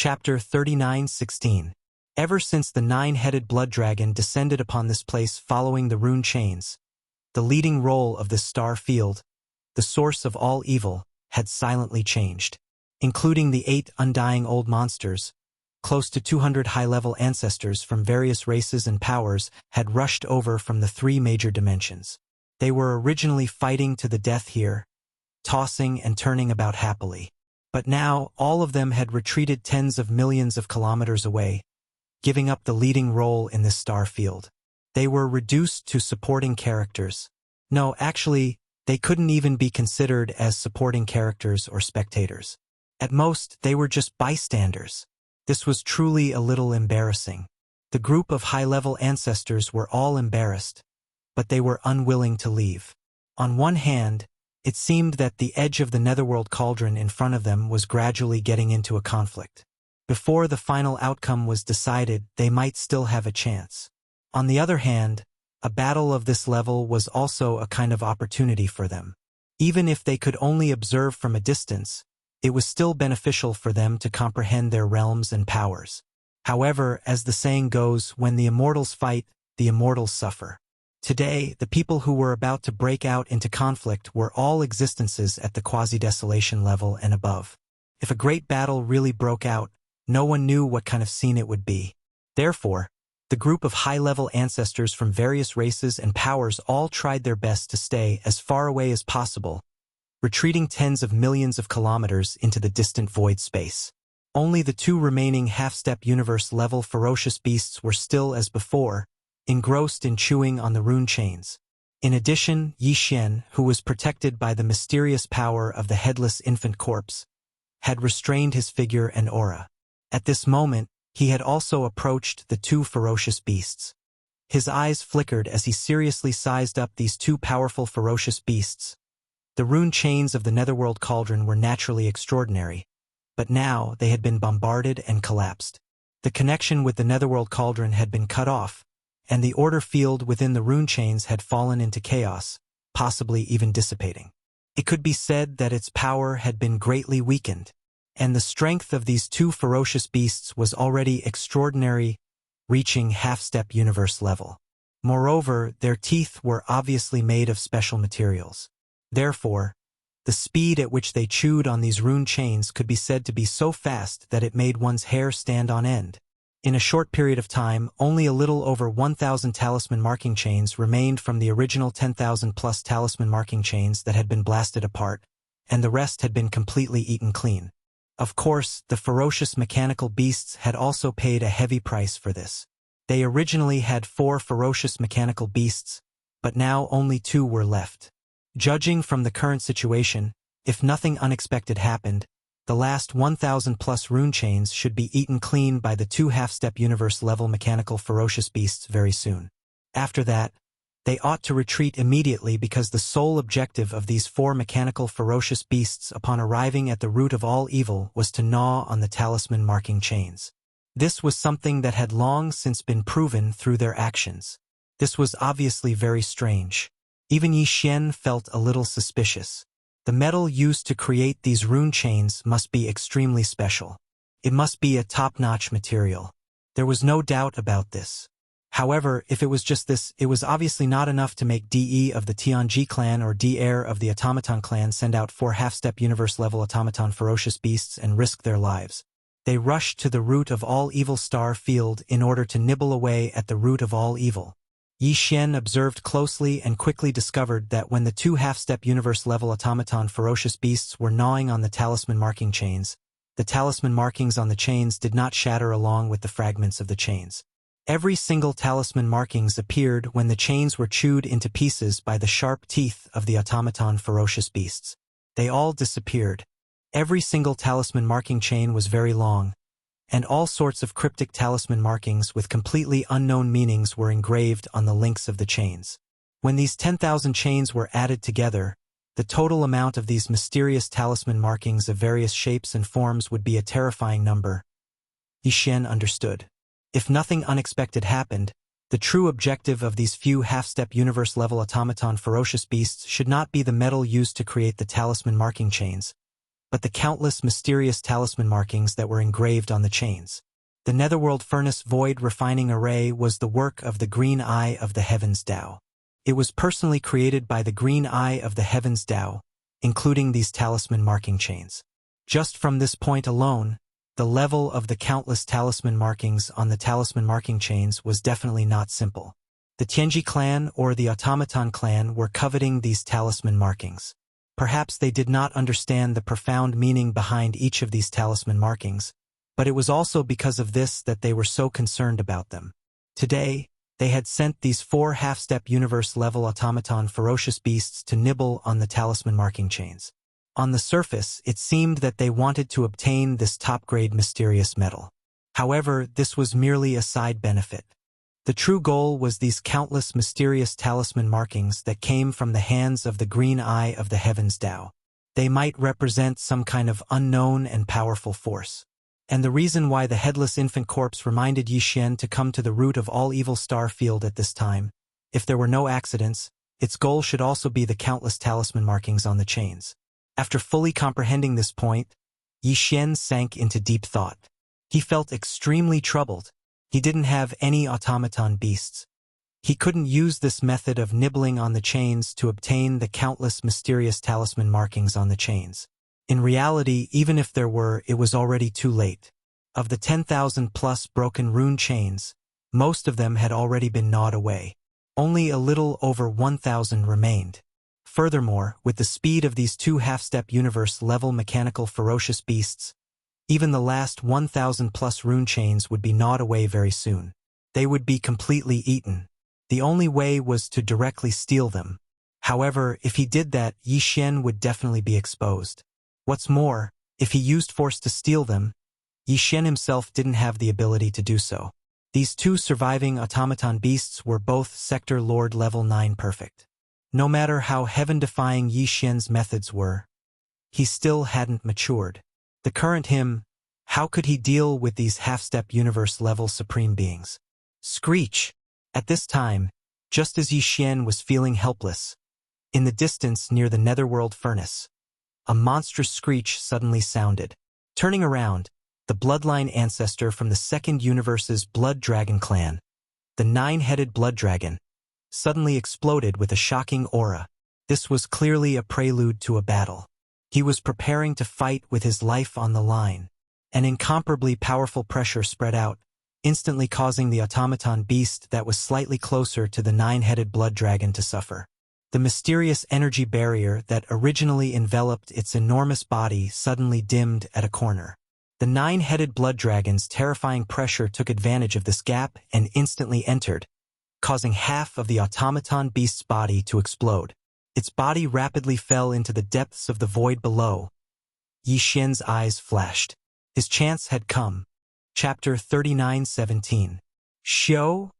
Chapter 39:16. Ever since the nine-headed blood dragon descended upon this place following the rune chains, the leading role of this star field, the source of all evil, had silently changed. Including the 8 undying old monsters, close to 200 high-level ancestors from various races and powers had rushed over from the 3 major dimensions. They were originally fighting to the death here, tossing and turning about happily. But now, all of them had retreated tens of millions of kilometers away, giving up the leading role in this star field. They were reduced to supporting characters. No, actually, they couldn't even be considered as supporting characters or spectators. At most, they were just bystanders. This was truly a little embarrassing. The group of high-level ancestors were all embarrassed, but they were unwilling to leave. On one hand, it seemed that the edge of the netherworld cauldron in front of them was gradually getting into a conflict. Before the final outcome was decided, they might still have a chance. On the other hand, a battle of this level was also a kind of opportunity for them. Even if they could only observe from a distance, it was still beneficial for them to comprehend their realms and powers. However, as the saying goes, when the immortals fight, the immortals suffer. Today, the people who were about to break out into conflict were all existences at the quasi-desolation level and above. If a great battle really broke out, no one knew what kind of scene it would be. Therefore, the group of high-level ancestors from various races and powers all tried their best to stay as far away as possible, retreating tens of millions of kilometers into the distant void space. Only the 2 remaining half-step universe-level ferocious beasts were still as before, engrossed in chewing on the rune chains. In addition, Yi Xian, who was protected by the mysterious power of the headless infant corpse, had restrained his figure and aura. At this moment, he had also approached the 2 ferocious beasts. His eyes flickered as he seriously sized up these 2 powerful ferocious beasts. The rune chains of the netherworld cauldron were naturally extraordinary, but now they had been bombarded and collapsed. The connection with the netherworld cauldron had been cut off, and the order field within the rune chains had fallen into chaos, possibly even dissipating. It could be said that its power had been greatly weakened, and the strength of these 2 ferocious beasts was already extraordinary, reaching half-step universe level. Moreover, their teeth were obviously made of special materials. Therefore, the speed at which they chewed on these rune chains could be said to be so fast that it made one's hair stand on end. In a short period of time, only a little over 1,000 talisman marking chains remained from the original 10,000-plus talisman marking chains that had been blasted apart, and the rest had been completely eaten clean. Of course, the ferocious mechanical beasts had also paid a heavy price for this. They originally had 4 ferocious mechanical beasts, but now only 2 were left. Judging from the current situation, if nothing unexpected happened, the last 1,000-plus rune chains should be eaten clean by the 2 half-step universe-level mechanical ferocious beasts very soon. After that, they ought to retreat immediately because the sole objective of these 4 mechanical ferocious beasts upon arriving at the root of all evil was to gnaw on the talisman marking chains. This was something that had long since been proven through their actions. This was obviously very strange. Even Yi Xian felt a little suspicious. The metal used to create these rune chains must be extremely special. It must be a top-notch material. There was no doubt about this. However, if it was just this, it was obviously not enough to make DE of the Tianji clan or D heir of the automaton clan send out 4 half-step universe-level automaton ferocious beasts and risk their lives. They rushed to the root of all evil star field in order to nibble away at the root of all evil. Yi Xian observed closely and quickly discovered that when the 2 half-step universe-level automaton ferocious beasts were gnawing on the talisman marking chains, the talisman markings on the chains did not shatter along with the fragments of the chains. Every single talisman markings appeared when the chains were chewed into pieces by the sharp teeth of the automaton ferocious beasts. They all disappeared. Every single talisman marking chain was very long, and all sorts of cryptic talisman markings with completely unknown meanings were engraved on the links of the chains. When these 10,000 chains were added together, the total amount of these mysterious talisman markings of various shapes and forms would be a terrifying number. Yi Xian understood. If nothing unexpected happened, the true objective of these few half-step universe-level automaton ferocious beasts should not be the metal used to create the talisman marking chains, but the countless mysterious talisman markings that were engraved on the chains. The Netherworld Furnace Void Refining Array was the work of the Green Eye of the Heavens Tao. It was personally created by the Green Eye of the Heavens Tao, including these talisman marking chains. Just from this point alone, the level of the countless talisman markings on the talisman marking chains was definitely not simple. The Tianji clan or the Automaton clan were coveting these talisman markings. Perhaps they did not understand the profound meaning behind each of these talisman markings, but it was also because of this that they were so concerned about them. Today, they had sent these 4 half-step universe-level automaton ferocious beasts to nibble on the talisman marking chains. On the surface, it seemed that they wanted to obtain this top-grade mysterious metal. However, this was merely a side benefit. The true goal was these countless mysterious talisman markings that came from the hands of the Green Eye of the Heavens Tao. They might represent some kind of unknown and powerful force. And the reason why the headless infant corpse reminded Yi Xian to come to the root of all evil star field at this time, if there were no accidents, its goal should also be the countless talisman markings on the chains. After fully comprehending this point, Yi Xian sank into deep thought. He felt extremely troubled. He didn't have any automaton beasts. He couldn't use this method of nibbling on the chains to obtain the countless mysterious talisman markings on the chains. In reality, even if there were, it was already too late. Of the 10,000-plus broken rune chains, most of them had already been gnawed away. Only a little over 1,000 remained. Furthermore, with the speed of these 2 half-step universe-level mechanical ferocious beasts, even the last 1,000-plus rune chains would be gnawed away very soon. They would be completely eaten. The only way was to directly steal them. However, if he did that, Yi Xian would definitely be exposed. What's more, if he used force to steal them, Yi Xian himself didn't have the ability to do so. These 2 surviving automaton beasts were both Sector Lord Level 9 perfect. No matter how heaven-defying Yi Xian's methods were, he still hadn't matured. The current him, how could he deal with these half-step universe-level supreme beings? Screech! At this time, just as Yi Xian was feeling helpless, in the distance near the Netherworld Furnace, a monstrous screech suddenly sounded. Turning around, the bloodline ancestor from the second universe's Blood Dragon clan, the 9-headed Blood Dragon, suddenly exploded with a shocking aura. This was clearly a prelude to a battle. He was preparing to fight with his life on the line. An incomparably powerful pressure spread out, instantly causing the automaton beast that was slightly closer to the 9-headed Blood Dragon to suffer. The mysterious energy barrier that originally enveloped its enormous body suddenly dimmed at a corner. The 9-headed Blood Dragon's terrifying pressure took advantage of this gap and instantly entered, causing half of the automaton beast's body to explode. Its body rapidly fell into the depths of the void below. Yi Xian's eyes flashed. His chance had come. Chapter 39:17. Xiao?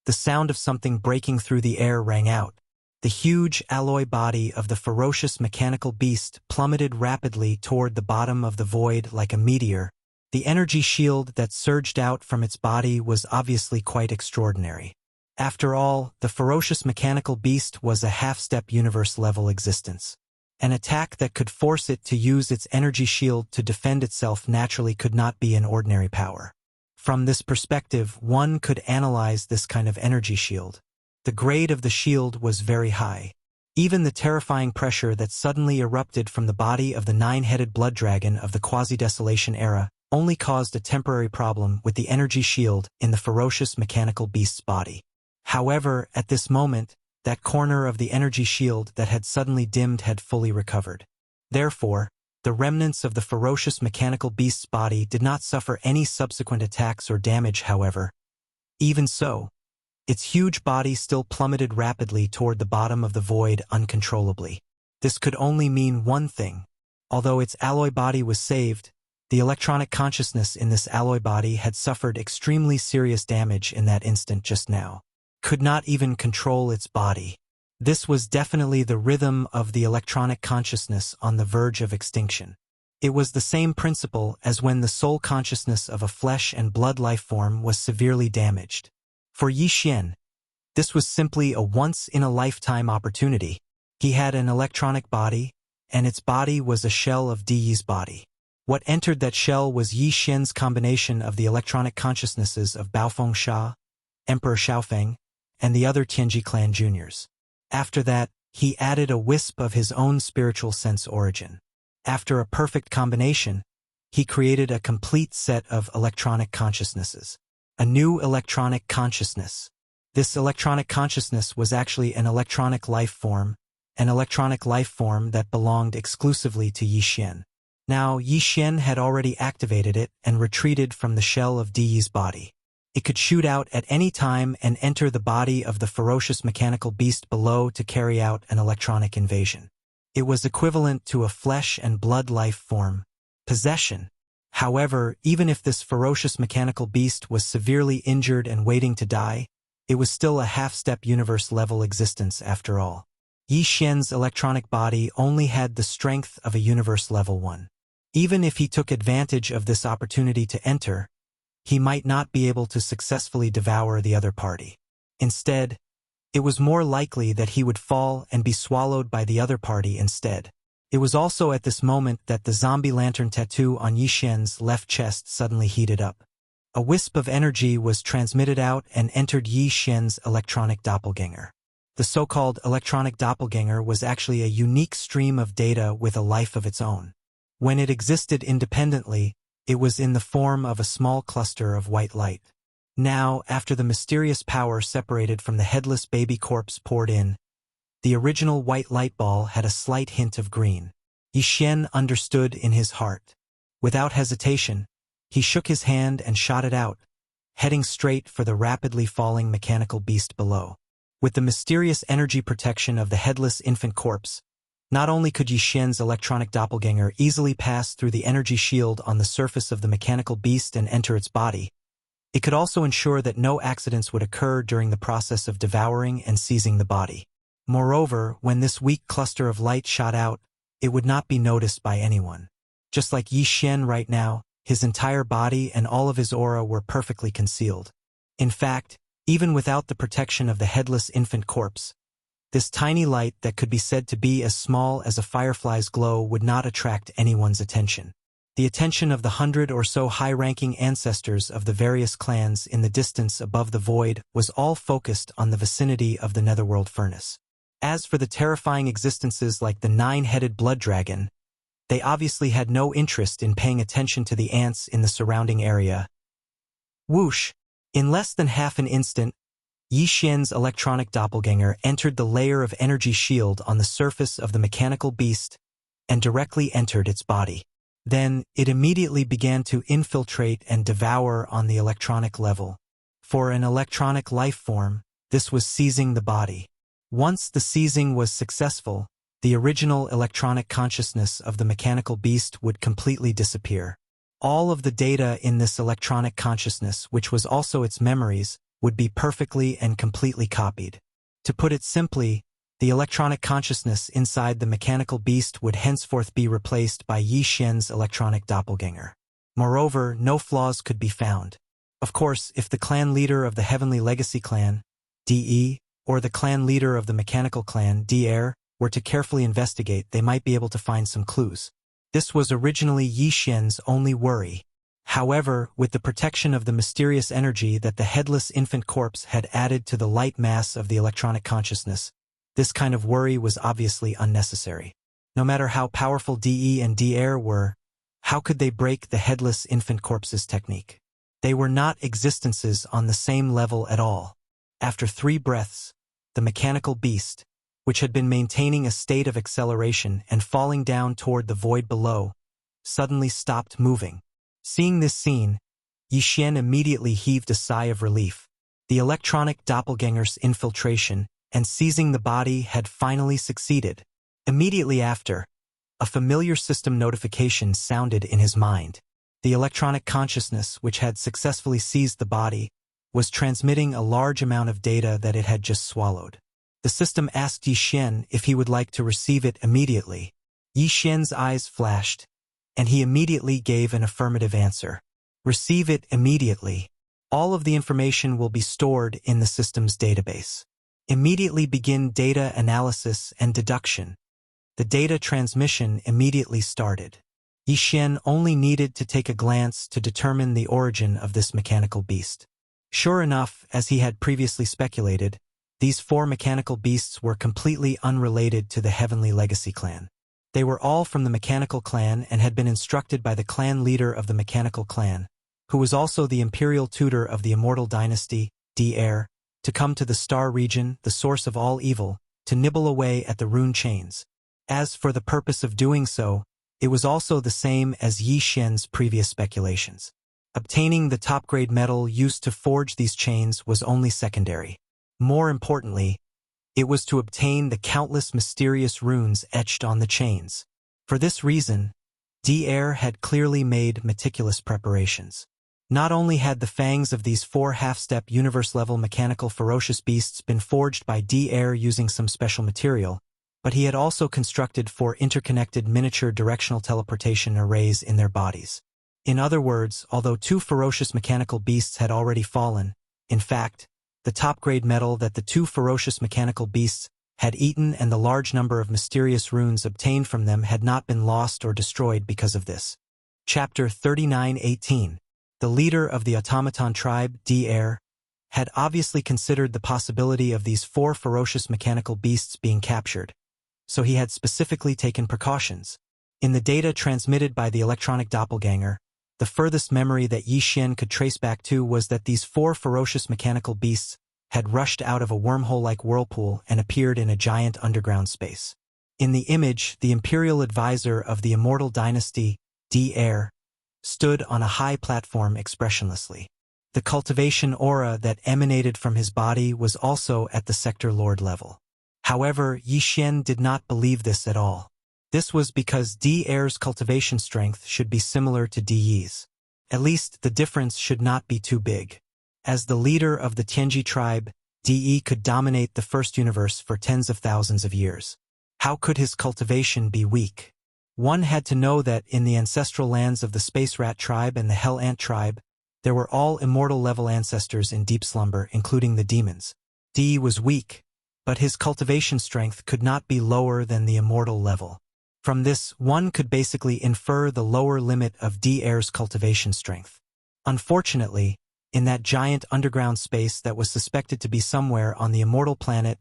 The sound of something breaking through the air rang out. The huge alloy body of the ferocious mechanical beast plummeted rapidly toward the bottom of the void like a meteor. The energy shield that surged out from its body was obviously quite extraordinary. After all, the ferocious mechanical beast was a half-step universe-level existence. An attack that could force it to use its energy shield to defend itself naturally could not be an ordinary power. From this perspective, one could analyze this kind of energy shield. The grade of the shield was very high. Even the terrifying pressure that suddenly erupted from the body of the 9-headed Blood Dragon of the Quasi-Desolation era only caused a temporary problem with the energy shield in the ferocious mechanical beast's body. However, at this moment, that corner of the energy shield that had suddenly dimmed had fully recovered. Therefore, the remnants of the ferocious mechanical beast's body did not suffer any subsequent attacks or damage, however. Even so, its huge body still plummeted rapidly toward the bottom of the void uncontrollably. This could only mean one thing. Although its alloy body was saved, the electronic consciousness in this alloy body had suffered extremely serious damage in that instant just now. Could not even control its body. This was definitely the rhythm of the electronic consciousness on the verge of extinction. It was the same principle as when the soul consciousness of a flesh and blood life form was severely damaged. For Yi Xian, this was simply a once-in-a-lifetime opportunity. He had an electronic body, and its body was a shell of Di Yi's body. What entered that shell was Yi Xian's combination of the electronic consciousnesses of Baofeng Sha, Emperor Xiaofeng, and the other Tianji clan juniors. After that, he added a wisp of his own spiritual sense origin. After a perfect combination, he created a complete set of electronic consciousnesses. A new electronic consciousness. This electronic consciousness was actually an electronic life form that belonged exclusively to Yi Xian. Now, Yi Xian had already activated it and retreated from the shell of Di Yi's body. It could shoot out at any time and enter the body of the ferocious mechanical beast below to carry out an electronic invasion. It was equivalent to a flesh and blood life form. Possession. However, even if this ferocious mechanical beast was severely injured and waiting to die, it was still a half-step universe-level existence after all. Yi Xian's electronic body only had the strength of a universe-level one. Even if he took advantage of this opportunity to enter, he might not be able to successfully devour the other party. Instead, it was more likely that he would fall and be swallowed by the other party instead. It was also at this moment that the zombie lantern tattoo on Yi Xian's left chest suddenly heated up. A wisp of energy was transmitted out and entered Yi Xian's electronic doppelganger. The so-called electronic doppelganger was actually a unique stream of data with a life of its own. When it existed independently, it was in the form of a small cluster of white light. Now, after the mysterious power separated from the headless baby corpse poured in, the original white light ball had a slight hint of green. Yi Xian understood in his heart. Without hesitation, he shook his hand and shot it out, heading straight for the rapidly falling mechanical beast below. With the mysterious energy protection of the headless infant corpse, not only could Yi Xian's electronic doppelganger easily pass through the energy shield on the surface of the mechanical beast and enter its body, it could also ensure that no accidents would occur during the process of devouring and seizing the body. Moreover, when this weak cluster of light shot out, it would not be noticed by anyone. Just like Yi Xian right now, his entire body and all of his aura were perfectly concealed. In fact, even without the protection of the headless infant corpse, this tiny light that could be said to be as small as a firefly's glow would not attract anyone's attention. The attention of the 100 or so high-ranking ancestors of the various clans in the distance above the void was all focused on the vicinity of the netherworld furnace. As for the terrifying existences like the 9-headed blood dragon, they obviously had no interest in paying attention to the ants in the surrounding area. Whoosh! In less than half an instant, Yi Xian's electronic doppelganger entered the layer of energy shield on the surface of the mechanical beast and directly entered its body. Then, it immediately began to infiltrate and devour on the electronic level. For an electronic life form, this was seizing the body. Once the seizing was successful, the original electronic consciousness of the mechanical beast would completely disappear. All of the data in this electronic consciousness, which was also its memories, would be perfectly and completely copied. To put it simply, the electronic consciousness inside the mechanical beast would henceforth be replaced by Yi Xian's electronic doppelganger. Moreover, no flaws could be found. Of course, if the clan leader of the Heavenly Legacy clan, DE, or the clan leader of the mechanical clan, DR, were to carefully investigate, they might be able to find some clues. This was originally Yi Xian's only worry. However, with the protection of the mysterious energy that the headless infant corpse had added to the light mass of the electronic consciousness, this kind of worry was obviously unnecessary. No matter how powerful DE and DR were, how could they break the headless infant corpse's technique? They were not existences on the same level at all. After 3 breaths, the mechanical beast, which had been maintaining a state of acceleration and falling down toward the void below, suddenly stopped moving. Seeing this scene, Yi Xian immediately heaved a sigh of relief. The electronic doppelganger's infiltration and seizing the body had finally succeeded. Immediately after, a familiar system notification sounded in his mind. The electronic consciousness, which had successfully seized the body, was transmitting a large amount of data that it had just swallowed. The system asked Yi Xian if he would like to receive it immediately. Yi Xian's eyes flashed, and he immediately gave an affirmative answer. Receive it immediately. All of the information will be stored in the system's database. Immediately begin data analysis and deduction. The data transmission immediately started. Yi Xian only needed to take a glance to determine the origin of this mechanical beast. Sure enough, as he had previously speculated, these 4 mechanical beasts were completely unrelated to the Heavenly Legacy clan. They were all from the Mechanical Clan and had been instructed by the clan leader of the Mechanical Clan, who was also the imperial tutor of the Immortal Dynasty, Heir, to come to the Star Region, the source of all evil, to nibble away at the rune chains. As for the purpose of doing so, it was also the same as Yi Xian's previous speculations. Obtaining the top-grade metal used to forge these chains was only secondary. More importantly, it was to obtain the countless mysterious runes etched on the chains. For this reason, Heir had clearly made meticulous preparations. Not only had the fangs of these 4 half-step universe-level mechanical ferocious beasts been forged by Heir using some special material, but he had also constructed 4 interconnected miniature directional teleportation arrays in their bodies. In other words, although 2 ferocious mechanical beasts had already fallen, in fact, the top-grade metal that the 2 ferocious mechanical beasts had eaten and the large number of mysterious runes obtained from them had not been lost or destroyed because of this. Chapter 39:18. The leader of the automaton tribe, Heir, had obviously considered the possibility of these 4 ferocious mechanical beasts being captured, so he had specifically taken precautions. In the data transmitted by the electronic doppelganger, the furthest memory that Yi Xian could trace back to was that these 4 ferocious mechanical beasts had rushed out of a wormhole-like whirlpool and appeared in a giant underground space. In the image, the imperial advisor of the Immortal Dynasty, Heir, stood on a high platform expressionlessly. The cultivation aura that emanated from his body was also at the sector lord level. However, Yi Xian did not believe this at all. This was because Heir's cultivation strength should be similar to Yi's. At least, the difference should not be too big. As the leader of the Tianji tribe, Yi could dominate the first universe for tens of thousands of years. How could his cultivation be weak? One had to know that in the ancestral lands of the Space Rat tribe and the Hell Ant tribe, there were all immortal-level ancestors in deep slumber, including the demons. Yi was weak, but his cultivation strength could not be lower than the immortal level. From this, one could basically infer the lower limit of Heir's cultivation strength. Unfortunately, in that giant underground space that was suspected to be somewhere on the immortal planet,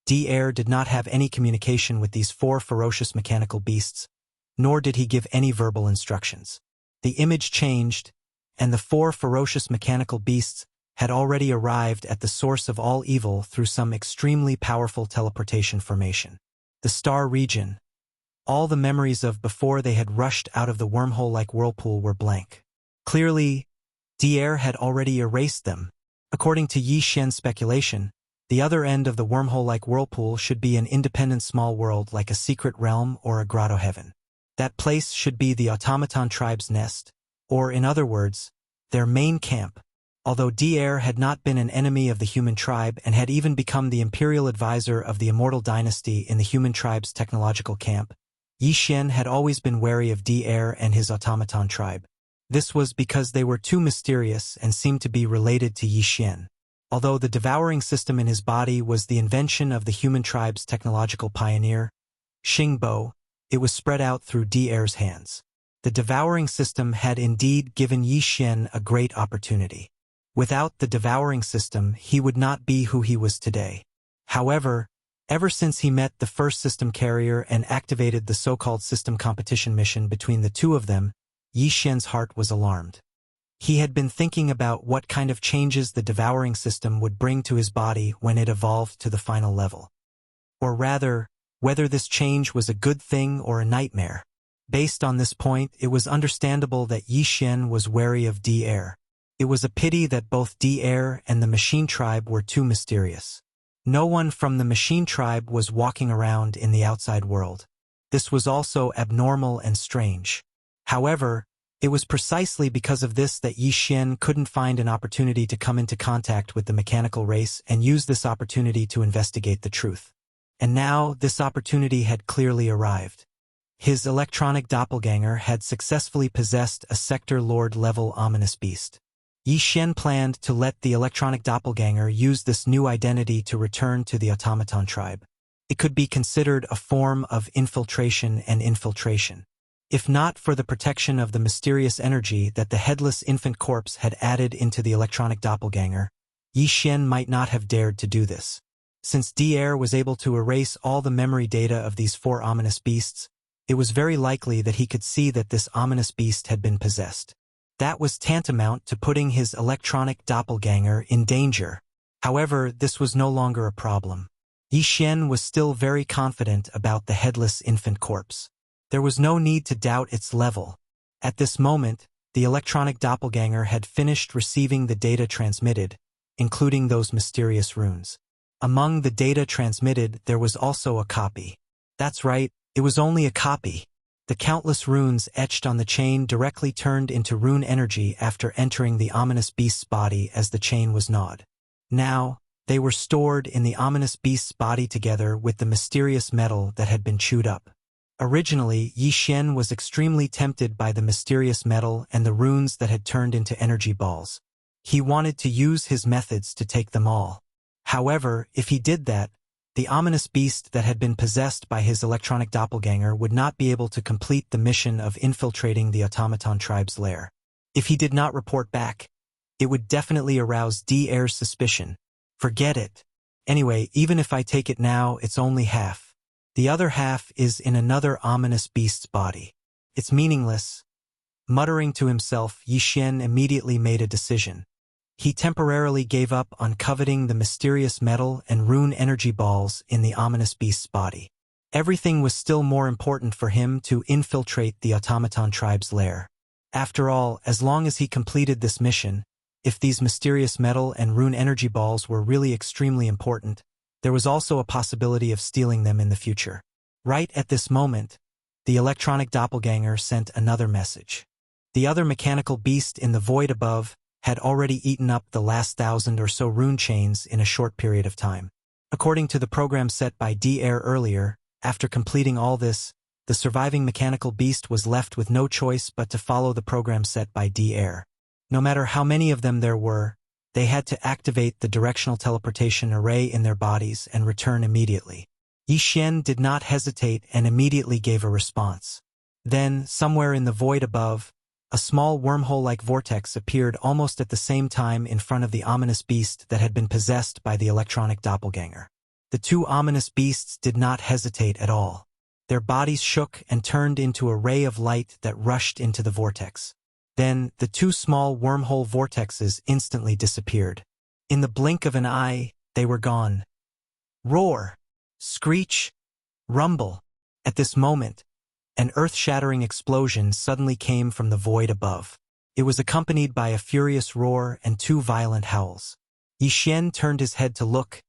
Heir did not have any communication with these 4 ferocious mechanical beasts, nor did he give any verbal instructions. The image changed, and the 4 ferocious mechanical beasts had already arrived at the source of all evil through some extremely powerful teleportation formation. The Star Region. All the memories of before they had rushed out of the wormhole-like whirlpool were blank. Clearly, Heir had already erased them. According to Yi Xian's speculation, the other end of the wormhole-like whirlpool should be an independent small world like a secret realm or a grotto heaven. That place should be the automaton tribe's nest, or in other words, their main camp. Although Heir had not been an enemy of the human tribe and had even become the imperial advisor of the Immortal Dynasty in the human tribe's technological camp, Yi Xian had always been wary of Heir and his automaton tribe. This was because they were too mysterious and seemed to be related to Yi Xian. Although the devouring system in his body was the invention of the human tribe's technological pioneer, Xingbo, it was spread out through Heir's hands. The devouring system had indeed given Yi Xian a great opportunity. Without the devouring system, he would not be who he was today. However, ever since he met the first system carrier and activated the so-called system competition mission between the two of them, Yi Xian's heart was alarmed. He had been thinking about what kind of changes the devouring system would bring to his body when it evolved to the final level. Or rather, whether this change was a good thing or a nightmare. Based on this point, it was understandable that Yi Xian was wary of Heir. It was a pity that both Heir and the machine tribe were too mysterious. No one from the machine tribe was walking around in the outside world. This was also abnormal and strange. However, it was precisely because of this that Yi Xian couldn't find an opportunity to come into contact with the mechanical race and use this opportunity to investigate the truth. And now, this opportunity had clearly arrived. His electronic doppelganger had successfully possessed a Sector Lord-level ominous beast. Yi Xian planned to let the electronic doppelganger use this new identity to return to the automaton tribe. It could be considered a form of infiltration and infiltration. If not for the protection of the mysterious energy that the headless infant corpse had added into the electronic doppelganger, Yi Xian might not have dared to do this. Since DR was able to erase all the memory data of these 4 ominous beasts, it was very likely that he could see that this ominous beast had been possessed. That was tantamount to putting his electronic doppelganger in danger. However, this was no longer a problem. Yi Xian was still very confident about the headless infant corpse. There was no need to doubt its level. At this moment, the electronic doppelganger had finished receiving the data transmitted, including those mysterious runes. Among the data transmitted, there was also a copy. That's right, it was only a copy. The countless runes etched on the chain directly turned into rune energy after entering the ominous beast's body as the chain was gnawed. Now, they were stored in the ominous beast's body together with the mysterious metal that had been chewed up. Originally, Yi Xian was extremely tempted by the mysterious metal and the runes that had turned into energy balls. He wanted to use his methods to take them all. However, if he did that, the ominous beast that had been possessed by his electronic doppelganger would not be able to complete the mission of infiltrating the automaton tribe's lair. If he did not report back, it would definitely arouse DR's suspicion. Forget it. Anyway, even if I take it now, it's only half. The other half is in another ominous beast's body. It's meaningless. Muttering to himself, Yi Xian immediately made a decision. He temporarily gave up on coveting the mysterious metal and rune energy balls in the ominous beast's body. Everything was still more important for him to infiltrate the automaton tribe's lair. After all, as long as he completed this mission, if these mysterious metal and rune energy balls were really extremely important, there was also a possibility of stealing them in the future. Right at this moment, the electronic doppelganger sent another message. The other mechanical beast in the void above had already eaten up the last 1,000 or so rune chains in a short period of time. According to the program set by DR earlier, after completing all this, the surviving mechanical beast was left with no choice but to follow the program set by DR. No matter how many of them there were, they had to activate the directional teleportation array in their bodies and return immediately. Yi Xian did not hesitate and immediately gave a response. Then, somewhere in the void above, a small wormhole-like vortex appeared almost at the same time in front of the ominous beast that had been possessed by the electronic doppelganger. The 2 ominous beasts did not hesitate at all. Their bodies shook and turned into a ray of light that rushed into the vortex. Then, the 2 small wormhole vortexes instantly disappeared. In the blink of an eye, they were gone. Roar! Screech! Rumble! At this moment, an earth-shattering explosion suddenly came from the void above. It was accompanied by a furious roar and 2 violent howls. Yi Xian turned his head to look,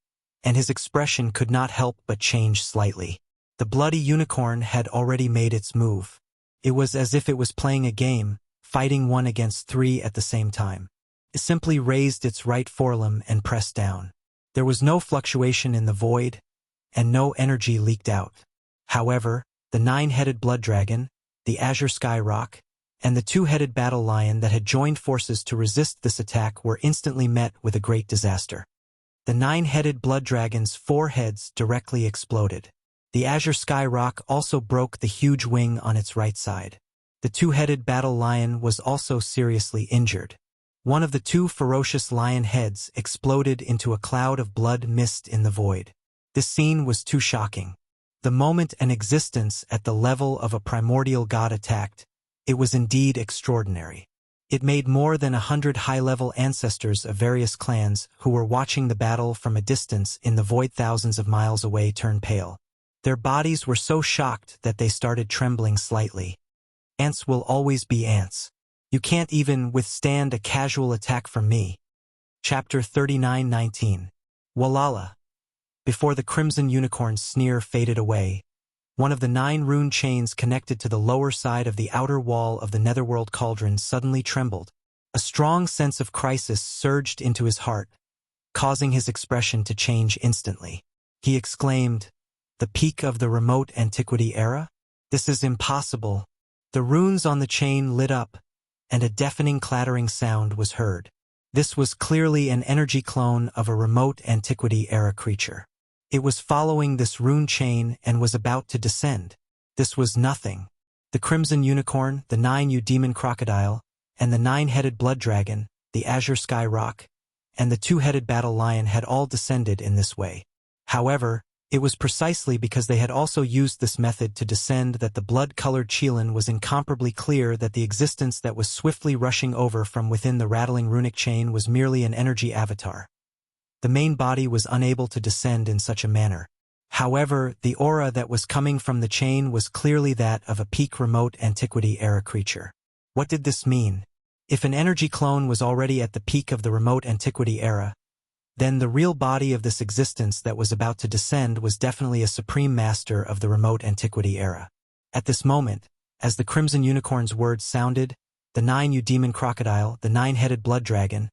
and his expression could not help but change slightly. The bloody unicorn had already made its move. It was as if it was playing a game, fighting 1 against 3 at the same time. It simply raised its right forelimb and pressed down. There was no fluctuation in the void, and no energy leaked out. However, the 9-headed blood dragon, the azure sky rock, and the 2-headed battle lion that had joined forces to resist this attack were instantly met with a great disaster. The 9-headed blood dragon's 4 heads directly exploded. The azure sky rock also broke the huge wing on its right side. The 2-headed battle lion was also seriously injured. One of the 2 ferocious lion heads exploded into a cloud of blood mist in the void. This scene was too shocking. The moment an existence at the level of a primordial god attacked, it was indeed extraordinary. It made more than 100 high-level ancestors of various clans who were watching the battle from a distance in the void thousands of miles away turn pale. Their bodies were so shocked that they started trembling slightly. Ants will always be ants. You can't even withstand a casual attack from me. Chapter 39:19. Walala. Before the crimson unicorn's sneer faded away, one of the 9 rune chains connected to the lower side of the outer wall of the netherworld cauldron suddenly trembled. A strong sense of crisis surged into his heart, causing his expression to change instantly. He exclaimed, "The peak of the remote antiquity era? This is impossible." The runes on the chain lit up, and a deafening clattering sound was heard. This was clearly an energy clone of a remote antiquity era creature. It was following this rune chain and was about to descend. This was nothing. The Crimson Unicorn, the 9U Demon Crocodile, and the 9-headed Blood Dragon, the Azure Sky Rock, and the 2-headed Battle Lion had all descended in this way. However, it was precisely because they had also used this method to descend that the blood-colored Qilin was incomparably clear that the existence that was swiftly rushing over from within the rattling runic chain was merely an energy avatar. The main body was unable to descend in such a manner. However, the aura that was coming from the chain was clearly that of a peak remote antiquity-era creature. What did this mean? If an energy clone was already at the peak of the remote antiquity era, then the real body of this existence that was about to descend was definitely a supreme master of the remote antiquity era. At this moment, as the Crimson Unicorn's words sounded, the 9U Demon Crocodile, the 9-headed Blood Dragon,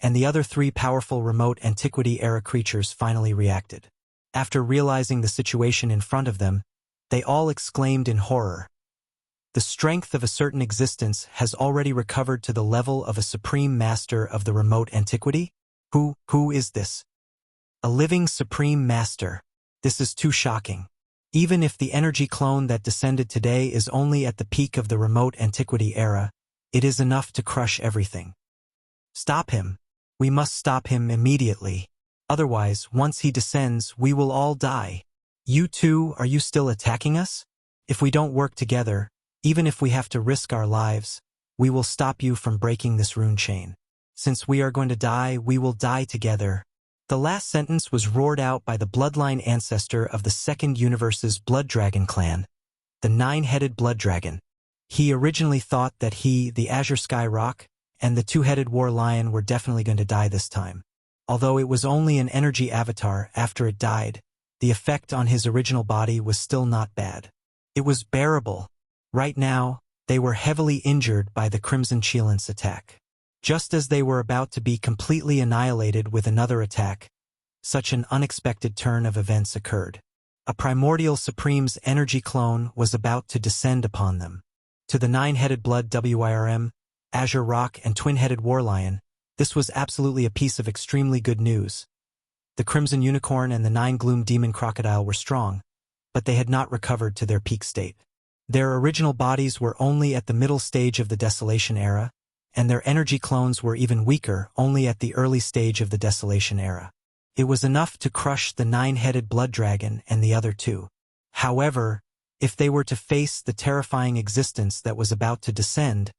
and the other 3 powerful remote antiquity era creatures finally reacted. After realizing the situation in front of them, they all exclaimed in horror. The strength of a certain existence has already recovered to the level of a supreme master of the remote antiquity? Who is this? A living supreme master. This is too shocking. Even if the energy clone that descended today is only at the peak of the remote antiquity era, it is enough to crush everything. Stop him. We must stop him immediately. Otherwise, once he descends, we will all die. You two, are you still attacking us? If we don't work together, even if we have to risk our lives, we will stop you from breaking this rune chain. Since we are going to die, we will die together. The last sentence was roared out by the bloodline ancestor of the Second Universe's Blood Dragon clan, the 9-headed Blood Dragon. He originally thought that he, the Azure Sky Rock, and the 2-headed War Lion were definitely going to die this time. Although it was only an energy avatar after it died, the effect on his original body was still not bad. It was bearable. Right now, they were heavily injured by the Crimson Qilin's attack. Just as they were about to be completely annihilated with another attack, such an unexpected turn of events occurred. A primordial Supreme's energy clone was about to descend upon them. To the 9-headed Blood WIRM, Azure Rock, and twin-headed War Lion, this was absolutely a piece of extremely good news. The Crimson Unicorn and the 9-Gloom Demon Crocodile were strong, but they had not recovered to their peak state. Their original bodies were only at the middle stage of the Desolation era, and their energy clones were even weaker only at the early stage of the Desolation era. It was enough to crush the 9-headed Blood Dragon and the other 2. However, if they were to face the terrifying existence that was about to descend,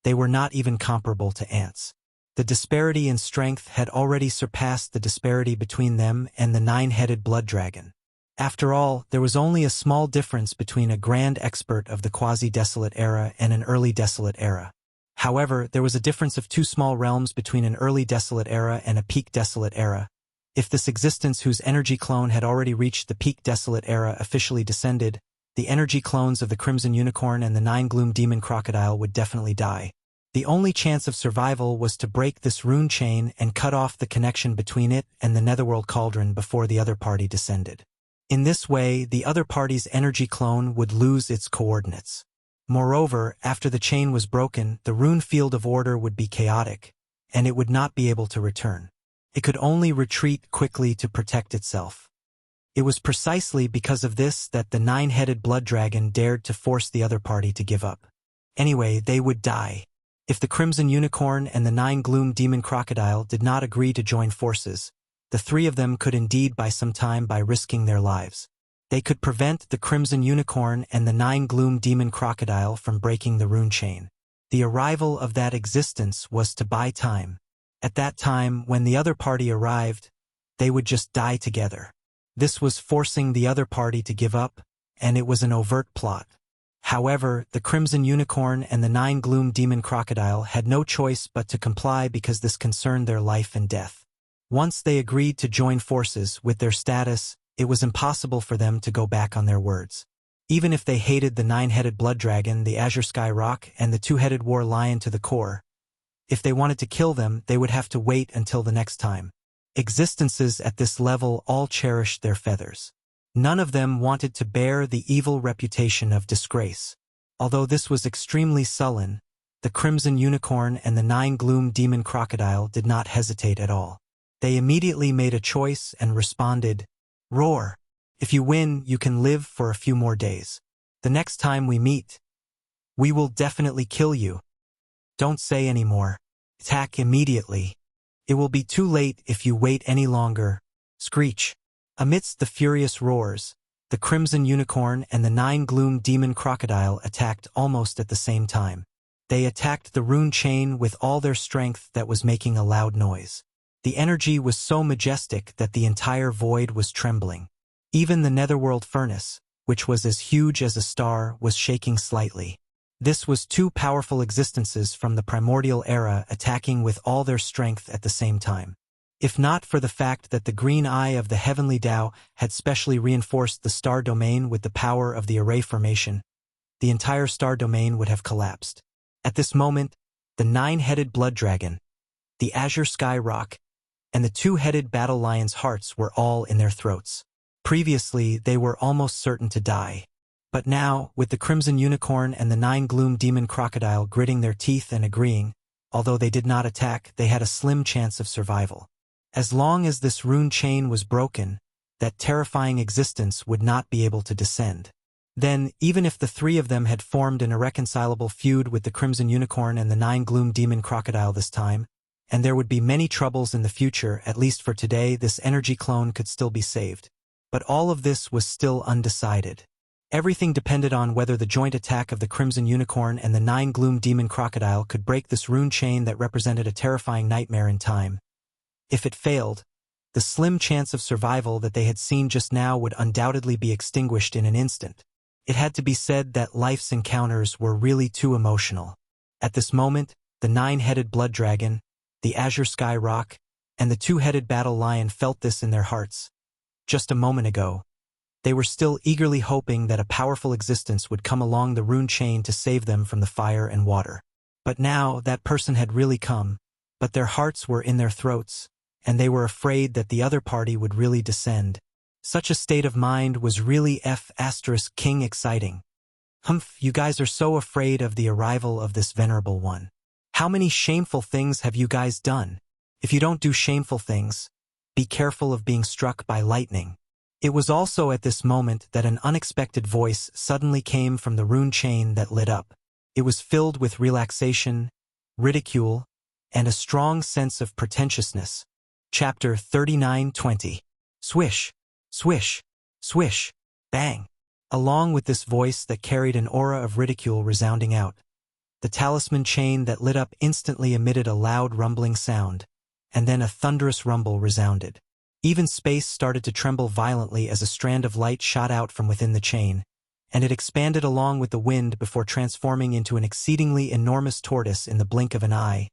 they were not even comparable to ants. The disparity in strength had already surpassed the disparity between them and the 9-headed Blood Dragon. After all, there was only a small difference between a grand expert of the quasi-desolate era and an early desolate era. However, there was a difference of 2 small realms between an early desolate era and a peak desolate era. If this existence whose energy clone had already reached the peak desolate era officially descended, the energy clones of the Crimson Unicorn and the 9-Gloom Demon Crocodile would definitely die. The only chance of survival was to break this rune chain and cut off the connection between it and the Netherworld Cauldron before the other party descended. In this way, the other party's energy clone would lose its coordinates. Moreover, after the chain was broken, the rune field of order would be chaotic, and it would not be able to return. It could only retreat quickly to protect itself. It was precisely because of this that the 9-headed Blood Dragon dared to force the other party to give up. Anyway, they would die. If the Crimson Unicorn and the 9-Gloom Demon Crocodile did not agree to join forces, the 3 of them could indeed buy some time by risking their lives. They could prevent the Crimson Unicorn and the 9-Gloom Demon Crocodile from breaking the rune chain. The arrival of that existence was to buy time. At that time, when the other party arrived, they would just die together. This was forcing the other party to give up, and it was an overt plot. However, the Crimson Unicorn and the 9-Gloom Demon Crocodile had no choice but to comply because this concerned their life and death. Once they agreed to join forces with their status, it was impossible for them to go back on their words. Even if they hated the 9-headed Blood Dragon, the Azure Sky Rock, and the 2-headed War Lion to the core, if they wanted to kill them, they would have to wait until the next time. Existences at this level all cherished their feathers. None of them wanted to bear the evil reputation of disgrace. Although this was extremely sullen, the Crimson Unicorn and the 9-Gloom Demon Crocodile did not hesitate at all. They immediately made a choice and responded, Roar. If you win, you can live for a few more days. The next time we meet, we will definitely kill you. Don't say any more. Attack immediately. It will be too late if you wait any longer. Screech. Amidst the furious roars, the Crimson Unicorn and the 9 Gloom Demon Crocodile attacked almost at the same time. They attacked the rune chain with all their strength that was making a loud noise. The energy was so majestic that the entire void was trembling. Even the netherworld furnace, which was as huge as a star, was shaking slightly. This was 2 powerful existences from the primordial era attacking with all their strength at the same time. If not for the fact that the green eye of the heavenly Tao had specially reinforced the star domain with the power of the array formation, the entire star domain would have collapsed. At this moment, the 9-headed blood dragon, the azure sky rock, and the 2-headed battle lion's hearts were all in their throats. Previously, they were almost certain to die. But now, with the Crimson Unicorn and the 9 Gloom Demon Crocodile gritting their teeth and agreeing, although they did not attack, they had a slim chance of survival. As long as this rune chain was broken, that terrifying existence would not be able to descend. Then, even if the 3 of them had formed an irreconcilable feud with the Crimson Unicorn and the 9 Gloom Demon Crocodile this time, and there would be many troubles in the future, at least for today, this energy clone could still be saved. But all of this was still undecided. Everything depended on whether the joint attack of the Crimson Unicorn and the 9 Gloom Demon Crocodile could break this rune chain that represented a terrifying nightmare in time. If it failed, the slim chance of survival that they had seen just now would undoubtedly be extinguished in an instant. It had to be said that life's encounters were really too emotional. At this moment, the 9-headed blood dragon, the azure sky rock, and the 2-headed battle lion felt this in their hearts. Just a moment ago, they were still eagerly hoping that a powerful existence would come along the rune chain to save them from the fire and water. But now that person had really come, but their hearts were in their throats, and they were afraid that the other party would really descend. Such a state of mind was really King exciting. Humph, you guys are so afraid of the arrival of this venerable one. How many shameful things have you guys done? If you don't do shameful things, be careful of being struck by lightning. It was also at this moment that an unexpected voice suddenly came from the rune chain that lit up. It was filled with relaxation, ridicule, and a strong sense of pretentiousness. Chapter 39:20. Swish, swish, swish, bang. Along with this voice that carried an aura of ridicule resounding out, the talisman chain that lit up instantly emitted a loud rumbling sound, and then a thunderous rumble resounded. Even space started to tremble violently as a strand of light shot out from within the chain, and it expanded along with the wind before transforming into an exceedingly enormous tortoise in the blink of an eye.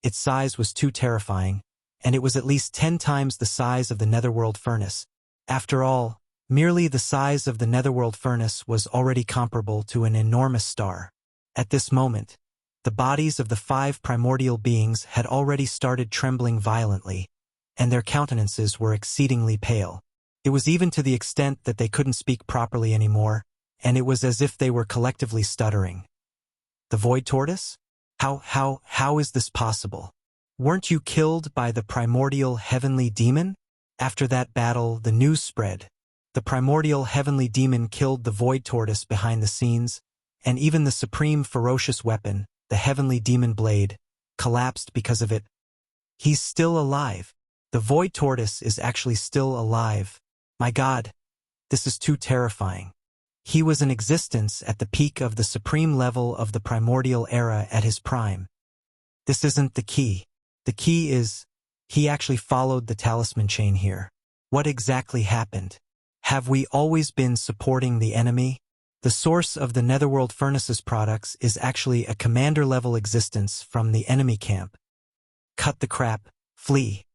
Its size was too terrifying, and it was at least 10 times the size of the netherworld furnace. After all, merely the size of the netherworld furnace was already comparable to an enormous star. At this moment, the bodies of the 5 primordial beings had already started trembling violently, and their countenances were exceedingly pale. It was even to the extent that they couldn't speak properly anymore, and it was as if they were collectively stuttering. The Void Tortoise? How is this possible? Weren't you killed by the primordial heavenly demon? After that battle, the news spread. The primordial heavenly demon killed the Void Tortoise behind the scenes, and even the supreme ferocious weapon, the heavenly demon blade, collapsed because of it. He's still alive. The Void Tortoise is actually still alive. My God, this is too terrifying. He was in existence at the peak of the supreme level of the primordial era at his prime. This isn't the key. The key is, he actually followed the talisman chain here. What exactly happened? Have we always been supporting the enemy? The source of the Netherworld Furnace's products is actually a commander-level existence from the enemy camp. Cut the crap, flee.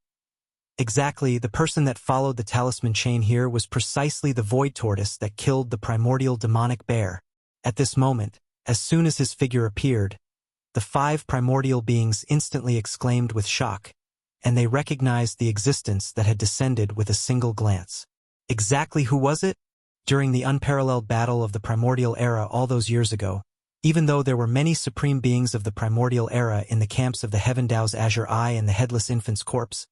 Exactly, the person that followed the talisman chain here was precisely the Void Tortoise that killed the primordial demonic bear. At this moment, as soon as his figure appeared, the 5 primordial beings instantly exclaimed with shock, and they recognized the existence that had descended with a single glance. Exactly who was it? During the unparalleled battle of the primordial era all those years ago, even though there were many supreme beings of the primordial era in the camps of the Heaven Dao's Azure Eye and the Headless Infant's corpse,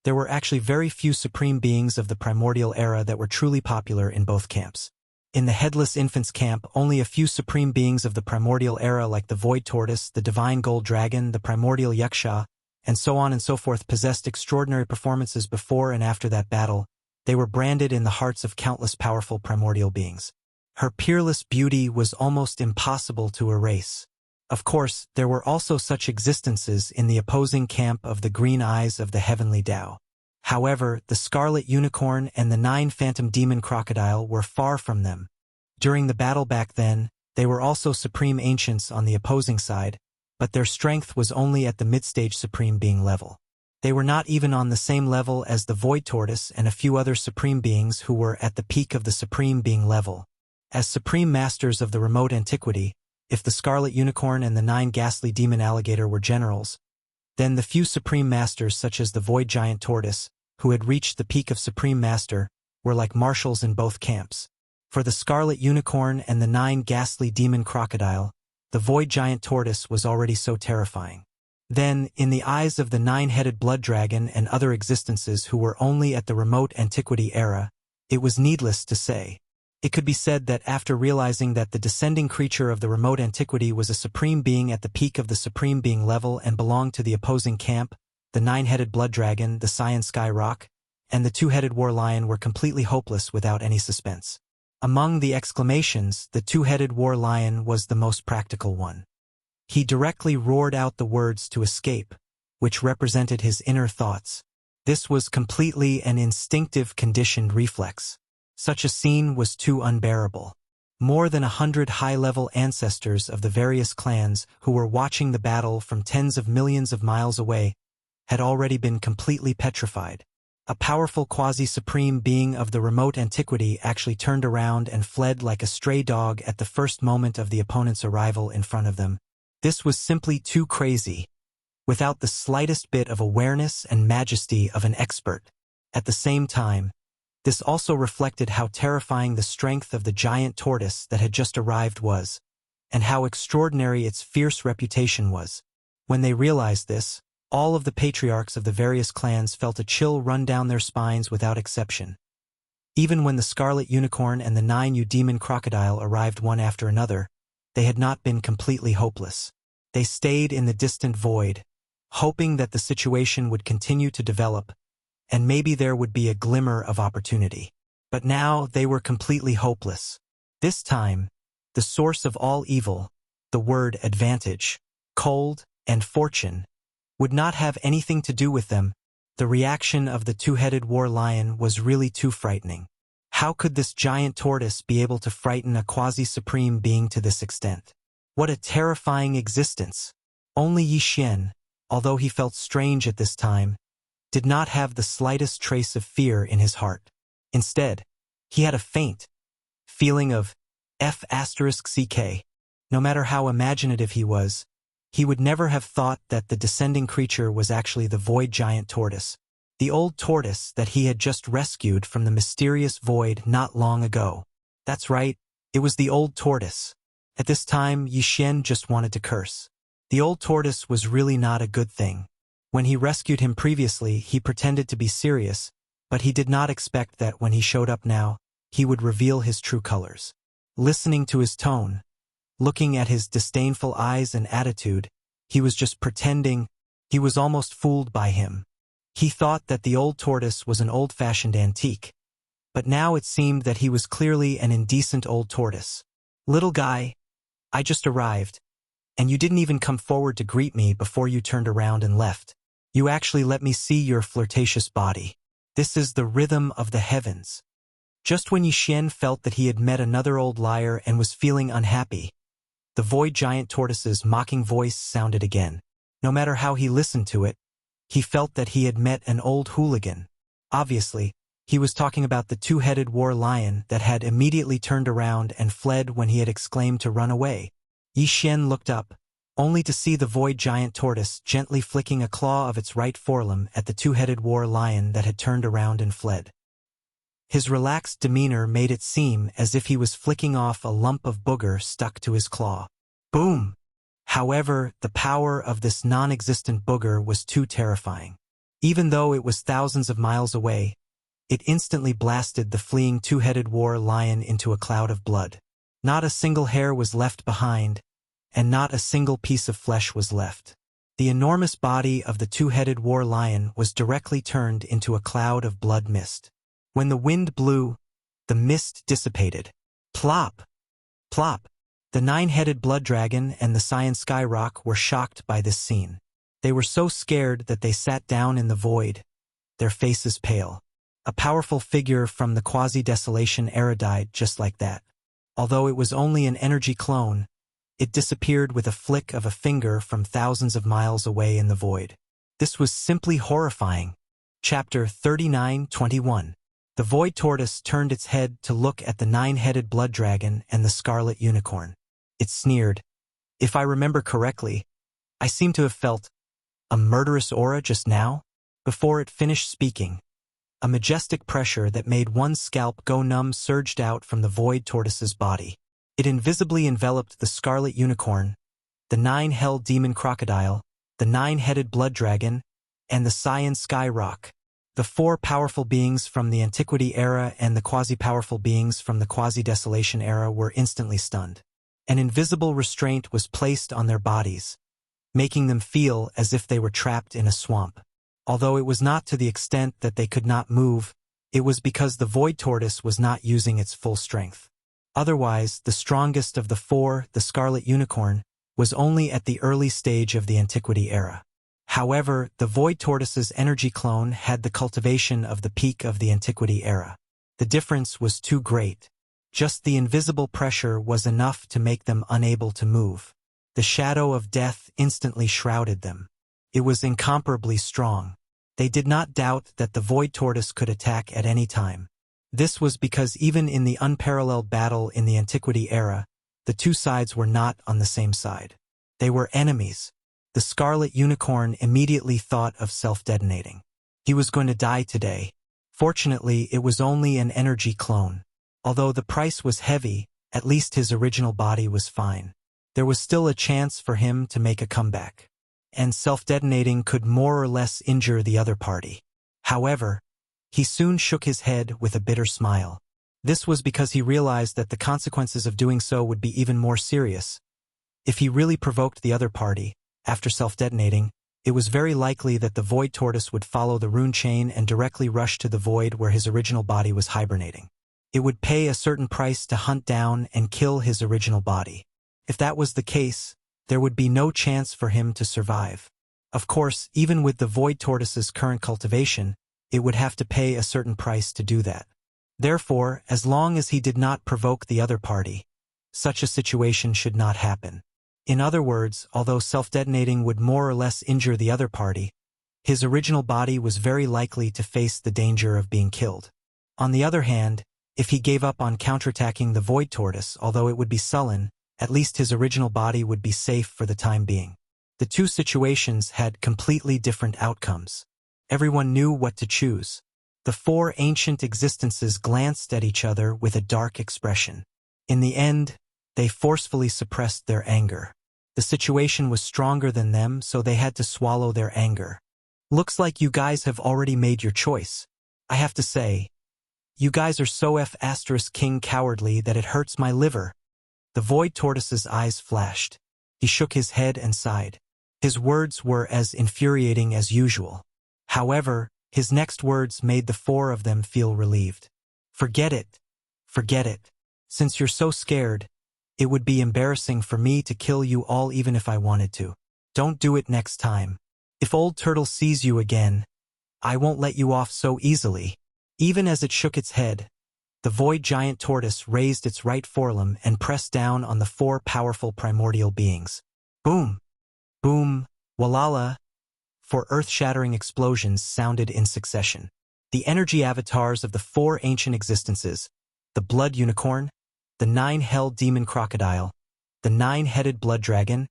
There were actually very few supreme beings of the primordial era that were truly popular in both camps. In the Headless Infants camp, only a few supreme beings of the primordial era like the Void Tortoise, the Divine Gold Dragon, the Primordial Wuxia, and so on and so forth possessed extraordinary performances before and after that battle. They were branded in the hearts of countless powerful primordial beings. Her peerless beauty was almost impossible to erase. Of course, there were also such existences in the opposing camp of the Green Eyes of the Heavenly Tao. However, the Scarlet Unicorn and the 9 Phantom Demon Crocodile were far from them. During the battle back then, they were also supreme ancients on the opposing side, but their strength was only at the mid-stage supreme being level. They were not even on the same level as the Void Tortoise and a few other supreme beings who were at the peak of the supreme being level. As supreme masters of the remote antiquity, if the Scarlet Unicorn and the 9 Ghastly Demon Alligator were generals, then the few supreme masters such as the Void Giant Tortoise, who had reached the peak of Supreme Master, were like marshals in both camps. For the Scarlet Unicorn and the 9 Ghastly Demon Crocodile, the Void Giant Tortoise was already so terrifying. Then, in the eyes of the 9-headed Blood Dragon and other existences who were only at the remote antiquity era, it was needless to say. It could be said that after realizing that the descending creature of the remote antiquity was a supreme being at the peak of the supreme being level and belonged to the opposing camp, the 9-headed Blood Dragon, the Cyan Sky Rock, and the 2-headed War Lion were completely hopeless without any suspense. Among the exclamations, the 2-headed War Lion was the most practical one. He directly roared out the words to escape, which represented his inner thoughts. This was completely an instinctive conditioned reflex. Such a scene was too unbearable. More than 100 high-level ancestors of the various clans who were watching the battle from tens of millions of miles away had already been completely petrified. A powerful quasi-supreme being of the remote antiquity actually turned around and fled like a stray dog at the first moment of the opponent's arrival in front of them. This was simply too crazy, without the slightest bit of awareness and majesty of an expert. At the same time, this also reflected how terrifying the strength of the giant tortoise that had just arrived was, and how extraordinary its fierce reputation was. When they realized this, all of the patriarchs of the various clans felt a chill run down their spines without exception. Even when the Scarlet Unicorn and the 9 Demon Crocodile arrived one after another, they had not been completely hopeless. They stayed in the distant void, hoping that the situation would continue to develop, and maybe there would be a glimmer of opportunity. But now they were completely hopeless. This time, the source of all evil, the word advantage, cold, and fortune, would not have anything to do with them. The reaction of the 2-headed War Lion was really too frightening. How could this giant tortoise be able to frighten a quasi-supreme being to this extent? What a terrifying existence! Only Yi Xian, although he felt strange at this time, did not have the slightest trace of fear in his heart. Instead, he had a faint feeling of F***ck. No matter how imaginative he was, he would never have thought that the descending creature was actually the Void Giant Tortoise, the old tortoise that he had just rescued from the mysterious void not long ago. That's right, it was the old tortoise. At this time, Yi Xian just wanted to curse. The old tortoise was really not a good thing. When he rescued him previously, he pretended to be serious, but he did not expect that when he showed up now, he would reveal his true colors. Listening to his tone, looking at his disdainful eyes and attitude, he was just pretending. He was almost fooled by him. He thought that the old tortoise was an old-fashioned antique, but now it seemed that he was clearly an indecent old tortoise. Little guy, I just arrived, and you didn't even come forward to greet me before you turned around and left. You actually let me see your flirtatious body. This is the rhythm of the heavens. Just when Yi Xian felt that he had met another old liar and was feeling unhappy, the Void Giant Tortoise's mocking voice sounded again. No matter how he listened to it, he felt that he had met an old hooligan. Obviously, he was talking about the 2-headed War Lion that had immediately turned around and fled when he had exclaimed to run away. Yi Xian looked up, only to see the Void Giant Tortoise gently flicking a claw of its right forelimb at the 2-headed War Lion that had turned around and fled. His relaxed demeanor made it seem as if he was flicking off a lump of booger stuck to his claw. Boom! However, the power of this non-existent booger was too terrifying. Even though it was thousands of miles away, it instantly blasted the fleeing two-headed war lion into a cloud of blood. Not a single hair was left behind, and not a single piece of flesh was left. The enormous body of the two-headed war lion was directly turned into a cloud of blood mist. When the wind blew, the mist dissipated. Plop! Plop! The nine-headed blood dragon and the Cyan Skyrock were shocked by this scene. They were so scared that they sat down in the void, their faces pale. A powerful figure from the quasi-desolation era died just like that. Although it was only an energy clone, it disappeared with a flick of a finger from thousands of miles away in the void. This was simply horrifying. Chapter 39:21. The Void Tortoise turned its head to look at the nine-headed blood dragon and the scarlet unicorn. It sneered. If I remember correctly, I seem to have felt a murderous aura just now. Before it finished speaking, a majestic pressure that made one's scalp go numb surged out from the Void Tortoise's body. It invisibly enveloped the scarlet unicorn, the nine-helled demon crocodile, the nine-headed blood dragon, and the Cyan Skyrock. The four powerful beings from the Antiquity era and the quasi-powerful beings from the quasi-desolation era were instantly stunned. An invisible restraint was placed on their bodies, making them feel as if they were trapped in a swamp. Although it was not to the extent that they could not move, it was because the Void Tortoise was not using its full strength. Otherwise, the strongest of the four, the Scarlet Unicorn, was only at the early stage of the Antiquity era. However, the Void Tortoise's energy clone had the cultivation of the peak of the Antiquity era. The difference was too great. Just the invisible pressure was enough to make them unable to move. The shadow of death instantly shrouded them. It was incomparably strong. They did not doubt that the Void Tortoise could attack at any time. This was because even in the unparalleled battle in the Antiquity era, the two sides were not on the same side. They were enemies. The Scarlet Unicorn immediately thought of self-detonating. He was going to die today. Fortunately, it was only an energy clone. Although the price was heavy, at least his original body was fine. There was still a chance for him to make a comeback. And self-detonating could more or less injure the other party. However, he soon shook his head with a bitter smile. This was because he realized that the consequences of doing so would be even more serious. If he really provoked the other party, after self-detonating, it was very likely that the Void Tortoise would follow the rune chain and directly rush to the void where his original body was hibernating. It would pay a certain price to hunt down and kill his original body. If that was the case, there would be no chance for him to survive. Of course, even with the Void Tortoise's current cultivation, it would have to pay a certain price to do that. Therefore, as long as he did not provoke the other party, such a situation should not happen. In other words, although self-detonating would more or less injure the other party, his original body was very likely to face the danger of being killed. On the other hand, if he gave up on counterattacking the Void Tortoise, although it would be sullen, at least his original body would be safe for the time being. The two situations had completely different outcomes. Everyone knew what to choose. The four ancient existences glanced at each other with a dark expression. In the end, they forcefully suppressed their anger. The situation was stronger than them, so they had to swallow their anger. Looks like you guys have already made your choice. I have to say, you guys are so F***ing cowardly that it hurts my liver. The Void Tortoise's eyes flashed. He shook his head and sighed. His words were as infuriating as usual. However, his next words made the four of them feel relieved. Forget it. Forget it. Since you're so scared, it would be embarrassing for me to kill you all even if I wanted to. Don't do it next time. If Old Turtle sees you again, I won't let you off so easily. Even as it shook its head, the Void Giant Tortoise raised its right forelimb and pressed down on the four powerful primordial beings. Boom! Boom! Walala! Four earth-shattering explosions sounded in succession. The energy avatars of the four ancient existences, the Blood Unicorn, the nine-helled demon crocodile, the nine-headed blood dragon,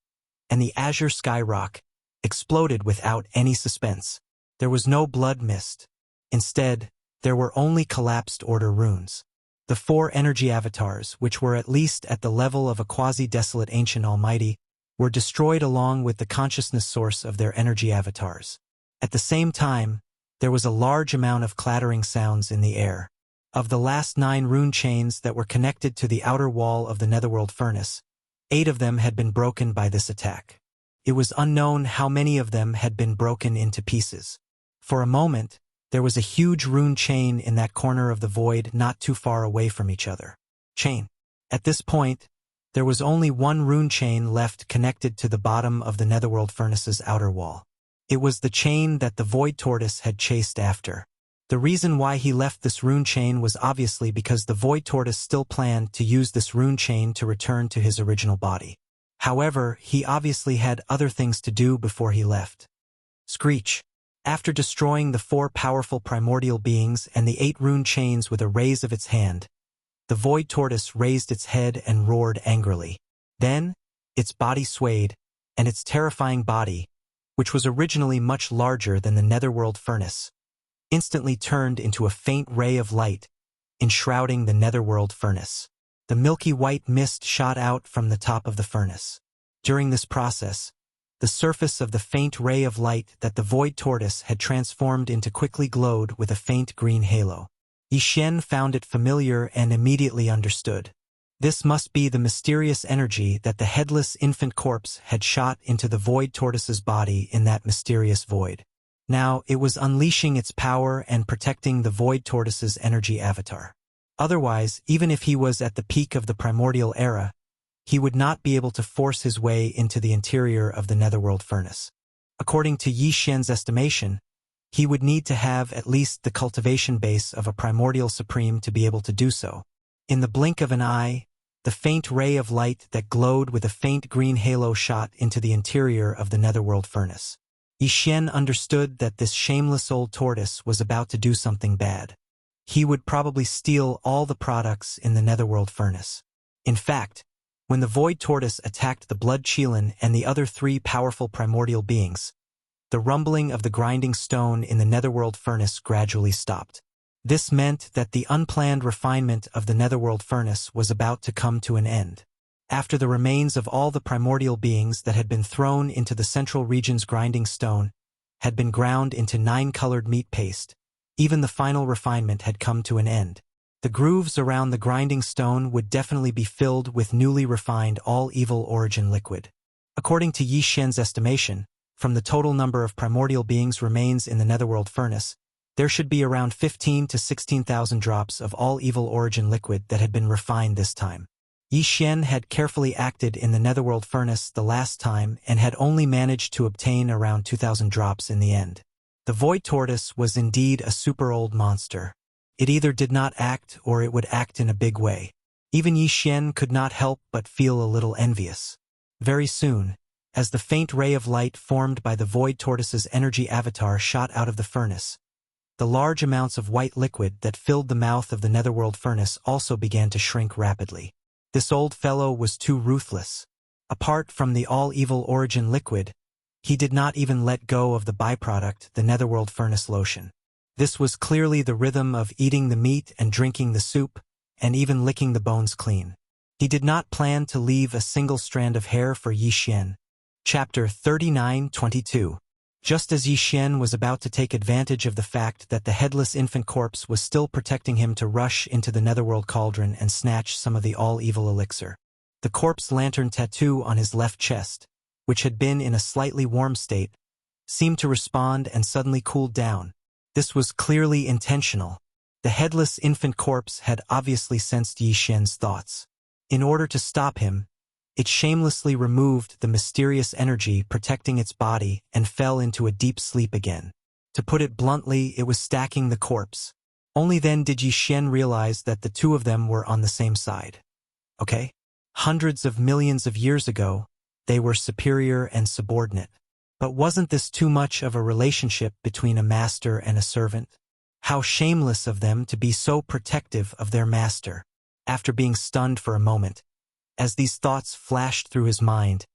and the azure skyrock, exploded without any suspense. There was no blood mist. Instead, there were only collapsed order runes. The four energy avatars, which were at least at the level of a quasi-desolate ancient almighty, were destroyed along with the consciousness source of their energy avatars. At the same time, there was a large amount of clattering sounds in the air. Of the last 9 rune chains that were connected to the outer wall of the netherworld furnace, 8 of them had been broken by this attack. It was unknown how many of them had been broken into pieces. For a moment, there was a huge rune chain in that corner of the void not too far away from each other. Chain. At this point, there was only one rune chain left connected to the bottom of the netherworld furnace's outer wall. It was the chain that the void tortoise had chased after. The reason why he left this rune chain was obviously because the void tortoise still planned to use this rune chain to return to his original body. However, he obviously had other things to do before he left. Screech. After destroying the 4 powerful primordial beings and the 8 rune chains with a raise of its hand, the void tortoise raised its head and roared angrily. Then, its body swayed, and its terrifying body, which was originally much larger than the netherworld furnace, instantly turned into a faint ray of light, enshrouding the netherworld furnace. The milky white mist shot out from the top of the furnace. During this process, the surface of the faint ray of light that the void tortoise had transformed into quickly glowed with a faint green halo. Yi Xian found it familiar and immediately understood. This must be the mysterious energy that the headless infant corpse had shot into the void tortoise's body in that mysterious void. Now, it was unleashing its power and protecting the void tortoise's energy avatar. Otherwise, even if he was at the peak of the primordial era, he would not be able to force his way into the interior of the netherworld furnace. According to Yi Xian's estimation, he would need to have at least the cultivation base of a primordial supreme to be able to do so. In the blink of an eye, the faint ray of light that glowed with a faint green halo shot into the interior of the netherworld furnace. Yi Xian understood that this shameless old tortoise was about to do something bad. He would probably steal all the products in the netherworld furnace. In fact, when the void tortoise attacked the blood Qilin and the other 3 powerful primordial beings, the rumbling of the grinding stone in the netherworld furnace gradually stopped. This meant that the unplanned refinement of the netherworld furnace was about to come to an end. After the remains of all the primordial beings that had been thrown into the central region's grinding stone had been ground into 9-colored meat paste, even the final refinement had come to an end. The grooves around the grinding stone would definitely be filled with newly refined all-evil origin liquid. According to Yi Xian's estimation, from the total number of primordial beings remains in the netherworld furnace, there should be around 15 to 16,000 drops of all-evil origin liquid that had been refined this time. Yi Xian had carefully acted in the netherworld furnace the last time and had only managed to obtain around 2,000 drops in the end. The void tortoise was indeed a super old monster. It either did not act or it would act in a big way. Even Yi Xian could not help but feel a little envious. Very soon, as the faint ray of light formed by the void tortoise's energy avatar shot out of the furnace, the large amounts of white liquid that filled the mouth of the netherworld furnace also began to shrink rapidly. This old fellow was too ruthless. Apart from the all-evil origin liquid, he did not even let go of the byproduct, the netherworld furnace lotion. This was clearly the rhythm of eating the meat and drinking the soup, and even licking the bones clean. He did not plan to leave a single strand of hair for Yi Xian. Chapter 39:22. Just as Yi Xian was about to take advantage of the fact that the headless infant corpse was still protecting him to rush into the netherworld cauldron and snatch some of the all-evil elixir, the corpse lantern tattoo on his left chest, which had been in a slightly warm state, seemed to respond and suddenly cooled down. This was clearly intentional. The headless infant corpse had obviously sensed Yi Xian's thoughts. In order to stop him, it shamelessly removed the mysterious energy protecting its body and fell into a deep sleep again. To put it bluntly, it was stacking the corpse. Only then did Yi Xian realize that the 2 of them were on the same side. Okay? Hundreds of millions of years ago, they were superior and subordinate. But wasn't this too much of a relationship between a master and a servant? How shameless of them to be so protective of their master. After being stunned for a moment, as these thoughts flashed through his mind,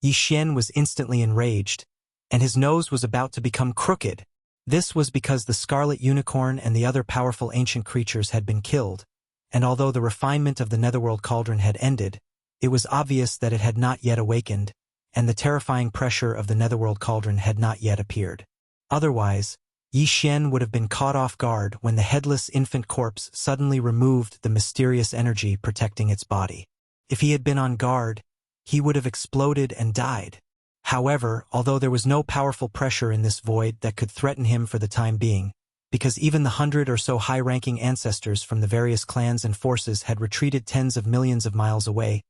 Yi Xian was instantly enraged, and his nose was about to become crooked. This was because the scarlet unicorn and the other powerful ancient creatures had been killed, and although the refinement of the netherworld cauldron had ended, it was obvious that it had not yet awakened, and the terrifying pressure of the netherworld cauldron had not yet appeared. Otherwise, Yi Xian would have been caught off guard when the headless infant corpse suddenly removed the mysterious energy protecting its body. If he had been on guard, he would have exploded and died. However, although there was no powerful pressure in this void that could threaten him for the time being, because even the 100 or so high-ranking ancestors from the various clans and forces had retreated tens of millions of miles away,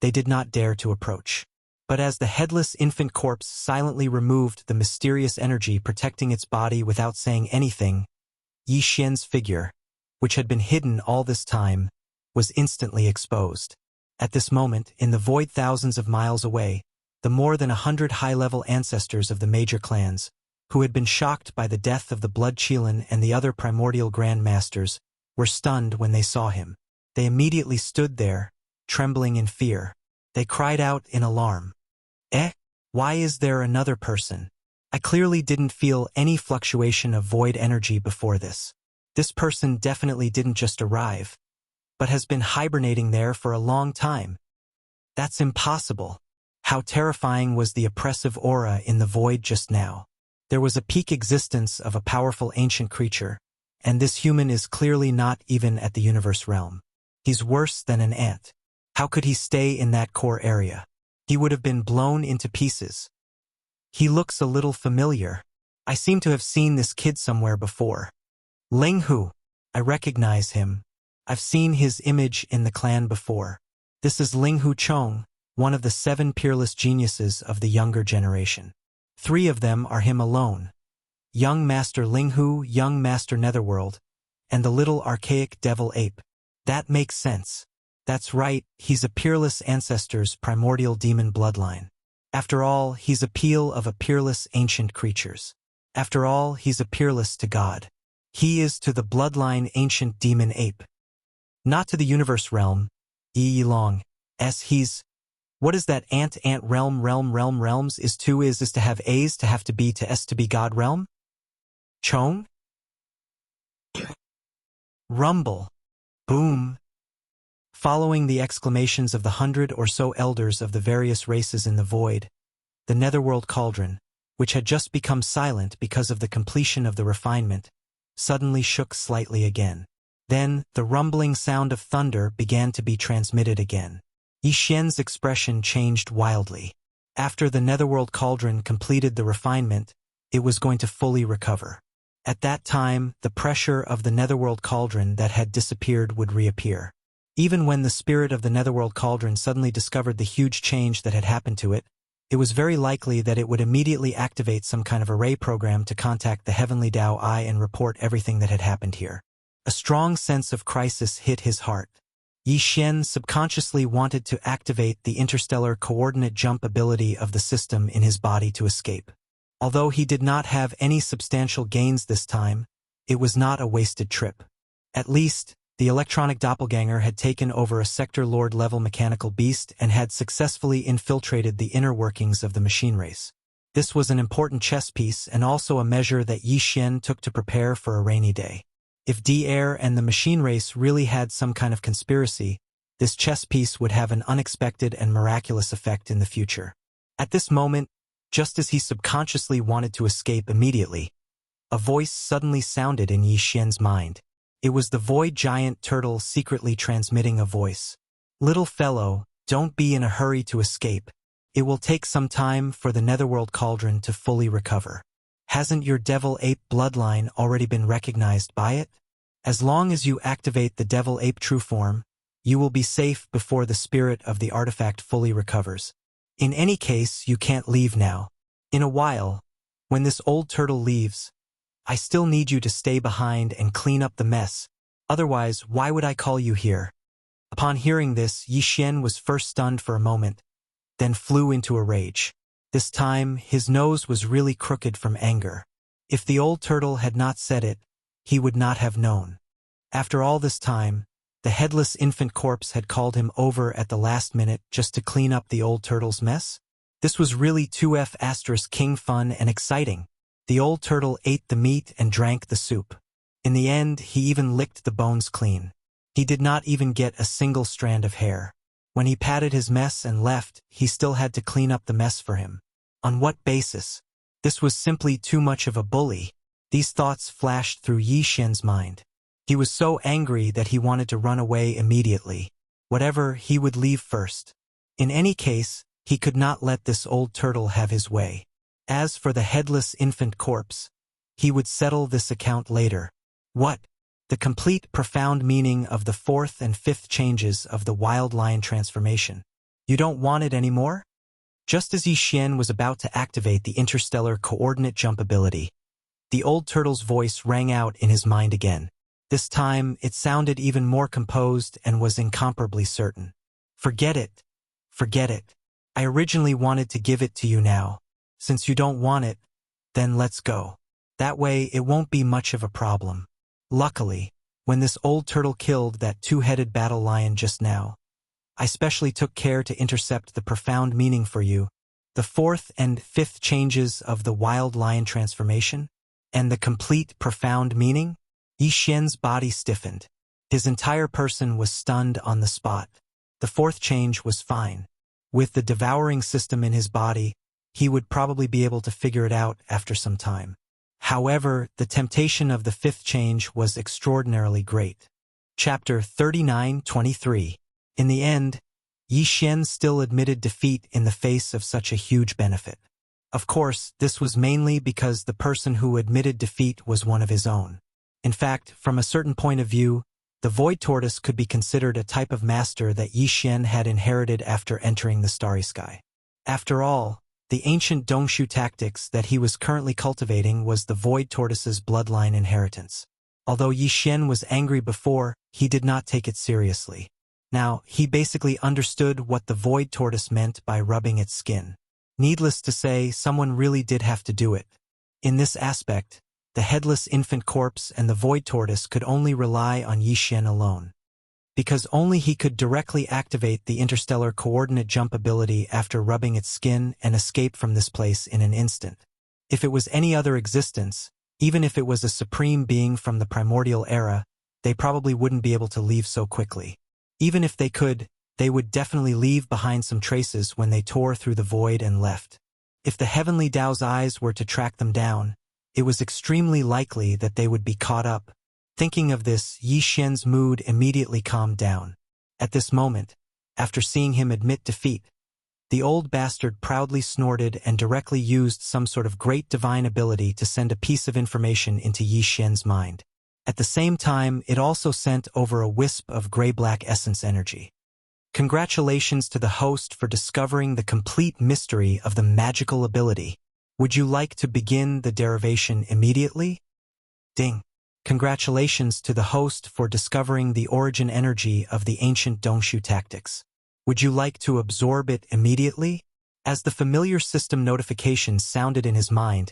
they did not dare to approach. But as the headless infant corpse silently removed the mysterious energy protecting its body without saying anything, Yi Xian's figure, which had been hidden all this time, was instantly exposed. At this moment, in the void thousands of miles away, the more than 100 high-level ancestors of the major clans, who had been shocked by the death of the Blood Qilin and the other primordial Grand Masters, were stunned when they saw him. They immediately stood there, trembling in fear. They cried out in alarm. Why is there another person? I clearly didn't feel any fluctuation of void energy before this. This person definitely didn't just arrive, but has been hibernating there for a long time. That's impossible. How terrifying was the oppressive aura in the void just now. There was a peak existence of a powerful ancient creature, and this human is clearly not even at the universe realm. He's worse than an ant. How could he stay in that core area? He would have been blown into pieces. He looks a little familiar. I seem to have seen this kid somewhere before. Ling Hu. I recognize him. I've seen his image in the clan before. This is Ling Hu Chong, one of the 7 peerless geniuses of the younger generation. 3 of them are him alone. Young Master Ling Hu, Young Master Netherworld, and the little archaic devil ape. That makes sense. That's right, he's a peerless ancestor's primordial demon bloodline. After all, he's a peel of a peerless ancient creatures. After all, he's a peerless to God. He is to the bloodline ancient demon ape. Not to the universe realm, Yi Long. He's... What is that ant realms is to have A's to have to be to S to be God realm? Chong? Rumble. Boom. Following the exclamations of the 100 or so elders of the various races in the void, the netherworld cauldron, which had just become silent because of the completion of the refinement, suddenly shook slightly again. Then, the rumbling sound of thunder began to be transmitted again. Yi Xian's expression changed wildly. After the netherworld cauldron completed the refinement, it was going to fully recover. At that time, the pressure of the netherworld cauldron that had disappeared would reappear. Even when the spirit of the netherworld cauldron suddenly discovered the huge change that had happened to it, it was very likely that it would immediately activate some kind of array program to contact the heavenly Tao Eye and report everything that had happened here. A strong sense of crisis hit his heart. Yi Xian subconsciously wanted to activate the interstellar coordinate jump ability of the system in his body to escape. Although he did not have any substantial gains this time, it was not a wasted trip. At least, the electronic doppelganger had taken over a Sector Lord-level mechanical beast and had successfully infiltrated the inner workings of the machine race. This was an important chess piece and also a measure that Yi Xian took to prepare for a rainy day. If D-Air and the machine race really had some kind of conspiracy, this chess piece would have an unexpected and miraculous effect in the future. At this moment, just as he subconsciously wanted to escape immediately, a voice suddenly sounded in Yi Xian's mind. It was the void giant turtle secretly transmitting a voice. Little fellow, don't be in a hurry to escape. It will take some time for the netherworld cauldron to fully recover. Hasn't your devil ape bloodline already been recognized by it? As long as you activate the devil ape true form, you will be safe before the spirit of the artifact fully recovers. In any case, you can't leave now. In a while, when this old turtle leaves, I still need you to stay behind and clean up the mess. Otherwise, why would I call you here? Upon hearing this, Yi Xian was first stunned for a moment, then flew into a rage. This time, his nose was really crooked from anger. If the old turtle had not said it, he would not have known. After all this time, the headless infant corpse had called him over at the last minute just to clean up the old turtle's mess? This was really 2F** king fun and exciting. The old turtle ate the meat and drank the soup. In the end, he even licked the bones clean. He did not even get a single strand of hair. When he patted his mess and left, he still had to clean up the mess for him. On what basis? This was simply too much of a bully. These thoughts flashed through Yi Xian's mind. He was so angry that he wanted to run away immediately. Whatever, he would leave first. In any case, he could not let this old turtle have his way. As for the headless infant corpse, he would settle this account later. What? The complete profound meaning of the fourth and fifth changes of the wild lion transformation. You don't want it anymore? Just as Yi Xian was about to activate the interstellar coordinate jump ability, the old turtle's voice rang out in his mind again. This time, it sounded even more composed and was incomparably certain. Forget it. Forget it. I originally wanted to give it to you now. Since you don't want it, then let's go. That way, it won't be much of a problem. Luckily, when this old turtle killed that two-headed battle lion just now, I specially took care to intercept the profound meaning for you, the fourth and fifth changes of the wild lion transformation, and the complete profound meaning. Yi Xian's body stiffened. His entire person was stunned on the spot. The fourth change was fine. With the devouring system in his body, he would probably be able to figure it out after some time. However, the temptation of the fifth change was extraordinarily great. Chapter 39-23. In the end, Yi Xian still admitted defeat in the face of such a huge benefit. Of course, this was mainly because the person who admitted defeat was one of his own. In fact, from a certain point of view, the Void Tortoise could be considered a type of master that Yi Xian had inherited after entering the Starry Sky. After all, the ancient Dongshu tactics that he was currently cultivating was the Void Tortoise's bloodline inheritance. Although Yi Xian was angry before, he did not take it seriously. Now, he basically understood what the Void Tortoise meant by rubbing its skin. Needless to say, someone really did have to do it. In this aspect, the headless infant corpse and the Void Tortoise could only rely on Yi Xian alone. Because only he could directly activate the interstellar coordinate jump ability after rubbing its skin and escape from this place in an instant. If it was any other existence, even if it was a supreme being from the primordial era, they probably wouldn't be able to leave so quickly. Even if they could, they would definitely leave behind some traces when they tore through the void and left. If the heavenly Tao's eyes were to track them down, it was extremely likely that they would be caught up. Thinking of this, Yi Xian's mood immediately calmed down. At this moment, after seeing him admit defeat, the old bastard proudly snorted and directly used some sort of great divine ability to send a piece of information into Yi Xian's mind. At the same time, it also sent over a wisp of gray-black essence energy. Congratulations to the host for discovering the complete mystery of the magical ability. Would you like to begin the derivation immediately? Ding. Congratulations to the host for discovering the origin energy of the ancient Dongshu tactics. Would you like to absorb it immediately? As the familiar system notification sounded in his mind,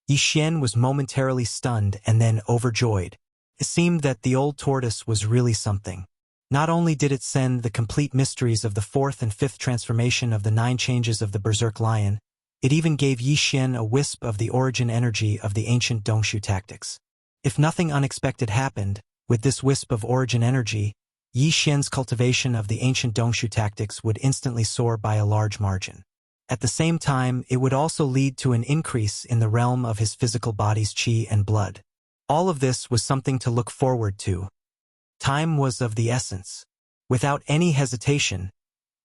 Yi Xian was momentarily stunned and then overjoyed. It seemed that the old tortoise was really something. Not only did it send the complete mysteries of the fourth and fifth transformation of the 9 changes of the Berserk Lion, it even gave Yi Xian a wisp of the origin energy of the ancient Dongshu tactics. If nothing unexpected happened, with this wisp of origin energy, Yi Xian's cultivation of the ancient Dongshu tactics would instantly soar by a large margin. At the same time, it would also lead to an increase in the realm of his physical body's qi and blood. All of this was something to look forward to. Time was of the essence. Without any hesitation,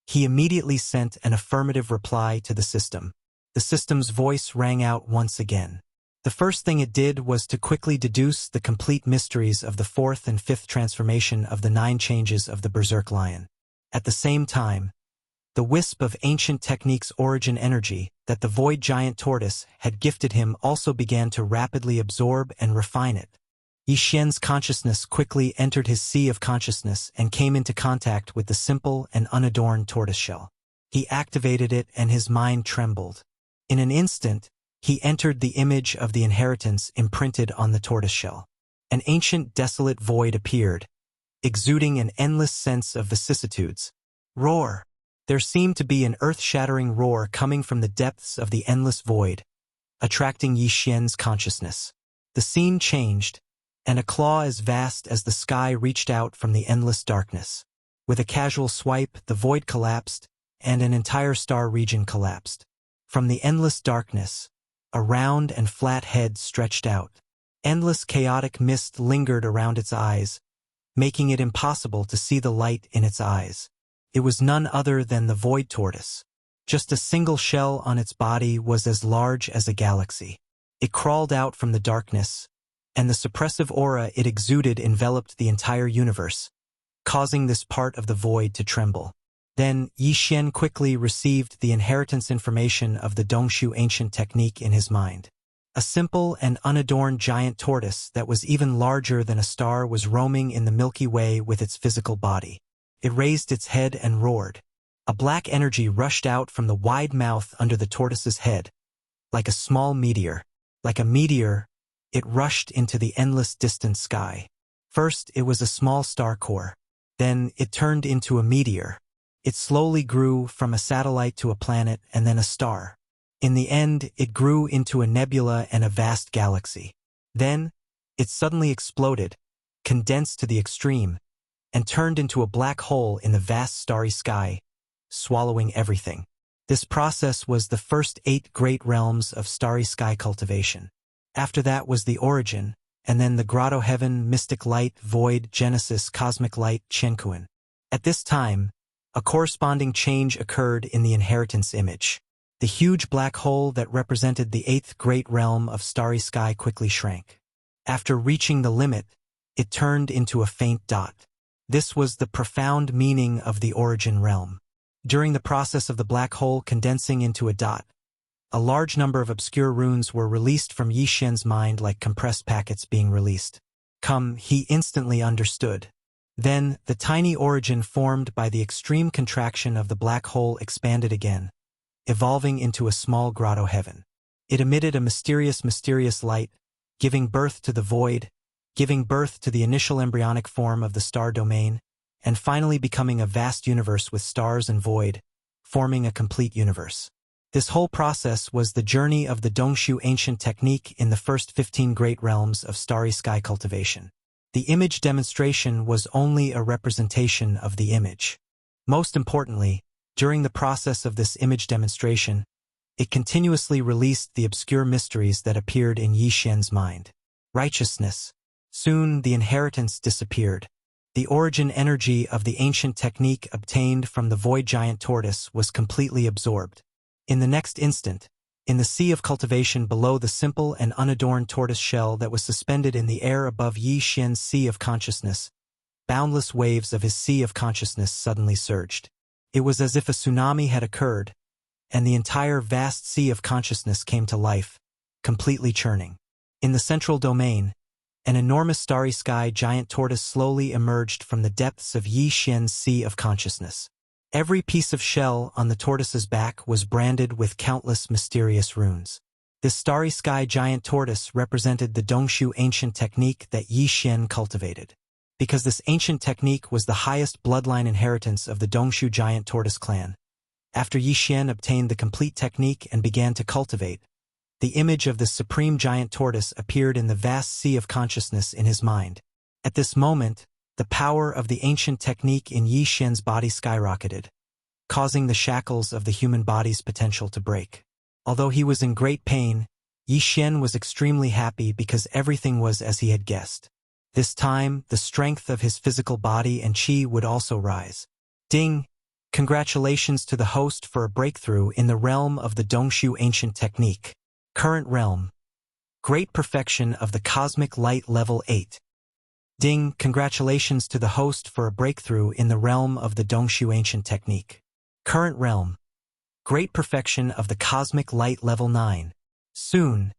he immediately sent an affirmative reply to the system. The system's voice rang out once again. The first thing it did was to quickly deduce the complete mysteries of the fourth and fifth transformation of the 9 changes of the Berserk Lion. At the same time, the wisp of ancient techniques' origin energy that the Void Giant Tortoise had gifted him also began to rapidly absorb and refine it. Yi Xian's consciousness quickly entered his sea of consciousness and came into contact with the simple and unadorned tortoiseshell. He activated it and his mind trembled. In an instant, he entered the image of the inheritance imprinted on the tortoiseshell. An ancient desolate void appeared, exuding an endless sense of vicissitudes. Roar! There seemed to be an earth-shattering roar coming from the depths of the endless void, attracting Yi Xian's consciousness. The scene changed, and a claw as vast as the sky reached out from the endless darkness. With a casual swipe, the void collapsed, and an entire star region collapsed. From the endless darkness, a round and flat head stretched out. Endless chaotic mist lingered around its eyes, making it impossible to see the light in its eyes. It was none other than the void tortoise. Just a single shell on its body was as large as a galaxy. It crawled out from the darkness, and the suppressive aura it exuded enveloped the entire universe, causing this part of the void to tremble. Then Yi Xian quickly received the inheritance information of the Dongshu ancient technique in his mind. A simple and unadorned giant tortoise that was even larger than a star was roaming in the Milky Way with its physical body. It raised its head and roared. A black energy rushed out from the wide mouth under the tortoise's head. Like a small meteor. Like a meteor, it rushed into the endless distant sky. First, it was a small star core. Then, it turned into a meteor. It slowly grew from a satellite to a planet and then a star. In the end, it grew into a nebula and a vast galaxy. Then, it suddenly exploded, condensed to the extreme, and turned into a black hole in the vast starry sky, swallowing everything. This process was the first 8 great realms of starry sky cultivation. After that was the origin, and then the grotto heaven, mystic light, void, genesis, cosmic light, Qiankuan. At this time, a corresponding change occurred in the inheritance image. The huge black hole that represented the 8th great realm of starry sky quickly shrank. After reaching the limit, it turned into a faint dot. This was the profound meaning of the origin realm. During the process of the black hole condensing into a dot, a large number of obscure runes were released from Yi Xian's mind like compressed packets being released. He instantly understood. Then, the tiny origin formed by the extreme contraction of the black hole expanded again, evolving into a small grotto heaven. It emitted a mysterious light, giving birth to the void, giving birth to the initial embryonic form of the star domain, and finally becoming a vast universe with stars and void, forming a complete universe. This whole process was the journey of the Dongshu ancient technique in the first 15 great realms of starry sky cultivation. The image demonstration was only a representation of the image. Most importantly, during the process of this image demonstration, it continuously released the obscure mysteries that appeared in Yi Xian's mind. Righteousness. Soon the inheritance disappeared. The origin energy of the ancient technique obtained from the void giant tortoise was completely absorbed. In the next instant, in the sea of cultivation below the simple and unadorned tortoise shell that was suspended in the air above Yi Xian's sea of consciousness, boundless waves of his sea of consciousness suddenly surged. It was as if a tsunami had occurred, and the entire vast sea of consciousness came to life, completely churning. In the central domain, an enormous starry sky giant tortoise slowly emerged from the depths of Yi Xian's sea of consciousness. Every piece of shell on the tortoise's back was branded with countless mysterious runes. This starry sky giant tortoise represented the Dongshu ancient technique that Yi Xian cultivated. Because this ancient technique was the highest bloodline inheritance of the Dongshu giant tortoise clan. After Yi Xian obtained the complete technique and began to cultivate, the image of the supreme giant tortoise appeared in the vast sea of consciousness in his mind. At this moment, the power of the ancient technique in Yi Xian's body skyrocketed, causing the shackles of the human body's potential to break. Although he was in great pain, Yi Xian was extremely happy because everything was as he had guessed. This time, the strength of his physical body and qi would also rise. Ding! Congratulations to the host for a breakthrough in the realm of the Dongshu ancient technique. Current realm. Great perfection of the cosmic light level 8. Ding! Congratulations to the host for a breakthrough in the realm of the Dongshu ancient technique. Current realm. Great perfection of the cosmic light level 9. Soon,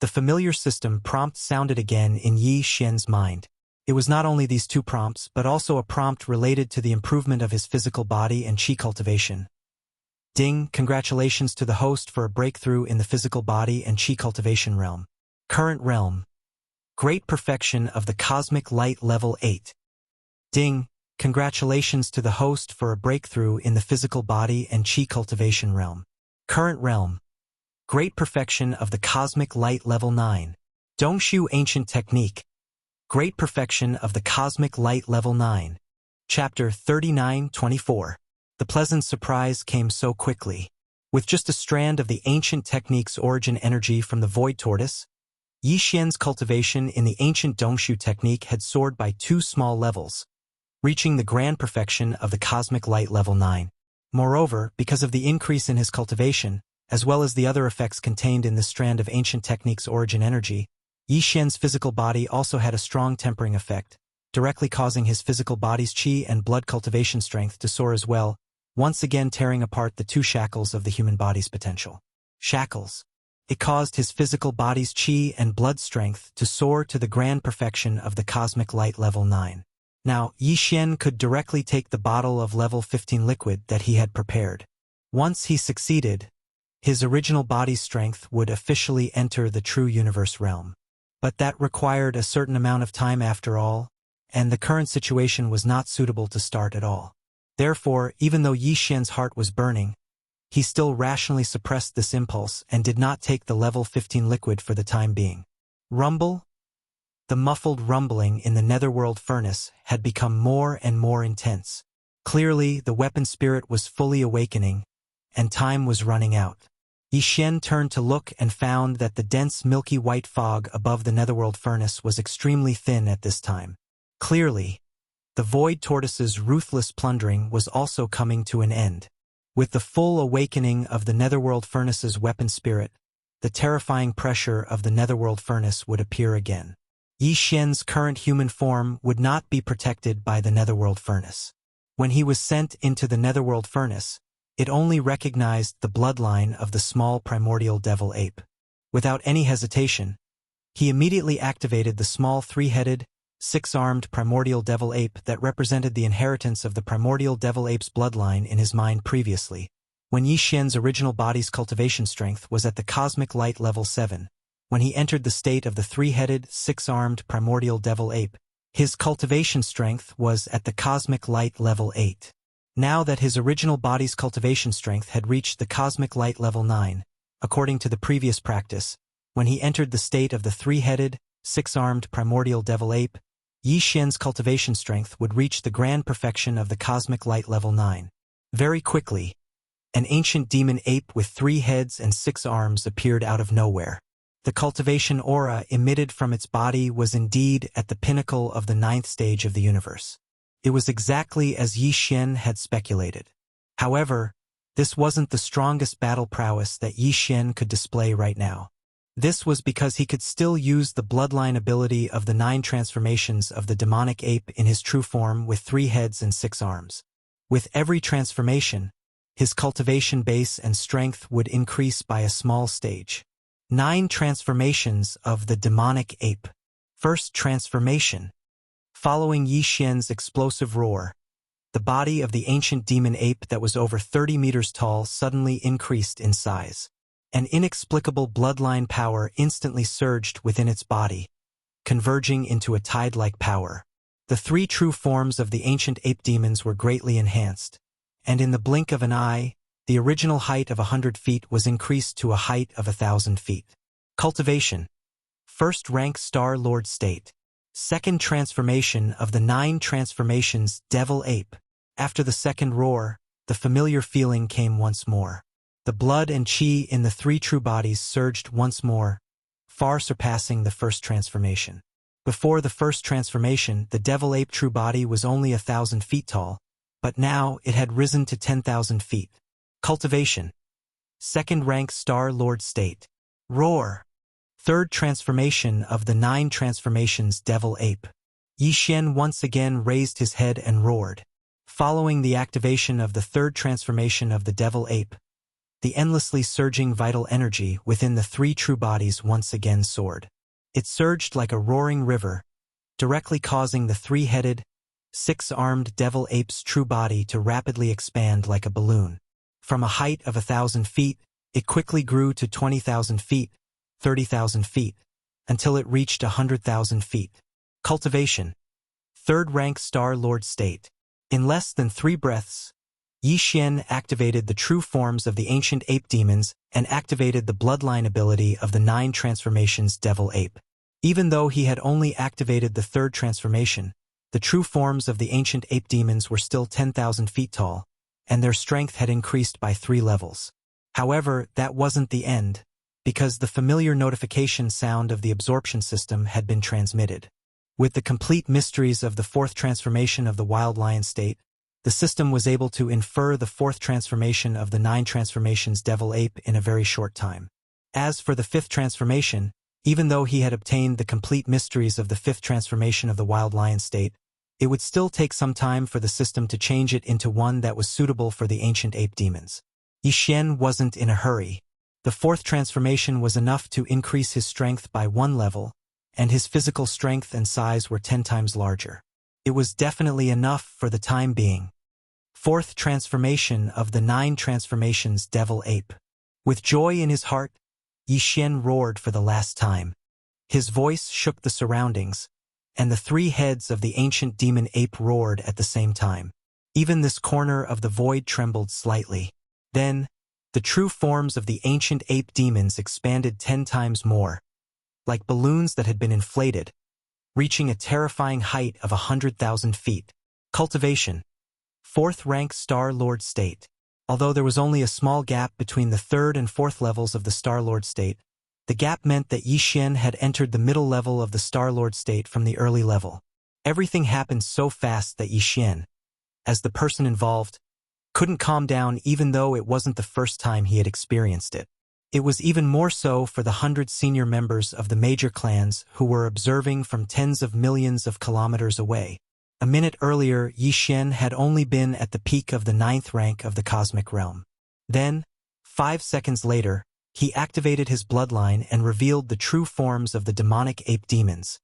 the familiar system prompt sounded again in Yi Xian's mind. It was not only these 2 prompts, but also a prompt related to the improvement of his physical body and qi cultivation. Ding! Congratulations to the host for a breakthrough in the physical body and qi cultivation realm. Current realm. Great perfection of the cosmic light level 8. Ding! Congratulations to the host for a breakthrough in the physical body and qi cultivation realm. Current realm. Great perfection of the cosmic light level 9. Dongshu ancient technique. Great perfection of the cosmic light level 9. Chapter 39-24. The pleasant surprise came so quickly. With just a strand of the ancient technique's origin energy from the void tortoise, Yi Xian's cultivation in the ancient Dongshu technique had soared by 2 small levels, reaching the grand perfection of the cosmic light level 9. Moreover, because of the increase in his cultivation, as well as the other effects contained in this strand of ancient technique's origin energy, Yi Xian's physical body also had a strong tempering effect, directly causing his physical body's qi and blood cultivation strength to soar as well, once again tearing apart the 2 shackles of the human body's potential. Shackles. It caused his physical body's qi and blood strength to soar to the grand perfection of the cosmic light level 9. Now, Yi Xian could directly take the bottle of level 15 liquid that he had prepared. Once he succeeded, his original body's strength would officially enter the true universe realm. But that required a certain amount of time after all, and the current situation was not suitable to start at all. Therefore, even though Yi Xian's heart was burning, he still rationally suppressed this impulse and did not take the level 15 liquid for the time being. Rumble? The muffled rumbling in the netherworld furnace had become more and more intense. Clearly, the weapon spirit was fully awakening, and time was running out. Yi Xian turned to look and found that the dense milky white fog above the netherworld furnace was extremely thin at this time. Clearly, the void tortoise's ruthless plundering was also coming to an end. With the full awakening of the netherworld furnace's weapon spirit, the terrifying pressure of the netherworld furnace would appear again. Yi Xian's current human form would not be protected by the netherworld furnace. When he was sent into the netherworld furnace, it only recognized the bloodline of the small primordial devil ape. Without any hesitation, he immediately activated the small 3-headed, 6-armed primordial devil ape that represented the inheritance of the primordial devil ape's bloodline in his mind previously, when Yi Xian's original body's cultivation strength was at the cosmic light level 7. When he entered the state of the 3-headed, 6-armed primordial devil ape, his cultivation strength was at the cosmic light level 8. Now that his original body's cultivation strength had reached the cosmic light level 9, according to the previous practice, when he entered the state of the 3-headed, 6-armed primordial devil ape, Yi Xian's cultivation strength would reach the grand perfection of the cosmic light level 9. Very quickly, an ancient demon ape with 3 heads and 6 arms appeared out of nowhere. The cultivation aura emitted from its body was indeed at the pinnacle of the 9th stage of the universe. It was exactly as Yi Xian had speculated. However, this wasn't the strongest battle prowess that Yi Xian could display right now. This was because he could still use the bloodline ability of the 9 transformations of the demonic ape in his true form with 3 heads and 6 arms. With every transformation, his cultivation base and strength would increase by a small stage. 9 transformations of the demonic ape. First transformation. Following Yi Xian's explosive roar, the body of the ancient demon ape that was over 30 meters tall suddenly increased in size. An inexplicable bloodline power instantly surged within its body, converging into a tide-like power. The 3 true forms of the ancient ape demons were greatly enhanced, and in the blink of an eye, the original height of 100 feet was increased to a height of 1,000 feet. Cultivation. First rank Star Lord state. Second transformation of the 9 transformations Devil Ape. After the second roar, the familiar feeling came once more. The blood and qi in the 3 true bodies surged once more, far surpassing the first transformation. Before the first transformation, the Devil Ape true body was only 1,000 feet tall, but now it had risen to 10,000 feet. Cultivation. Second rank Star Lord state. Roar. Third transformation of the 9 transformations Devil Ape. Yi Xian once again raised his head and roared. Following the activation of the third transformation of the Devil Ape, the endlessly surging vital energy within the 3 true bodies once again soared. It surged like a roaring river, directly causing the 3-headed, 6-armed Devil Ape's true body to rapidly expand like a balloon. From a height of 1,000 feet, it quickly grew to 20,000 feet, 30,000 feet, until it reached 100,000 feet. Cultivation. Third rank Star Lord state. In less than 3 breaths, Yi Xian activated the true forms of the ancient ape demons and activated the bloodline ability of the 9 transformations Devil Ape. Even though he had only activated the third transformation, the true forms of the ancient ape demons were still 10,000 feet tall, and their strength had increased by 3 levels. However, that wasn't the end, because the familiar notification sound of the absorption system had been transmitted. With the complete mysteries of the fourth transformation of the wild lion state, the system was able to infer the fourth transformation of the 9 transformations devil ape in a very short time. As for the fifth transformation, even though he had obtained the complete mysteries of the fifth transformation of the wild lion state, it would still take some time for the system to change it into one that was suitable for the ancient ape demons. Yi Xian wasn't in a hurry. The fourth transformation was enough to increase his strength by 1 level, and his physical strength and size were 10 times larger. It was definitely enough for the time being. Fourth transformation of the 9 transformations devil ape. With joy in his heart, Yi Xian roared for the last time. His voice shook the surroundings, and the 3 heads of the ancient demon ape roared at the same time. Even this corner of the void trembled slightly. Then, the true forms of the ancient ape demons expanded 10 times more, like balloons that had been inflated, reaching a terrifying height of 100,000 feet. Cultivation. 4th rank Star Lord state. Although there was only a small gap between the 3rd and 4th levels of the Star Lord state, the gap meant that Yi Xian had entered the middle level of the Star Lord state from the early level. Everything happened so fast that Yi Xian, as the person involved, couldn't calm down even though it wasn't the first time he had experienced it. It was even more so for the 100 senior members of the major clans who were observing from tens of millions of kilometers away. A minute earlier, Yi Xian had only been at the peak of the 9th rank of the cosmic realm. Then, 5 seconds later, he activated his bloodline and revealed the true forms of the demonic ape demons,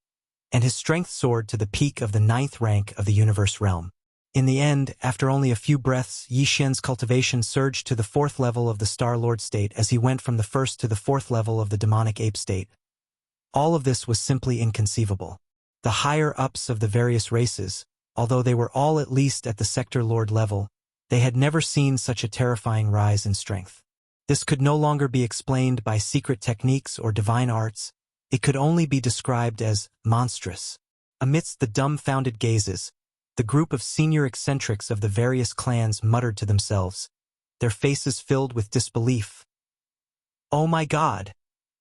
and his strength soared to the peak of the 9th rank of the universe realm. In the end, after only a few breaths, Yi Xian's cultivation surged to the 4th level of the Star Lord state as he went from the 1st to the 4th level of the demonic ape state. All of this was simply inconceivable. The higher-ups of the various races, although they were all at least at the Sector Lord level, they had never seen such a terrifying rise in strength. This could no longer be explained by secret techniques or divine arts. It could only be described as monstrous. Amidst the dumbfounded gazes, the group of senior eccentrics of the various clans muttered to themselves, their faces filled with disbelief. "Oh my God!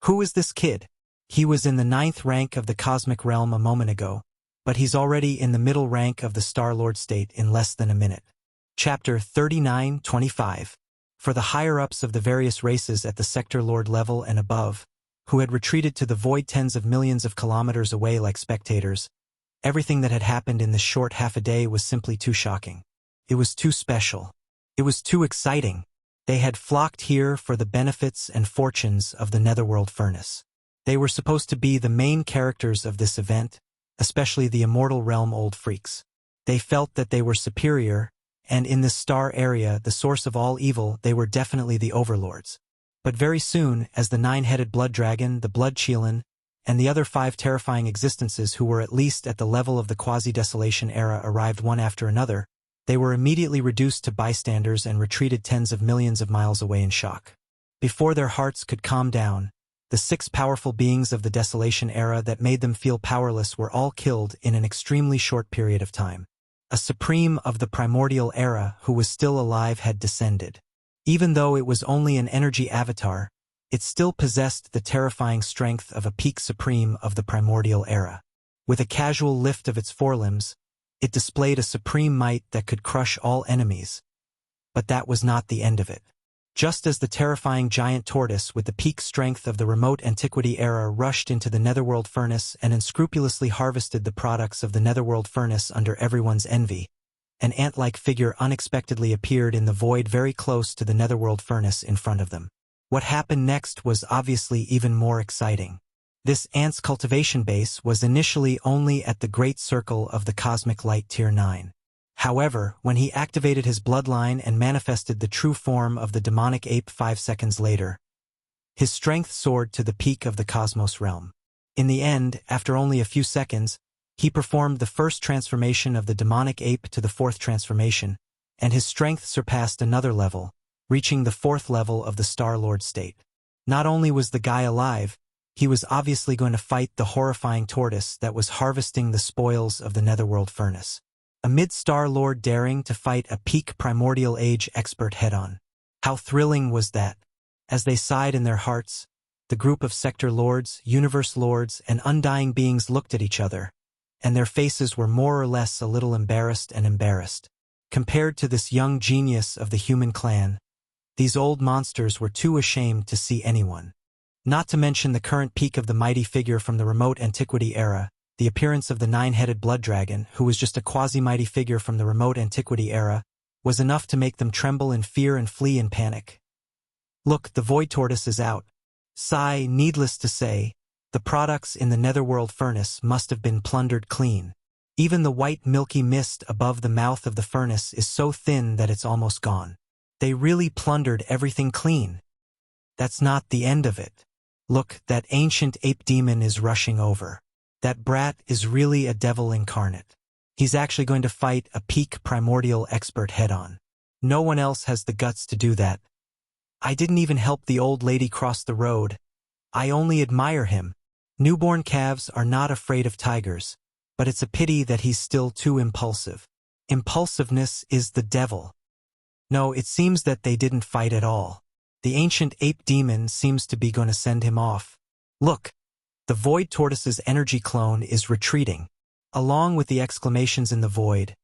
Who is this kid? He was in the 9th rank of the cosmic realm a moment ago, but he's already in the middle rank of the Star Lord state in less than a minute." Chapter 39-25. For the higher-ups of the various races at the Sector Lord level and above, who had retreated to the void tens of millions of kilometers away like spectators, everything that had happened in this short half a day was simply too shocking. It was too special. It was too exciting. They had flocked here for the benefits and fortunes of the Netherworld Furnace. They were supposed to be the main characters of this event, especially the Immortal Realm old freaks. They felt that they were superior, and in this star area, the source of all evil, they were definitely the overlords. But very soon, as the 9-headed blood dragon, the blood Qilin, and the other 5 terrifying existences who were at least at the level of the quasi-desolation era arrived one after another, they were immediately reduced to bystanders and retreated tens of millions of miles away in shock. Before their hearts could calm down, the 6 powerful beings of the desolation era that made them feel powerless were all killed in an extremely short period of time. A supreme of the primordial era who was still alive had descended. Even though it was only an energy avatar, it still possessed the terrifying strength of a peak supreme of the primordial era. With a casual lift of its forelimbs, it displayed a supreme might that could crush all enemies. But that was not the end of it. Just as the terrifying giant tortoise with the peak strength of the remote antiquity era rushed into the Netherworld Furnace and unscrupulously harvested the products of the Netherworld Furnace under everyone's envy, an ant-like figure unexpectedly appeared in the void very close to the Netherworld Furnace in front of them. What happened next was obviously even more exciting. This ant's cultivation base was initially only at the Great Circle of the Cosmic Light Tier 9. However, when he activated his bloodline and manifested the true form of the demonic ape 5 seconds later, his strength soared to the peak of the cosmos realm. In the end, after only a few seconds, he performed the first transformation of the demonic ape to the 4th transformation, and his strength surpassed another level, reaching the 4th level of the Star Lord state. Not only was the guy alive, he was obviously going to fight the horrifying tortoise that was harvesting the spoils of the Netherworld Furnace. Amid Star Lord daring to fight a peak primordial age expert head-on. How thrilling was that? As they sighed in their hearts, the group of sector lords, universe lords, and undying beings looked at each other, and their faces were more or less a little embarrassed. Compared to this young genius of the human clan, these old monsters were too ashamed to see anyone. Not to mention the current peak of the mighty figure from the remote antiquity era, the appearance of the nine-headed blood dragon, who was just a quasi-mighty figure from the remote antiquity era, was enough to make them tremble in fear and flee in panic. Look, the void tortoise is out. Sigh, needless to say, the products in the netherworld furnace must have been plundered clean. Even the white milky mist above the mouth of the furnace is so thin that it's almost gone. They really plundered everything clean. That's not the end of it. Look, that ancient ape demon is rushing over. That brat is really a devil incarnate. He's actually going to fight a peak primordial expert head-on. No one else has the guts to do that. I didn't even help the old lady cross the road. I only admire him. Newborn calves are not afraid of tigers, but it's a pity that he's still too impulsive. Impulsiveness is the devil. No, it seems that they didn't fight at all. The ancient ape demon seems to be going to send him off. Look, the void tortoise's energy clone is retreating. Along with the exclamations in the void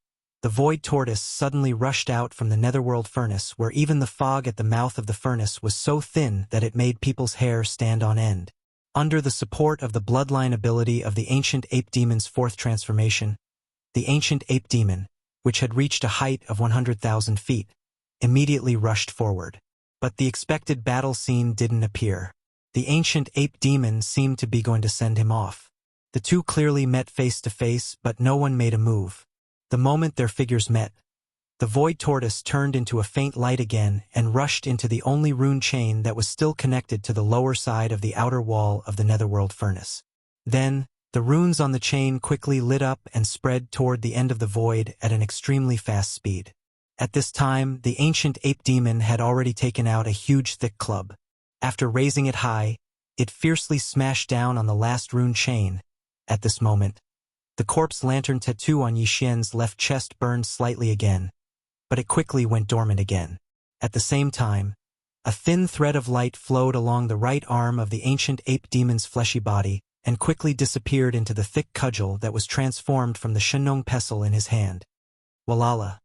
tortoise suddenly rushed out from the netherworld furnace, where even the fog at the mouth of the furnace was so thin that it made people's hair stand on end. Under the support of the bloodline ability of the ancient ape demon's fourth transformation, the ancient ape demon, which had reached a height of 100,000 feet, immediately rushed forward. But the expected battle scene didn't appear. The ancient ape demon seemed to be going to send him off. The two clearly met face to face, but no one made a move. The moment their figures met, the void tortoise turned into a faint light again and rushed into the only rune chain that was still connected to the lower side of the outer wall of the netherworld furnace. Then, the runes on the chain quickly lit up and spread toward the end of the void at an extremely fast speed. At this time, the ancient ape demon had already taken out a huge thick club. After raising it high, it fiercely smashed down on the last rune chain. At this moment, the corpse lantern tattoo on Yi Xian's left chest burned slightly again, but it quickly went dormant again. At the same time, a thin thread of light flowed along the right arm of the ancient ape demon's fleshy body and quickly disappeared into the thick cudgel that was transformed from the Shenong pestle in his hand. Walala.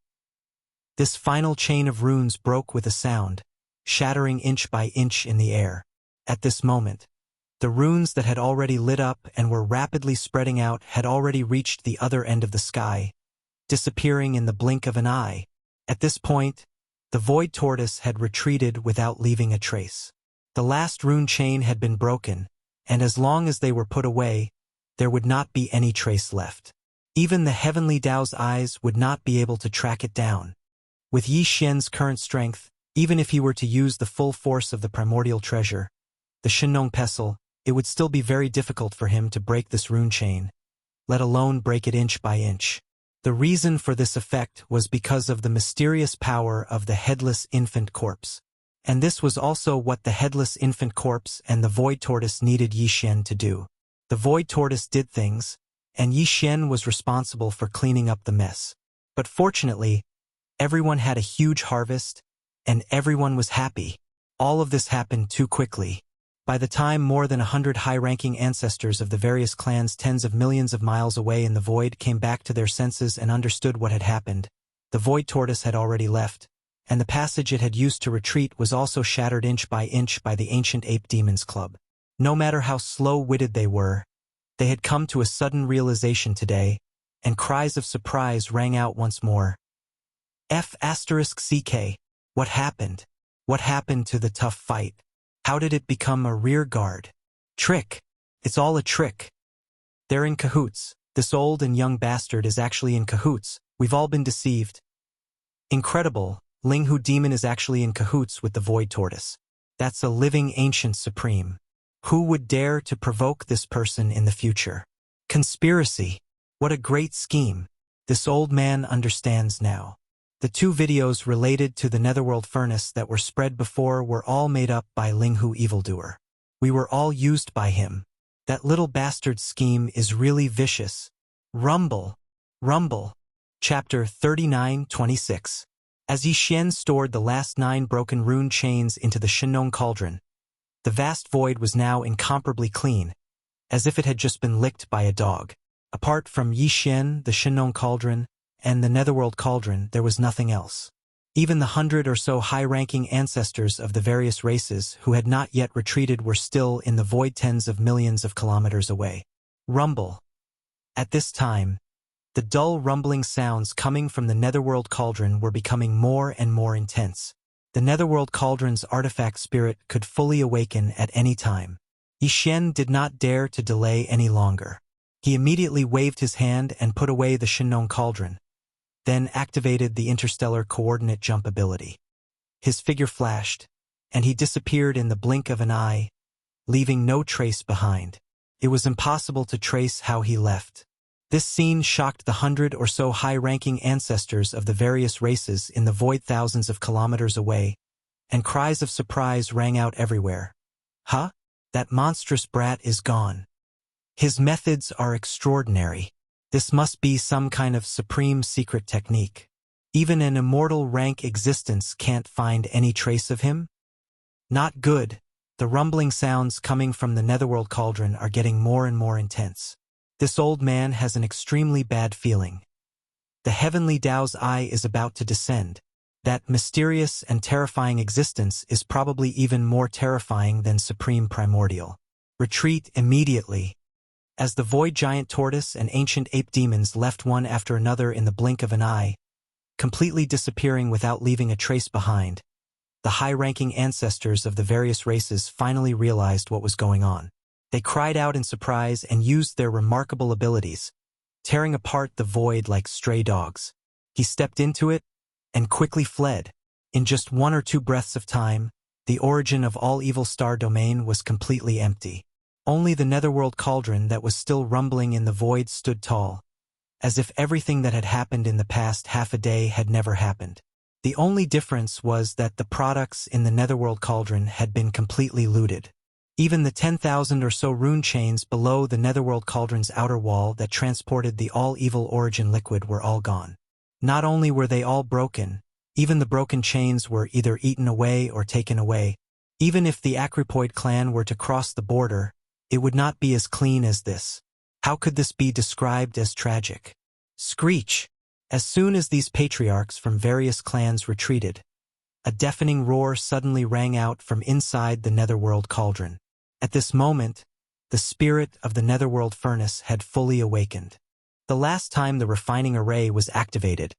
This final chain of runes broke with a sound, shattering inch by inch in the air. At this moment, the runes that had already lit up and were rapidly spreading out had already reached the other end of the sky, disappearing in the blink of an eye. At this point, the void tortoise had retreated without leaving a trace. The last rune chain had been broken, and as long as they were put away, there would not be any trace left. Even the heavenly Tao's eyes would not be able to track it down. With Yi Xian's current strength, even if he were to use the full force of the primordial treasure, the Shenong pestle, it would still be very difficult for him to break this rune chain, let alone break it inch by inch. The reason for this effect was because of the mysterious power of the headless infant corpse. And this was also what the headless infant corpse and the void tortoise needed Yi Xian to do. The void tortoise did things, and Yi Xian was responsible for cleaning up the mess. But fortunately, everyone had a huge harvest, and everyone was happy. All of this happened too quickly. By the time more than 100 high-ranking ancestors of the various clans tens of millions of miles away in the void came back to their senses and understood what had happened, the void tortoise had already left, and the passage it had used to retreat was also shattered inch by the ancient ape demon's club. No matter how slow-witted they had come to a sudden realization today, and cries of surprise rang out once more. F***CK. What happened? What happened to the tough fight? How did it become a rear guard? Trick. It's all a trick. They're in cahoots. This old and young bastard is actually in cahoots. We've all been deceived. Incredible. Linghu demon is actually in cahoots with the void tortoise. That's a living ancient supreme. Who would dare to provoke this person in the future? Conspiracy. What a great scheme. This old man understands now. The two videos related to the netherworld furnace that were spread before were all made up by Linghu evildoer. We were all used by him. That little bastard's scheme is really vicious. Rumble. Rumble. Chapter 39-26. As Yi Xian stored the last 9 broken rune chains into the Shinong cauldron, the vast void was now incomparably clean, as if it had just been licked by a dog. Apart from Yi Xian, the Shinong cauldron, and the Netherworld cauldron, there was nothing else. Even the 100 or so high-ranking ancestors of the various races who had not yet retreated were still in the void tens of millions of kilometers away. Rumble. At this time, the dull rumbling sounds coming from the Netherworld cauldron were becoming more and more intense. The Netherworld cauldron's artifact spirit could fully awaken at any time. Yi Xian did not dare to delay any longer. He immediately waved his hand and put away the Shinong cauldron, then activated the interstellar coordinate jump ability. His figure flashed, and he disappeared in the blink of an eye, leaving no trace behind. It was impossible to trace how he left. This scene shocked the 100 or so high-ranking ancestors of the various races in the void thousands of kilometers away, and cries of surprise rang out everywhere. Huh? That monstrous brat is gone. His methods are extraordinary. This must be some kind of supreme secret technique. Even an immortal rank existence can't find any trace of him? Not good. The rumbling sounds coming from the Netherworld cauldron are getting more and more intense. This old man has an extremely bad feeling. The heavenly Tao's eye is about to descend. That mysterious and terrifying existence is probably even more terrifying than supreme primordial. Retreat immediately. As the void giant tortoise and ancient ape demons left one after another in the blink of an eye, completely disappearing without leaving a trace behind, the high-ranking ancestors of the various races finally realized what was going on. They cried out in surprise and used their remarkable abilities, tearing apart the void like stray dogs. He stepped into it and quickly fled. In just 1 or 2 breaths of time, the origin of all evil star domain was completely empty. Only the Netherworld cauldron that was still rumbling in the void stood tall, as if everything that had happened in the past half a day had never happened. The only difference was that the products in the Netherworld cauldron had been completely looted. Even the 10,000 or so rune chains below the Netherworld cauldron's outer wall that transported the all-evil origin liquid were all gone. Not only were they all broken, even the broken chains were either eaten away or taken away. Even if the Acrypoid clan were to cross the border, it would not be as clean as this. How could this be described as tragic? Screech! As soon as these patriarchs from various clans retreated, a deafening roar suddenly rang out from inside the Netherworld cauldron. At this moment, the spirit of the Netherworld furnace had fully awakened. The last time the refining array was activated,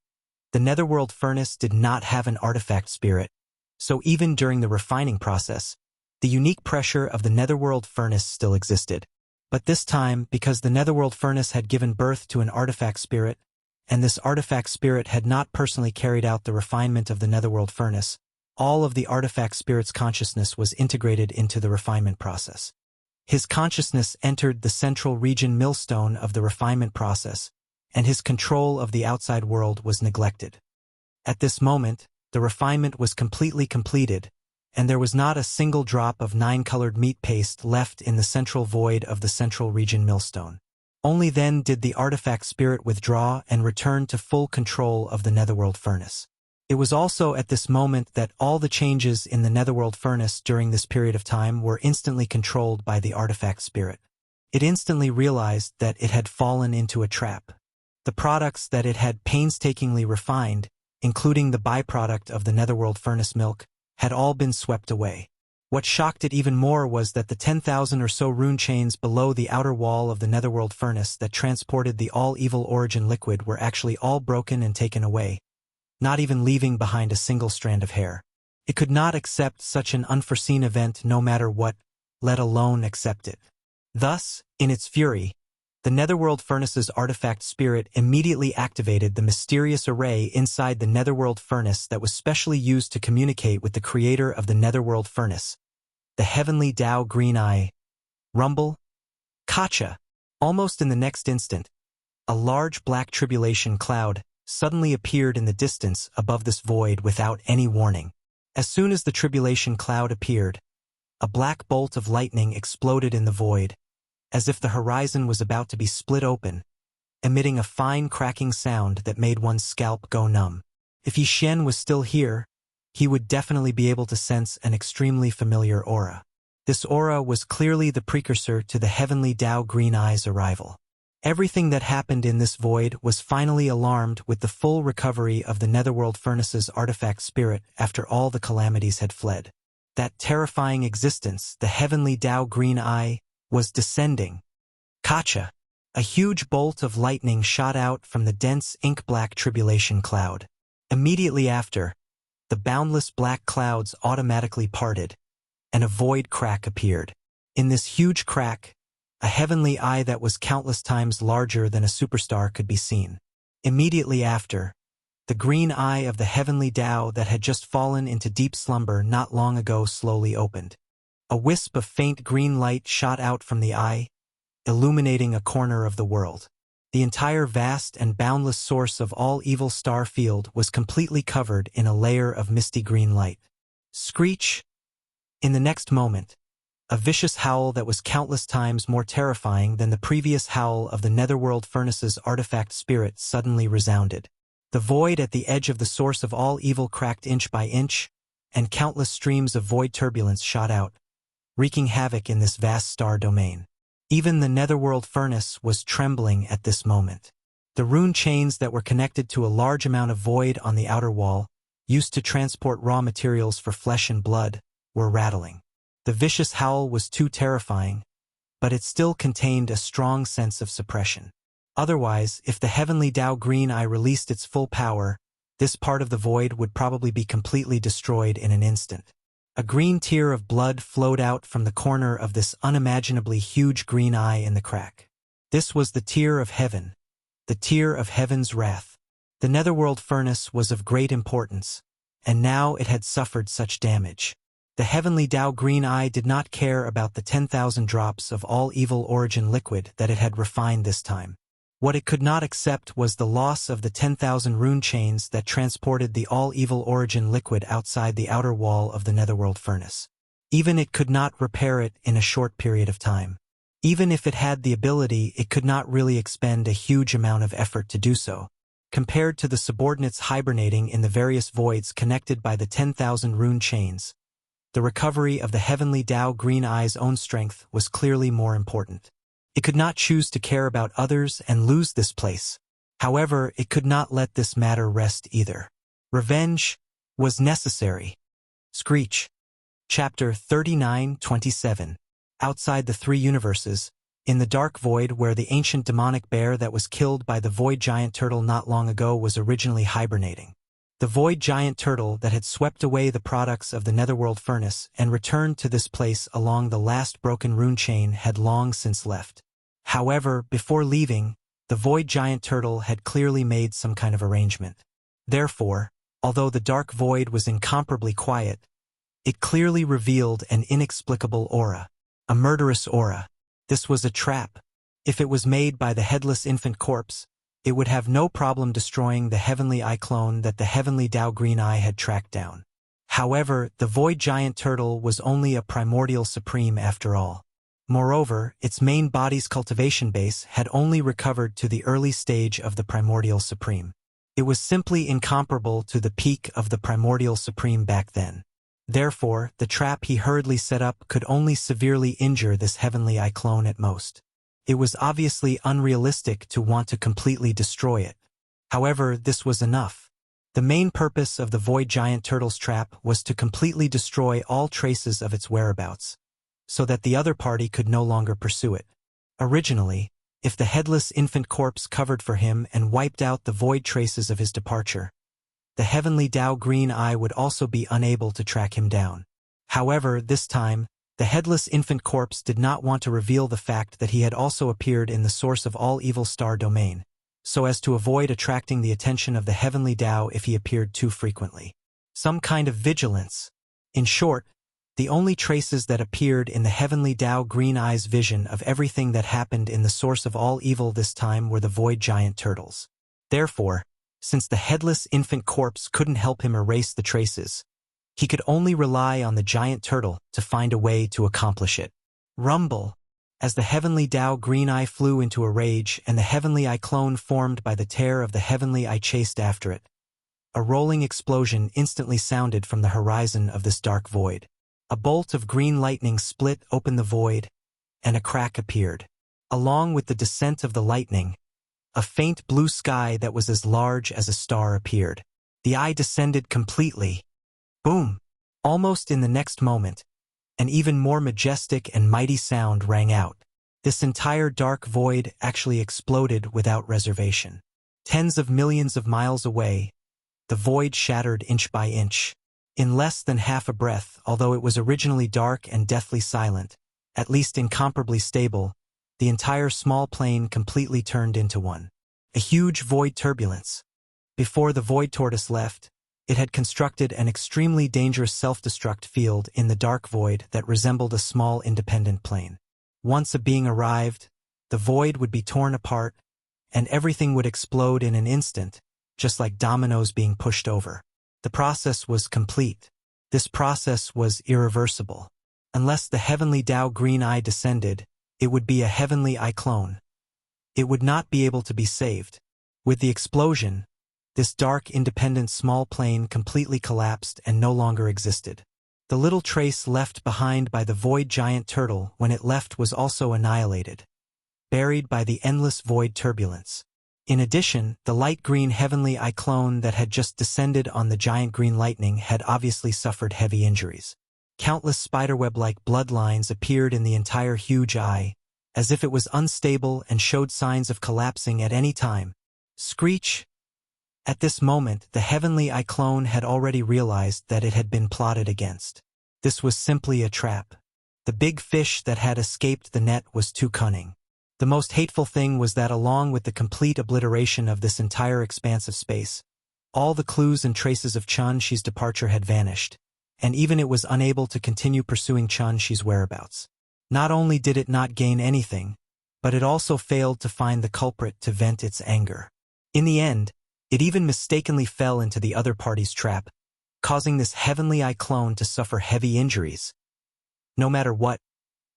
the Netherworld furnace did not have an artifact spirit, so even during the refining process, the unique pressure of the Netherworld furnace still existed. But this time, because the Netherworld furnace had given birth to an artifact spirit, and this artifact spirit had not personally carried out the refinement of the Netherworld furnace, all of the artifact spirit's consciousness was integrated into the refinement process. His consciousness entered the central region millstone of the refinement process, and his control of the outside world was neglected. At this moment, the refinement was completely completed, and there was not a single drop of 9-colored meat paste left in the central void of the central region millstone. Only then did the artifact spirit withdraw and return to full control of the Netherworld furnace. It was also at this moment that all the changes in the Netherworld furnace during this period of time were instantly controlled by the artifact spirit. It instantly realized that it had fallen into a trap. The products that it had painstakingly refined, including the byproduct of the Netherworld furnace milk, had all been swept away. What shocked it even more was that the 10,000 or so rune chains below the outer wall of the Netherworld furnace that transported the all-evil origin liquid were actually all broken and taken away, not even leaving behind a single strand of hair. It could not accept such an unforeseen event no matter what, let alone accept it. Thus, in its fury, the Netherworld furnace's artifact spirit immediately activated the mysterious array inside the Netherworld furnace that was specially used to communicate with the creator of the Netherworld furnace, the heavenly Tao Green Eye. Rumble. Kacha. Almost in the next instant, a large black tribulation cloud suddenly appeared in the distance above this void without any warning. As soon as the tribulation cloud appeared, a black bolt of lightning exploded in the void, as if the horizon was about to be split open, emitting a fine cracking sound that made one's scalp go numb. If Yi Xian was still here, he would definitely be able to sense an extremely familiar aura. This aura was clearly the precursor to the heavenly Tao Green Eye's arrival. Everything that happened in this void was finally alarmed with the full recovery of the Netherworld Furnace's artifact spirit after all the calamities had fled. That terrifying existence, the heavenly Tao Green Eye, was descending. Kacha! A huge bolt of lightning shot out from the dense ink-black tribulation cloud. Immediately after, the boundless black clouds automatically parted, and a void crack appeared. In this huge crack, a heavenly eye that was countless times larger than a superstar could be seen. Immediately after, the green eye of the heavenly Tao that had just fallen into deep slumber not long ago slowly opened. A wisp of faint green light shot out from the eye, illuminating a corner of the world. The entire vast and boundless source of all evil star field was completely covered in a layer of misty green light. Screech! In the next moment, a vicious howl that was countless times more terrifying than the previous howl of the Netherworld Furnace's artifact spirit suddenly resounded. The void at the edge of the source of all evil cracked inch by inch, and countless streams of void turbulence shot out, wreaking havoc in this vast star domain. Even the Netherworld Furnace was trembling at this moment. The rune chains that were connected to a large amount of void on the outer wall, used to transport raw materials for flesh and blood, were rattling. The vicious howl was too terrifying, but it still contained a strong sense of suppression. Otherwise, if the heavenly Tao Green Eye released its full power, this part of the void would probably be completely destroyed in an instant. A green tear of blood flowed out from the corner of this unimaginably huge green eye in the crack. This was the tear of heaven, the tear of heaven's wrath. The Netherworld Furnace was of great importance, and now it had suffered such damage. The heavenly Tao Green Eye did not care about the 10,000 drops of all evil origin liquid that it had refined this time. What it could not accept was the loss of the 10,000 rune chains that transported the all-evil origin liquid outside the outer wall of the Netherworld Furnace. Even it could not repair it in a short period of time. Even if it had the ability, it could not really expend a huge amount of effort to do so. Compared to the subordinates hibernating in the various voids connected by the 10,000 rune chains, the recovery of the heavenly Tao Green Eye's own strength was clearly more important. It could not choose to care about others and lose this place. However, it could not let this matter rest either. Revenge was necessary. Screech. Chapter 39:27. Outside the three universes, in the dark void where the ancient demonic bear that was killed by the void giant turtle not long ago was originally hibernating. The void giant turtle that had swept away the products of the Netherworld Furnace and returned to this place along the last broken rune chain had long since left. However, before leaving, the void giant turtle had clearly made some kind of arrangement. Therefore, although the dark void was incomparably quiet, it clearly revealed an inexplicable aura, a murderous aura. This was a trap. If it was made by the headless infant corpse, it would have no problem destroying the heavenly eye clone that the heavenly Tao Green Eye had tracked down. However, the void giant turtle was only a primordial supreme after all. Moreover, its main body's cultivation base had only recovered to the early stage of the primordial supreme. It was simply incomparable to the peak of the primordial supreme back then. Therefore, the trap he hurriedly set up could only severely injure this heavenly eye clone at most. It was obviously unrealistic to want to completely destroy it. However, this was enough. The main purpose of the void giant turtle's trap was to completely destroy all traces of its whereabouts, so that the other party could no longer pursue it. Originally, if the headless infant corpse covered for him and wiped out the void traces of his departure, the heavenly Tao Green Eye would also be unable to track him down. However, this time, the headless infant corpse did not want to reveal the fact that he had also appeared in the source of all evil star domain, so as to avoid attracting the attention of the heavenly Tao if he appeared too frequently. Some kind of vigilance. In short, the only traces that appeared in the heavenly Tao Green Eye's vision of everything that happened in the source of all evil this time were the void giant turtles. Therefore, since the headless infant corpse couldn't help him erase the traces, he could only rely on the giant turtle to find a way to accomplish it. Rumble! As the heavenly Tao Green Eye flew into a rage and the heavenly eye clone formed by the tear of the heavenly eye chased after it, A rolling explosion instantly sounded from the horizon of this dark void. A bolt of green lightning split open the void, and a crack appeared. Along with the descent of the lightning, a faint blue sky that was as large as a star appeared. The eye descended completely. Boom! Almost in the next moment, an even more majestic and mighty sound rang out. This entire dark void actually exploded without reservation. Tens of millions of miles away, the void shattered inch by inch. In less than half a breath, although it was originally dark and deathly silent, at least incomparably stable, the entire small plane completely turned into one. A huge void turbulence. Before the void tortoise left, it had constructed an extremely dangerous self-destruct field in the dark void that resembled a small independent plane. Once a being arrived, the void would be torn apart, and everything would explode in an instant, just like dominoes being pushed over. The process was complete. This process was irreversible. Unless the heavenly Tao green eye descended, it would be a heavenly eye clone. It would not be able to be saved. With the explosion, this dark independent small plane completely collapsed and no longer existed. The little trace left behind by the void giant turtle when it left was also annihilated, buried by the endless void turbulence. In addition, the light green heavenly eye clone that had just descended on the giant green lightning had obviously suffered heavy injuries. Countless spiderweb-like bloodlines appeared in the entire huge eye, as if it was unstable and showed signs of collapsing at any time. Screech! At this moment, the heavenly eye clone had already realized that it had been plotted against. This was simply a trap. The big fish that had escaped the net was too cunning. The most hateful thing was that along with the complete obliteration of this entire expanse of space, all the clues and traces of Chun-Shi's departure had vanished, and even it was unable to continue pursuing Chun-Shi's whereabouts. Not only did it not gain anything, but it also failed to find the culprit to vent its anger. In the end, it even mistakenly fell into the other party's trap, causing this heavenly eye clone to suffer heavy injuries. No matter what,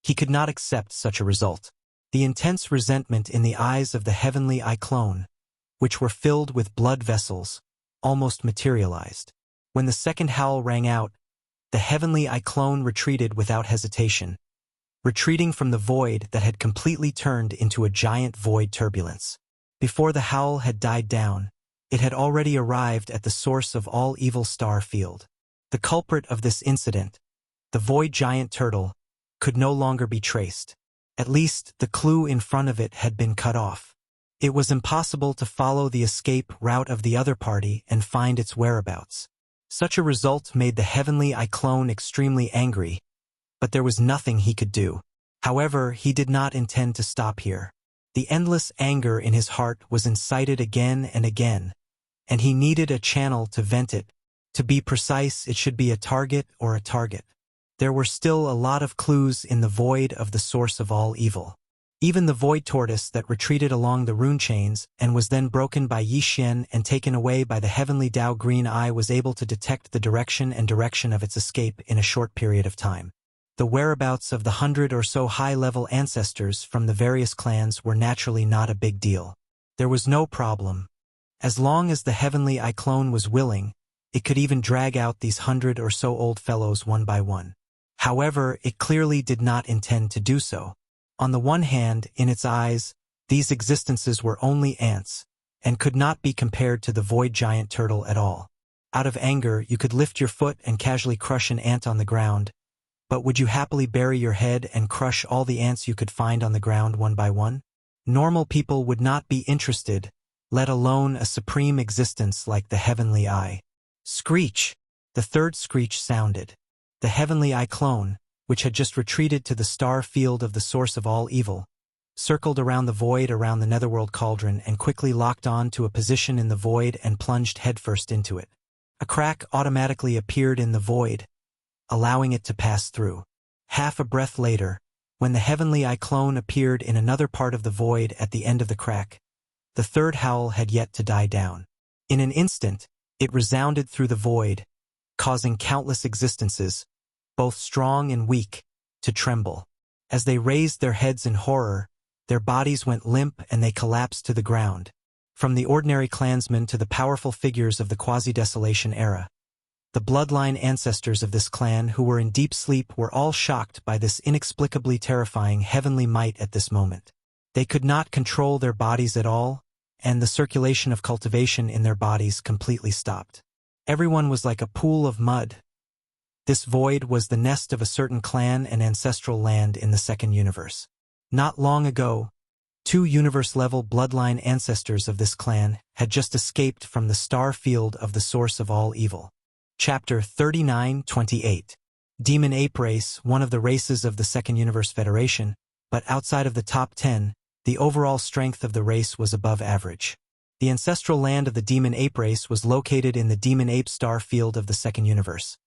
he could not accept such a result. The intense resentment in the eyes of the heavenly eye clone, which were filled with blood vessels, almost materialized. When the second howl rang out, the heavenly eye clone retreated without hesitation, retreating from the void that had completely turned into a giant void turbulence. Before the howl had died down, it had already arrived at the source of all evil star field. The culprit of this incident, the void giant turtle, could no longer be traced. At least, the clue in front of it had been cut off. It was impossible to follow the escape route of the other party and find its whereabouts. Such a result made the heavenly eye clone extremely angry, but there was nothing he could do. However, he did not intend to stop here. The endless anger in his heart was incited again and again, and he needed a channel to vent it. To be precise, it should be a target or a target. There were still a lot of clues in the void of the source of all evil. Even the void tortoise that retreated along the rune chains and was then broken by Yi Xian and taken away by the heavenly Tao green eye was able to detect the direction of its escape in a short period of time. The whereabouts of the 100 or so high-level ancestors from the various clans were naturally not a big deal. There was no problem. As long as the heavenly eye clone was willing, it could even drag out these 100 or so old fellows one by one. However, it clearly did not intend to do so. On the one hand, in its eyes, these existences were only ants, and could not be compared to the void giant turtle at all. Out of anger, you could lift your foot and casually crush an ant on the ground, but would you happily bury your head and crush all the ants you could find on the ground one by one? Normal people would not be interested, let alone a supreme existence like the heavenly eye. Screech! The third screech sounded. The heavenly eye clone, which had just retreated to the star field of the source of all evil, circled around the void around the netherworld cauldron and quickly locked on to a position in the void and plunged headfirst into it. A crack automatically appeared in the void, allowing it to pass through. Half a breath later, when the heavenly eye clone appeared in another part of the void at the end of the crack, the third howl had yet to die down. In an instant, it resounded through the void, causing countless existences, both strong and weak, to tremble. As they raised their heads in horror, their bodies went limp and they collapsed to the ground, From the ordinary clansmen to the powerful figures of the quasi-desolation era. The bloodline ancestors of this clan who were in deep sleep were all shocked by this inexplicably terrifying heavenly might at this moment. They could not control their bodies at all, and the circulation of cultivation in their bodies completely stopped. Everyone was like a pool of mud. This void was the nest of a certain clan and ancestral land in the second universe. Not long ago, 2 universe-level bloodline ancestors of this clan had just escaped from the star field of the source of all evil. Chapter 39-28. Demon Ape Race, one of the races of the Second Universe Federation, but outside of the top 10, the overall strength of the race was above average. The ancestral land of the Demon Ape Race was located in the Demon Ape star field of the Second Universe.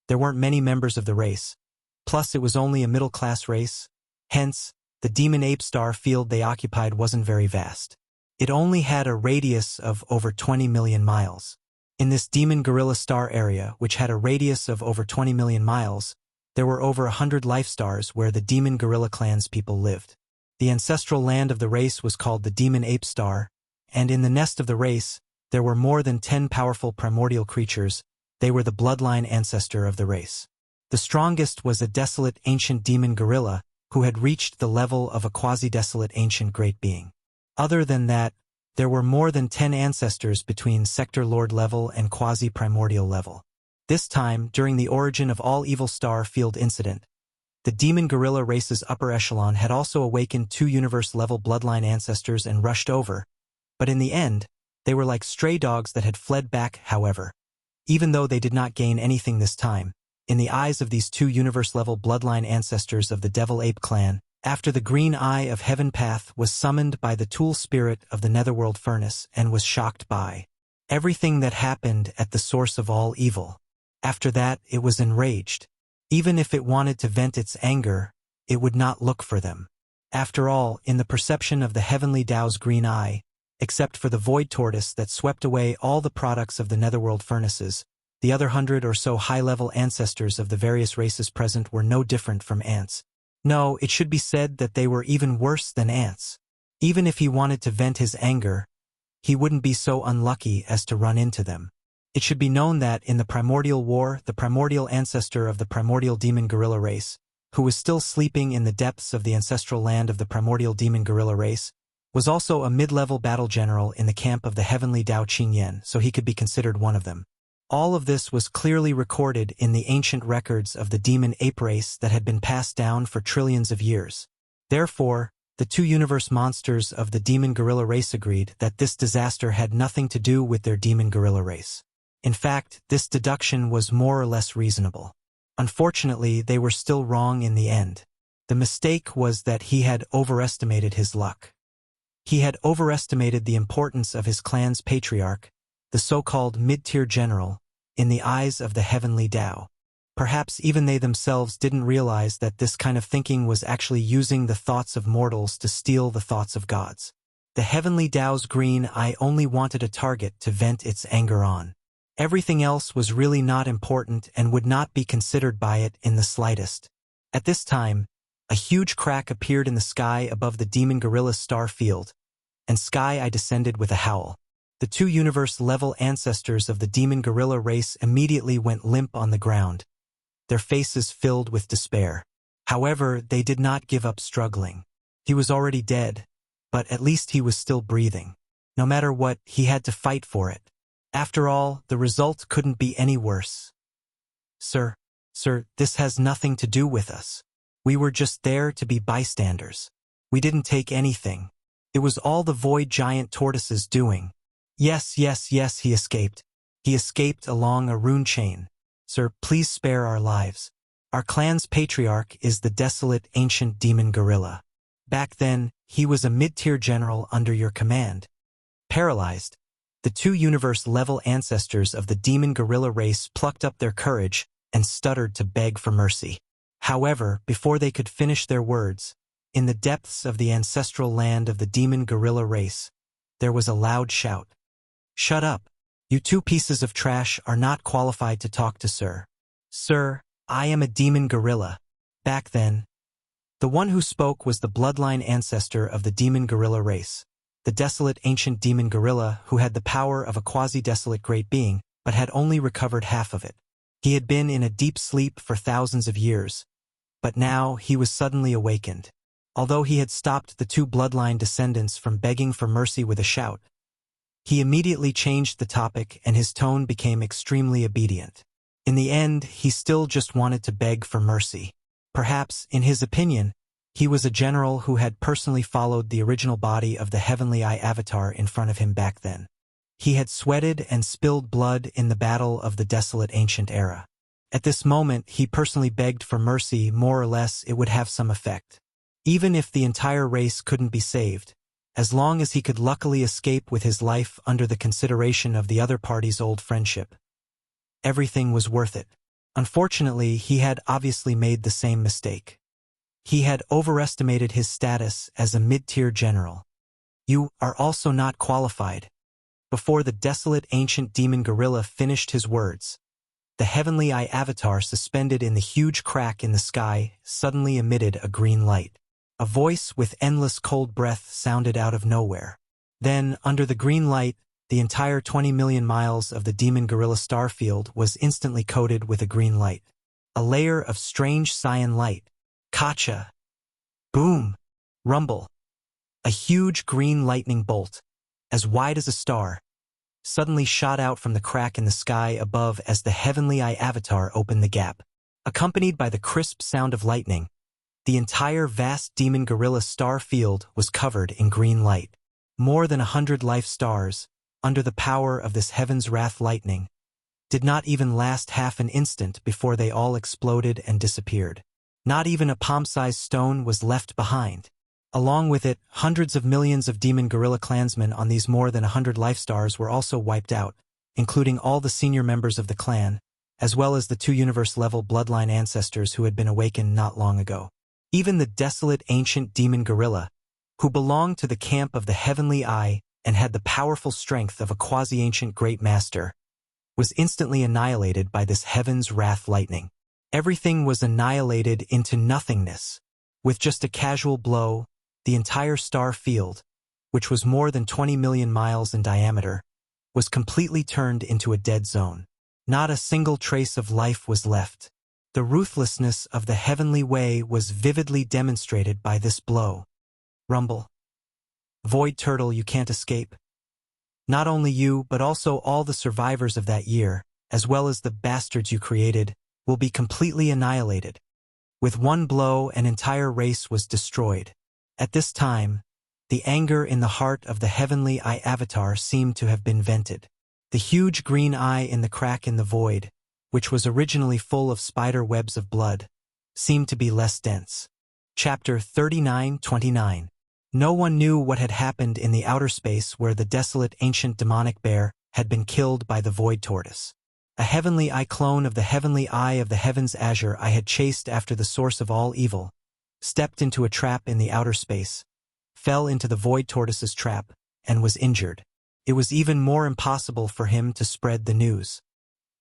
There weren't many members of the race. Plus, it was only a middle-class race. Hence, the Demon Ape star field they occupied wasn't very vast. It only had a radius of over 20 million miles. In this Demon Gorilla star area, which had a radius of over 20 million miles, there were over 100 life stars where the Demon Gorilla clan's people lived. The ancestral land of the race was called the Demon Ape star, and in the nest of the race, there were more than 10 powerful primordial creatures. They were the bloodline ancestor of the race. The strongest was a desolate ancient demon gorilla who had reached the level of a quasi-desolate ancient great being. Other than that, there were more than 10 ancestors between Sector Lord level and quasi-primordial level. This time, during the origin of all evil star field incident, the demon gorilla race's upper echelon had also awakened 2 universe-level bloodline ancestors and rushed over, but in the end, they were like stray dogs that had fled back, however. Even though they did not gain anything this time, in the eyes of these 2 universe-level bloodline ancestors of the Devil Ape clan, after the green eye of heaven path was summoned by the tool spirit of the netherworld furnace and was shocked by everything that happened at the source of all evil. After that, it was enraged. Even if it wanted to vent its anger, it would not look for them. After all, in the perception of the heavenly Tao's green eye, except for the void tortoise that swept away all the products of the netherworld furnaces, the other 100 or so high-level ancestors of the various races present were no different from ants. No, it should be said that they were even worse than ants. Even if he wanted to vent his anger, he wouldn't be so unlucky as to run into them. It should be known that in the Primordial War, the primordial ancestor of the primordial demon gorilla race, who was still sleeping in the depths of the ancestral land of the primordial demon gorilla race, was also a mid-level battle general in the camp of the heavenly Dao Qingyan, so he could be considered one of them. All of this was clearly recorded in the ancient records of the demon ape race that had been passed down for trillions of years. Therefore, the 2 universe monsters of the demon gorilla race agreed that this disaster had nothing to do with their demon gorilla race. In fact, this deduction was more or less reasonable. Unfortunately, they were still wrong in the end. The mistake was that he had overestimated his luck. He had overestimated the importance of his clan's patriarch, the so-called mid-tier general, in the eyes of the heavenly Tao. Perhaps even they themselves didn't realize that this kind of thinking was actually using the thoughts of mortals to steal the thoughts of gods. The heavenly Tao's green eye only wanted a target to vent its anger on. Everything else was really not important and would not be considered by it in the slightest. At this time, a huge crack appeared in the sky above the demon gorilla's star field, and Sky Eye descended with a howl. The 2 universe-level ancestors of the demon gorilla race immediately went limp on the ground, their faces filled with despair. However, they did not give up struggling. He was already dead, but at least he was still breathing. No matter what, he had to fight for it. After all, the result couldn't be any worse. Sir, this has nothing to do with us. We were just there to be bystanders. We didn't take anything. It was all the void giant tortoise's doing. Yes, he escaped. He escaped along a rune chain. Sir, please spare our lives. Our clan's patriarch is the desolate ancient demon gorilla. Back then, he was a mid-tier general under your command. Paralyzed, the 2 universe-level ancestors of the demon gorilla race plucked up their courage and stuttered to beg for mercy. However, before they could finish their words, in the depths of the ancestral land of the demon gorilla race, there was a loud shout. Shut up! You 2 pieces of trash are not qualified to talk to Sir. Sir, I am a demon gorilla. Back then, the one who spoke was the bloodline ancestor of the demon gorilla race, the desolate ancient demon gorilla who had the power of a quasi-desolate great being, but had only recovered half of it. He had been in a deep sleep for thousands of years, but now he was suddenly awakened. Although he had stopped the two bloodline descendants from begging for mercy with a shout, he immediately changed the topic and his tone became extremely obedient. In the end, he still just wanted to beg for mercy. Perhaps, in his opinion, he was a general who had personally followed the original body of the Heavenly Eye avatar in front of him back then. He had sweated and spilled blood in the battle of the desolate ancient era. At this moment, he personally begged for mercy. More or less, it would have some effect. Even if the entire race couldn't be saved, as long as he could luckily escape with his life under the consideration of the other party's old friendship, everything was worth it. Unfortunately, he had obviously made the same mistake. He had overestimated his status as a mid-tier general. You are also not qualified. Before the desolate ancient demon gorilla finished his words, the Heavenly Eye avatar suspended in the huge crack in the sky suddenly emitted a green light. A voice with endless cold breath sounded out of nowhere. Then, under the green light, the entire 20 million miles of the demon gorilla star field was instantly coated with a green light. A layer of strange cyan light. Kacha. Boom. Rumble. A huge green lightning bolt, as wide as a star, suddenly shot out from the crack in the sky above as the Heavenly Eye avatar opened the gap. Accompanied by the crisp sound of lightning, the entire vast demon gorilla star field was covered in green light. More than 100 life stars, under the power of this heaven's wrath lightning, did not even last half an instant before they all exploded and disappeared. Not even a palm-sized stone was left behind. Along with it, hundreds of millions of demon gorilla clansmen on these more than 100 life stars were also wiped out, including all the senior members of the clan, as well as the two universe-level bloodline ancestors who had been awakened not long ago. Even the desolate ancient demon gorilla, who belonged to the camp of the Heavenly Eye and had the powerful strength of a quasi-ancient great master, was instantly annihilated by this heaven's wrath lightning. Everything was annihilated into nothingness. With just a casual blow, the entire star field, which was more than 20 million miles in diameter, was completely turned into a dead zone. Not a single trace of life was left. The ruthlessness of the heavenly way was vividly demonstrated by this blow. Rumble. Void turtle, you can't escape. Not only you, but also all the survivors of that year, as well as the bastards you created, will be completely annihilated. With one blow, an entire race was destroyed. At this time, the anger in the heart of the Heavenly Eye avatar seemed to have been vented. The huge green eye in the crack in the void, which was originally full of spider webs of blood, seemed to be less dense. Chapter 39-29. No one knew what had happened in the outer space where the desolate ancient demonic bear had been killed by the void tortoise. A Heavenly Eye clone of the Heavenly Eye of the Heavens Azure I had chased after the source of all evil, stepped into a trap in the outer space, fell into the void tortoise's trap, and was injured. It was even more impossible for him to spread the news.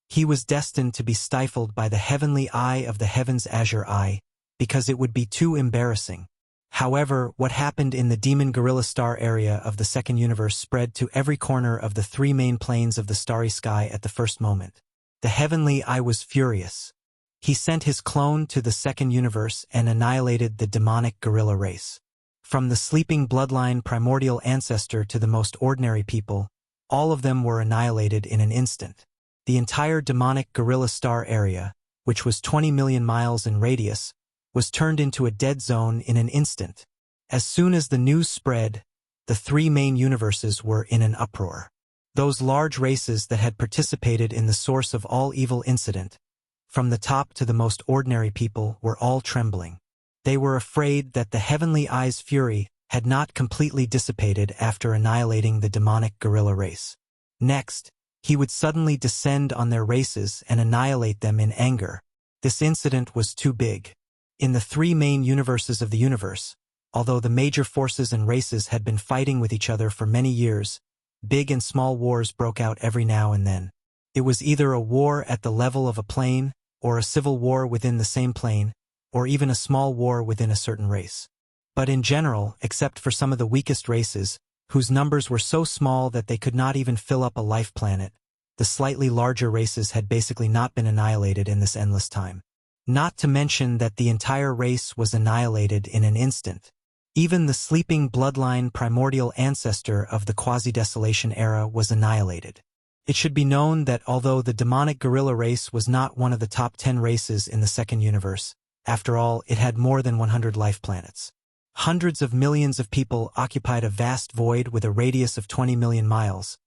He was destined to be stifled by the Heavenly Eye of the Heavens Azure Eye, because it would be too embarrassing. However, what happened in the Demon Gorilla Star area of the second universe spread to every corner of the three main planes of the starry sky at the first moment. The Heavenly Eye was furious. He sent his clone to the second universe and annihilated the demonic gorilla race. From the sleeping bloodline primordial ancestor to the most ordinary people, all of them were annihilated in an instant. The entire demonic gorilla star area, which was 20 million miles in radius, was turned into a dead zone in an instant. As soon as the news spread, the three main universes were in an uproar. Those large races that had participated in the source of all evil incident, from the top to the most ordinary people, were all trembling. They were afraid that the Heavenly Eye's fury had not completely dissipated after annihilating the demonic gorilla race. Next, he would suddenly descend on their races and annihilate them in anger. This incident was too big. In the three main universes of the universe, although the major forces and races had been fighting with each other for many years, big and small wars broke out every now and then. It was either a war at the level of a plane, or a civil war within the same plane, or even a small war within a certain race. But in general, except for some of the weakest races, whose numbers were so small that they could not even fill up a life planet. The slightly larger races had basically not been annihilated in this endless time. Not to mention that the entire race was annihilated in an instant. Even the sleeping bloodline primordial ancestor of the quasi-desolation era was annihilated. It should be known that although the demonic gorilla race was not one of the top 10 races in the second universe, after all, it had more than 100 life planets. Hundreds of millions of people occupied a vast void with a radius of 20 million miles.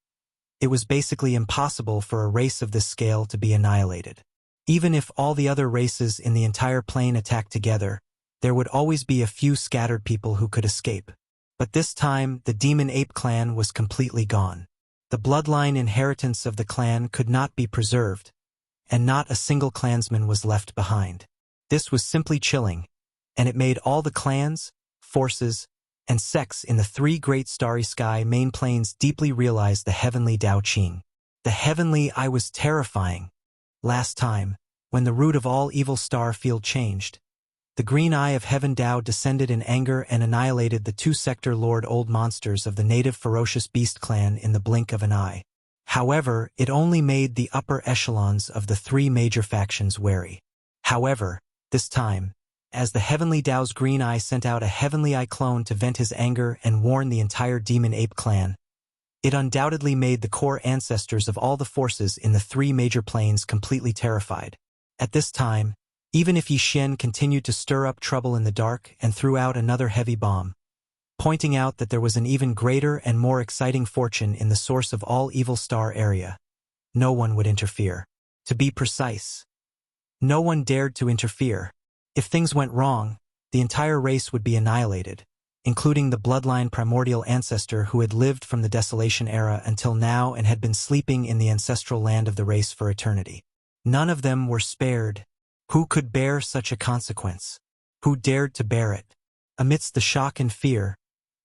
It was basically impossible for a race of this scale to be annihilated. Even if all the other races in the entire plane attacked together, there would always be a few scattered people who could escape. But this time, the demon ape clan was completely gone. The bloodline inheritance of the clan could not be preserved, and not a single clansman was left behind. This was simply chilling, and it made all the clans, forces, and sects in the three great starry sky main planes deeply realize the heavenly Dao Qing. The heavenly eye was terrifying. Last time, when the root of all evil star field changed, the green eye of heaven Dao descended in anger and annihilated the two-sector Lord Old monsters of the native ferocious beast clan in the blink of an eye. However, it only made the upper echelons of the three major factions wary. However, this time, as the heavenly Dao's green eye sent out a heavenly eye clone to vent his anger and warn the entire demon ape clan, it undoubtedly made the core ancestors of all the forces in the three major planes completely terrified. At this time, even if Yi Xian continued to stir up trouble in the dark and threw out another heavy bomb, pointing out that there was an even greater and more exciting fortune in the source of all evil star area, no one would interfere. To be precise, no one dared to interfere. If things went wrong, the entire race would be annihilated, including the bloodline primordial ancestor who had lived from the desolation era until now and had been sleeping in the ancestral land of the race for eternity. None of them were spared. Who could bear such a consequence? Who dared to bear it? Amidst the shock and fear,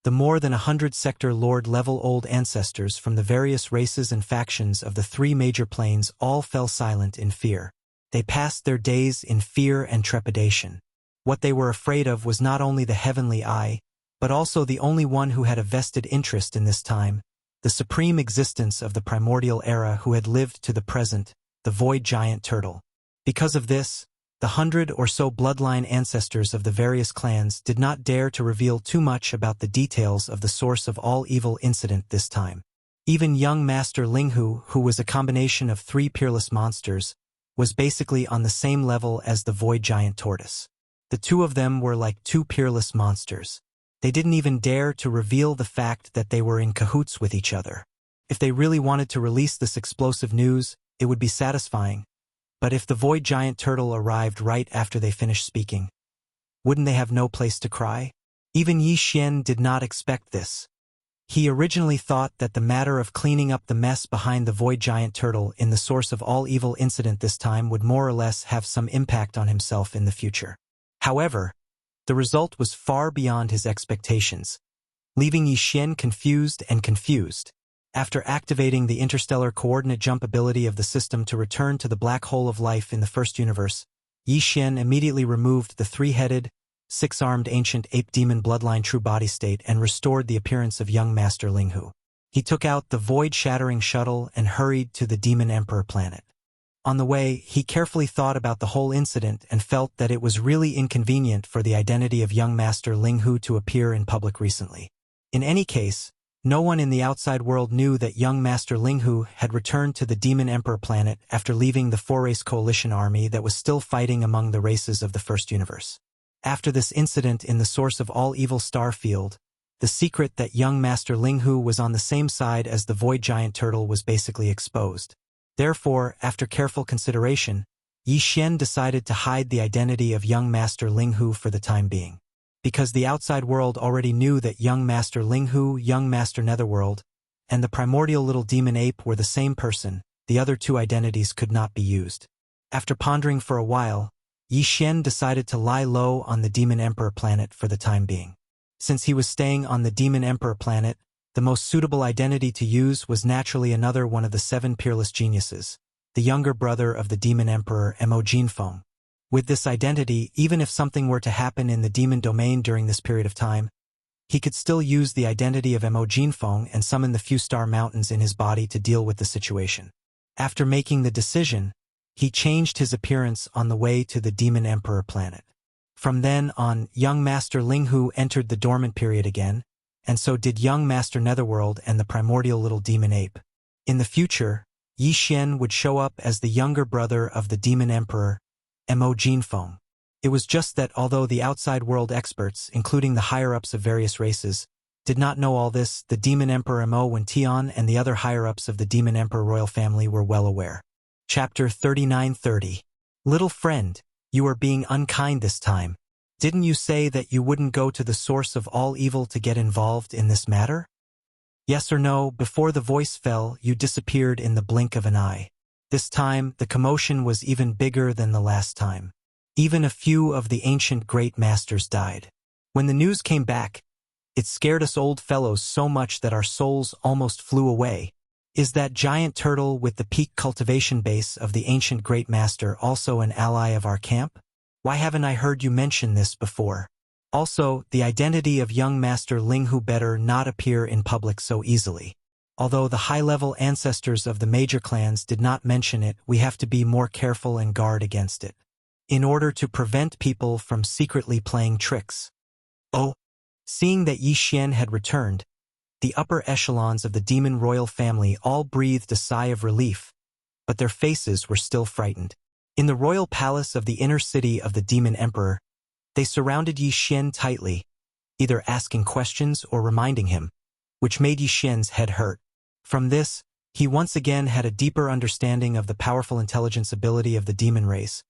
the more than 100-sector Lord-level old ancestors from the various races and factions of the three major planes all fell silent in fear. They passed their days in fear and trepidation. What they were afraid of was not only the heavenly eye, but also the only one who had a vested interest in this time, the supreme existence of the primordial era who had lived to the present, the void giant turtle. Because of this, the 100 or so bloodline ancestors of the various clans did not dare to reveal too much about the details of the source of all evil incident this time. Even young Master Linghu, who was a combination of three peerless monsters, was basically on the same level as the void giant tortoise. The two of them were like two peerless monsters. They didn't even dare to reveal the fact that they were in cahoots with each other. If they really wanted to release this explosive news, it would be satisfying. But if the void giant turtle arrived right after they finished speaking, wouldn't they have no place to cry? Even Yi Xian did not expect this. He originally thought that the matter of cleaning up the mess behind the void giant turtle in the source of all evil incident this time would more or less have some impact on himself in the future. However, the result was far beyond his expectations, leaving Yi Xian confused and confused. After activating the interstellar coordinate jump ability of the system to return to the black hole of life in the first universe, Yi Xian immediately removed the three-headed, six-armed ancient ape demon bloodline true body state and restored the appearance of young Master Linghu. He took out the void-shattering shuttle and hurried to the Demon Emperor planet. On the way, he carefully thought about the whole incident and felt that it was really inconvenient for the identity of young Master Linghu to appear in public recently. In any case, no one in the outside world knew that young Master Linghu had returned to the Demon Emperor planet after leaving the four-race coalition army that was still fighting among the races of the first universe. After this incident in the source of all evil star field, the secret that young Master Linghu was on the same side as the void giant turtle was basically exposed. Therefore, after careful consideration, Yi Xian decided to hide the identity of young Master Linghu for the time being. Because the outside world already knew that young Master Linghu, young Master Netherworld, and the primordial little demon ape were the same person, the other two identities could not be used. After pondering for a while, Yi Xian decided to lie low on the Demon Emperor planet for the time being. Since he was staying on the Demon Emperor planet, the most suitable identity to use was naturally another one of the seven peerless geniuses, the younger brother of the Demon Emperor Mo Jinfeng. With this identity, even if something were to happen in the demon domain during this period of time, he could still use the identity of Mo Jinfeng and summon the few star mountains in his body to deal with the situation. After making the decision, he changed his appearance on the way to the Demon Emperor planet. From then on, young Master Linghu entered the dormant period again, and so did young Master Netherworld and the primordial little demon ape. In the future, Yi Xian would show up as the younger brother of the Demon Emperor, Mo Jinfeng. It was just that although the outside world experts, including the higher-ups of various races, did not know all this, the Demon Emperor Mo Tian and the other higher-ups of the Demon Emperor royal family were well aware. Chapter 3930. Little friend, you are being unkind this time. Didn't you say that you wouldn't go to the source of all evil to get involved in this matter? Yes or no? Before the voice fell, you disappeared in the blink of an eye. This time, the commotion was even bigger than the last time. Even a few of the ancient great masters died. When the news came back, it scared us old fellows so much that our souls almost flew away. Is that giant turtle with the peak cultivation base of the ancient great master also an ally of our camp? Why haven't I heard you mention this before? Also, the identity of young Master Linghu better not appear in public so easily. Although the high-level ancestors of the major clans did not mention it, we have to be more careful and guard against it, in order to prevent people from secretly playing tricks. Oh! Seeing that Yi Xian had returned, the upper echelons of the demon royal family all breathed a sigh of relief, but their faces were still frightened. In the royal palace of the inner city of the Demon Emperor, they surrounded Yi Xian tightly, either asking questions or reminding him, which made Yi Xian's head hurt. From this, he once again had a deeper understanding of the powerful intelligence ability of the demon race.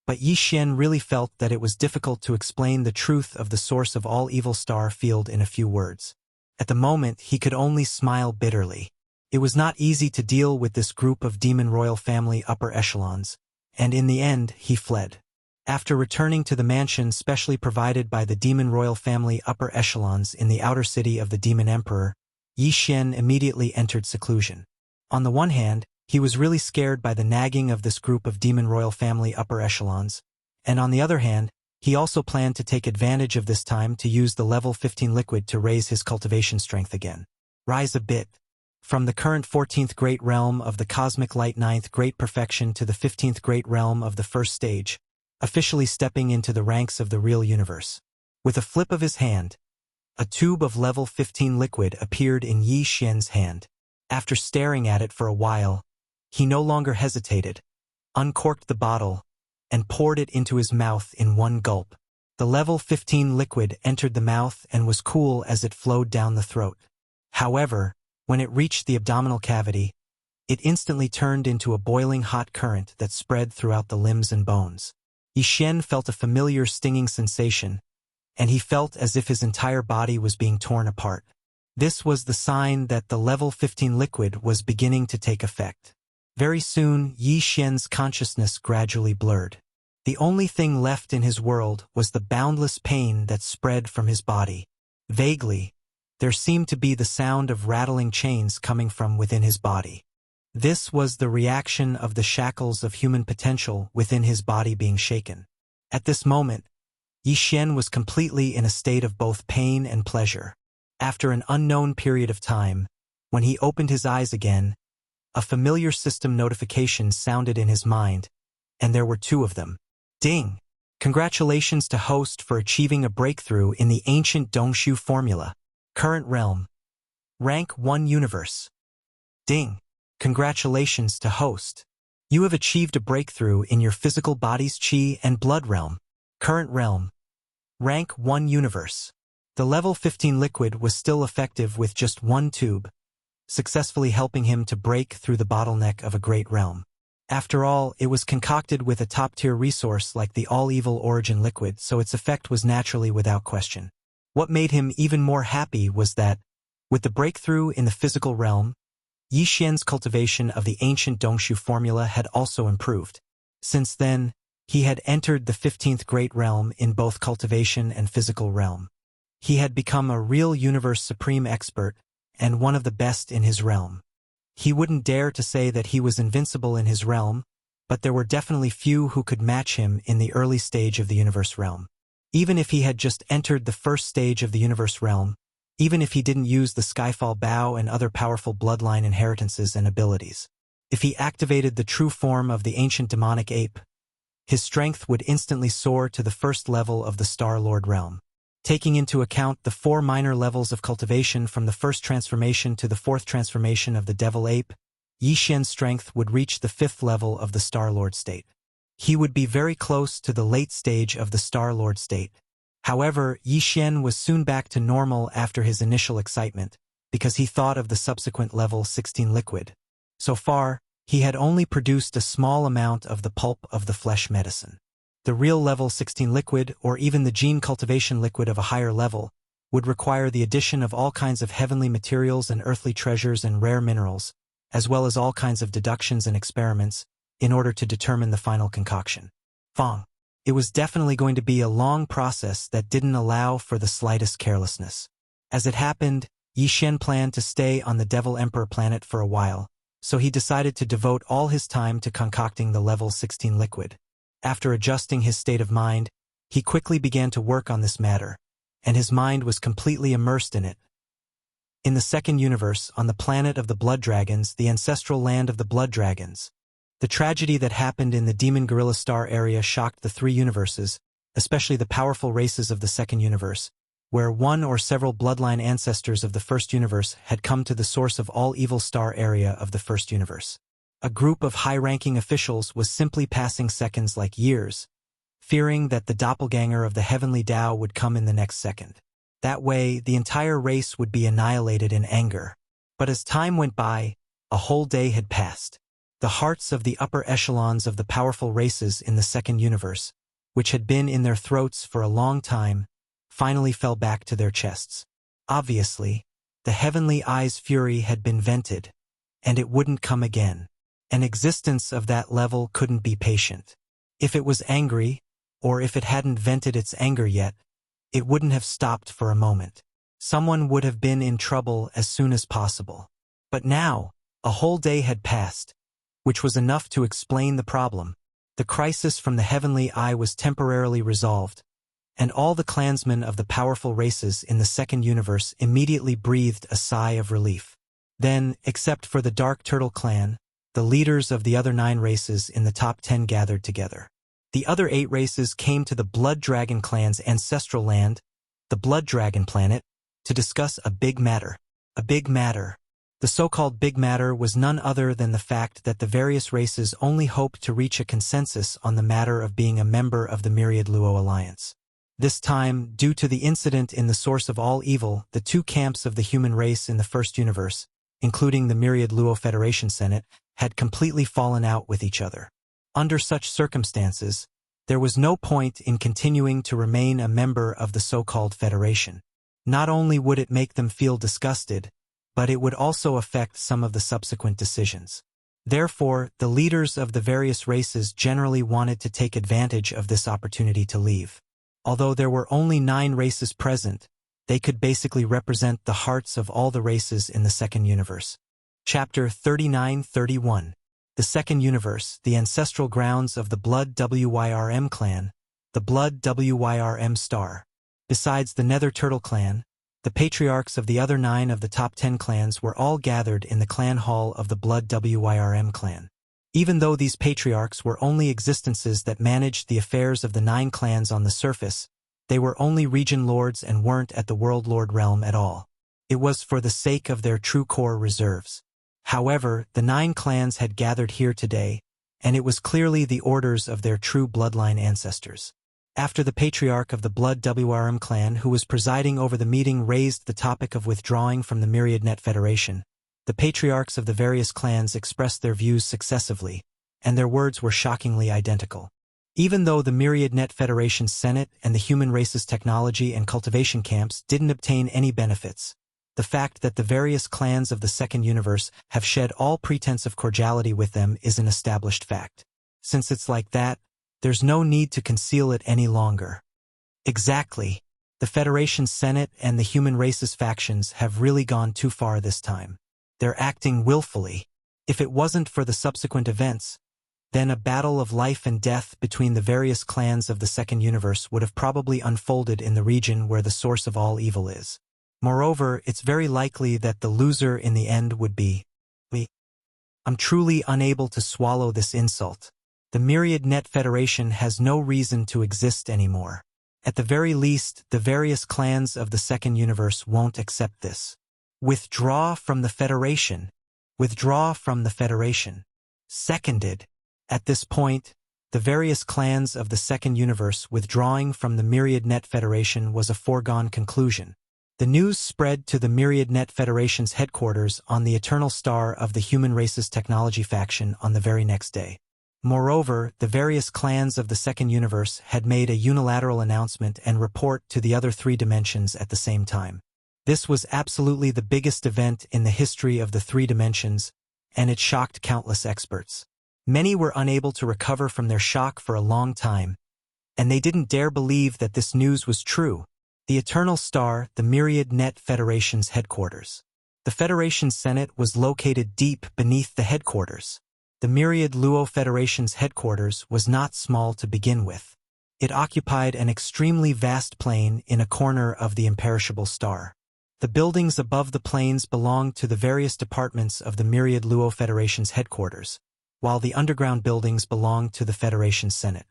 But Yi Xian really felt that it was difficult to explain the truth of the source of all evil star field in a few words. At the moment, he could only smile bitterly. It was not easy to deal with this group of demon royal family upper echelons, and in the end, he fled. After returning to the mansion specially provided by the demon royal family upper echelons in the outer city of the Demon Emperor, Yi Xian immediately entered seclusion. On the one hand, he was really scared by the nagging of this group of demon royal family upper echelons, and on the other hand, he also planned to take advantage of this time to use the level 15 liquid to raise his cultivation strength again. Rise a bit. From the current 14th Great Realm of the Cosmic Light 9th Great Perfection to the 15th Great Realm of the First Stage, officially stepping into the ranks of the real universe. With a flip of his hand, a tube of level 15 liquid appeared in Yi Xian's hand. After staring at it for a while, he no longer hesitated, uncorked the bottle, and poured it into his mouth in one gulp. The level 15 liquid entered the mouth and was cool as it flowed down the throat. However, when it reached the abdominal cavity, it instantly turned into a boiling hot current that spread throughout the limbs and bones. Yi Xian felt a familiar stinging sensation, and he felt as if his entire body was being torn apart. This was the sign that the level 15 liquid was beginning to take effect. Very soon, Yi Xian's consciousness gradually blurred. The only thing left in his world was the boundless pain that spread from his body. Vaguely, there seemed to be the sound of rattling chains coming from within his body. This was the reaction of the shackles of human potential within his body being shaken. At this moment, Yi Xian was completely in a state of both pain and pleasure. After an unknown period of time, when he opened his eyes again, a familiar system notification sounded in his mind, and there were two of them. Ding! Congratulations to host for achieving a breakthrough in the ancient Dongshu formula. Current realm. Rank 1 universe. Ding! Congratulations to host. You have achieved a breakthrough in your physical body's chi and blood realm. Current realm. Rank 1 universe. The level 15 liquid was still effective with just one tube, successfully helping him to break through the bottleneck of a great realm. After all, it was concocted with a top-tier resource like the all-evil origin liquid, so its effect was naturally without question. What made him even more happy was that, with the breakthrough in the physical realm, Yi Xian's cultivation of the ancient Dongshu formula had also improved. Since then, he had entered the 15th Great Realm in both cultivation and physical realm. He had become a real universe supreme expert, and one of the best in his realm. He wouldn't dare to say that he was invincible in his realm, but there were definitely few who could match him in the early stage of the universe realm. Even if he had just entered the first stage of the universe realm, even if he didn't use the Skyfall Bow and other powerful bloodline inheritances and abilities, if he activated the true form of the ancient demonic ape, his strength would instantly soar to the first level of the Star-Lord realm. Taking into account the 4 minor levels of cultivation from the first transformation to the 4th transformation of the Devil Ape, Yi Xian's strength would reach the 5th level of the Star-Lord state. He would be very close to the late stage of the Star-Lord state. However, Yi Xian was soon back to normal after his initial excitement, because he thought of the subsequent level 16 liquid. So far, he had only produced a small amount of the pulp of the flesh medicine. The real level 16 liquid, or even the gene cultivation liquid of a higher level, would require the addition of all kinds of heavenly materials and earthly treasures and rare minerals, as well as all kinds of deductions and experiments, in order to determine the final concoction. Fong. It was definitely going to be a long process that didn't allow for the slightest carelessness. As it happened, Yi Xian planned to stay on the Devil Emperor planet for a while, so he decided to devote all his time to concocting the level 16 liquid. After adjusting his state of mind, he quickly began to work on this matter, and his mind was completely immersed in it. In the second universe, on the planet of the Blood Dragons, the ancestral land of the Blood Dragons, the tragedy that happened in the Demon Gorilla Star area shocked the 3 universes, especially the powerful races of the second universe, where one or several bloodline ancestors of the first universe had come to the source of all evil star area of the first universe. A group of high-ranking officials was simply passing seconds like years, fearing that the doppelganger of the heavenly Tao would come in the next second. That way, the entire race would be annihilated in anger. But as time went by, a whole day had passed. The hearts of the upper echelons of the powerful races in the second universe, which had been in their throats for a long time, finally fell back to their chests. Obviously, the heavenly eye's fury had been vented, and it wouldn't come again. An existence of that level couldn't be patient. If it was angry, or if it hadn't vented its anger yet, it wouldn't have stopped for a moment. Someone would have been in trouble as soon as possible. But now, a whole day had passed, which was enough to explain the problem. The crisis from the heavenly eye was temporarily resolved, and all the clansmen of the powerful races in the second universe immediately breathed a sigh of relief. Then, except for the Dark Turtle clan, the leaders of the other 9 races in the top 10 gathered together. The other 8 races came to the Blood Dragon clan's ancestral land, the Blood Dragon planet, to discuss a big matter. A big matter. The so-called big matter was none other than the fact that the various races only hoped to reach a consensus on the matter of being a member of the Myriad Luo Alliance. This time, due to the incident in the source of all evil, the 2 camps of the human race in the first universe, including the Myriad Luo Federation Senate, had completely fallen out with each other. Under such circumstances, there was no point in continuing to remain a member of the so-called Federation. Not only would it make them feel disgusted, but it would also affect some of the subsequent decisions. Therefore, the leaders of the various races generally wanted to take advantage of this opportunity to leave. Although there were only 9 races present, they could basically represent the hearts of all the races in the second universe. Chapter 39-31. The Second Universe, the ancestral grounds of the Blood Wyrm clan, the Blood Wyrm Star. Besides the Nether Turtle clan, the patriarchs of the other 9 of the top 10 clans were all gathered in the clan hall of the Blood Wyrm clan. Even though these patriarchs were only existences that managed the affairs of the 9 clans on the surface, they were only region lords and weren't at the World Lord realm at all. It was for the sake of their true core reserves. However, the 9 clans had gathered here today, and it was clearly the orders of their true bloodline ancestors. After the patriarch of the Blood Wyrm clan, who was presiding over the meeting, raised the topic of withdrawing from the Myriad Net Federation, the patriarchs of the various clans expressed their views successively, and their words were shockingly identical. Even though the Myriad Net Federation Senate and the human race's technology and cultivation camps didn't obtain any benefits, the fact that the various clans of the second universe have shed all pretense of cordiality with them is an established fact. Since it's like that, there's no need to conceal it any longer. Exactly. The Federation Senate and the human race's factions have really gone too far this time. They're acting willfully. If it wasn't for the subsequent events, then a battle of life and death between the various clans of the second universe would have probably unfolded in the region where the source of all evil is. Moreover, it's very likely that the loser in the end would be me. I'm truly unable to swallow this insult. The Myriad Net Federation has no reason to exist anymore. At the very least, the various clans of the second universe won't accept this. Withdraw from the Federation. Withdraw from the Federation. Seconded. At this point, the various clans of the second universe withdrawing from the Myriad Net Federation was a foregone conclusion. The news spread to the Myriad Net Federation's headquarters on the Eternal Star of the Human Race's Technology faction on the very next day. Moreover, the various clans of the second universe had made a unilateral announcement and report to the other three dimensions at the same time. This was absolutely the biggest event in the history of the three dimensions, and it shocked countless experts. Many were unable to recover from their shock for a long time, and they didn't dare believe that this news was true. The Eternal Star, the Myriad Net Federation's headquarters. The Federation Senate was located deep beneath the headquarters. The Myriad Luo Federation's headquarters was not small to begin with. It occupied an extremely vast plain in a corner of the imperishable star. The buildings above the plains belonged to the various departments of the Myriad Luo Federation's headquarters, while the underground buildings belonged to the Federation Senate.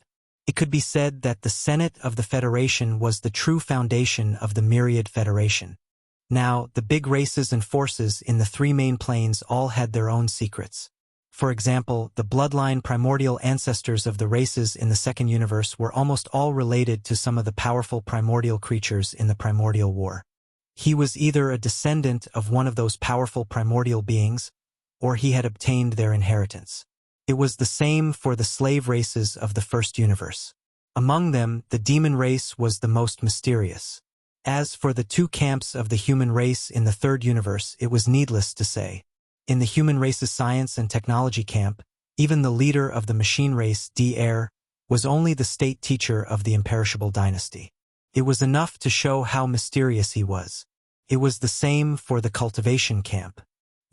It could be said that the Senate of the Federation was the true foundation of the Myriad Federation. Now, the big races and forces in the three main planes all had their own secrets. For example, the bloodline primordial ancestors of the races in the second universe were almost all related to some of the powerful primordial creatures in the primordial war. He was either a descendant of one of those powerful primordial beings, or he had obtained their inheritance. It was the same for the slave races of the first universe. Among them, the demon race was the most mysterious. As for the two camps of the human race in the third universe, it was needless to say. In the human race's science and technology camp, even the leader of the machine race, D-Air, was only the state teacher of the imperishable dynasty. It was enough to show how mysterious he was. It was the same for the cultivation camp.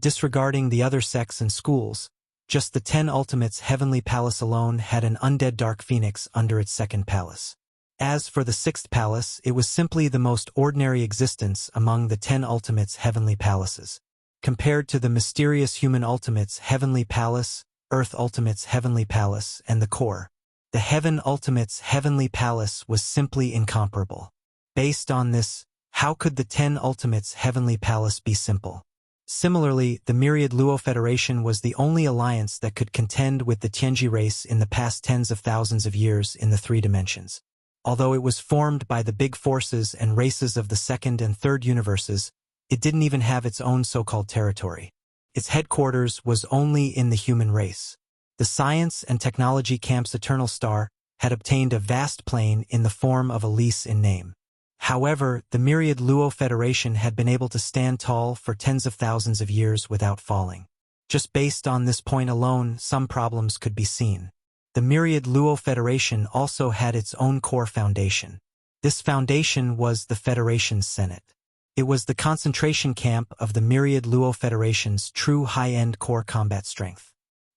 Disregarding the other sects and schools, just the 10 Ultimates' heavenly palace alone had an undead dark phoenix under its second palace. As for the sixth palace, it was simply the most ordinary existence among the 10 Ultimates' heavenly palaces. Compared to the mysterious human Ultimates' heavenly palace, Earth Ultimates' heavenly palace, and the core, the Heaven Ultimates' heavenly palace was simply incomparable. Based on this, how could the 10 Ultimates' heavenly palace be simple? Similarly, the Myriad Luo Federation was the only alliance that could contend with the Tianji race in the past tens of thousands of years in the three dimensions. Although it was formed by the big forces and races of the second and third universes, it didn't even have its own so-called territory. Its headquarters was only in the human race. The Science and Technology Camp's Eternal Star had obtained a vast plain in the form of a lease in name. However, the Myriad Luo Federation had been able to stand tall for tens of thousands of years without falling. Just based on this point alone, some problems could be seen. The Myriad Luo Federation also had its own core foundation. This foundation was the Federation's Senate. It was the concentration camp of the Myriad Luo Federation's true high-end core combat strength.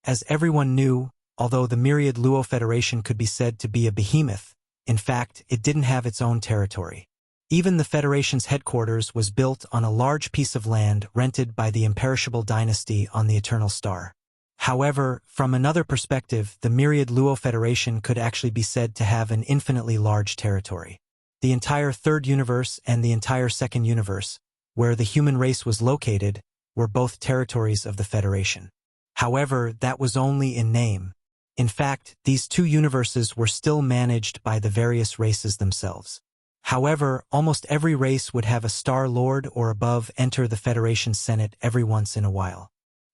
As everyone knew, although the Myriad Luo Federation could be said to be a behemoth, in fact, it didn't have its own territory. Even the Federation's headquarters was built on a large piece of land rented by the imperishable dynasty on the Eternal Star. However, from another perspective, the Myriad Luo Federation could actually be said to have an infinitely large territory. The entire third universe and the entire second universe, where the human race was located, were both territories of the Federation. However, that was only in name. In fact, these two universes were still managed by the various races themselves. However, almost every race would have a Star Lord or above enter the Federation's Senate every once in a while.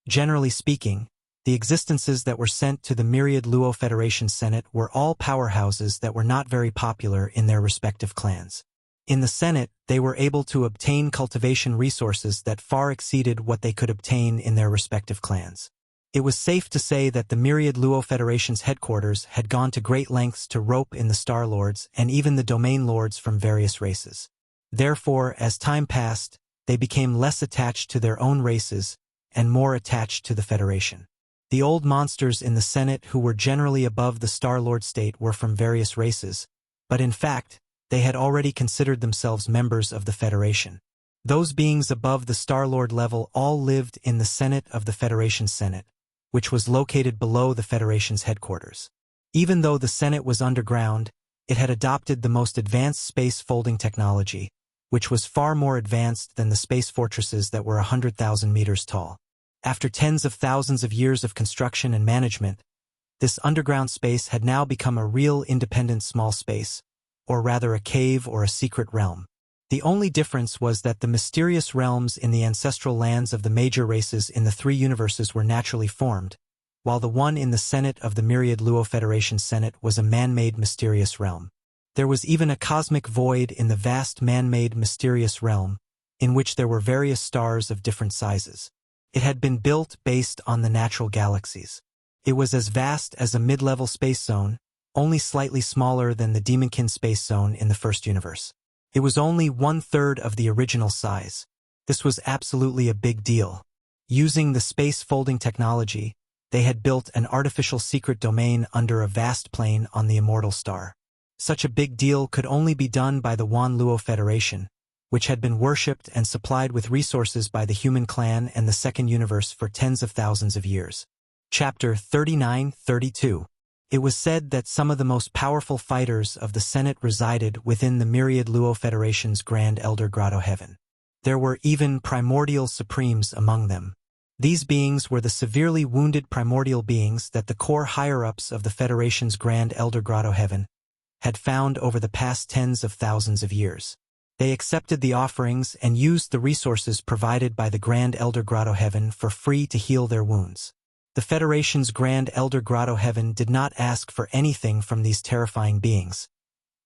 Generally speaking, the existences that were sent to the Myriad Luo Federation Senate were all powerhouses that were not very popular in their respective clans. In the Senate, they were able to obtain cultivation resources that far exceeded what they could obtain in their respective clans. It was safe to say that the Myriad Luo Federation's headquarters had gone to great lengths to rope in the Star Lords and even the Domain Lords from various races. Therefore, as time passed, they became less attached to their own races and more attached to the Federation. The old monsters in the Senate who were generally above the Star-Lord state were from various races, but in fact, they had already considered themselves members of the Federation. Those beings above the Star-Lord level all lived in the Senate of the Federation Senate, which was located below the Federation's headquarters. Even though the Senate was underground, it had adopted the most advanced space folding technology, which was far more advanced than the space fortresses that were 100,000 meters tall. After tens of thousands of years of construction and management, this underground space had now become a real independent small space, or rather a cave or a secret realm. The only difference was that the mysterious realms in the ancestral lands of the major races in the three universes were naturally formed, while the one in the Senate of the Myriad Luo Federation Senate was a man-made mysterious realm. There was even a cosmic void in the vast man-made mysterious realm, in which there were various stars of different sizes. It had been built based on the natural galaxies. It was as vast as a mid-level space zone, only slightly smaller than the Demonkin space zone in the first universe. It was only 1/3 of the original size. This was absolutely a big deal. Using the space folding technology, they had built an artificial secret domain under a vast plane on the immortal star. Such a big deal could only be done by the Wan Luo Federation, which had been worshipped and supplied with resources by the human clan and the second universe for tens of thousands of years. Chapter 39-32. It was said that some of the most powerful fighters of the Senate resided within the Myriad Luo Federation's Grand Elder Grotto Heaven. There were even primordial supremes among them. These beings were the severely wounded primordial beings that the core higher-ups of the Federation's Grand Elder Grotto Heaven had found over the past tens of thousands of years. They accepted the offerings and used the resources provided by the Grand Elder Grotto Heaven for free to heal their wounds. The Federation's Grand Elder Grotto Heaven did not ask for anything from these terrifying beings,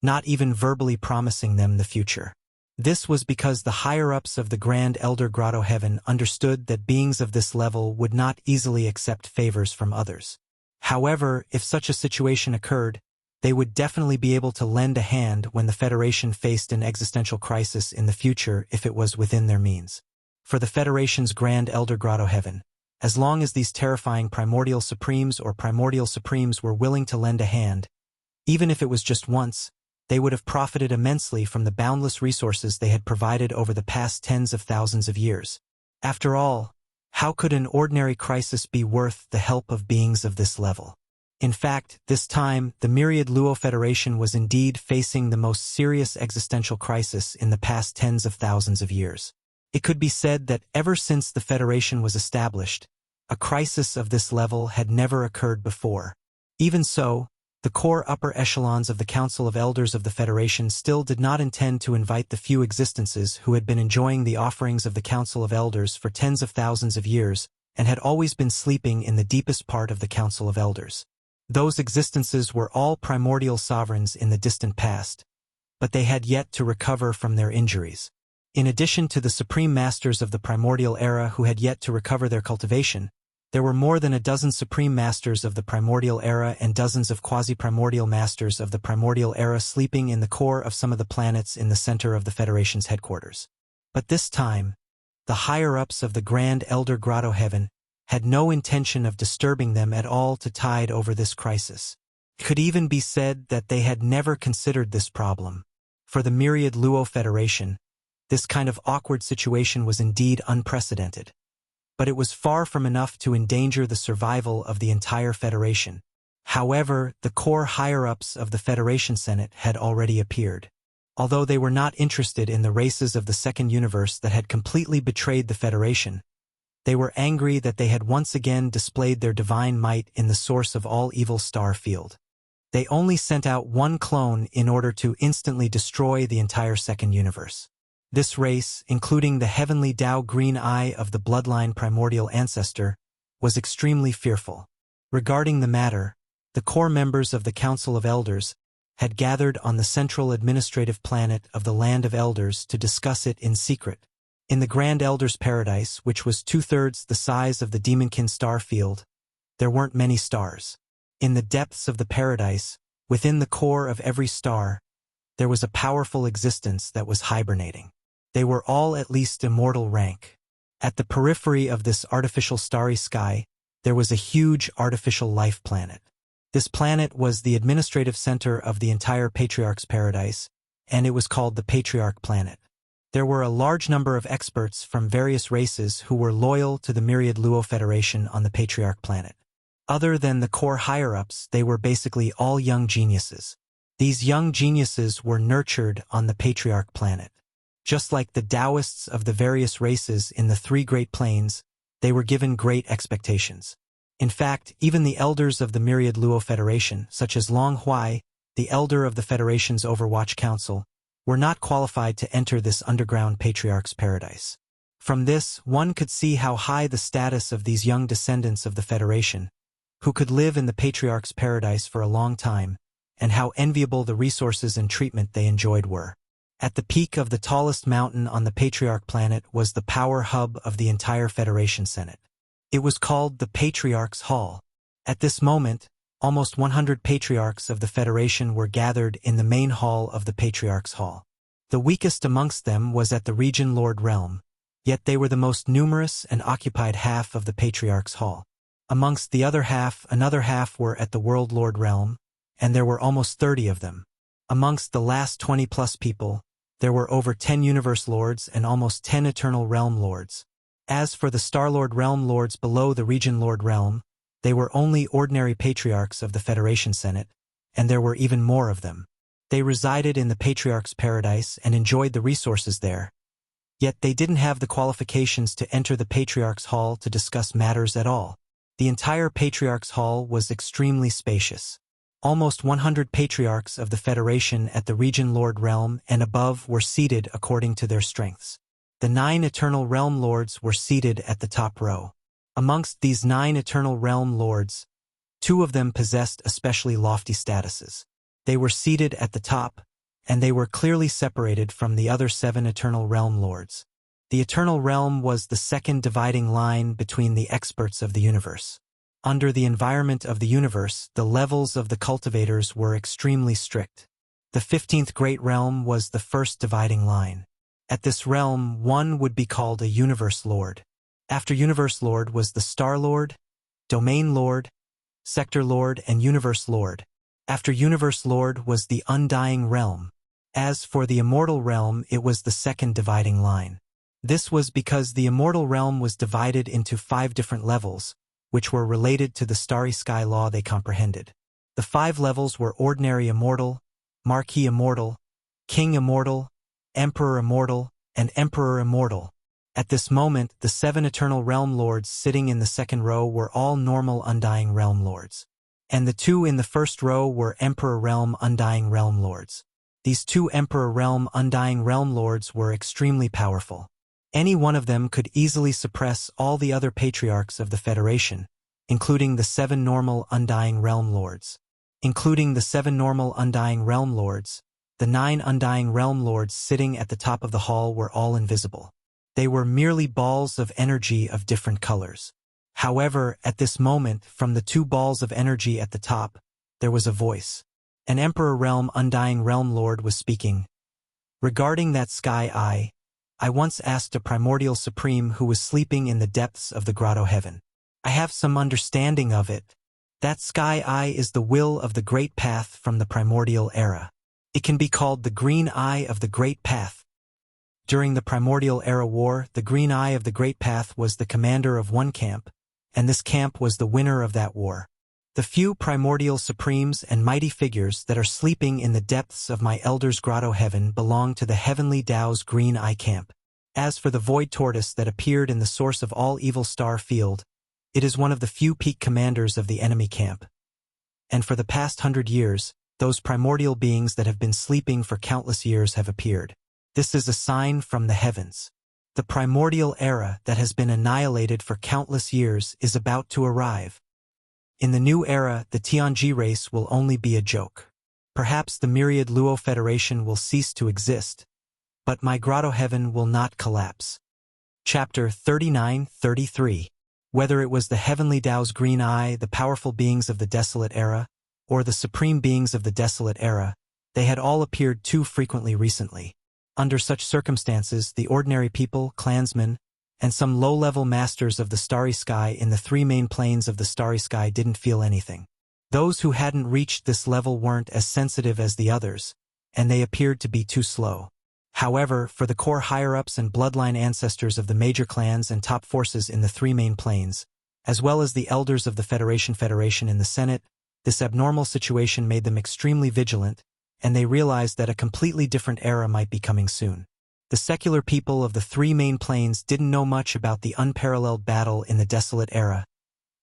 not even verbally promising them the future. This was because the higher-ups of the Grand Elder Grotto Heaven understood that beings of this level would not easily accept favors from others. However, if such a situation occurred, they would definitely be able to lend a hand when the Federation faced an existential crisis in the future if it was within their means. For the Federation's Grand Elder Grotto Heaven, as long as these terrifying primordial supremes or primordial supremes were willing to lend a hand, even if it was just once, they would have profited immensely from the boundless resources they had provided over the past tens of thousands of years. After all, how could an ordinary crisis be worth the help of beings of this level? In fact, this time, the Myriad Luo Federation was indeed facing the most serious existential crisis in the past tens of thousands of years. It could be said that ever since the Federation was established, a crisis of this level had never occurred before. Even so, the core upper echelons of the Council of Elders of the Federation still did not intend to invite the few existences who had been enjoying the offerings of the Council of Elders for tens of thousands of years and had always been sleeping in the deepest part of the Council of Elders. Those existences were all primordial sovereigns in the distant past, but they had yet to recover from their injuries. In addition to the supreme masters of the primordial era who had yet to recover their cultivation, there were more than a dozen supreme masters of the primordial era and dozens of quasi-primordial masters of the primordial era sleeping in the core of some of the planets in the center of the Federation's headquarters. But this time, the higher-ups of the Grand Elder Grotto Heaven had no intention of disturbing them at all to tide over this crisis. It could even be said that they had never considered this problem. For the Myriad Luo Federation, this kind of awkward situation was indeed unprecedented. But it was far from enough to endanger the survival of the entire Federation. However, the core higher-ups of the Federation Senate had already appeared. Although they were not interested in the races of the Second Universe that had completely betrayed the Federation, they were angry that they had once again displayed their divine might in the source of all evil star field. They only sent out one clone in order to instantly destroy the entire Second Universe. This race, including the heavenly Tao Green Eye of the bloodline primordial ancestor, was extremely fearful. Regarding the matter, the core members of the Council of Elders had gathered on the central administrative planet of the Land of Elders to discuss it in secret. In the Grand Elder's Paradise, which was 2/3 the size of the Demonkin star field, there weren't many stars. In the depths of the paradise, within the core of every star, there was a powerful existence that was hibernating. They were all at least immortal rank. At the periphery of this artificial starry sky, there was a huge artificial life planet. This planet was the administrative center of the entire Patriarch's paradise, and it was called the Patriarch Planet. There were a large number of experts from various races who were loyal to the Myriad Luo Federation on the Patriarch Planet. Other than the core higher-ups, they were basically all young geniuses. These young geniuses were nurtured on the Patriarch Planet. Just like the Taoists of the various races in the three Great Plains, they were given great expectations. In fact, even the elders of the Myriad Luo Federation, such as Long Huai, the elder of the Federation's Overwatch Council, were not qualified to enter this underground Patriarch's paradise. From this, one could see how high the status of these young descendants of the Federation, who could live in the Patriarch's paradise for a long time, and how enviable the resources and treatment they enjoyed were. At the peak of the tallest mountain on the Patriarch Planet was the power hub of the entire Federation Senate. It was called the Patriarch's Hall. At this moment, almost 100 patriarchs of the Federation were gathered in the main hall of the Patriarch's Hall. The weakest amongst them was at the Region Lord Realm, yet they were the most numerous and occupied half of the Patriarch's Hall. Amongst the other half, another half were at the World Lord Realm, and there were almost 30 of them. Amongst the last 20-plus people, there were over 10 Universe Lords and almost 10 Eternal Realm Lords. As for the Star-Lord Realm Lords below the Region Lord Realm, they were only ordinary patriarchs of the Federation Senate, and there were even more of them. They resided in the Patriarch's paradise and enjoyed the resources there. Yet they didn't have the qualifications to enter the Patriarch's Hall to discuss matters at all. The entire Patriarch's Hall was extremely spacious. Almost 100 patriarchs of the Federation at the Region Lord Realm and above were seated according to their strengths. The 9 Eternal Realm Lords were seated at the top row. Amongst these 9 Eternal Realm Lords, 2 of them possessed especially lofty statuses. They were seated at the top, and they were clearly separated from the other 7 Eternal Realm Lords. The Eternal Realm was the second dividing line between the experts of the universe. Under the environment of the universe, the levels of the cultivators were extremely strict. The 15th Great Realm was the first dividing line. At this realm, one would be called a Universe Lord. After Universe Lord was the Star Lord, Domain Lord, Sector Lord, and Universe Lord. After Universe Lord was the Undying Realm. As for the Immortal Realm, it was the second dividing line. This was because the Immortal Realm was divided into 5 different levels, which were related to the starry sky law they comprehended. The 5 levels were Ordinary Immortal, Marquis Immortal, King Immortal, Emperor Immortal, and Emperor Immortal. At this moment, the 7 Eternal Realm Lords sitting in the second row were all normal Undying Realm Lords. And the 2 in the first row were Emperor Realm Undying Realm Lords. These 2 Emperor Realm Undying Realm Lords were extremely powerful. Any one of them could easily suppress all the other patriarchs of the Federation, including the 7 normal Undying Realm Lords. Including the 7 normal Undying Realm Lords, the 9 Undying Realm Lords sitting at the top of the hall were all invisible. They were merely balls of energy of different colors. However, at this moment, from the 2 balls of energy at the top, there was a voice. An Emperor Realm Undying Realm Lord was speaking. Regarding that sky I once asked a primordial supreme who was sleeping in the depths of the grotto heaven. I have some understanding of it. That sky eye is the will of the great path from the primordial era. It can be called the green eye of the great path. During the primordial era war, the green eye of the great path was the commander of one camp, and this camp was the winner of that war. The few primordial supremes and mighty figures that are sleeping in the depths of my elder's grotto heaven belong to the heavenly Tao's green eye camp. As for the void tortoise that appeared in the source of all evil star field, it is one of the few peak commanders of the enemy camp. And for the past 100 years, those primordial beings that have been sleeping for countless years have appeared. This is a sign from the heavens. The primordial era that has been annihilated for countless years is about to arrive. In the new era, the Tianji race will only be a joke. Perhaps the Myriad Luo Federation will cease to exist, but my grotto heaven will not collapse. Chapter 39-33. Whether it was the heavenly Tao's green eye, the powerful beings of the desolate era, or the supreme beings of the desolate era, they had all appeared too frequently recently. Under such circumstances, the ordinary people, clansmen, and some low-level masters of the starry sky in the three main planes of the starry sky didn't feel anything. Those who hadn't reached this level weren't as sensitive as the others, and they appeared to be too slow. However, for the core higher-ups and bloodline ancestors of the major clans and top forces in the three main planes, as well as the elders of the Federation in the Senate, this abnormal situation made them extremely vigilant, and they realized that a completely different era might be coming soon. The secular people of the three main planes didn't know much about the unparalleled battle in the desolate era,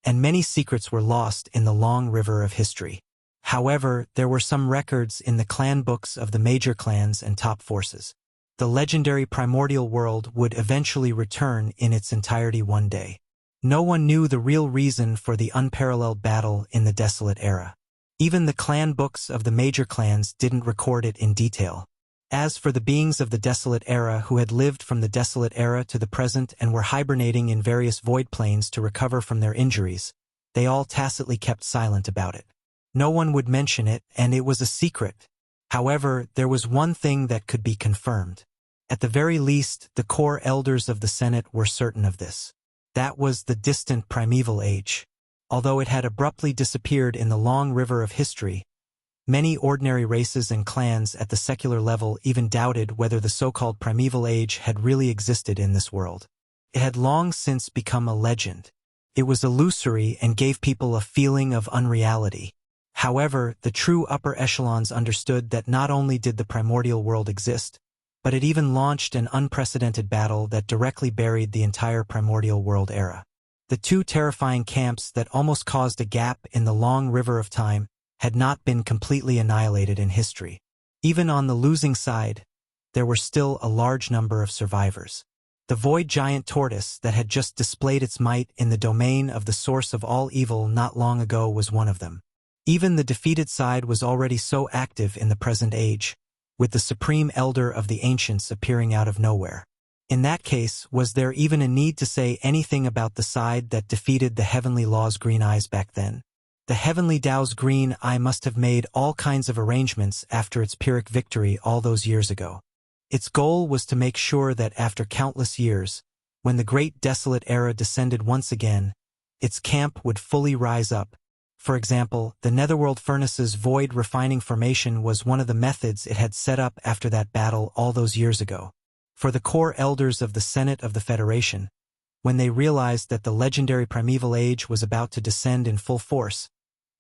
and many secrets were lost in the long river of history. However, there were some records in the clan books of the major clans and top forces. The legendary primordial world would eventually return in its entirety one day. No one knew the real reason for the unparalleled battle in the desolate era. Even the clan books of the major clans didn't record it in detail. As for the beings of the desolate era who had lived from the desolate era to the present and were hibernating in various void planes to recover from their injuries, they all tacitly kept silent about it. No one would mention it, and it was a secret. However, there was one thing that could be confirmed. At the very least, the core elders of the Senate were certain of this. That was the distant primeval age. Although it had abruptly disappeared in the long river of history, many ordinary races and clans at the secular level even doubted whether the so-called primeval age had really existed in this world. It had long since become a legend. It was illusory and gave people a feeling of unreality. However, the true upper echelons understood that not only did the primordial world exist, but it even launched an unprecedented battle that directly buried the entire primordial world era. The two terrifying camps that almost caused a gap in the long river of time had not been completely annihilated in history. Even on the losing side, there were still a large number of survivors. The void giant tortoise that had just displayed its might in the domain of the source of all evil not long ago was one of them. Even the defeated side was already so active in the present age, with the supreme elder of the ancients appearing out of nowhere. In that case, was there even a need to say anything about the side that defeated the Heavenly Law's Green Eyes back then? The Heavenly Tao's Green Eye must have made all kinds of arrangements after its Pyrrhic victory all those years ago. Its goal was to make sure that after countless years, when the great desolate era descended once again, its camp would fully rise up. For example, the Netherworld Furnace's void refining formation was one of the methods it had set up after that battle all those years ago. For the core elders of the Senate of the Federation, when they realized that the legendary primeval age was about to descend in full force,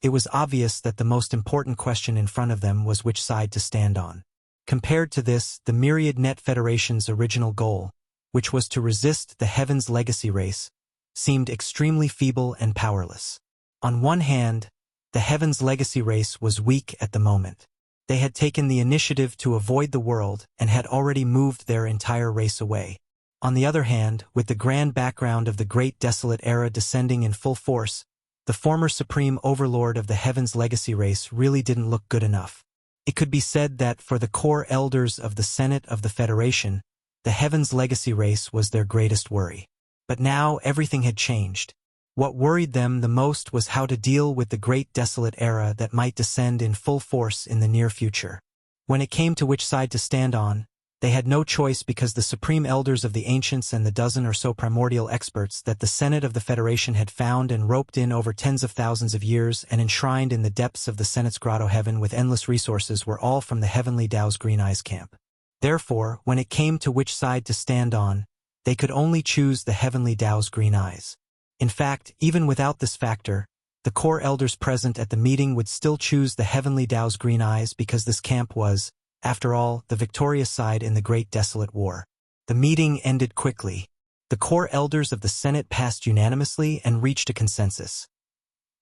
it was obvious that the most important question in front of them was which side to stand on. Compared to this, the Myriad Net Federation's original goal, which was to resist the Heaven's Legacy race, seemed extremely feeble and powerless. On one hand, the Heaven's Legacy race was weak at the moment. They had taken the initiative to avoid the world and had already moved their entire race away. On the other hand, with the grand background of the Great Desolate Era descending in full force, the former Supreme Overlord of the Heaven's Legacy race really didn't look good enough. It could be said that for the core elders of the Senate of the Federation, the Heaven's Legacy race was their greatest worry. But now everything had changed. What worried them the most was how to deal with the Great Desolate Era that might descend in full force in the near future. When it came to which side to stand on, they had no choice because the supreme elders of the ancients and the dozen or so primordial experts that the Senate of the Federation had found and roped in over tens of thousands of years and enshrined in the depths of the Senate's grotto heaven with endless resources were all from the Heavenly Tao's Green Eyes camp. Therefore, when it came to which side to stand on, they could only choose the Heavenly Tao's Green Eyes. In fact, even without this factor, the core elders present at the meeting would still choose the Heavenly Tao's Green Eyes because this camp was, after all, the victorious side in the Great Desolate War. The meeting ended quickly. The core elders of the Senate passed unanimously and reached a consensus.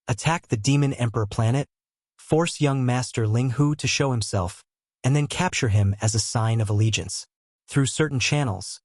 Attack the Demon Emperor planet, force young Master Ling Hu to show himself, and then capture him as a sign of allegiance. Through certain channels,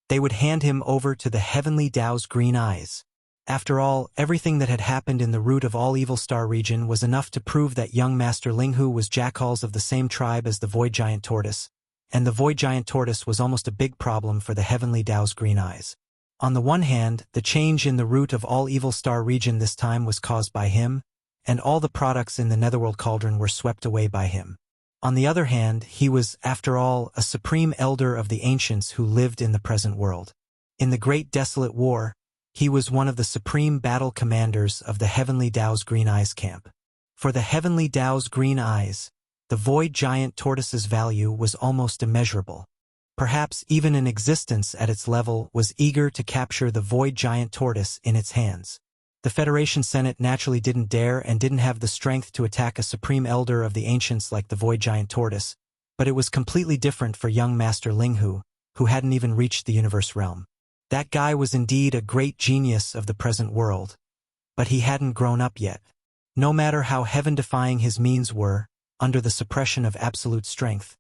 they would hand him over to the Heavenly Tao's Green Eyes. After all, everything that had happened in the root of all Evil Star region was enough to prove that young Master Ling Hu was jackals of the same tribe as the Void Giant Tortoise, and the Void Giant Tortoise was almost a big problem for the Heavenly Tao's Green Eyes. On the one hand, the change in the root of all Evil Star region this time was caused by him, and all the products in the Netherworld Cauldron were swept away by him. On the other hand, he was, after all, a supreme elder of the ancients who lived in the present world. In the Great Desolate War, he was one of the supreme battle commanders of the Heavenly Dao's Green Eyes camp. For the Heavenly Dao's Green Eyes, the void giant tortoise's value was almost immeasurable. Perhaps even an existence at its level was eager to capture the void giant tortoise in its hands. The Federation Senate naturally didn't dare and didn't have the strength to attack a supreme elder of the ancients like the void giant tortoise, but it was completely different for young Master Linghu, who hadn't even reached the universe realm. That guy was indeed a great genius of the present world, but he hadn't grown up yet. No matter how heaven-defying his means were, under the suppression of absolute strength,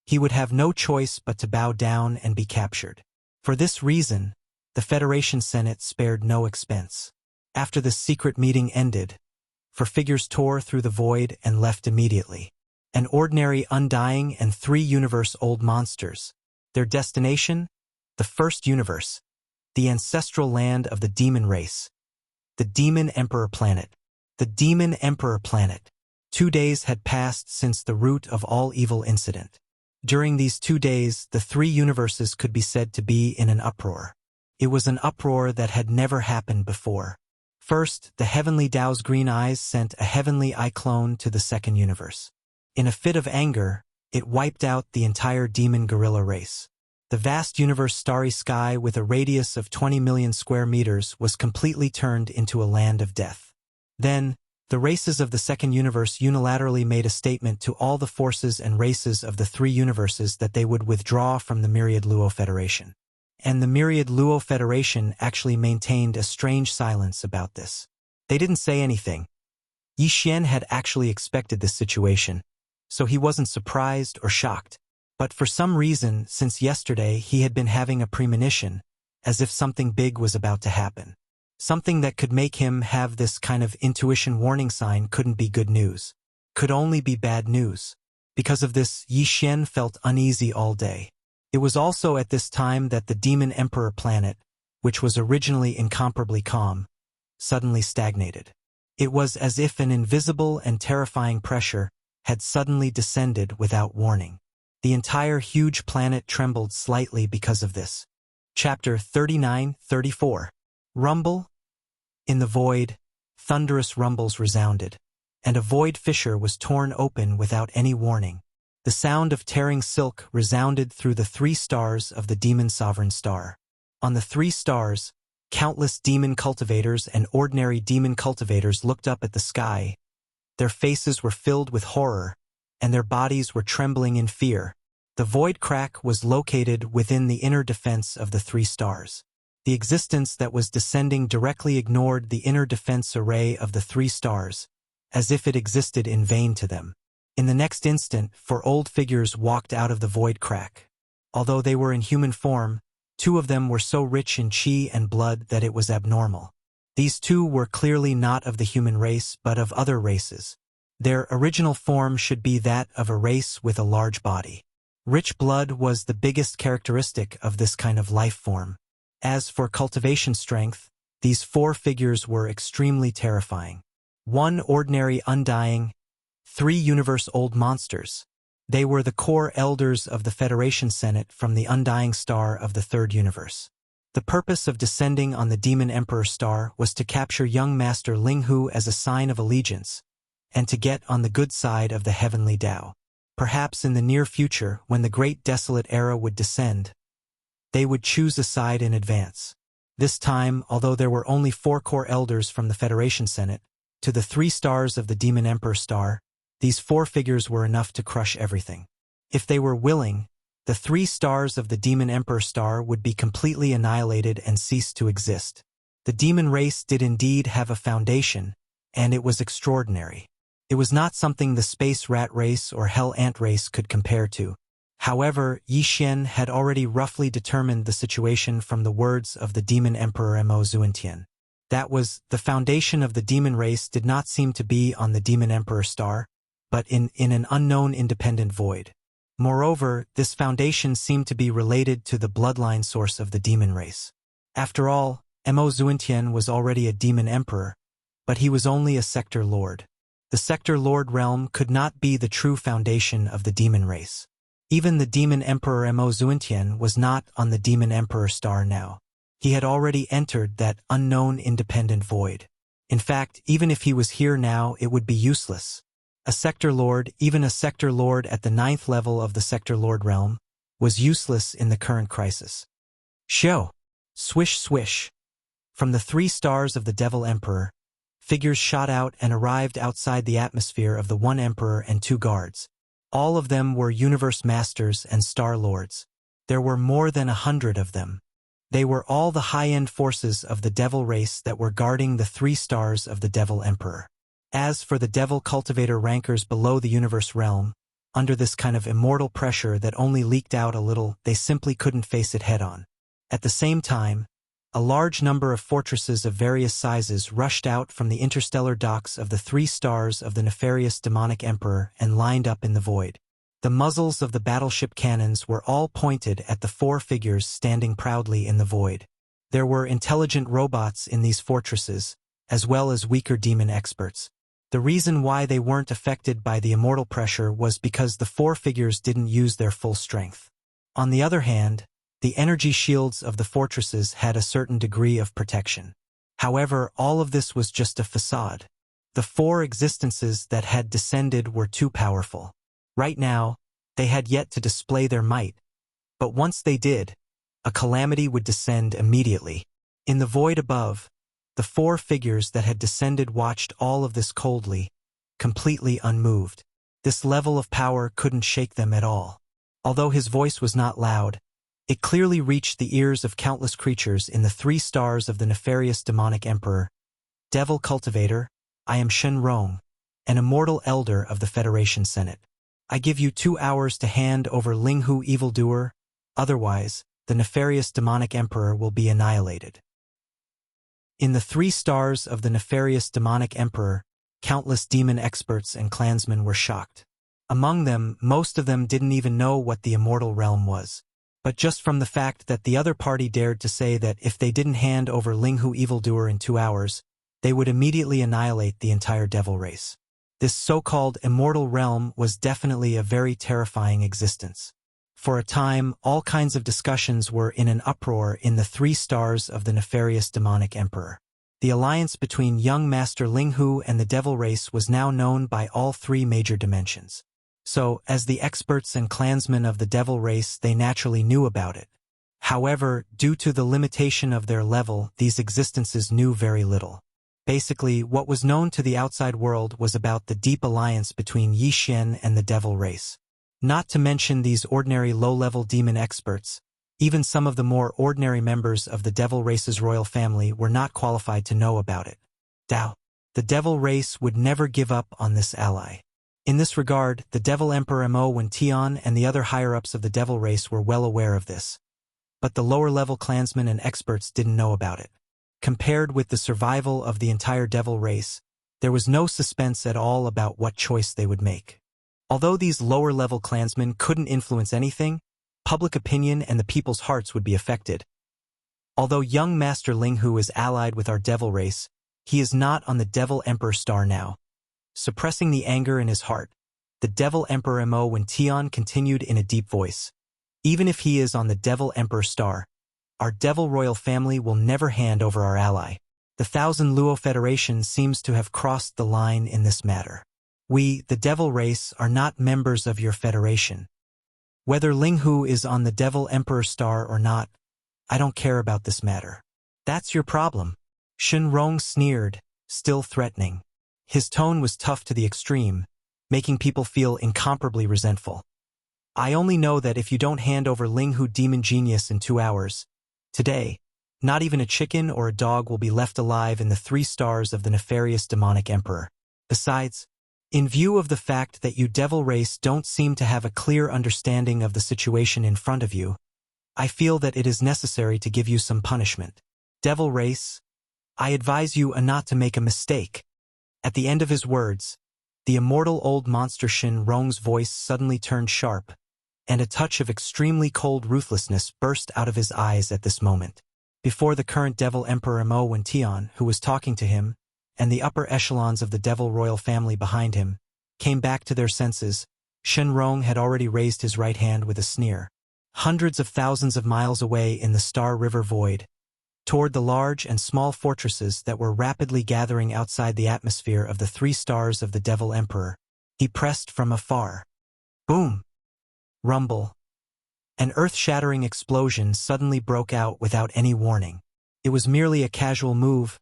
he would have no choice but to bow down and be captured. For this reason, the Federation Senate spared no expense. After the secret meeting ended, four figures tore through the void and left immediately. An ordinary undying and 3 universe-old monsters. Their destination? The first universe. The ancestral land of the demon race. The Demon Emperor planet. The Demon Emperor planet. 2 days had passed since the root of all evil incident. During these 2 days, the 3 universes could be said to be in an uproar. It was an uproar that had never happened before. First, the Heavenly Dao's Green Eyes sent a heavenly eye clone to the second universe. In a fit of anger, it wiped out the entire demon gorilla race. The vast universe starry sky with a radius of 20 million square meters was completely turned into a land of death. Then, the races of the second universe unilaterally made a statement to all the forces and races of the 3 universes that they would withdraw from the Myriad Luo Federation. And the Myriad Luo Federation actually maintained a strange silence about this. They didn't say anything. Yi Xian had actually expected this situation, so he wasn't surprised or shocked. But for some reason, since yesterday he had been having a premonition, as if something big was about to happen. Something that could make him have this kind of intuition warning sign couldn't be good news. Could only be bad news. Because of this, Yi Xian felt uneasy all day. It was also at this time that the Demon Emperor planet, which was originally incomparably calm, suddenly stagnated. It was as if an invisible and terrifying pressure had suddenly descended without warning. The entire huge planet trembled slightly because of this. Chapter 39-34. Rumble? In the void, thunderous rumbles resounded, and a void fissure was torn open without any warning. The sound of tearing silk resounded through the 3 stars of the demon sovereign star. On the 3 stars, countless demon cultivators and ordinary demon cultivators looked up at the sky. Their faces were filled with horror, and their bodies were trembling in fear. The void crack was located within the inner defense of the 3 stars. The existence that was descending directly ignored the inner defense array of the 3 stars, as if it existed in vain to them. In the next instant, 4 old figures walked out of the void crack. Although they were in human form, 2 of them were so rich in qi and blood that it was abnormal. These 2 were clearly not of the human race but of other races. Their original form should be that of a race with a large body. Rich blood was the biggest characteristic of this kind of life form. As for cultivation strength, these 4 figures were extremely terrifying. 1 ordinary undying, 3 universe-old monsters. They were the core elders of the Federation Senate from the undying star of the 3rd universe. The purpose of descending on the Demon Emperor star was to capture young Master Linghu as a sign of allegiance, and to get on the good side of the Heavenly Dao. Perhaps in the near future, when the Great Desolate Era would descend, they would choose a side in advance. This time, although there were only 4 core elders from the Federation Senate, to the 3 stars of the Demon Emperor star, these 4 figures were enough to crush everything. If they were willing, the 3 stars of the Demon Emperor star would be completely annihilated and cease to exist. The demon race did indeed have a foundation, and it was extraordinary. It was not something the space rat race or hell ant race could compare to. However, Yi Xian had already roughly determined the situation from the words of the Demon Emperor Mo Zuentian. That was, the foundation of the demon race did not seem to be on the Demon Emperor star, but in an unknown independent void. Moreover, this foundation seemed to be related to the bloodline source of the demon race. After all, Mo Zuentian was already a demon emperor, but he was only a sector lord. The sector lord realm could not be the true foundation of the demon race. Even the Demon Emperor Mo Zuentian was not on the Demon Emperor star now. He had already entered that unknown independent void. In fact, even if he was here now, it would be useless. A sector lord, even a sector lord at the 9th level of the sector lord realm, was useless in the current crisis. Shio! Swish swish! From the 3 stars of the Devil Emperor, figures shot out and arrived outside the atmosphere of the 1 Emperor and 2 guards. All of them were universe masters and star lords. There were more than 100 of them. They were all the high-end forces of the devil race that were guarding the 3 stars of the Devil Emperor. As for the devil cultivator rankers below the universe realm, under this kind of immortal pressure that only leaked out a little, they simply couldn't face it head-on. At the same time, a large number of fortresses of various sizes rushed out from the interstellar docks of the 3 stars of the nefarious demonic emperor and lined up in the void. The muzzles of the battleship cannons were all pointed at the 4 figures standing proudly in the void. There were intelligent robots in these fortresses, as well as weaker demon experts. The reason why they weren't affected by the immortal pressure was because the 4 figures didn't use their full strength. On the other hand, the energy shields of the fortresses had a certain degree of protection. However, all of this was just a facade. The 4 existences that had descended were too powerful. Right now, they had yet to display their might, but once they did, a calamity would descend immediately. In the void above, the 4 figures that had descended watched all of this coldly, completely unmoved. This level of power couldn't shake them at all. Although his voice was not loud, it clearly reached the ears of countless creatures in the 3 stars of the nefarious demonic emperor. Devil cultivator, I am Shen Rong, an immortal elder of the Federation Senate. I give you 2 hours to hand over Linghu evildoer, otherwise, the nefarious demonic emperor will be annihilated. In the 3 stars of the nefarious demonic emperor, countless demon experts and clansmen were shocked. Among them, most of them didn't even know what the immortal realm was. But just from the fact that the other party dared to say that if they didn't hand over Linghu evildoer in 2 hours, they would immediately annihilate the entire devil race. This so-called immortal realm was definitely a very terrifying existence. For a time, all kinds of discussions were in an uproar in the 3 stars of the nefarious demonic emperor. The alliance between young Master Linghu and the devil race was now known by all 3 major dimensions. So, as the experts and clansmen of the devil race, they naturally knew about it. However, due to the limitation of their level, these existences knew very little. Basically, what was known to the outside world was about the deep alliance between Yi Xian and the devil race. Not to mention these ordinary low-level demon experts, even some of the more ordinary members of the devil race's royal family were not qualified to know about it. Dao. The devil race would never give up on this ally. In this regard, the devil emperor Mo Wen Tian and the other higher-ups of the devil race were well aware of this. But the lower-level clansmen and experts didn't know about it. Compared with the survival of the entire devil race, there was no suspense at all about what choice they would make. Although these lower-level clansmen couldn't influence anything, public opinion and the people's hearts would be affected. Although young Master Linghu is allied with our devil race, he is not on the Devil Emperor star now. Suppressing the anger in his heart, the Devil Emperor Mo Wen Tian continued in a deep voice. Even if he is on the Devil Emperor star, our devil royal family will never hand over our ally. The Thousand Luo Federation seems to have crossed the line in this matter. We, the devil race, are not members of your federation. Whether Linghu is on the Devil Emperor star or not, I don't care about this matter. That's your problem. Shen Rong sneered, still threatening. His tone was tough to the extreme, making people feel incomparably resentful. I only know that if you don't hand over Linghu Demon Genius in 2 hours, today, not even a chicken or a dog will be left alive in the 3 stars of the nefarious demonic emperor. Besides, in view of the fact that you devil race don't seem to have a clear understanding of the situation in front of you, I feel that it is necessary to give you some punishment. Devil race, I advise you not to make a mistake. At the end of his words, the immortal old monster Shen Rong's voice suddenly turned sharp, and a touch of extremely cold ruthlessness burst out of his eyes at this moment. Before the current Devil Emperor Mo Wen Tian, who was talking to him, and the upper echelons of the devil royal family behind him, came back to their senses, Shen Rong had already raised his right hand with a sneer. Hundreds of thousands of miles away in the Star River Void, toward the large and small fortresses that were rapidly gathering outside the atmosphere of the 3 stars of the Devil Emperor. He pressed from afar. Boom! Rumble. An earth-shattering explosion suddenly broke out without any warning. It was merely a casual move,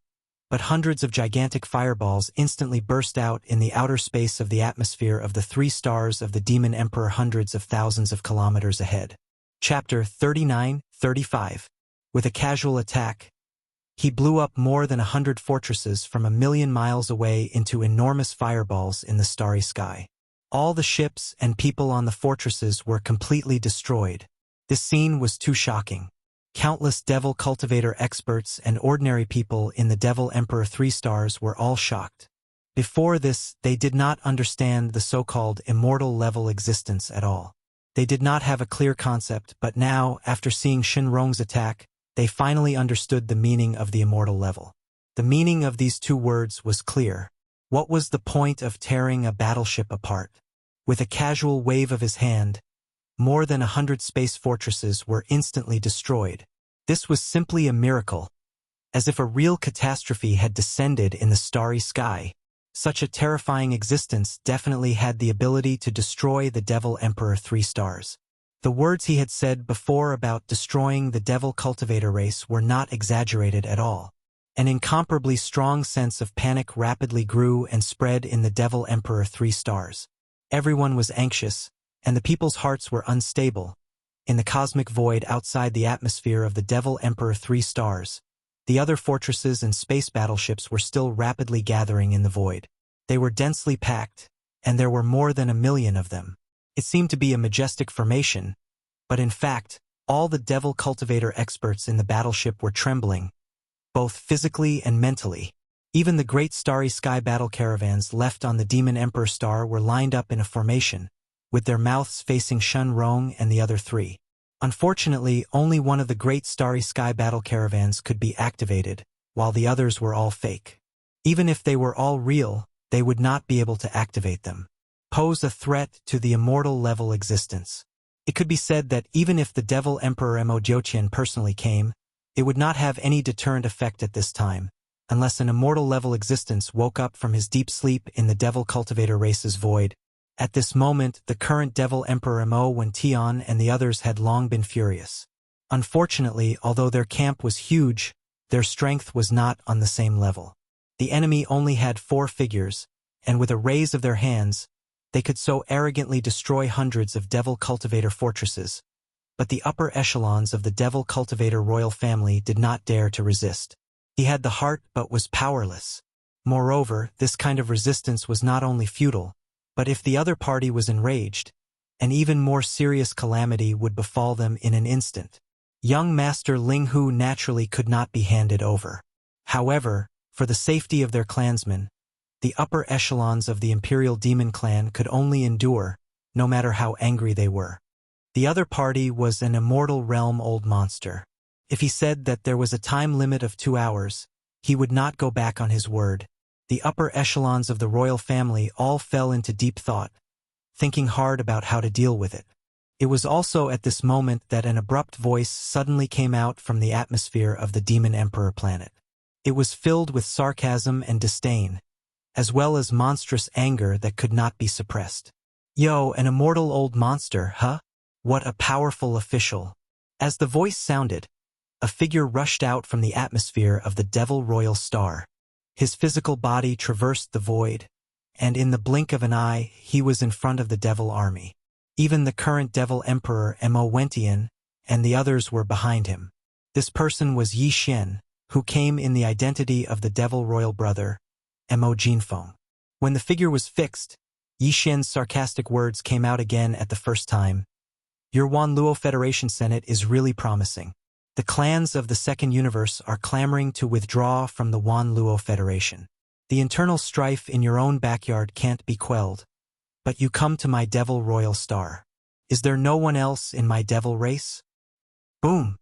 but hundreds of gigantic fireballs instantly burst out in the outer space of the atmosphere of the 3 stars of the Demon Emperor hundreds of thousands of kilometers ahead. Chapter 39-35. With a casual attack, he blew up more than 100 fortresses from 1,000,000 miles away into enormous fireballs in the starry sky. All the ships and people on the fortresses were completely destroyed. This scene was too shocking. Countless Devil Cultivator experts and ordinary people in the Devil Emperor 3 stars were all shocked. Before this, they did not understand the so-called immortal level existence at all. They did not have a clear concept, but now, after seeing Shenrong's attack, they finally understood the meaning of the immortal level. The meaning of these 2 words was clear. What was the point of tearing a battleship apart? With a casual wave of his hand, more than 100 space fortresses were instantly destroyed. This was simply a miracle, as if a real catastrophe had descended in the starry sky. Such a terrifying existence definitely had the ability to destroy the Devil Emperor 3 stars. The words he had said before about destroying the Devil Cultivator race were not exaggerated at all. An incomparably strong sense of panic rapidly grew and spread in the Devil Emperor 3 stars. Everyone was anxious, and the people's hearts were unstable. In the cosmic void outside the atmosphere of the Devil Emperor 3 stars, the other fortresses and space battleships were still rapidly gathering in the void. They were densely packed, and there were more than 1,000,000 of them. It seemed to be a majestic formation, but in fact, all the Devil Cultivator experts in the battleship were trembling, both physically and mentally. Even the great starry sky battle caravans left on the Demon Emperor star were lined up in a formation, with their mouths facing Shenrong and the other 3. Unfortunately, only one of the great starry sky battle caravans could be activated, while the others were all fake. Even if they were all real, they would not be able to activate them. Pose a threat to the immortal level existence. It could be said that even if the Devil Emperor Mo Jiuqian personally came, it would not have any deterrent effect at this time, unless an immortal level existence woke up from his deep sleep in the Devil Cultivator race's void. At this moment, the current Devil Emperor Mo Wentian and the others had long been furious. Unfortunately, although their camp was huge, their strength was not on the same level. The enemy only had 4 figures, and with a raise of their hands, they could so arrogantly destroy hundreds of Devil Cultivator fortresses. But the upper echelons of the Devil Cultivator royal family did not dare to resist. He had the heart but was powerless. Moreover, this kind of resistance was not only futile, but if the other party was enraged, an even more serious calamity would befall them in an instant. Young Master Ling Hu naturally could not be handed over. However, for the safety of their clansmen, the upper echelons of the Imperial Demon Clan could only endure, no matter how angry they were. The other party was an immortal realm-old monster. If he said that there was a time limit of 2 hours, he would not go back on his word. The upper echelons of the royal family all fell into deep thought, thinking hard about how to deal with it. It was also at this moment that an abrupt voice suddenly came out from the atmosphere of the Demon Emperor planet. It was filled with sarcasm and disdain, as well as monstrous anger that could not be suppressed. Yo, an immortal old monster, huh? What a powerful official. As the voice sounded, a figure rushed out from the atmosphere of the Devil Royal Star. His physical body traversed the void, and in the blink of an eye, he was in front of the Devil Army. Even the current Devil Emperor Mo Wentian and the others were behind him. This person was Yi Xian, who came in the identity of the Devil Royal Brother, Mo Jinfeng. When the figure was fixed, Yi Xian's sarcastic words came out again at the first time. Your Wan Luo Federation Senate is really promising. The clans of the Second Universe are clamoring to withdraw from the Wan Luo Federation. The internal strife in your own backyard can't be quelled, but you come to my Devil Royal Star. Is there no one else in my Devil race? Boom!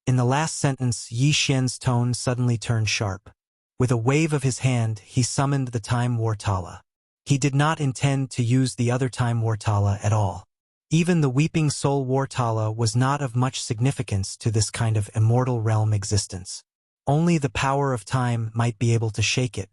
In the last sentence, Yi Xian's tone suddenly turned sharp. With a wave of his hand, he summoned the Time War Tala. He did not intend to use the other Time War Tala at all. Even the Weeping Soul War Tala was not of much significance to this kind of immortal realm existence. Only the power of time might be able to shake it.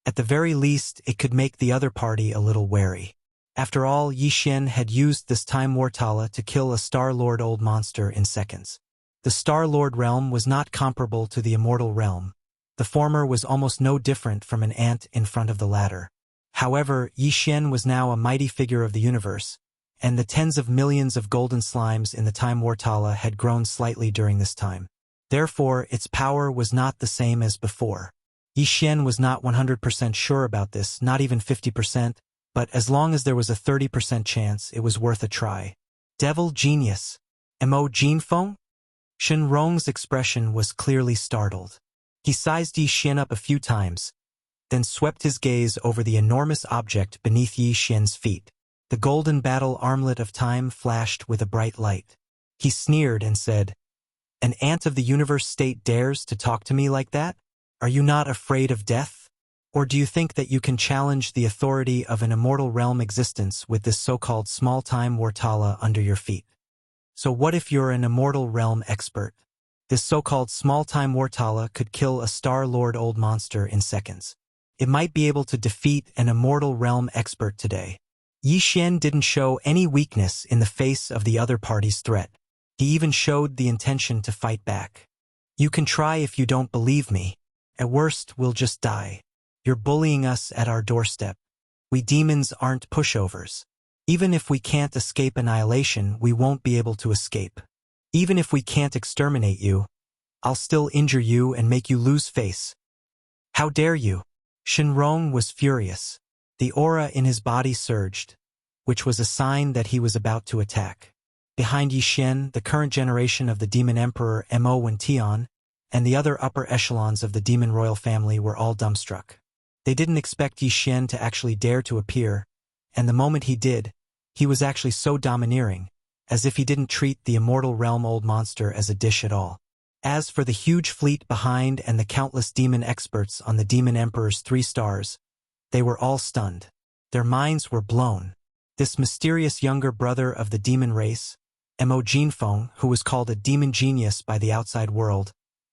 At the very least, it could make the other party a little wary. After all, Yi Xian had used this Time Wartala to kill a Star-Lord old monster in seconds. The Star-Lord realm was not comparable to the immortal realm. The former was almost no different from an ant in front of the latter. However, Yi Xian was now a mighty figure of the universe, and the tens of millions of golden slimes in the Time Wartala had grown slightly during this time. Therefore, its power was not the same as before. Yi Xian was not 100% sure about this, not even 50%, but as long as there was a 30% chance, it was worth a try. Devil genius. Mo Jinfeng? Shen Rong's expression was clearly startled. He sized Yi Xian up a few times, then swept his gaze over the enormous object beneath Yi Xian's feet. The golden battle armlet of time flashed with a bright light. He sneered and said, "An ant of the universe state dares to talk to me like that? Are you not afraid of death? Or do you think that you can challenge the authority of an immortal realm existence with this so-called small Time Wartala under your feet? So what if you're an immortal realm expert? This so-called small Time Wartala could kill a Star-Lord old monster in seconds. It might be able to defeat an immortal realm expert today." Yi Xian didn't show any weakness in the face of the other party's threat. He even showed the intention to fight back. "You can try if you don't believe me. At worst, we'll just die. You're bullying us at our doorstep. We demons aren't pushovers. Even if we can't escape annihilation, we won't be able to escape. Even if we can't exterminate you, I'll still injure you and make you lose face. How dare you?" Shenrong was furious. The aura in his body surged, which was a sign that he was about to attack. Behind Yi Xian, the current generation of the Demon Emperor Mo Wentian and the other upper echelons of the Demon Royal family were all dumbstruck. They didn't expect Yi Xian to actually dare to appear, and the moment he did, he was actually so domineering, as if he didn't treat the immortal realm old monster as a dish at all. As for the huge fleet behind and the countless demon experts on the Demon Emperor's 3 stars, they were all stunned. Their minds were blown. This mysterious younger brother of the demon race, Mo Jinfeng, who was called a demon genius by the outside world,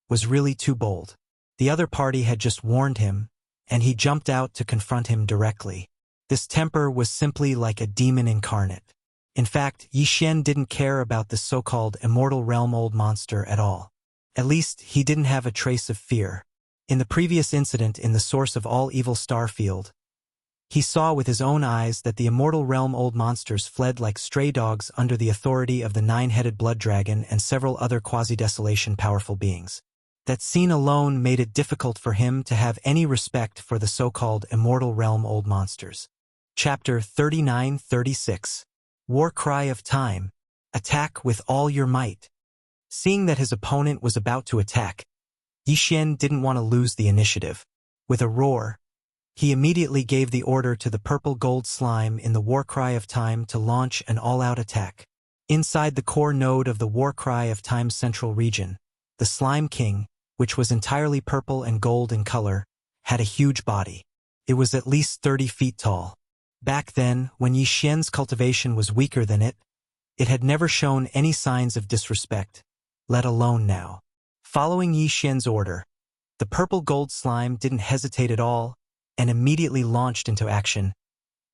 was really too bold. The other party had just warned him, and he jumped out to confront him directly. This temper was simply like a demon incarnate. In fact, Yi Xian didn't care about the so-called immortal realm old monster at all. At least, he didn't have a trace of fear. In the previous incident in the source of all evil star field, he saw with his own eyes that the immortal realm old monsters fled like stray dogs under the authority of the 9-headed blood dragon and several other quasi-desolation powerful beings. That scene alone made it difficult for him to have any respect for the so-called immortal realm old monsters. Chapter 39-36. War Cry of Time. Attack with all your might. Seeing that his opponent was about to attack, Yi Xian didn't want to lose the initiative. With a roar, he immediately gave the order to the purple gold slime in the War Cry of Time to launch an all-out attack. Inside the core node of the War Cry of Time's central region, the Slime King, which was entirely purple and gold in color, had a huge body. It was at least 30 feet tall. Back then, when Yi Xian's cultivation was weaker than it had never shown any signs of disrespect, let alone now. Following Yi Xian's order, the purple gold slime didn't hesitate at all and immediately launched into action.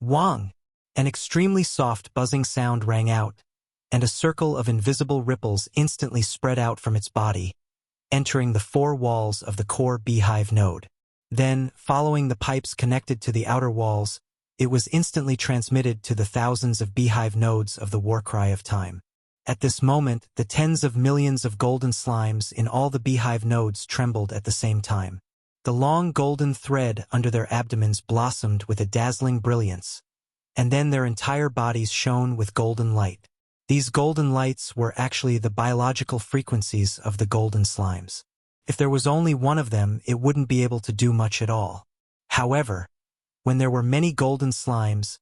Wang! An extremely soft buzzing sound rang out, and a circle of invisible ripples instantly spread out from its body, entering the 4 walls of the core beehive node. Then, following the pipes connected to the outer walls, it was instantly transmitted to the thousands of beehive nodes of the War Cry of Time. At this moment, the tens of millions of golden slimes in all the beehive nodes trembled at the same time. The long golden thread under their abdomens blossomed with a dazzling brilliance, and then their entire bodies shone with golden light. These golden lights were actually the biological frequencies of the golden slimes. If there was only one of them, it wouldn't be able to do much at all. However, when there were many golden slimes,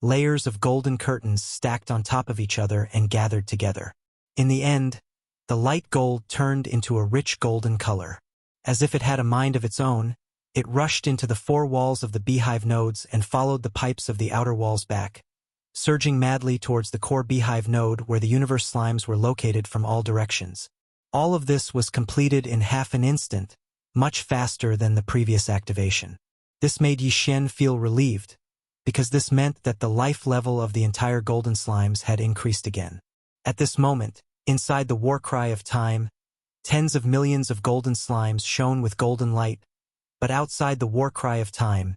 layers of golden curtains stacked on top of each other and gathered together. In the end, the light gold turned into a rich golden color. As if it had a mind of its own, it rushed into the 4 walls of the beehive nodes and followed the pipes of the outer walls back, surging madly towards the core beehive node where the universe slimes were located from all directions. All of this was completed in half an instant, much faster than the previous activation. This made Yixin feel relieved, because this meant that the life level of the entire golden slimes had increased again. At this moment, inside the Warcry of Time, tens of millions of golden slimes shone with golden light, but outside the Warcry of Time,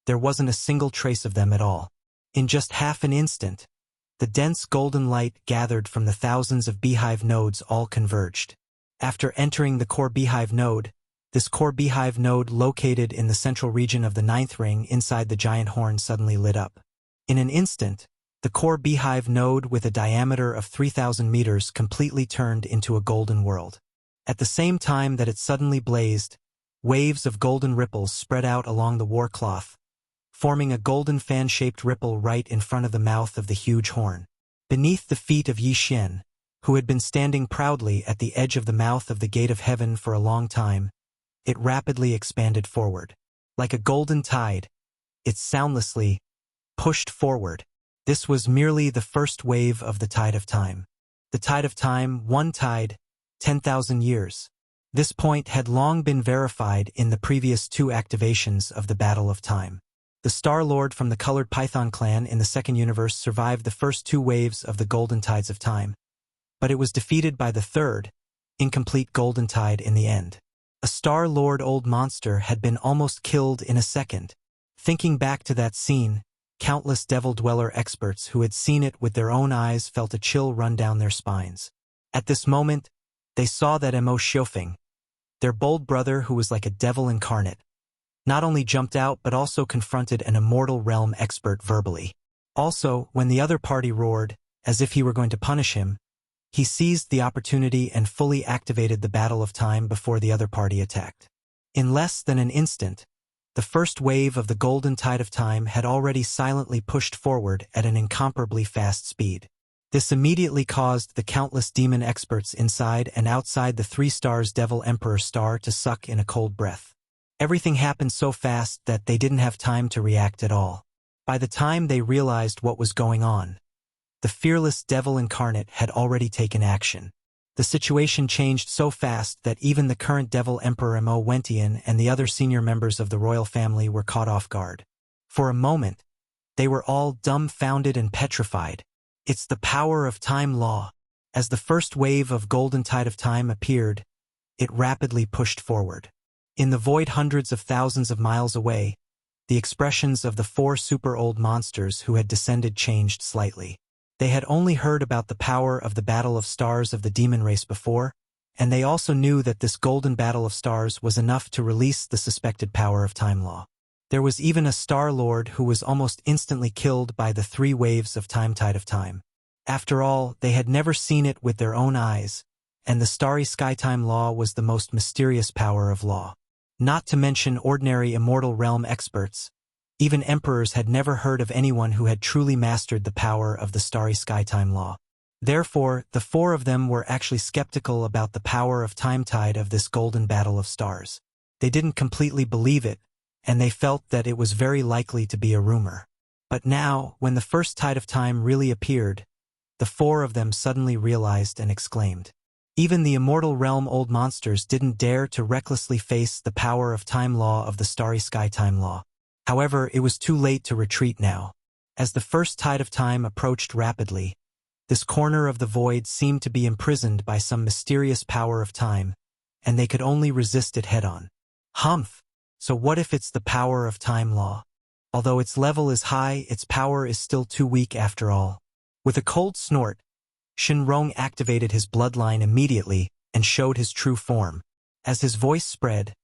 there wasn't a single trace of them at all. In just half an instant, the dense golden light gathered from the thousands of beehive nodes all converged. After entering the core beehive node, this core beehive node located in the central region of the ninth ring inside the giant horn suddenly lit up. In an instant, the core beehive node with a diameter of 3,000 meters completely turned into a golden world. At the same time that it suddenly blazed, waves of golden ripples spread out along the war cloth, forming a golden fan-shaped ripple right in front of the mouth of the huge horn. Beneath the feet of Yixin, who had been standing proudly at the edge of the mouth of the gate of heaven for a long time, it rapidly expanded forward. Like a golden tide, it soundlessly pushed forward. This was merely the first wave of the tide of time. The tide of time, one tide, 10,000 years. This point had long been verified in the previous two activations of the Battle of Time. The Star-Lord from the Colored Python clan in the second universe survived the first two waves of the Golden Tides of Time, but it was defeated by the third, incomplete Golden Tide in the end. A Star-Lord old monster had been almost killed in a second. Thinking back to that scene, countless Devil Dweller experts who had seen it with their own eyes felt a chill run down their spines. At this moment, they saw that Mo Xiufeng, their bold brother who was like a devil incarnate, not only jumped out but also confronted an immortal realm expert verbally. Also, when the other party roared, as if he were going to punish him, he seized the opportunity and fully activated the Battle of Time before the other party attacked. In less than an instant, the first wave of the Golden Tide of Time had already silently pushed forward at an incomparably fast speed. This immediately caused the countless demon experts inside and outside the 3 stars Devil Emperor star to suck in a cold breath. Everything happened so fast that they didn't have time to react at all. By the time they realized what was going on, the fearless devil incarnate had already taken action. The situation changed so fast that even the current Devil Emperor Mo Wentian and the other senior members of the royal family were caught off guard. For a moment, they were all dumbfounded and petrified. It's the power of time law. As the first wave of Golden Tide of Time appeared, it rapidly pushed forward. In the void hundreds of thousands of miles away, the expressions of the 4 super old monsters who had descended changed slightly. They had only heard about the power of the Battle of Stars of the demon race before, and they also knew that this golden Battle of Stars was enough to release the suspected power of time law. There was even a Star Lord who was almost instantly killed by the 3 waves of Tide of Time. After all, they had never seen it with their own eyes, and the Starry Sky Time Law was the most mysterious power of law. Not to mention ordinary immortal realm experts, even emperors had never heard of anyone who had truly mastered the power of the Starry Sky Time Law. Therefore, the 4 of them were actually skeptical about the power of time tide of this golden battle of stars. They didn't completely believe it, and they felt that it was very likely to be a rumor. But now, when the first tide of time really appeared, the 4 of them suddenly realized and exclaimed. Even the immortal realm old monsters didn't dare to recklessly face the power of time law of the Starry Sky Time Law. However, it was too late to retreat now. As the first tide of time approached rapidly, this corner of the void seemed to be imprisoned by some mysterious power of time, and they could only resist it head-on. Humph! So what if it's the power of time law? Although its level is high, its power is still too weak after all. With a cold snort, Shenrong activated his bloodline immediately and showed his true form. As his voice spread,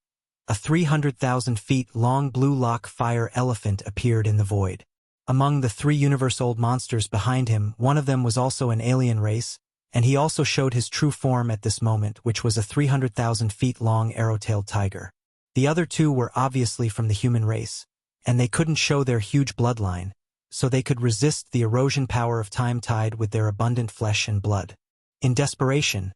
a 300,000 feet long blue lock fire elephant appeared in the void. Among the 3 universe-old monsters behind him, one of them was also an alien race, and he also showed his true form at this moment, which was a 300,000 feet long arrow-tailed tiger. The other 2 were obviously from the human race, and they couldn't show their huge bloodline, so they could resist the erosion power of time tide with their abundant flesh and blood. In desperation,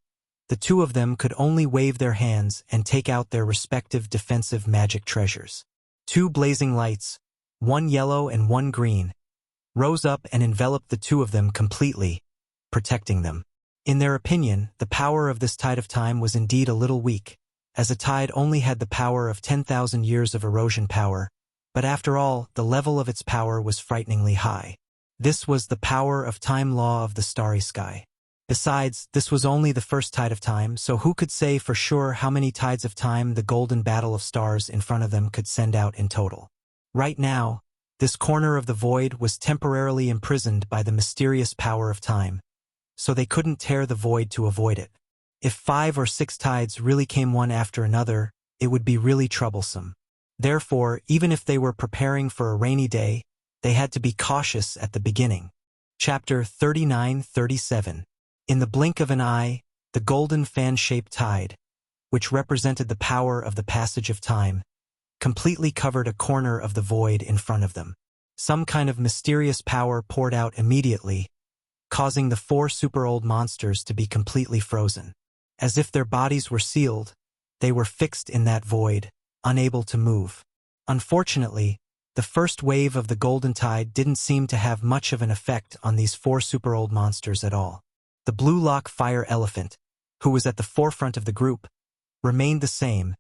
the 2 of them could only wave their hands and take out their respective defensive magic treasures. 2 blazing lights, one yellow and one green, rose up and enveloped the 2 of them completely, protecting them. In their opinion, the power of this tide of time was indeed a little weak, as a tide only had the power of 10,000 years of erosion power, but after all, the level of its power was frighteningly high. This was the power of time law of the starry sky. Besides, this was only the first tide of time, so who could say for sure how many tides of time the golden battle of stars in front of them could send out in total? Right now, this corner of the void was temporarily imprisoned by the mysterious power of time, so they couldn't tear the void to avoid it. If 5 or 6 tides really came one after another, it would be really troublesome. Therefore, even if they were preparing for a rainy day, they had to be cautious at the beginning. Chapter 39-37. In the blink of an eye, the golden fan-shaped tide, which represented the power of the passage of time, completely covered a corner of the void in front of them. Some kind of mysterious power poured out immediately, causing the 4 super-old monsters to be completely frozen. As if their bodies were sealed, they were fixed in that void, unable to move. Unfortunately, the first wave of the golden tide didn't seem to have much of an effect on these 4 super-old monsters at all. The blue lock fire elephant, who was at the forefront of the group, remained the same,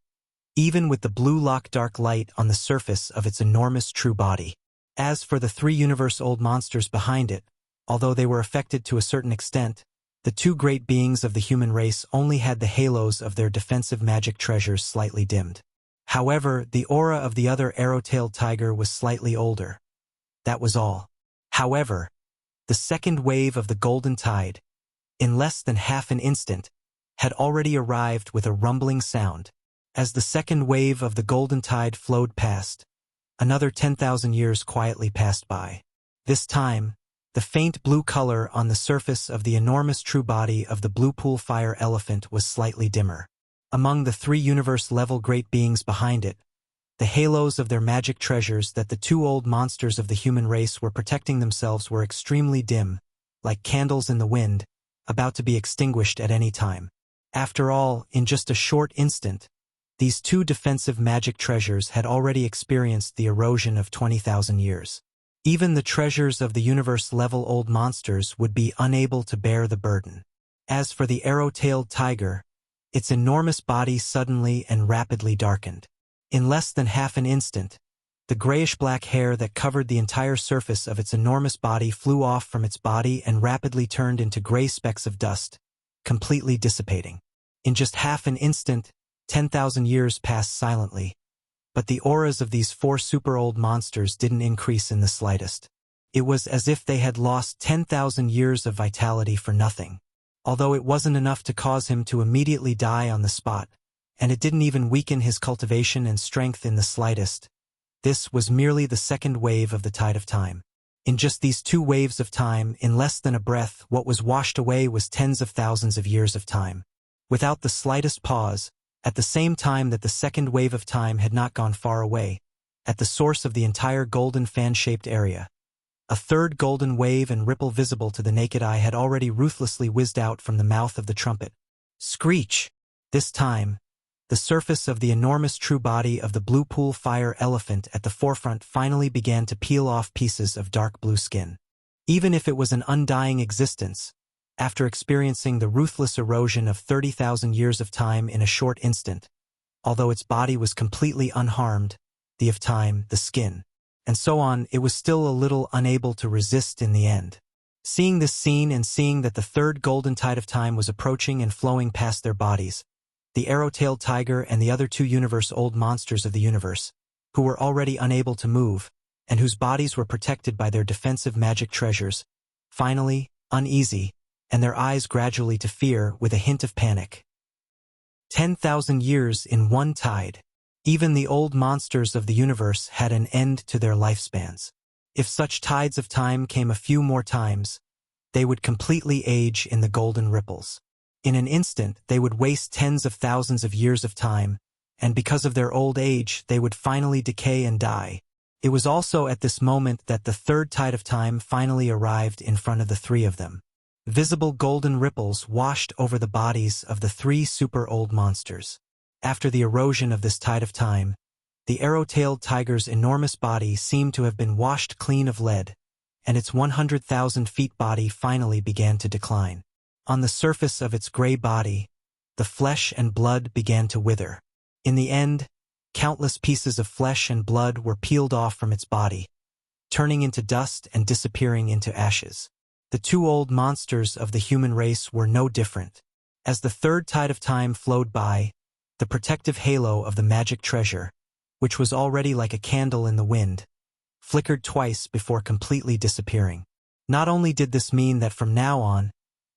even with the blue lock dark light on the surface of its enormous true body. As for the 3 universe-old monsters behind it, although they were affected to a certain extent, the 2 great beings of the human race only had the halos of their defensive magic treasures slightly dimmed. However, the aura of the other arrow-tailed tiger was slightly older. That was all. However, the second wave of the golden tide, in less than half an instant, had already arrived with a rumbling sound. As the second wave of the golden tide flowed past, another 10,000 years quietly passed by. This time, the faint blue color on the surface of the enormous true body of the blue pool fire elephant was slightly dimmer. Among the 3 universe-level great beings behind it, the halos of their magic treasures that the 2 old monsters of the human race were protecting themselves were extremely dim, like candles in the wind, about to be extinguished at any time. After all, in just a short instant, these 2 defensive magic treasures had already experienced the erosion of 20,000 years. Even the treasures of the universe-level old monsters would be unable to bear the burden. As for the arrow-tailed tiger, its enormous body suddenly and rapidly darkened. In less than half an instant, the grayish-black hair that covered the entire surface of its enormous body flew off from its body and rapidly turned into gray specks of dust, completely dissipating. In just half an instant, 10,000 years passed silently, but the auras of these 4 super-old monsters didn't increase in the slightest. It was as if they had lost 10,000 years of vitality for nothing. Although it wasn't enough to cause him to immediately die on the spot, and it didn't even weaken his cultivation and strength in the slightest, this was merely the second wave of the tide of time. In just these 2 waves of time, in less than a breath, what was washed away was tens of thousands of years of time. Without the slightest pause, at the same time that the second wave of time had not gone far away, at the source of the entire golden fan-shaped area, a third golden wave and ripple visible to the naked eye had already ruthlessly whizzed out from the mouth of the trumpet. Screech! This time, the surface of the enormous true body of the blue pool fire elephant at the forefront finally began to peel off pieces of dark blue skin. Even if it was an undying existence, after experiencing the ruthless erosion of 30,000 years of time in a short instant, although its body was completely unharmed, the of time, the skin, and so on, it was still a little unable to resist in the end. Seeing this scene and seeing that the third golden tide of time was approaching and flowing past their bodies, the arrow-tailed tiger and the other 2 universe-old monsters of the universe, who were already unable to move, and whose bodies were protected by their defensive magic treasures, finally, uneasy, and their eyes gradually to fear with a hint of panic. 10,000 years in one tide. Even the old monsters of the universe had an end to their lifespans. If such tides of time came a few more times, they would completely age in the golden ripples. In an instant, they would waste tens of thousands of years of time, and because of their old age, they would finally decay and die. It was also at this moment that the third tide of time finally arrived in front of the 3 of them. Visible golden ripples washed over the bodies of the 3 super-old monsters. After the erosion of this tide of time, the arrow-tailed tiger's enormous body seemed to have been washed clean of lead, and its 100,000 feet body finally began to decline. On the surface of its gray body, the flesh and blood began to wither. In the end, countless pieces of flesh and blood were peeled off from its body, turning into dust and disappearing into ashes. The two old monsters of the human race were no different. As the third tide of time flowed by, the protective halo of the magic treasure, which was already like a candle in the wind, flickered twice before completely disappearing. Not only did this mean that from now on,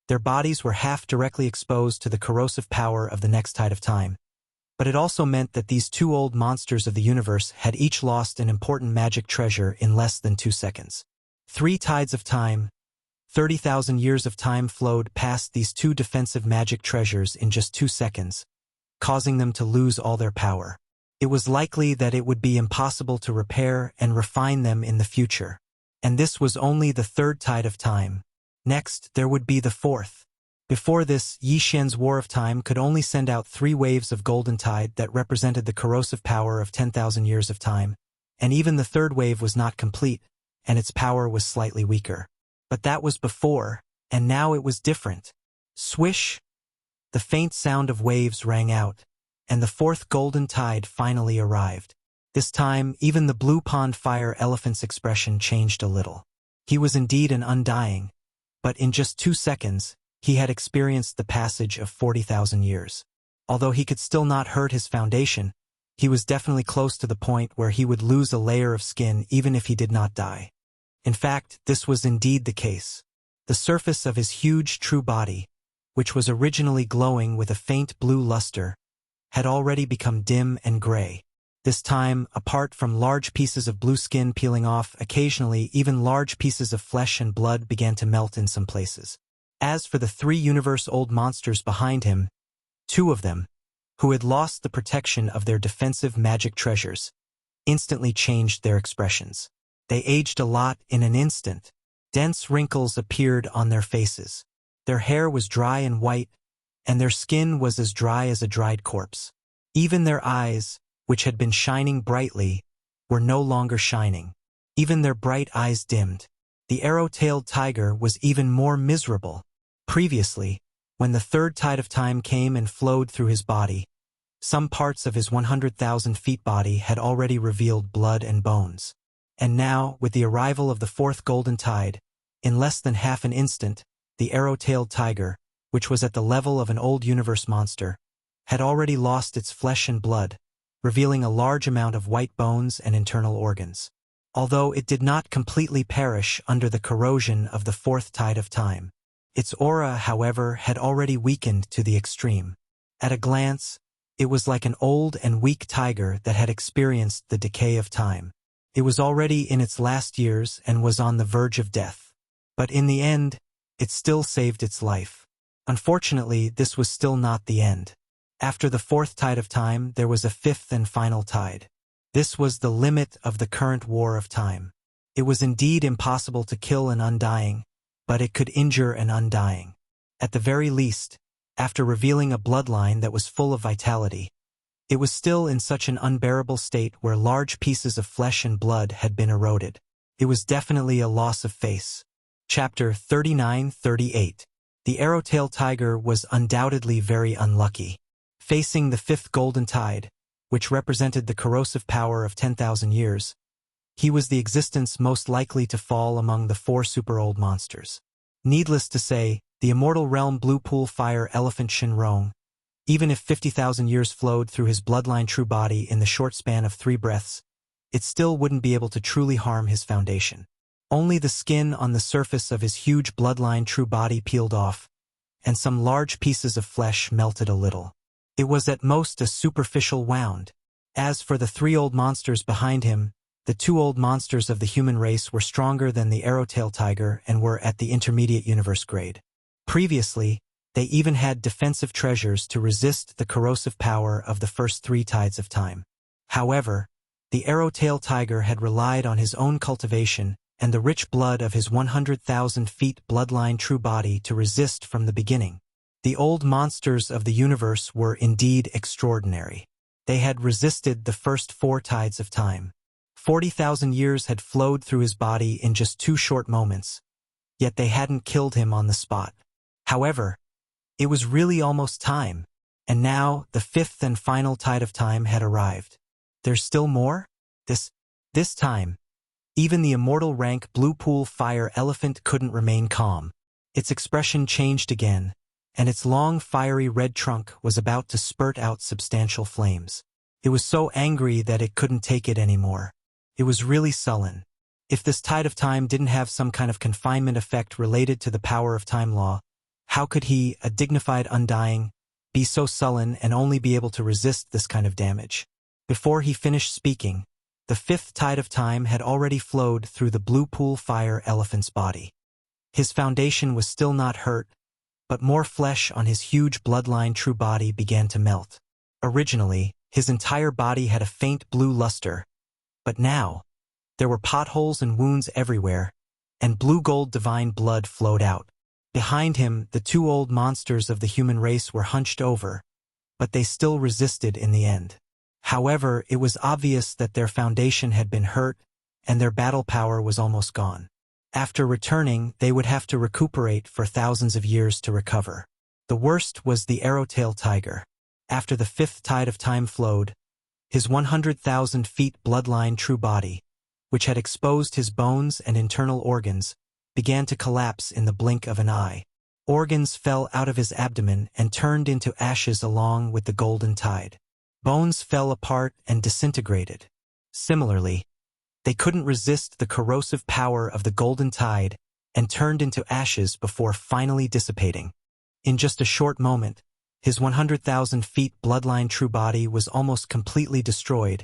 their bodies were half directly exposed to the corrosive power of the next tide of time, but it also meant that these two old monsters of the universe had each lost an important magic treasure in less than 2 seconds. 3 tides of time, 30,000 years of time flowed past these two defensive magic treasures in just 2 seconds, causing them to lose all their power. It was likely that it would be impossible to repair and refine them in the future. And this was only the third tide of time. Next, there would be the fourth. Before this, Yi Xian's War of Time could only send out 3 waves of golden tide that represented the corrosive power of 10,000 years of time, and even the third wave was not complete, and its power was slightly weaker. But that was before, and now it was different. Swish! The faint sound of waves rang out, and the fourth golden tide finally arrived. This time, even the blue pond fire elephant's expression changed a little. He was indeed an undying, but in just 2 seconds, he had experienced the passage of 40,000 years. Although he could still not hurt his foundation, he was definitely close to the point where he would lose a layer of skin even if he did not die. In fact, this was indeed the case. The surface of his huge true body, which was originally glowing with a faint blue luster, had already become dim and gray. This time, apart from large pieces of blue skin peeling off, occasionally even large pieces of flesh and blood began to melt in some places. As for the 3 universe-old monsters behind him, 2 of them, who had lost the protection of their defensive magic treasures, instantly changed their expressions. They aged a lot in an instant. Dense wrinkles appeared on their faces. Their hair was dry and white, and their skin was as dry as a dried corpse. Even their eyes, which had been shining brightly, were no longer shining. Even their bright eyes dimmed. The arrow-tailed tiger was even more miserable. Previously, when the third tide of time came and flowed through his body, some parts of his 100,000 feet body had already revealed blood and bones. And now, with the arrival of the fourth golden tide, in less than half an instant, the arrow-tailed tiger, which was at the level of an old universe monster, had already lost its flesh and blood, revealing a large amount of white bones and internal organs. Although it did not completely perish under the corrosion of the fourth tide of time, its aura, however, had already weakened to the extreme. At a glance, it was like an old and weak tiger that had experienced the decay of time. It was already in its last years and was on the verge of death. But in the end, it still saved its life. Unfortunately, this was still not the end. After the fourth tide of time, there was a fifth and final tide. This was the limit of the current war of time. It was indeed impossible to kill an undying, but it could injure an undying. At the very least, after revealing a bloodline that was full of vitality, it was still in such an unbearable state where large pieces of flesh and blood had been eroded. It was definitely a loss of face. Chapter 39-38. The arrow-tailed tiger was undoubtedly very unlucky. Facing the fifth golden tide, which represented the corrosive power of 10,000 years, he was the existence most likely to fall among the 4 super-old monsters. Needless to say, the immortal realm blue pool fire elephant Shinrong, even if 50,000 years flowed through his bloodline true body in the short span of 3 breaths, it still wouldn't be able to truly harm his foundation. Only the skin on the surface of his huge bloodline true body peeled off, and some large pieces of flesh melted a little. It was at most a superficial wound. As for the 3 old monsters behind him, the 2 old monsters of the human race were stronger than the arrow-tailed tiger and were at the intermediate universe grade. Previously, they even had defensive treasures to resist the corrosive power of the first 3 tides of time. However, the arrow-tailed tiger had relied on his own cultivation and the rich blood of his 100,000 feet bloodline true body to resist from the beginning. The old monsters of the universe were indeed extraordinary. They had resisted the first 4 tides of time. 40,000 years had flowed through his body in just 2 short moments, yet they hadn't killed him on the spot. However, it was really almost time, And now, the fifth and final tide of time had arrived. There's still more? This time, even the immortal rank Blue Pool Fire Elephant couldn't remain calm. Its expression changed again, and its long fiery red trunk was about to spurt out substantial flames. It was so angry that it couldn't take it anymore. It was really sullen. If this tide of time didn't have some kind of confinement effect related to the power of time law, how could he, a dignified undying, be so sullen and only be able to resist this kind of damage? Before he finished speaking, the fifth tide of time had already flowed through the Blue Pool Fire Elephant's body. His foundation was still not hurt, but more flesh on his huge bloodline true body began to melt. Originally, his entire body had a faint blue luster, but now, there were potholes and wounds everywhere, and blue-gold divine blood flowed out. Behind him, the two old monsters of the human race were hunched over, but they still resisted in the end. However, it was obvious that their foundation had been hurt, and their battle power was almost gone. After returning, they would have to recuperate for thousands of years to recover. The worst was the arrow-tailed tiger. After the fifth tide of time flowed, his 100,000 feet bloodline true body, which had exposed his bones and internal organs, began to collapse in the blink of an eye. Organs fell out of his abdomen and turned into ashes along with the golden tide. Bones fell apart and disintegrated. Similarly, they couldn't resist the corrosive power of the golden tide and turned into ashes before finally dissipating. In just a short moment, his 100,000 feet bloodline true body was almost completely destroyed,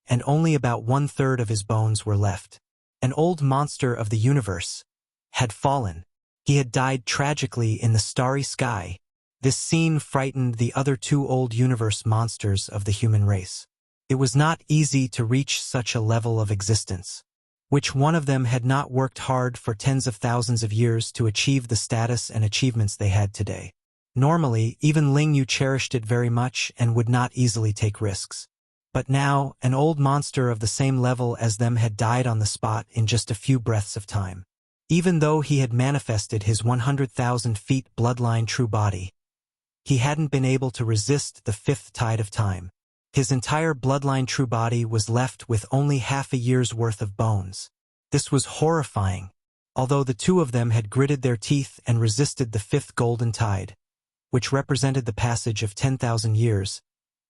and only about 1/3 of his bones were left. An old monster of the universe had fallen. He had died tragically in the starry sky. This scene frightened the other two old universe monsters of the human race. It was not easy to reach such a level of existence. Which one of them had not worked hard for tens of thousands of years to achieve the status and achievements they had today? Normally, even Ling Yu cherished it very much and would not easily take risks. But now, an old monster of the same level as them had died on the spot in just a few breaths of time. Even though he had manifested his 100,000 feet bloodline true body, he hadn't been able to resist the fifth tide of time. His entire bloodline true body was left with only half a year's worth of bones. This was horrifying. Although the two of them had gritted their teeth and resisted the fifth golden tide, which represented the passage of 10,000 years,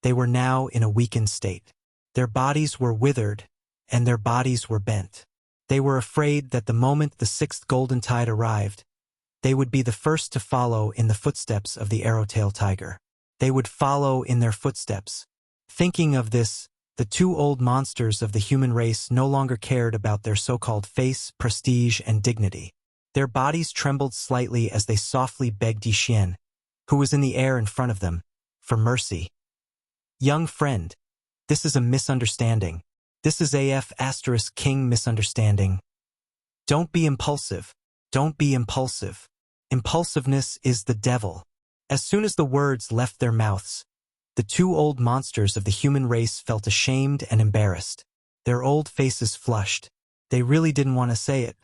they were now in a weakened state. Their bodies were withered, and their bodies were bent. They were afraid that the moment the sixth golden tide arrived, they would be the first to follow in the footsteps of the arrow-tailed tiger. They would follow in their footsteps. Thinking of this, the two old monsters of the human race no longer cared about their so-called face, prestige, and dignity. Their bodies trembled slightly as they softly begged Yi Xian, who was in the air in front of them, for mercy. Young friend, this is a misunderstanding. This is King misunderstanding. Don't be impulsive. Don't be impulsive. Impulsiveness is the devil. As soon as the words left their mouths, the two old monsters of the human race felt ashamed and embarrassed. Their old faces flushed. They really didn't want to say it,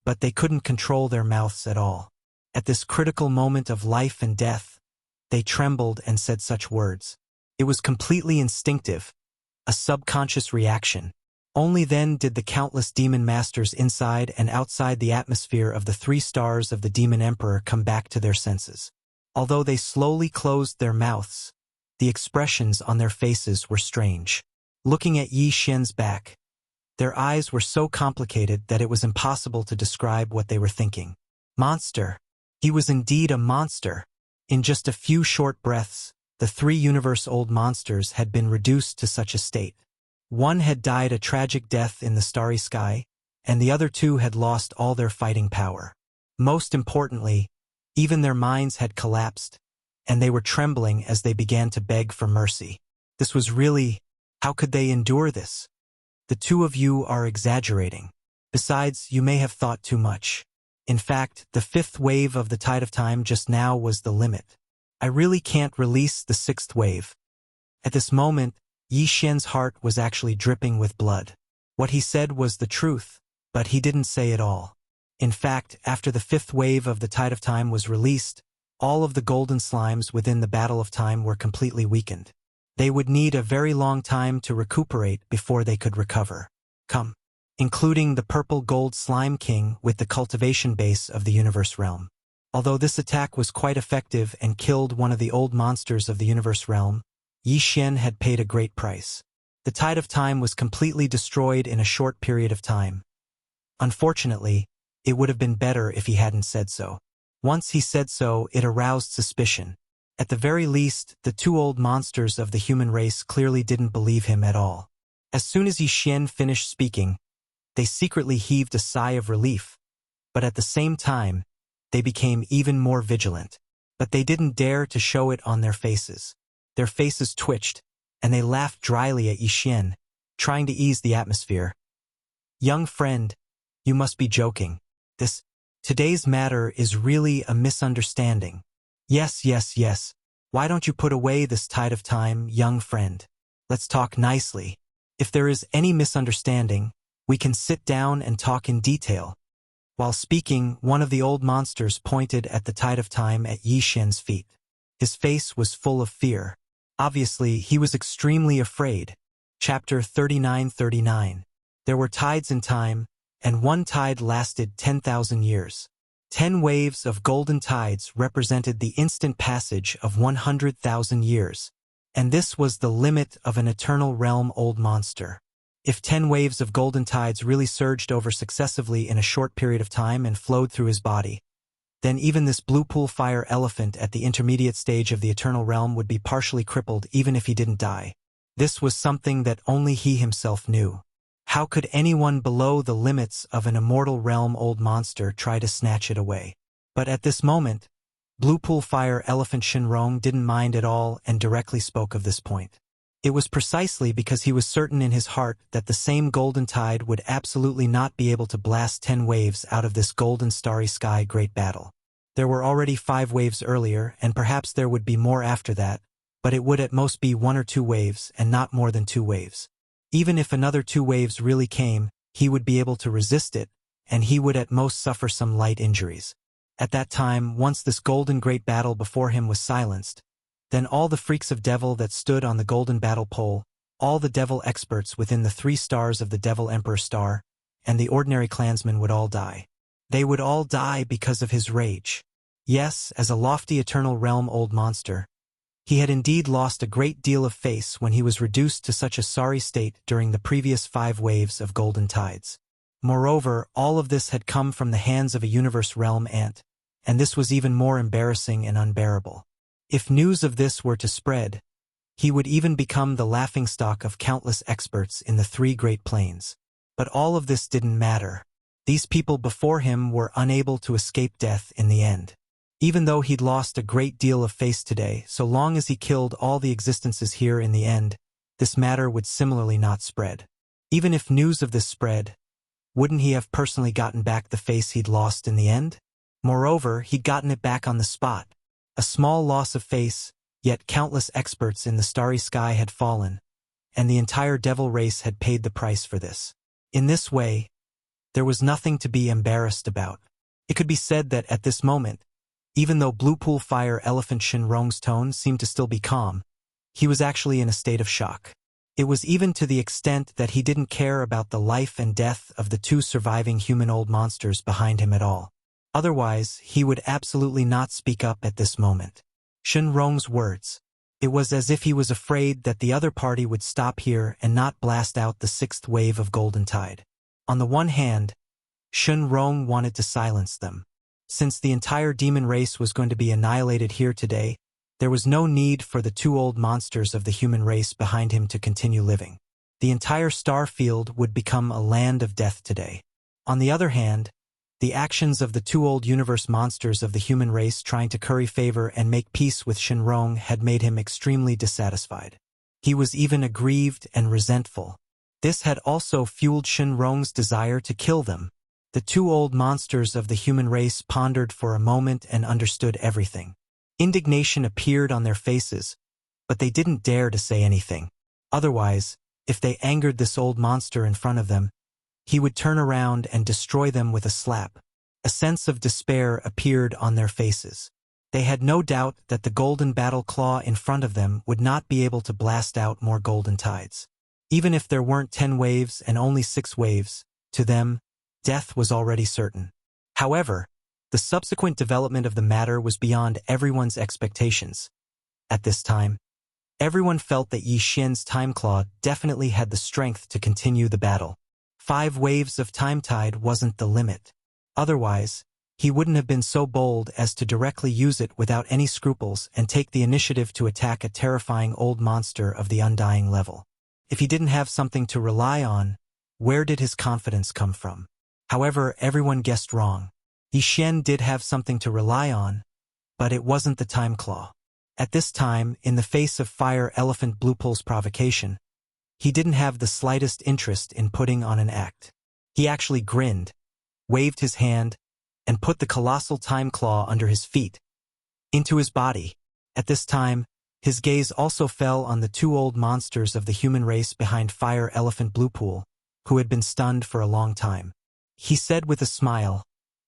but they couldn't control their mouths at all. At this critical moment of life and death, they trembled and said such words. It was completely instinctive, a subconscious reaction. Only then did the countless demon masters inside and outside the atmosphere of the 3 stars of the Demon Emperor come back to their senses. Although they slowly closed their mouths, the expressions on their faces were strange. Looking at Yi Xian's back, their eyes were so complicated that it was impossible to describe what they were thinking. Monster. He was indeed a monster. In just a few short breaths, the 3 universe-old monsters had been reduced to such a state. One had died a tragic death in the starry sky, and the other 2 had lost all their fighting power. Most importantly, even their minds had collapsed, and they were trembling as they began to beg for mercy. This was really... How could they endure this? The 2 of you are exaggerating. Besides, you may have thought too much. In fact, the 5th wave of the tide of time just now was the limit. I really can't release the 6th wave. At this moment, Yi Xian's heart was actually dripping with blood. What he said was the truth, but he didn't say it all. In fact, after the 5th wave of the tide of time was released, all of the golden slimes within the Battle of Time were completely weakened. They would need a very long time to recuperate before they could recover. Including the purple gold slime king with the cultivation base of the universe realm. Although this attack was quite effective and killed one of the old monsters of the universe realm, Yi Xian had paid a great price. The tide of time was completely destroyed in a short period of time. Unfortunately, it would have been better if he hadn't said so. Once he said so, it aroused suspicion. At the very least, the two old monsters of the human race clearly didn't believe him at all. As soon as Yi Xian finished speaking, they secretly heaved a sigh of relief, but at the same time, they became even more vigilant. But they didn't dare to show it on their faces. Their faces twitched, and they laughed dryly at Yi Xian, trying to ease the atmosphere. "Young friend, you must be joking. Today's matter is really a misunderstanding." Yes. Why don't you put away this tide of time, young friend? Let's talk nicely. If there is any misunderstanding, we can sit down and talk in detail. While speaking, one of the old monsters pointed at the tide of time at Yi Xian's feet. His face was full of fear. Obviously, he was extremely afraid. Chapter 39:39. There were tides in time, and one tide lasted 10,000 years. 10 waves of golden tides represented the instant passage of 100,000 years, and this was the limit of an eternal realm old monster. If 10 waves of golden tides really surged over successively in a short period of time and flowed through his body, then even this blue pool fire elephant at the intermediate stage of the eternal realm would be partially crippled even if he didn't die. This was something that only he himself knew. How could anyone below the limits of an immortal realm old monster try to snatch it away? But at this moment, Blue Pool Fire Elephant Shenrong didn't mind at all and directly spoke of this point. It was precisely because he was certain in his heart that the same golden tide would absolutely not be able to blast 10 waves out of this golden starry sky great battle. There were already 5 waves earlier, and perhaps there would be more after that, but it would at most be 1 or 2 waves and not more than 2 waves. Even if another 2 waves really came, he would be able to resist it, and he would at most suffer some light injuries. At that time, once this golden great battle before him was silenced, then all the freaks of devil that stood on the golden battle pole, all the devil experts within the 3 stars of the Devil Emperor star, and the ordinary clansmen would all die. They would all die because of his rage. Yes, as a lofty eternal realm old monster, he had indeed lost a great deal of face when he was reduced to such a sorry state during the previous 5 waves of golden tides. Moreover, all of this had come from the hands of a universe realm ant, and this was even more embarrassing and unbearable. If news of this were to spread, he would even become the laughingstock of countless experts in the 3 great planes. But all of this didn't matter. These people before him were unable to escape death in the end. Even though he'd lost a great deal of face today, so long as he killed all the existences here in the end, this matter would similarly not spread. Even if news of this spread, wouldn't he have personally gotten back the face he'd lost in the end? Moreover, he'd gotten it back on the spot. A small loss of face, yet countless experts in the starry sky had fallen, and the entire devil race had paid the price for this. In this way, there was nothing to be embarrassed about. It could be said that at this moment, even though Blue Pool Fire Elephant Shenrong's tone seemed to still be calm, he was actually in a state of shock. It was even to the extent that he didn't care about the life and death of the 2 surviving human old monsters behind him at all. Otherwise, he would absolutely not speak up at this moment. Shenrong's words. It was as if he was afraid that the other party would stop here and not blast out the 6th wave of golden tide. On the one hand, Shenrong wanted to silence them. Since the entire demon race was going to be annihilated here today, there was no need for the 2 old monsters of the human race behind him to continue living. The entire star field would become a land of death today. On the other hand, the actions of the 2 old universe monsters of the human race trying to curry favor and make peace with Shenrong had made him extremely dissatisfied. He was even aggrieved and resentful. This had also fueled Shenrong's desire to kill them. The 2 old monsters of the human race pondered for a moment and understood everything. Indignation appeared on their faces, but they didn't dare to say anything. Otherwise, if they angered this old monster in front of them, he would turn around and destroy them with a slap. A sense of despair appeared on their faces. They had no doubt that the golden battle claw in front of them would not be able to blast out more golden tides. Even if there weren't 10 waves and only 6 waves, to them, death was already certain. However, the subsequent development of the matter was beyond everyone's expectations. At this time, everyone felt that Yi Xian's time claw definitely had the strength to continue the battle. 5 waves of time tide wasn't the limit. Otherwise, he wouldn't have been so bold as to directly use it without any scruples and take the initiative to attack a terrifying old monster of the undying level. If he didn't have something to rely on, where did his confidence come from? However, everyone guessed wrong. Yi Xian did have something to rely on, but it wasn't the time claw. At this time, in the face of Fire Elephant Bluepool's provocation, he didn't have the slightest interest in putting on an act. He actually grinned, waved his hand, and put the colossal time claw under his feet, into his body. At this time, his gaze also fell on the 2 old monsters of the human race behind Fire Elephant Bluepool, who had been stunned for a long time. He said with a smile,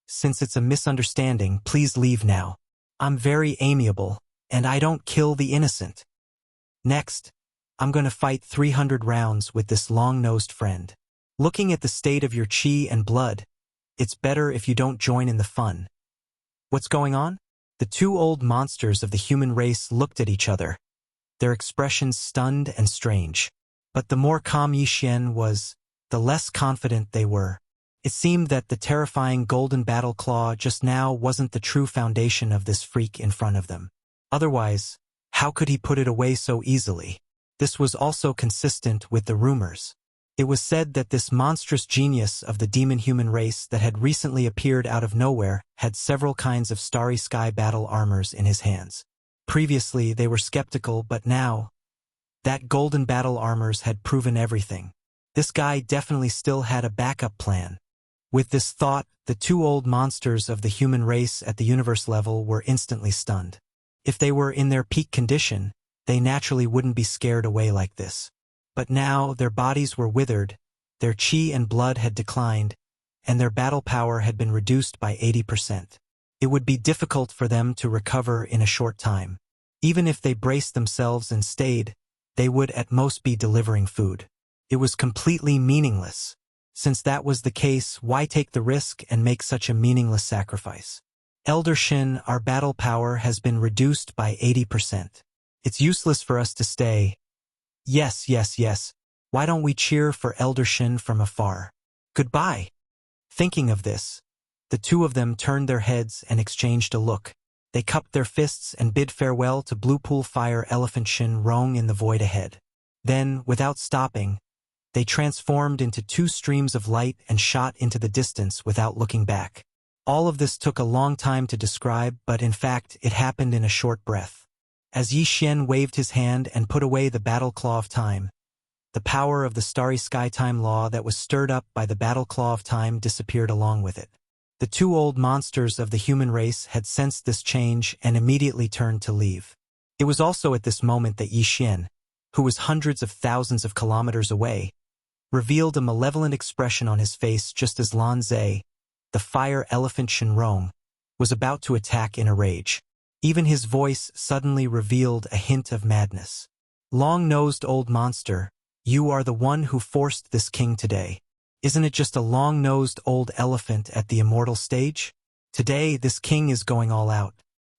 "Since it's a misunderstanding, please leave now. I'm very amiable, and I don't kill the innocent. Next, I'm going to fight 300 rounds with this long-nosed friend. Looking at the state of your chi and blood, it's better if you don't join in the fun." What's going on? The 2 old monsters of the human race looked at each other, their expressions stunned and strange. But the more calm Yi Xian was, the less confident they were. It seemed that the terrifying golden battle claw just now wasn't the true foundation of this freak in front of them. Otherwise, how could he put it away so easily? This was also consistent with the rumors. It was said that this monstrous genius of the demon-human race that had recently appeared out of nowhere had several kinds of starry sky battle armors in his hands. Previously, they were skeptical, but now, that golden battle armors had proven everything. This guy definitely still had a backup plan. With this thought, the 2 old monsters of the human race at the universe level were instantly stunned. If they were in their peak condition, they naturally wouldn't be scared away like this. But now their bodies were withered, their chi and blood had declined, and their battle power had been reduced by 80%. It would be difficult for them to recover in a short time. Even if they braced themselves and stayed, they would at most be delivering food. It was completely meaningless. Since that was the case, why take the risk and make such a meaningless sacrifice? Elder Shin, our battle power has been reduced by 80%. It's useless for us to stay. Yes, yes, yes. Why don't we cheer for Elder Shin from afar? Goodbye. Thinking of this, the 2 of them turned their heads and exchanged a look. They cupped their fists and bid farewell to Bluepool Fire Elephant Shin Rong in the void ahead. Then, without stopping, they transformed into 2 streams of light and shot into the distance without looking back. All of this took a long time to describe, but in fact, it happened in a short breath. As Yi Xian waved his hand and put away the battle claw of time, the power of the starry sky time law that was stirred up by the battle claw of time disappeared along with it. The 2 old monsters of the human race had sensed this change and immediately turned to leave. It was also at this moment that Yi Xian, who was hundreds of thousands of kilometers away, revealed a malevolent expression on his face just as Lan Zhe, the Fire Elephant Shinrong, was about to attack in a rage. Even his voice suddenly revealed a hint of madness. Long-nosed old monster, you are the one who forced this king today. Isn't it just a long-nosed old elephant at the immortal stage? Today, this king is going all out.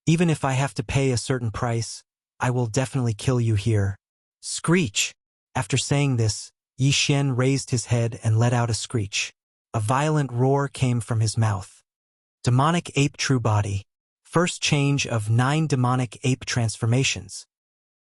Even if I have to pay a certain price, I will definitely kill you here. Screech! After saying this, Yi Xian raised his head and let out a screech. A violent roar came from his mouth. Demonic Ape True Body. First change of 9 demonic ape transformations.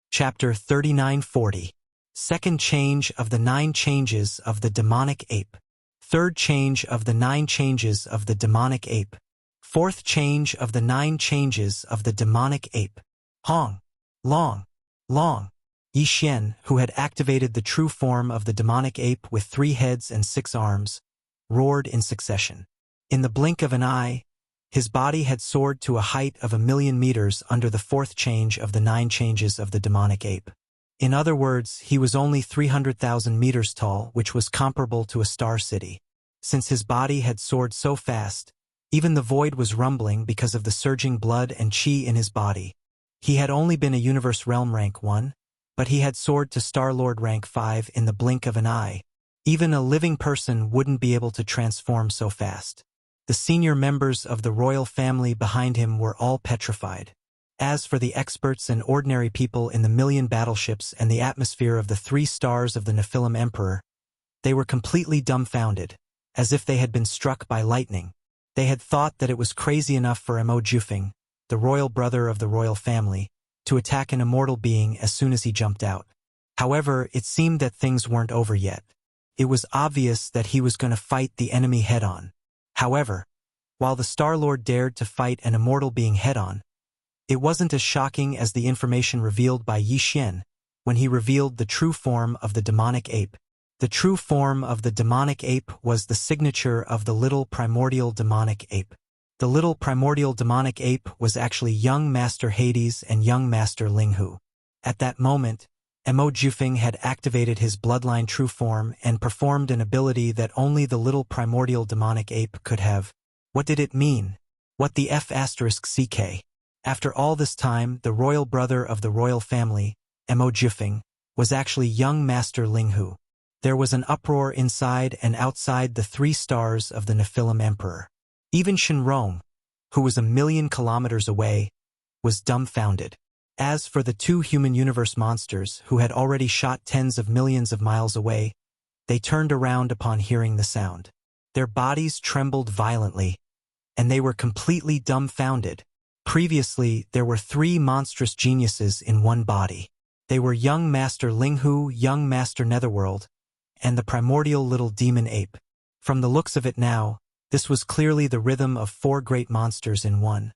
Chapter 3940. Second change of the 9 changes of the demonic ape. Third change of the 9 changes of the demonic ape. Fourth change of the 9 changes of the demonic ape. Hong. Long. Long. Yi Xian, who had activated the true form of the demonic ape with 3 heads and 6 arms, roared in succession. In the blink of an eye, his body had soared to a height of 1,000,000 meters under the 4th change of the 9 changes of the demonic ape. In other words, he was only 300,000 meters tall, which was comparable to a star city. Since his body had soared so fast, Even the void was rumbling because of the surging blood and chi in his body. He had only been a Universe Realm rank 1, but he had soared to Star-Lord rank 5 in the blink of an eye. Even a living person wouldn't be able to transform so fast. The senior members of the royal family behind him were all petrified. As for the experts and ordinary people in the million battleships and the atmosphere of the 3 stars of the Nephilim Emperor, they were completely dumbfounded, as if they had been struck by lightning. They had thought that it was crazy enough for Mo Jufeng, the royal brother of the royal family, to attack an immortal being as soon as he jumped out. However, it seemed that things weren't over yet. It was obvious that he was going to fight the enemy head-on. However, while the Star-Lord dared to fight an immortal being head-on, it wasn't as shocking as the information revealed by Yi Xian when he revealed the true form of the demonic ape. The true form of the demonic ape was the signature of the little primordial demonic ape. The little primordial demonic ape was actually young Master Hades and young Master Linghu. At that moment, Mo Jufeng had activated his bloodline true form and performed an ability that only the little primordial demonic ape could have. What did it mean? What the F***CK? After all this time, the royal brother of the royal family, Mo Jufeng, was actually young Master Linghu. There was an uproar inside and outside the 3 stars of the Nephilim Emperor. Even Shenrong, who was 1,000,000 kilometers away, was dumbfounded. As for the 2 human universe monsters who had already shot tens of millions of miles away, they turned around upon hearing the sound. Their bodies trembled violently, and they were completely dumbfounded. Previously, there were 3 monstrous geniuses in one body. They were young Master Linghu, young Master Netherworld, and the primordial little demon ape. From the looks of it now, this was clearly the rhythm of 4 great monsters in one.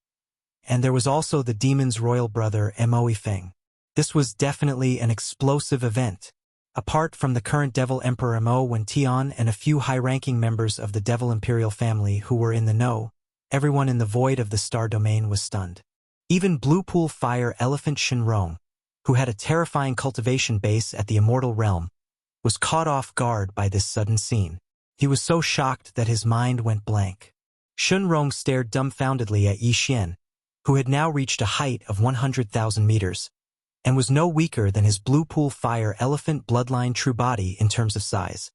And there was also the demon's royal brother, Mo Yifeng. This was definitely an explosive event. Apart from the current Devil Emperor Mo Wen Tian and a few high-ranking members of the Devil Imperial family who were in the know, everyone in the void of the star domain was stunned. Even Blue Pool Fire Elephant Shenrong, who had a terrifying cultivation base at the Immortal Realm, was caught off guard by this sudden scene. He was so shocked that his mind went blank. Shenrong stared dumbfoundedly at Yi Xian, who had now reached a height of 100,000 meters, and was no weaker than his Blue Pool Fire Elephant bloodline true body in terms of size.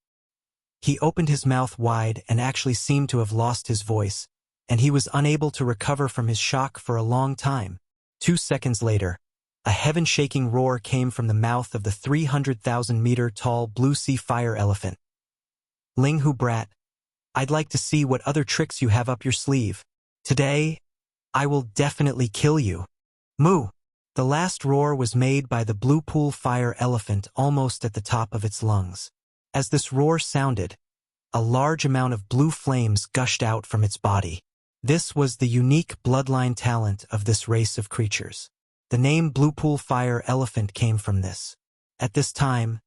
He opened his mouth wide and actually seemed to have lost his voice, and he was unable to recover from his shock for a long time. 2 seconds later, a heaven-shaking roar came from the mouth of the 300,000-meter-tall Blue Sea Fire Elephant. Linghu brat, I'd like to see what other tricks you have up your sleeve. Today, I will definitely kill you. Moo! The last roar was made by the Blue Pool Fire Elephant almost at the top of its lungs. As this roar sounded, a large amount of blue flames gushed out from its body. This was the unique bloodline talent of this race of creatures. The name Blue Pool Fire Elephant came from this. At this time,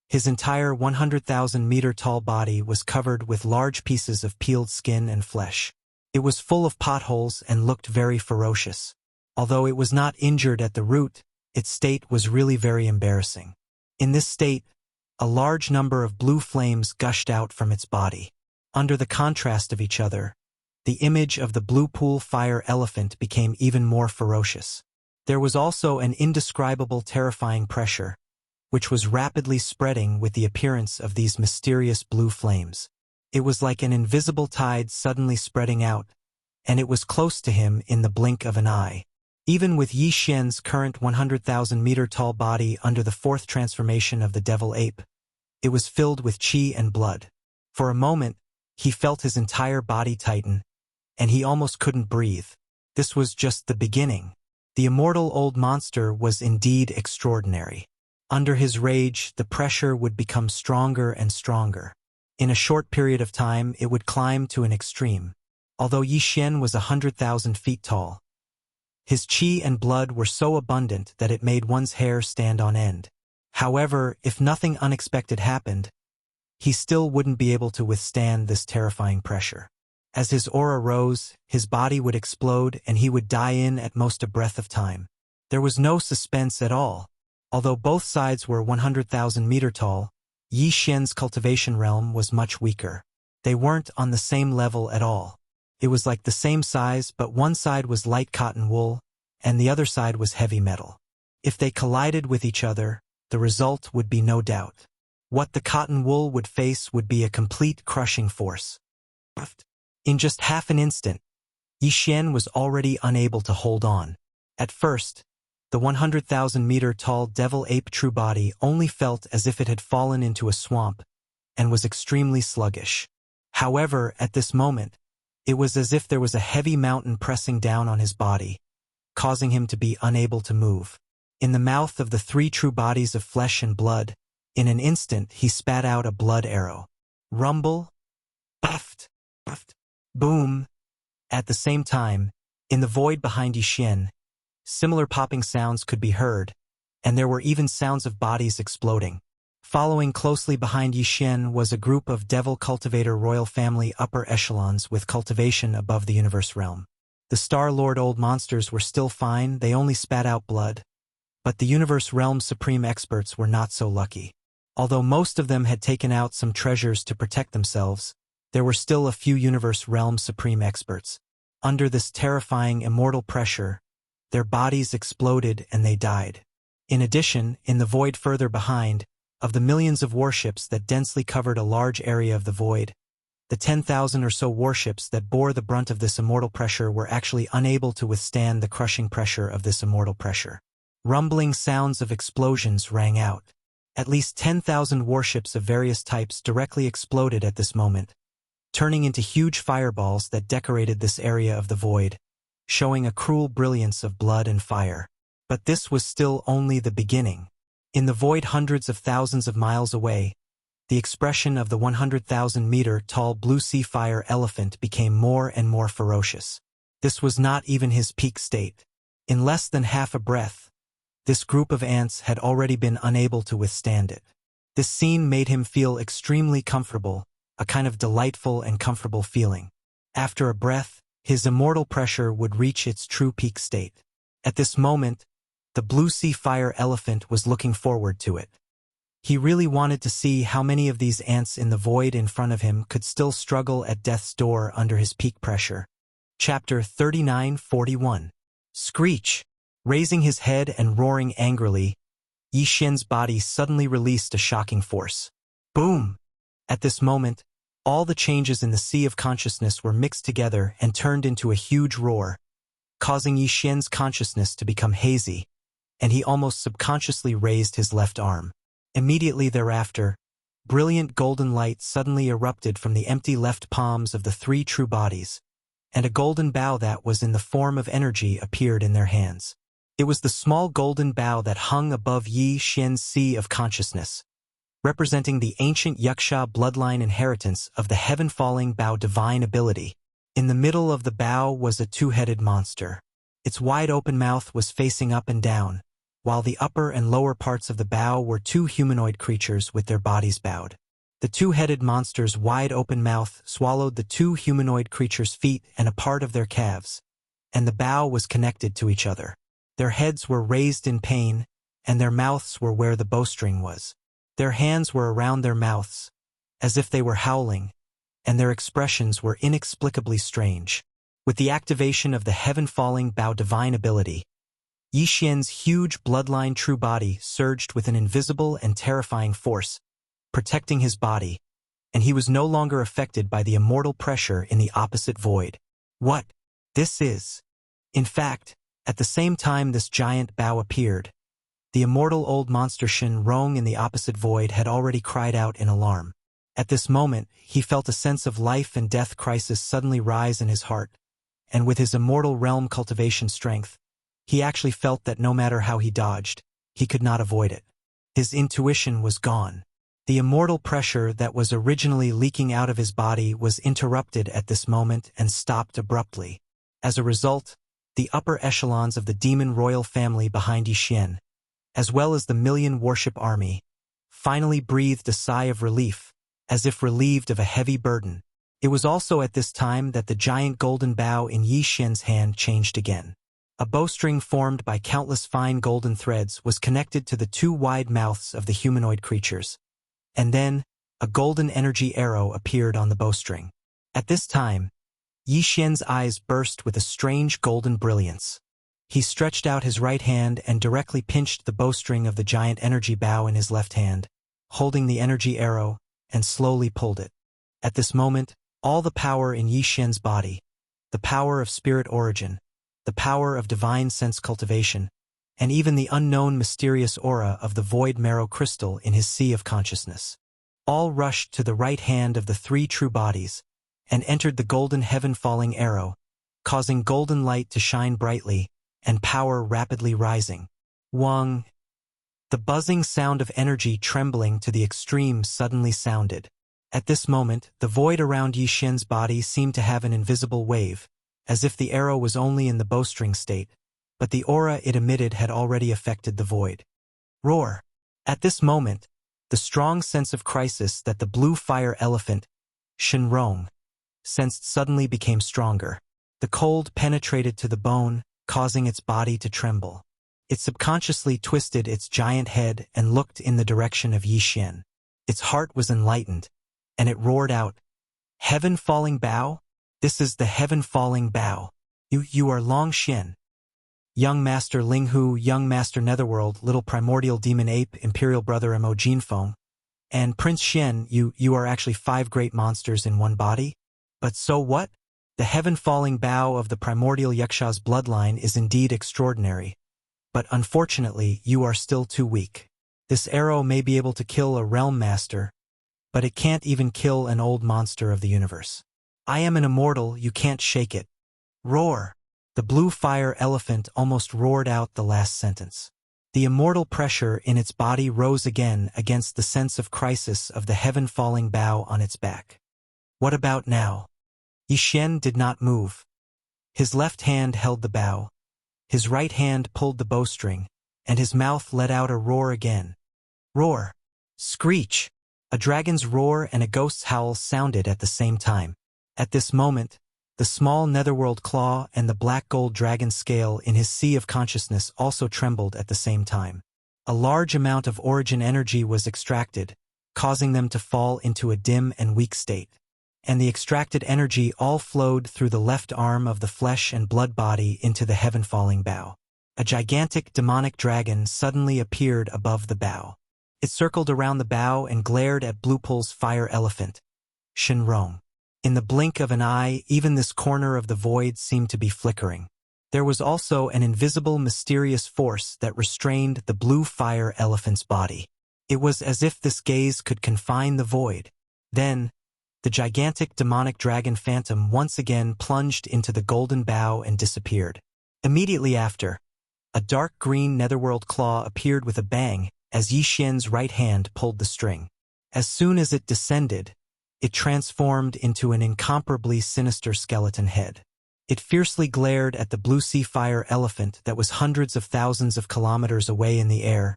his entire 100,000-meter-tall body was covered with large pieces of peeled skin and flesh. It was full of potholes and looked very ferocious. Although it was not injured at the root, its state was really very embarrassing. In this state, a large number of blue flames gushed out from its body. Under the contrast of each other, the image of the Blue Pool Fire Elephant became even more ferocious. There was also an indescribable terrifying pressure, which was rapidly spreading with the appearance of these mysterious blue flames. It was like an invisible tide suddenly spreading out, and it was close to him in the blink of an eye. Even with Yi Xian's current 100,000-meter-tall body under the 4th transformation of the Devil Ape, it was filled with chi and blood. For a moment, he felt his entire body tighten, and he almost couldn't breathe. This was just the beginning. The immortal old monster was indeed extraordinary. Under his rage, the pressure would become stronger and stronger. In a short period of time, it would climb to an extreme. Although Yi Xian was 100,000 feet tall, his chi and blood were so abundant that it made one's hair stand on end. However, if nothing unexpected happened, he still wouldn't be able to withstand this terrifying pressure. As his aura rose, his body would explode and he would die in at most a breath of time. There was no suspense at all. Although both sides were 100,000 meter tall, Yi Xian's cultivation realm was much weaker. They weren't on the same level at all. It was like the same size, but one side was light cotton wool, and the other side was heavy metal. If they collided with each other, the result would be no doubt. What the cotton wool would face would be a complete crushing force. In just half an instant, Yi Xian was already unable to hold on. At first, the 100,000-meter-tall devil-ape true body only felt as if it had fallen into a swamp and was extremely sluggish. However, at this moment, it was as if there was a heavy mountain pressing down on his body, causing him to be unable to move. In the mouth of the three true bodies of flesh and blood, in an instant he spat out a blood arrow. Rumble, puffed, puffed, boom. At the same time, in the void behind Yi Xian, similar popping sounds could be heard, and there were even sounds of bodies exploding. Following closely behind Yi Xian was a group of devil cultivator royal family upper echelons with cultivation above the universe realm. The Star Lord old monsters were still fine, they only spat out blood. But the universe realm supreme experts were not so lucky. Although most of them had taken out some treasures to protect themselves, there were still a few universe realm supreme experts. Under this terrifying immortal pressure, their bodies exploded and they died. In addition, in the void further behind, of the millions of warships that densely covered a large area of the void, the 10,000 or so warships that bore the brunt of this immortal pressure were actually unable to withstand the crushing pressure of this immortal pressure. Rumbling sounds of explosions rang out. At least 10,000 warships of various types directly exploded at this moment, turning into huge fireballs that decorated this area of the void, showing a cruel brilliance of blood and fire. But this was still only the beginning. In the void hundreds of thousands of miles away, the expression of the 100,000-meter-tall blue sea fire elephant became more and more ferocious. This was not even his peak state. In less than half a breath, this group of ants had already been unable to withstand it. This scene made him feel extremely comfortable, a kind of delightful and comfortable feeling. After a breath, his immortal pressure would reach its true peak state. At this moment, the blue sea fire elephant was looking forward to it. He really wanted to see how many of these ants in the void in front of him could still struggle at death's door under his peak pressure. Chapter 39:41. Screech! Raising his head and roaring angrily, Yi Xian's body suddenly released a shocking force. Boom! At this moment, all the changes in the sea of consciousness were mixed together and turned into a huge roar, causing Yi Xian's consciousness to become hazy, and he almost subconsciously raised his left arm. Immediately thereafter, brilliant golden light suddenly erupted from the empty left palms of the three true bodies, and a golden bow that was in the form of energy appeared in their hands. It was the small golden bow that hung above Yi Xian's sea of consciousness, representing the ancient Wuxia bloodline inheritance of the heaven-falling bow divine ability. In the middle of the bow was a two-headed monster. Its wide-open mouth was facing up and down, while the upper and lower parts of the bow were two humanoid creatures with their bodies bowed. The two-headed monster's wide-open mouth swallowed the two humanoid creatures' feet and a part of their calves, and the bow was connected to each other. Their heads were raised in pain, and their mouths were where the bowstring was. Their hands were around their mouths, as if they were howling, and their expressions were inexplicably strange. With the activation of the heaven-falling bow divine ability, Yi Xian's huge bloodline true body surged with an invisible and terrifying force, protecting his body, and he was no longer affected by the immortal pressure in the opposite void. What this is. In fact, at the same time this giant bow appeared, the immortal old monster Shen Rong in the opposite void had already cried out in alarm. At this moment, he felt a sense of life and death crisis suddenly rise in his heart, and with his immortal realm cultivation strength, he actually felt that no matter how he dodged, he could not avoid it. His intuition was gone. The immortal pressure that was originally leaking out of his body was interrupted at this moment and stopped abruptly. As a result, the upper echelons of the demon royal family behind Yi Xian, as well as the million warship army, finally breathed a sigh of relief, as if relieved of a heavy burden. It was also at this time that the giant golden bow in Yi Xian's hand changed again. A bowstring formed by countless fine golden threads was connected to the two wide mouths of the humanoid creatures, and then a golden energy arrow appeared on the bowstring. At this time, Yi Xian's eyes burst with a strange golden brilliance. He stretched out his right hand and directly pinched the bowstring of the giant energy bow in his left hand, holding the energy arrow, and slowly pulled it. At this moment, all the power in Yi Xian's body, the power of spirit origin, the power of divine sense cultivation, and even the unknown mysterious aura of the void marrow crystal in his sea of consciousness, all rushed to the right hand of the three true bodies, and entered the golden heaven-falling arrow, causing golden light to shine brightly, and power rapidly rising. Wang. The buzzing sound of energy trembling to the extreme suddenly sounded. At this moment, the void around Yi Xian's body seemed to have an invisible wave, as if the arrow was only in the bowstring state, but the aura it emitted had already affected the void. Roar! At this moment, the strong sense of crisis that the blue fire elephant, Shenrong, sensed suddenly became stronger. The cold penetrated to the bone, causing its body to tremble. It subconsciously twisted its giant head and looked in the direction of Yi Xian. Its heart was enlightened, and it roared out, "Heaven-falling bow? This is the heaven-falling bow. You are Long Xian. Young Master Linghu, Young Master Netherworld, Little Primordial Demon Ape, Imperial Brother Mo Genfoam, and Prince Xian, you are actually 5 great monsters in one body? But so what? The heaven-falling bow of the primordial Yuxa's bloodline is indeed extraordinary. But unfortunately, you are still too weak. This arrow may be able to kill a realm master, but it can't even kill an old monster of the universe. I am an immortal, you can't shake it." Roar! The blue fire elephant almost roared out the last sentence. The immortal pressure in its body rose again against the sense of crisis of the heaven-falling bow on its back. What about now? Yi Xian did not move. His left hand held the bow, his right hand pulled the bowstring, and his mouth let out a roar again. Roar! Screech! A dragon's roar and a ghost's howl sounded at the same time. At this moment, the small netherworld claw and the black gold dragon scale in his sea of consciousness also trembled at the same time. A large amount of origin energy was extracted, causing them to fall into a dim and weak state. And the extracted energy all flowed through the left arm of the flesh and blood body into the heaven-falling bow. A gigantic demonic dragon suddenly appeared above the bow. It circled around the bow and glared at Bluepool's fire elephant, Shenrong. In the blink of an eye, even this corner of the void seemed to be flickering. There was also an invisible, mysterious force that restrained the blue fire elephant's body. It was as if this gaze could confine the void. Then, the gigantic demonic dragon phantom once again plunged into the golden bow and disappeared. Immediately after, a dark green netherworld claw appeared with a bang as Yi Xian's right hand pulled the string. As soon as it descended, it transformed into an incomparably sinister skeleton head. It fiercely glared at the blue sea fire elephant that was hundreds of thousands of kilometers away in the air,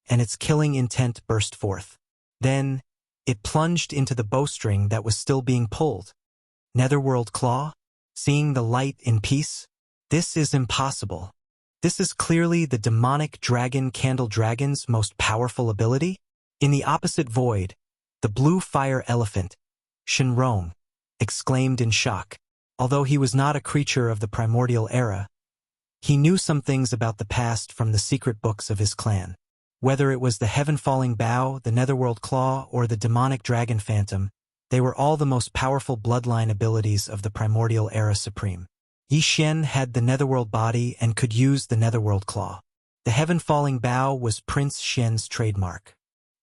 and its killing intent burst forth. Then, it plunged into the bowstring that was still being pulled. Netherworld claw? Seeing the light in peace? This is impossible. This is clearly the demonic dragon candle dragon's most powerful ability. In the opposite void, the blue fire elephant, Shenrong, exclaimed in shock. Although he was not a creature of the primordial era, he knew some things about the past from the secret books of his clan. Whether it was the heaven-falling bow, the netherworld claw, or the demonic dragon phantom, they were all the most powerful bloodline abilities of the primordial era supreme. Yi Xian had the netherworld body and could use the netherworld claw. The heaven-falling bow was Prince Xian's trademark.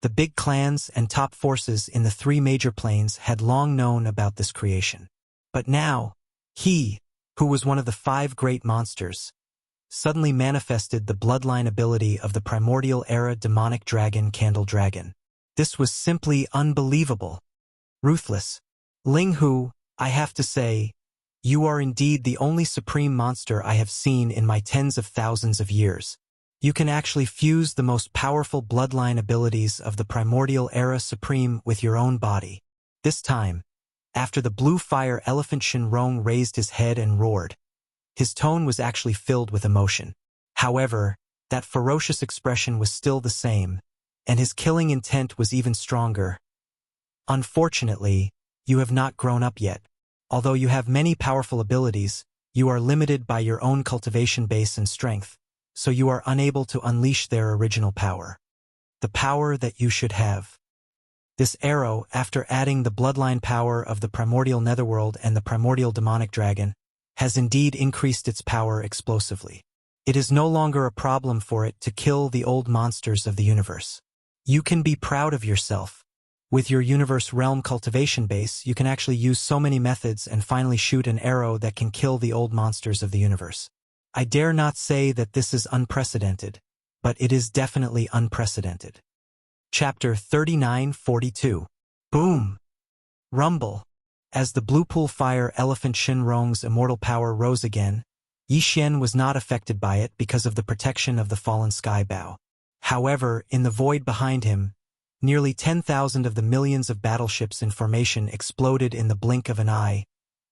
The big clans and top forces in the 3 major planes had long known about this creation. But now, he, who was one of the 5 great monsters, suddenly manifested the bloodline ability of the primordial era demonic dragon candle dragon. This was simply unbelievable. Ruthless. Linghu, I have to say, you are indeed the only supreme monster I have seen in my tens of thousands of years. You can actually fuse the most powerful bloodline abilities of the primordial era supreme with your own body. This time, after the blue fire elephant Shenrong raised his head and roared, his tone was actually filled with emotion. However, that ferocious expression was still the same, and his killing intent was even stronger. Unfortunately, you have not grown up yet. Although you have many powerful abilities, you are limited by your own cultivation base and strength, so you are unable to unleash their original power. The power that you should have. This arrow, after adding the bloodline power of the primordial netherworld and the primordial demonic dragon, has indeed increased its power explosively. It is no longer a problem for it to kill the old monsters of the universe. You can be proud of yourself. With your universe realm cultivation base, you can actually use so many methods and finally shoot an arrow that can kill the old monsters of the universe. I dare not say that this is unprecedented, but it is definitely unprecedented. Chapter 39-42. Boom! Rumble. As the blue pool fire elephant Shenrong's immortal power rose again, Yi Xian was not affected by it because of the protection of the fallen sky bow. However, in the void behind him, nearly 10,000 of the millions of battleships in formation exploded in the blink of an eye,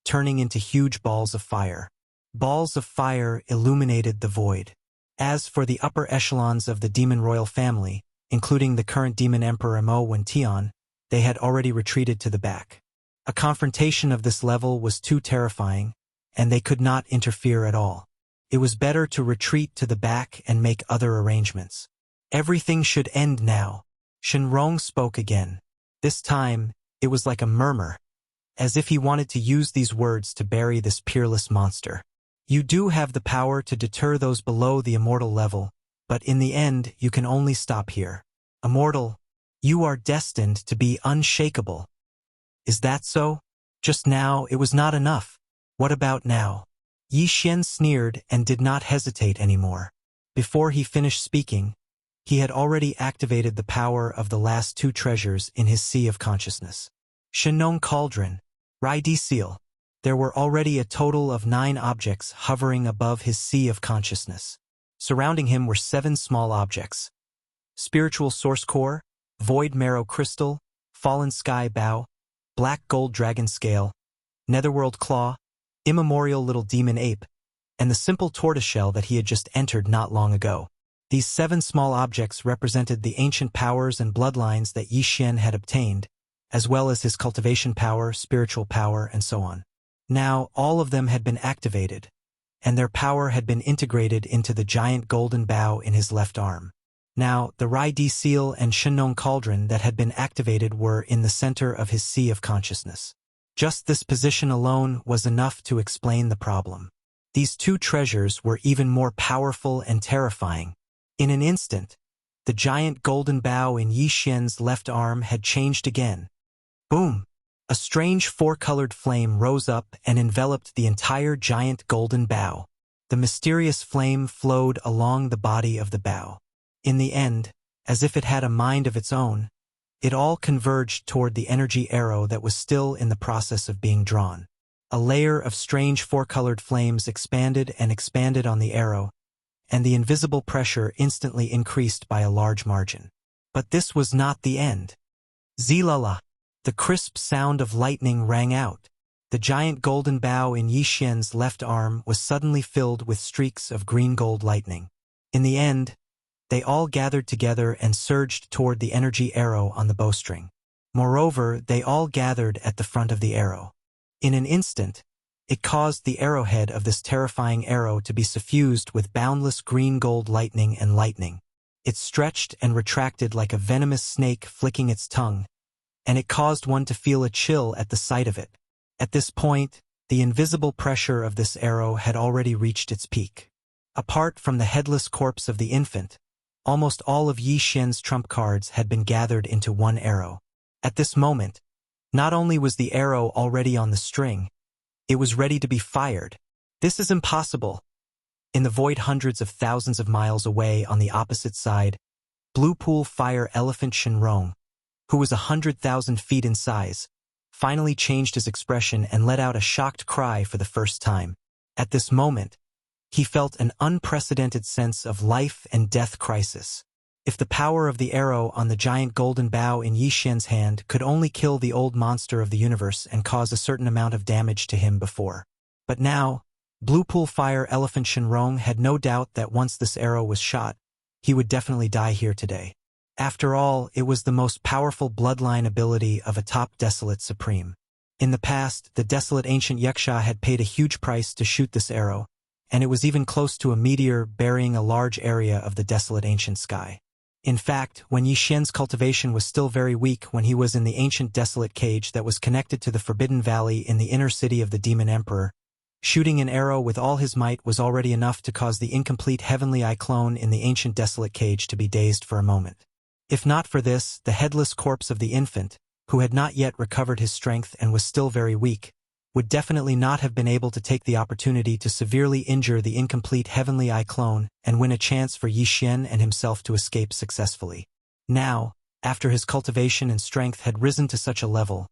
turning into huge balls of fire. Balls of fire illuminated the void. As for the upper echelons of the demon royal family, including the current demon emperor Mo Wentian, they had already retreated to the back. A confrontation of this level was too terrifying, and they could not interfere at all. It was better to retreat to the back and make other arrangements. Everything should end now. Shenrong spoke again. This time, it was like a murmur, as if he wanted to use these words to bury this peerless monster. You do have the power to deter those below the immortal level, but in the end, you can only stop here. Immortal, you are destined to be unshakable. Is that so? Just now, it was not enough. What about now? Yi Xian sneered and did not hesitate anymore. Before he finished speaking, he had already activated the power of the last two treasures in his sea of consciousness. Shenong Cauldron, Rai Di Seal. There were already a total of 9 objects hovering above his sea of consciousness. Surrounding him were 7 small objects. Spiritual Source Core, Void Marrow Crystal, Fallen Sky Bow, Black Gold Dragon Scale, Netherworld Claw, Immemorial Little Demon Ape, and the simple tortoiseshell that he had just entered not long ago. These 7 small objects represented the ancient powers and bloodlines that Yi Xian had obtained, as well as his cultivation power, spiritual power, and so on. Now, all of them had been activated, and their power had been integrated into the giant golden bow in his left arm. Now, the Rai Di Seal and Shenong Cauldron that had been activated were in the center of his sea of consciousness. Just this position alone was enough to explain the problem. These 2 treasures were even more powerful and terrifying. In an instant, the giant golden bow in Yi Xian's left arm had changed again. Boom! A strange 4-colored flame rose up and enveloped the entire giant golden bow. The mysterious flame flowed along the body of the bow. In the end, as if it had a mind of its own, it all converged toward the energy arrow that was still in the process of being drawn. A layer of strange 4-colored flames expanded and expanded on the arrow, and the invisible pressure instantly increased by a large margin. But this was not the end. Zilala! The crisp sound of lightning rang out. The giant golden bow in Yi Xian's left arm was suddenly filled with streaks of green-gold lightning. In the end, they all gathered together and surged toward the energy arrow on the bowstring. Moreover, they all gathered at the front of the arrow. In an instant, it caused the arrowhead of this terrifying arrow to be suffused with boundless green-gold lightning and lightning. It stretched and retracted like a venomous snake flicking its tongue, and it caused one to feel a chill at the sight of it. At this point, the invisible pressure of this arrow had already reached its peak. Apart from the headless corpse of the infant, almost all of Yi Xian's trump cards had been gathered into one arrow. At this moment, not only was the arrow already on the string, it was ready to be fired. This is impossible. In the void hundreds of thousands of miles away on the opposite side, Blue Pool Fire Elephant Shenrong, who was 100,000 feet in size, finally changed his expression and let out a shocked cry for the first time. At this moment, he felt an unprecedented sense of life and death crisis. If the power of the arrow on the giant golden bow in Yi Xian's hand could only kill the old monster of the universe and cause a certain amount of damage to him before. But now, Blue Pool Fire Elephant Shenrong had no doubt that once this arrow was shot, he would definitely die here today. After all, it was the most powerful bloodline ability of a top desolate supreme. In the past, the desolate ancient Wuxia had paid a huge price to shoot this arrow, and it was even close to a meteor burying a large area of the desolate ancient sky. In fact, when Yi Xian's cultivation was still very weak when he was in the ancient desolate cage that was connected to the Forbidden Valley in the inner city of the Demon Emperor, shooting an arrow with all his might was already enough to cause the incomplete heavenly eye clone in the ancient desolate cage to be dazed for a moment. If not for this, the headless corpse of the infant, who had not yet recovered his strength and was still very weak, would definitely not have been able to take the opportunity to severely injure the incomplete heavenly eye clone and win a chance for Yi Xian and himself to escape successfully. Now, after his cultivation and strength had risen to such a level,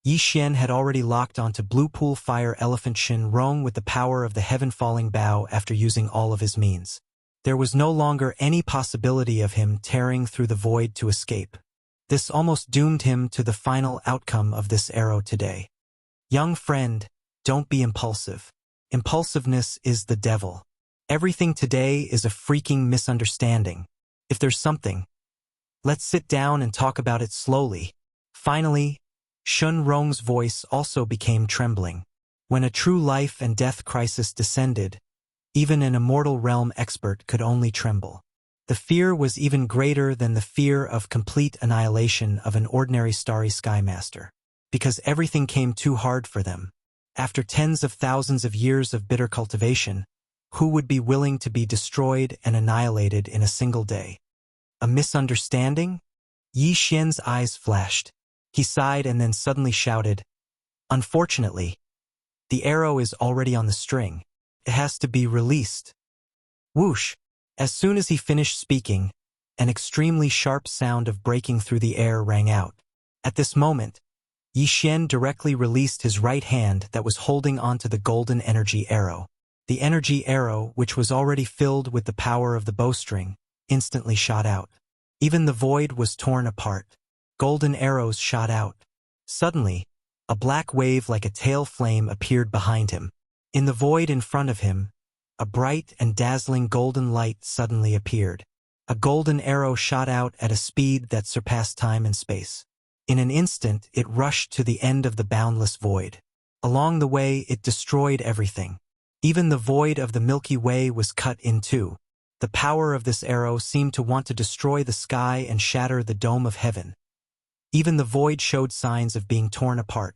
Yi Xian had already locked onto Blue Pool Fire Elephant Shin Rong with the power of the heaven-falling bow after using all of his means. There was no longer any possibility of him tearing through the void to escape. This almost doomed him to the final outcome of this arrow today. Young friend, don't be impulsive. Impulsiveness is the devil. Everything today is a freaking misunderstanding. If there's something, let's sit down and talk about it slowly. Finally, Shun Rong's voice also became trembling. When a true life and death crisis descended, even an immortal realm expert could only tremble. The fear was even greater than the fear of complete annihilation of an ordinary starry sky master. Because everything came too hard for them. After tens of thousands of years of bitter cultivation, who would be willing to be destroyed and annihilated in a single day? A misunderstanding? Yi Xian's eyes flashed. He sighed and then suddenly shouted, "Unfortunately, the arrow is already on the string. It has to be released." Whoosh! As soon as he finished speaking, an extremely sharp sound of breaking through the air rang out. At this moment, Yi Xian directly released his right hand that was holding onto the golden energy arrow. The energy arrow, which was already filled with the power of the bowstring, instantly shot out. Even the void was torn apart. Golden arrows shot out. Suddenly, a black wave like a tail flame appeared behind him. In the void in front of him, a bright and dazzling golden light suddenly appeared. A golden arrow shot out at a speed that surpassed time and space. In an instant, it rushed to the end of the boundless void. Along the way, it destroyed everything. Even the void of the Milky Way was cut in two. The power of this arrow seemed to want to destroy the sky and shatter the dome of heaven. Even the void showed signs of being torn apart.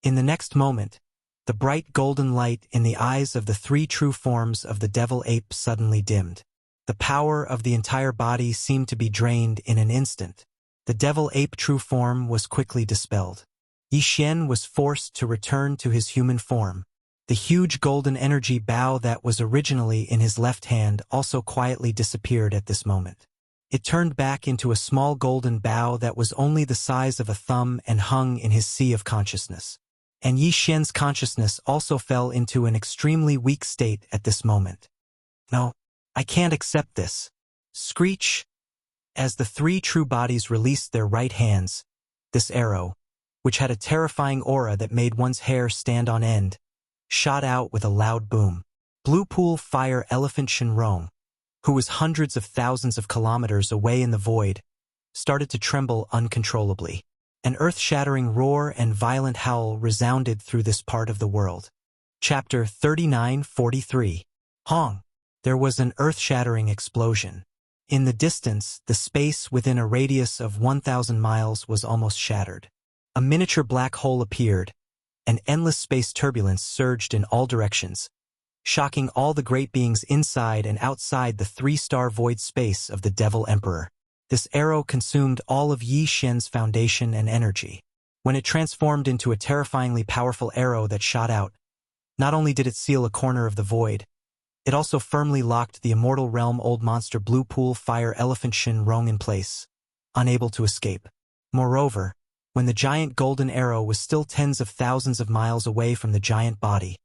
In the next moment, the bright golden light in the eyes of the three true forms of the devil ape suddenly dimmed. The power of the entire body seemed to be drained in an instant. The devil ape true form was quickly dispelled. Yi Xian was forced to return to his human form. The huge golden energy bow that was originally in his left hand also quietly disappeared at this moment. It turned back into a small golden bow that was only the size of a thumb and hung in his sea of consciousness. And Yi Xian's consciousness also fell into an extremely weak state at this moment. "No, I can't accept this." Screech! As the three true bodies released their right hands, this arrow, which had a terrifying aura that made one's hair stand on end, shot out with a loud boom. Blue Pool Fire Elephant Shenrong, who was hundreds of thousands of kilometers away in the void, started to tremble uncontrollably. An earth-shattering roar and violent howl resounded through this part of the world. Chapter 39:43. Hong! There was an earth-shattering explosion. In the distance, the space within a radius of 1,000 miles was almost shattered. A miniature black hole appeared, and endless space turbulence surged in all directions, shocking all the great beings inside and outside the three-star void space of the Devil Emperor. This arrow consumed all of Yi Xian's foundation and energy. When it transformed into a terrifyingly powerful arrow that shot out, not only did it seal a corner of the void, it also firmly locked the immortal realm old monster Blue Pool Fire Elephant Shin Rong in place, unable to escape. Moreover, when the giant golden arrow was still tens of thousands of miles away from the giant body,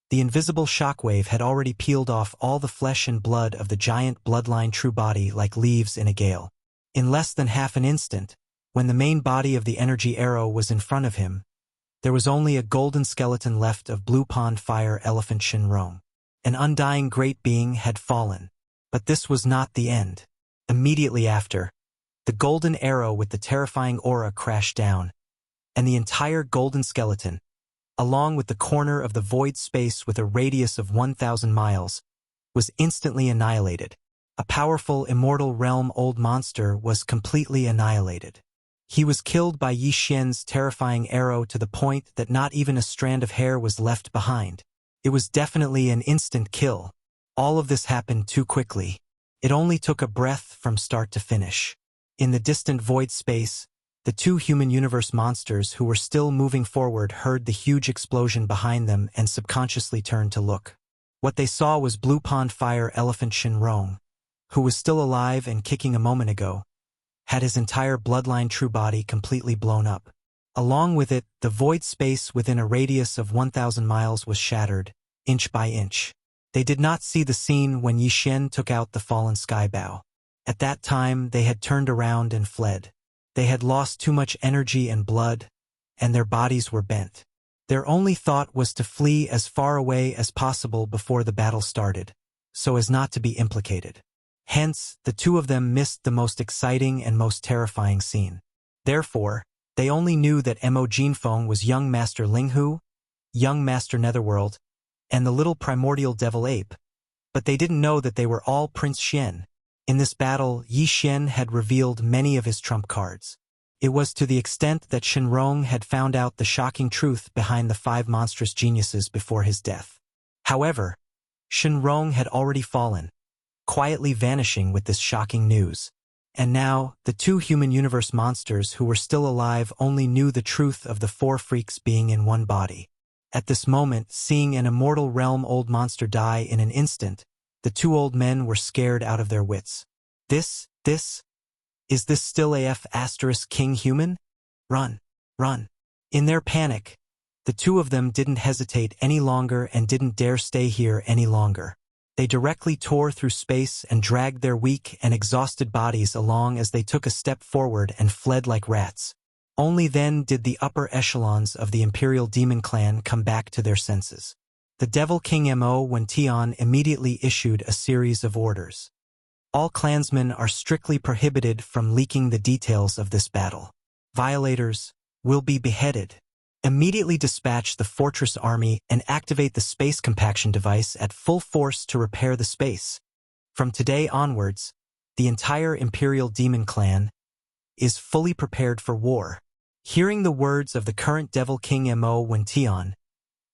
the invisible shockwave had already peeled off all the flesh and blood of the giant bloodline true body like leaves in a gale. In less than half an instant, when the main body of the energy arrow was in front of him, there was only a golden skeleton left of Blue Pond Fire Elephant Shin Rong. An undying great being had fallen. But this was not the end. Immediately after, the golden arrow with the terrifying aura crashed down, and the entire golden skeleton, along with the corner of the void space with a radius of 1,000 miles, was instantly annihilated. A powerful, immortal realm-old monster was completely annihilated. He was killed by Yi Xian's terrifying arrow to the point that not even a strand of hair was left behind. It was definitely an instant kill. All of this happened too quickly. It only took a breath from start to finish. In the distant void space, the two human universe monsters who were still moving forward heard the huge explosion behind them and subconsciously turned to look. What they saw was Blue Pond Fire Elephant Shenrong, who was still alive and kicking a moment ago, had his entire bloodline true body completely blown up. Along with it, the void space within a radius of 1,000 miles was shattered, inch by inch. They did not see the scene when Yi Xian took out the fallen skybow. At that time, they had turned around and fled. They had lost too much energy and blood, and their bodies were bent. Their only thought was to flee as far away as possible before the battle started, so as not to be implicated. Hence, the two of them missed the most exciting and most terrifying scene. Therefore, they only knew that Mo Jinfeng was young Master Linghu, young Master Netherworld, and the little primordial devil ape, but they didn't know that they were all Prince Xian. In this battle, Yi Xian had revealed many of his trump cards. It was to the extent that Shenrong had found out the shocking truth behind the 5 monstrous geniuses before his death. However, Shenrong had already fallen, quietly vanishing with this shocking news. And now, the 2 human universe monsters who were still alive only knew the truth of the 4 freaks being in one body. At this moment, seeing an immortal realm-old monster die in an instant, the 2 old men were scared out of their wits. Is this still AF * King Human? Run, run. In their panic, the 2 of them didn't hesitate any longer and didn't dare stay here any longer. They directly tore through space and dragged their weak and exhausted bodies along as they took a step forward and fled like rats. Only then did the upper echelons of the Imperial Demon Clan come back to their senses. The Devil King Mo Wentian immediately issued a series of orders. All clansmen are strictly prohibited from leaking the details of this battle. Violators will be beheaded. Immediately dispatch the fortress army and activate the space compaction device at full force to repair the space. From today onwards, the entire Imperial Demon Clan is fully prepared for war. Hearing the words of the current Devil King Mo Wentian,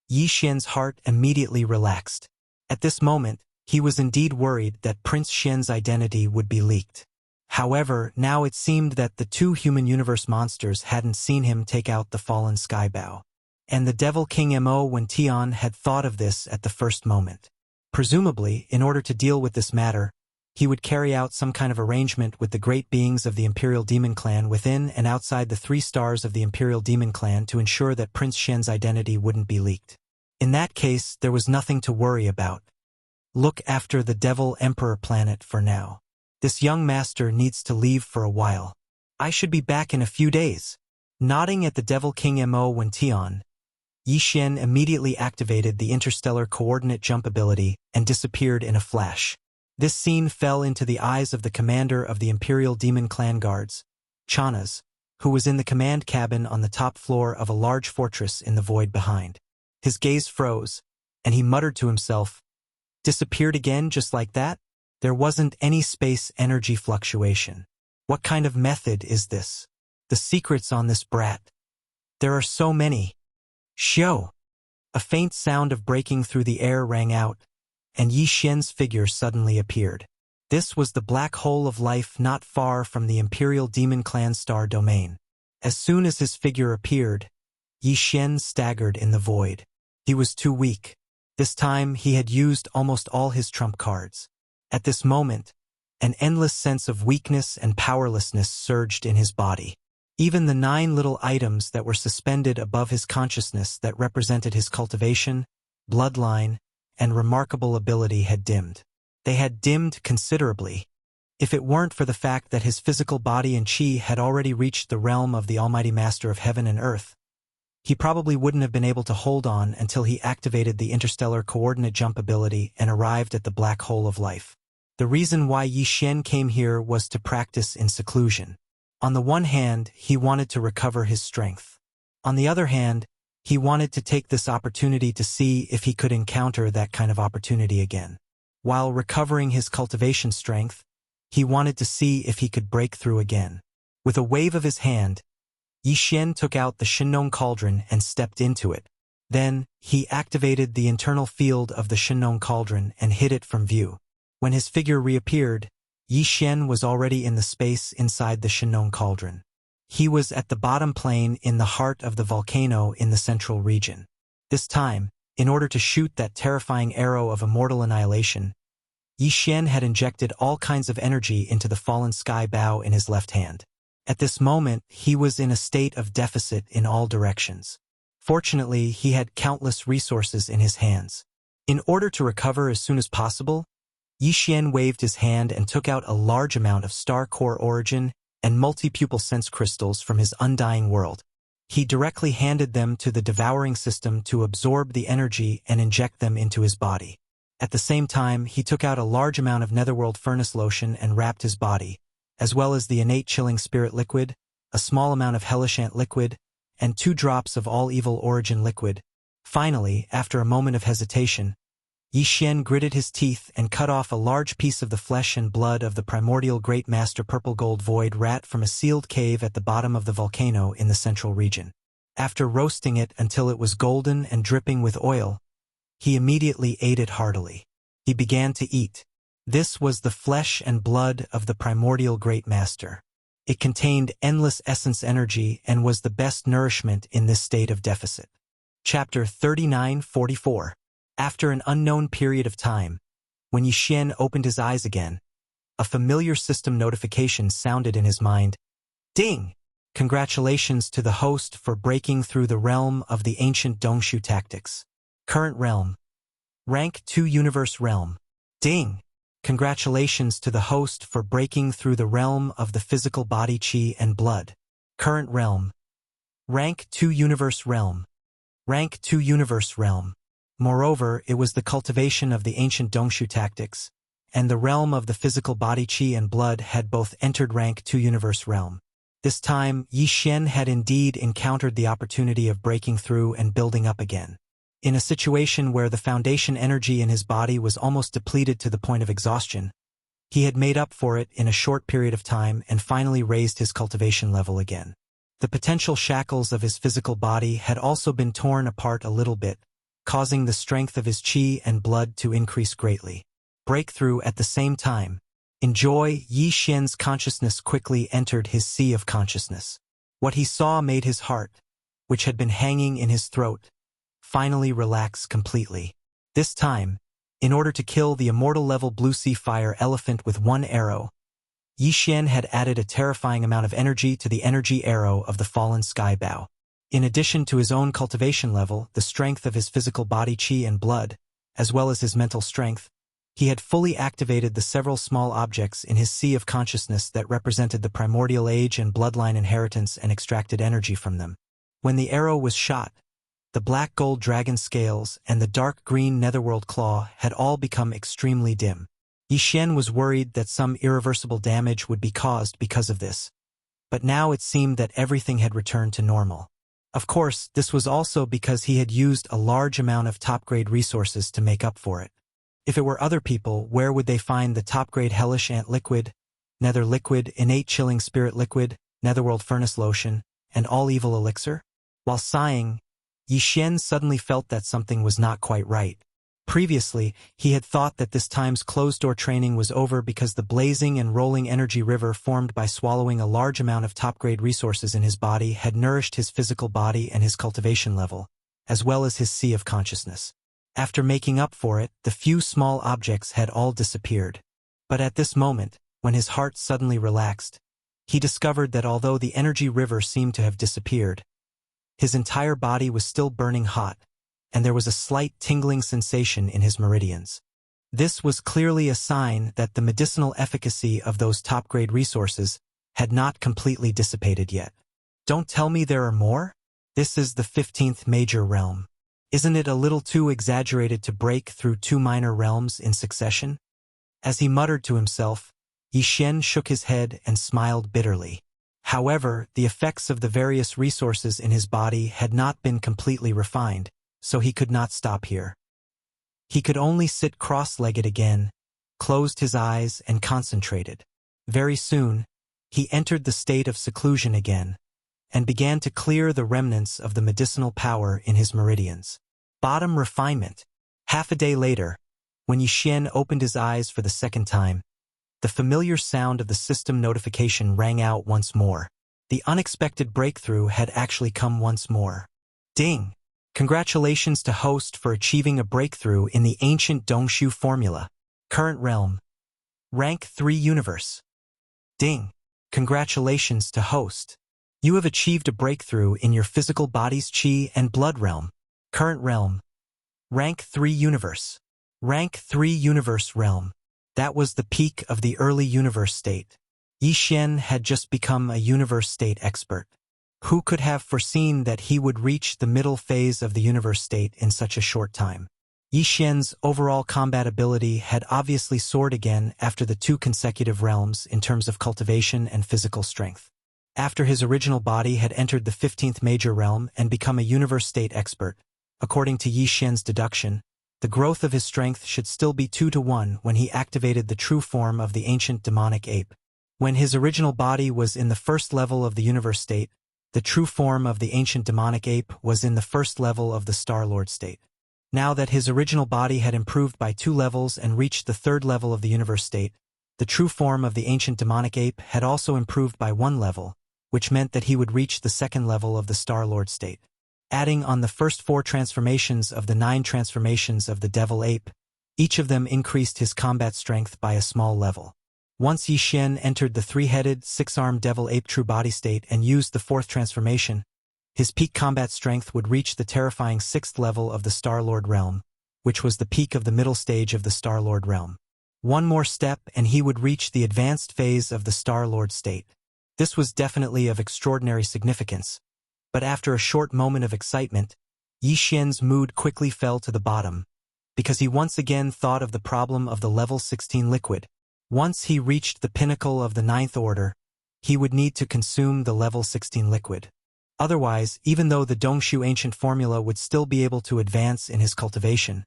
Yi Xian's heart immediately relaxed. At this moment, he was indeed worried that Prince Xian's identity would be leaked. However, now it seemed that the 2 human universe monsters hadn't seen him take out the fallen skybow. And the Devil King Mo Wentian had thought of this at the first moment. Presumably, in order to deal with this matter, he would carry out some kind of arrangement with the great beings of the Imperial Demon Clan within and outside the 3 stars of the Imperial Demon Clan to ensure that Prince Xian's identity wouldn't be leaked. In that case, there was nothing to worry about. Look after the Devil Emperor planet for now. This young master needs to leave for a while. I should be back in a few days. Nodding at the Devil King Mo Wentian, Yi Xian immediately activated the interstellar coordinate jump ability and disappeared in a flash. This scene fell into the eyes of the commander of the Imperial Demon Clan guards, Chanas, who was in the command cabin on the top floor of a large fortress in the void behind. His gaze froze, and he muttered to himself, "Disappeared again just like that? There wasn't any space energy fluctuation. What kind of method is this? The secrets on this brat. There are so many." Shio! A faint sound of breaking through the air rang out, and Yi Xian's figure suddenly appeared. This was the black hole of life not far from the Imperial Demon Clan star domain. As soon as his figure appeared, Yi Xian staggered in the void. He was too weak. This time he had used almost all his trump cards. At this moment, an endless sense of weakness and powerlessness surged in his body. Even the 9 little items that were suspended above his consciousness that represented his cultivation, bloodline, and remarkable ability had dimmed. They had dimmed considerably. If it weren't for the fact that his physical body and chi had already reached the realm of the Almighty Master of Heaven and Earth, he probably wouldn't have been able to hold on until he activated the interstellar coordinate jump ability and arrived at the black hole of life. The reason why Yi Xian came here was to practice in seclusion. On the one hand, he wanted to recover his strength. On the other hand, he wanted to take this opportunity to see if he could encounter that kind of opportunity again. While recovering his cultivation strength, he wanted to see if he could break through again. With a wave of his hand, Yi Xian took out the Shinong cauldron and stepped into it. Then, he activated the internal field of the Shinong cauldron and hid it from view. When his figure reappeared, Yi Xian was already in the space inside the Shinong cauldron. He was at the bottom plane in the heart of the volcano in the central region. This time, in order to shoot that terrifying arrow of immortal annihilation, Yi Xian had injected all kinds of energy into the fallen sky bow in his left hand. At this moment, he was in a state of deficit in all directions. Fortunately, he had countless resources in his hands. In order to recover as soon as possible, Yi Xian waved his hand and took out a large amount of star core origin and multi-pupil sense crystals from his undying world. He directly handed them to the devouring system to absorb the energy and inject them into his body. At the same time, he took out a large amount of netherworld furnace lotion and wrapped his body, as well as the innate chilling spirit liquid, a small amount of hellish ant liquid, and 2 drops of all evil origin liquid. Finally, after a moment of hesitation, Yi Xian gritted his teeth and cut off a large piece of the flesh and blood of the primordial Great Master Purple Gold Void Rat from a sealed cave at the bottom of the volcano in the central region. After roasting it until it was golden and dripping with oil, he immediately ate it heartily. He began to eat. This was the flesh and blood of the primordial Great Master. It contained endless essence energy and was the best nourishment in this state of deficit. Chapter 39-44. After an unknown period of time, when Yi Xian opened his eyes again, a familiar system notification sounded in his mind. Ding! Congratulations to the host for breaking through the realm of the ancient Dongshu tactics. Current realm. Rank 2 Universe Realm. Ding! Congratulations to the host for breaking through the realm of the physical body chi and blood. Current realm. Rank 2 Universe Realm. Rank 2 Universe Realm. Moreover, it was the cultivation of the ancient Dongshu tactics, and the realm of the physical body chi and blood had both entered rank 2 Universe Realm. This time, Yi Xian had indeed encountered the opportunity of breaking through and building up again. In a situation where the foundation energy in his body was almost depleted to the point of exhaustion, he had made up for it in a short period of time and finally raised his cultivation level again. The potential shackles of his physical body had also been torn apart a little bit, causing the strength of his chi and blood to increase greatly. Breakthrough at the same time. Enjoy. Yi Xian's consciousness quickly entered his sea of consciousness. What he saw made his heart, which had been hanging in his throat, finally relax completely. This time, in order to kill the immortal-level blue sea fire elephant with 1 arrow, Yi Xian had added a terrifying amount of energy to the energy arrow of the fallen sky bow. In addition to his own cultivation level, the strength of his physical body chi and blood, as well as his mental strength, he had fully activated the several small objects in his sea of consciousness that represented the primordial age and bloodline inheritance and extracted energy from them. When the arrow was shot, the black gold dragon scales and the dark green netherworld claw had all become extremely dim. Yi Xian was worried that some irreversible damage would be caused because of this, but now it seemed that everything had returned to normal. Of course, this was also because he had used a large amount of top-grade resources to make up for it. If it were other people, where would they find the top-grade hellish ant liquid, nether liquid, innate chilling spirit liquid, netherworld furnace lotion, and all evil elixir? While sighing, Yi Xian suddenly felt that something was not quite right. Previously, he had thought that this time's closed-door training was over because the blazing and rolling energy river formed by swallowing a large amount of top-grade resources in his body had nourished his physical body and his cultivation level, as well as his sea of consciousness. After making up for it, the few small objects had all disappeared. But at this moment, when his heart suddenly relaxed, he discovered that although the energy river seemed to have disappeared, his entire body was still burning hot, and there was a slight tingling sensation in his meridians. This was clearly a sign that the medicinal efficacy of those top-grade resources had not completely dissipated yet. Don't tell me there are more? This is the 15th major realm. Isn't it a little too exaggerated to break through 2 minor realms in succession? As he muttered to himself, Yi Xian shook his head and smiled bitterly. However, the effects of the various resources in his body had not been completely refined, so he could not stop here. He could only sit cross-legged again, closed his eyes and concentrated. Very soon, he entered the state of seclusion again, and began to clear the remnants of the medicinal power in his meridians. Bottom refinement. Half a day later, when Yixian opened his eyes for the second time, the familiar sound of the system notification rang out once more. The unexpected breakthrough had actually come once more. Ding! Congratulations to host for achieving a breakthrough in the ancient Dongshu formula. Current realm. Rank 3 universe. Ding! Congratulations to host. You have achieved a breakthrough in your physical body's chi and blood realm. Current realm. Rank 3 universe. Rank 3 universe realm. That was the peak of the early universe state. Yixian had just become a universe state expert. Who could have foreseen that he would reach the middle phase of the universe state in such a short time? Yixian's overall combat ability had obviously soared again after the 2 consecutive realms in terms of cultivation and physical strength. After his original body had entered the 15th major realm and become a universe state expert, according to Yixian's deduction, the growth of his strength should still be 2 to 1 when he activated the true form of the ancient demonic ape. When his original body was in the first level of the universe state, the true form of the ancient demonic ape was in the first level of the Star Lord state. Now that his original body had improved by 2 levels and reached the 3rd level of the universe state, the true form of the ancient demonic ape had also improved by 1 level, which meant that he would reach the 2nd level of the Star Lord state. Adding on the first 4 transformations of the 9 transformations of the devil ape, each of them increased his combat strength by a small level. Once Yixian entered the 3-headed, 6-armed devil ape true body state and used the 4th transformation, his peak combat strength would reach the terrifying 6th level of the Star-Lord realm, which was the peak of the middle stage of the Star-Lord realm. One more step and he would reach the advanced phase of the Star-Lord state. This was definitely of extraordinary significance, but after a short moment of excitement, Yixian's mood quickly fell to the bottom, because he once again thought of the problem of the level 16 liquid. Once he reached the pinnacle of the 9th order, he would need to consume the level 16 liquid. Otherwise, even though the Dongshu ancient formula would still be able to advance in his cultivation,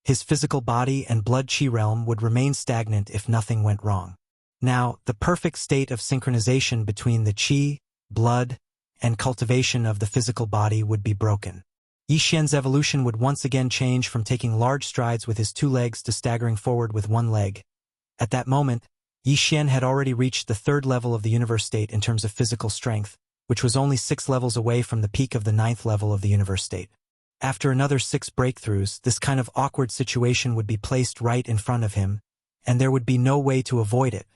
his physical body and blood chi realm would remain stagnant if nothing went wrong. Now, the perfect state of synchronization between the chi, blood, and cultivation of the physical body would be broken. Yixian's evolution would once again change from taking large strides with his 2 legs to staggering forward with 1 leg. At that moment, Yixian had already reached the 3rd level of the universe state in terms of physical strength, which was only 6 levels away from the peak of the 9th level of the universe state. After another 6 breakthroughs, this kind of awkward situation would be placed right in front of him, and there would be no way to avoid it.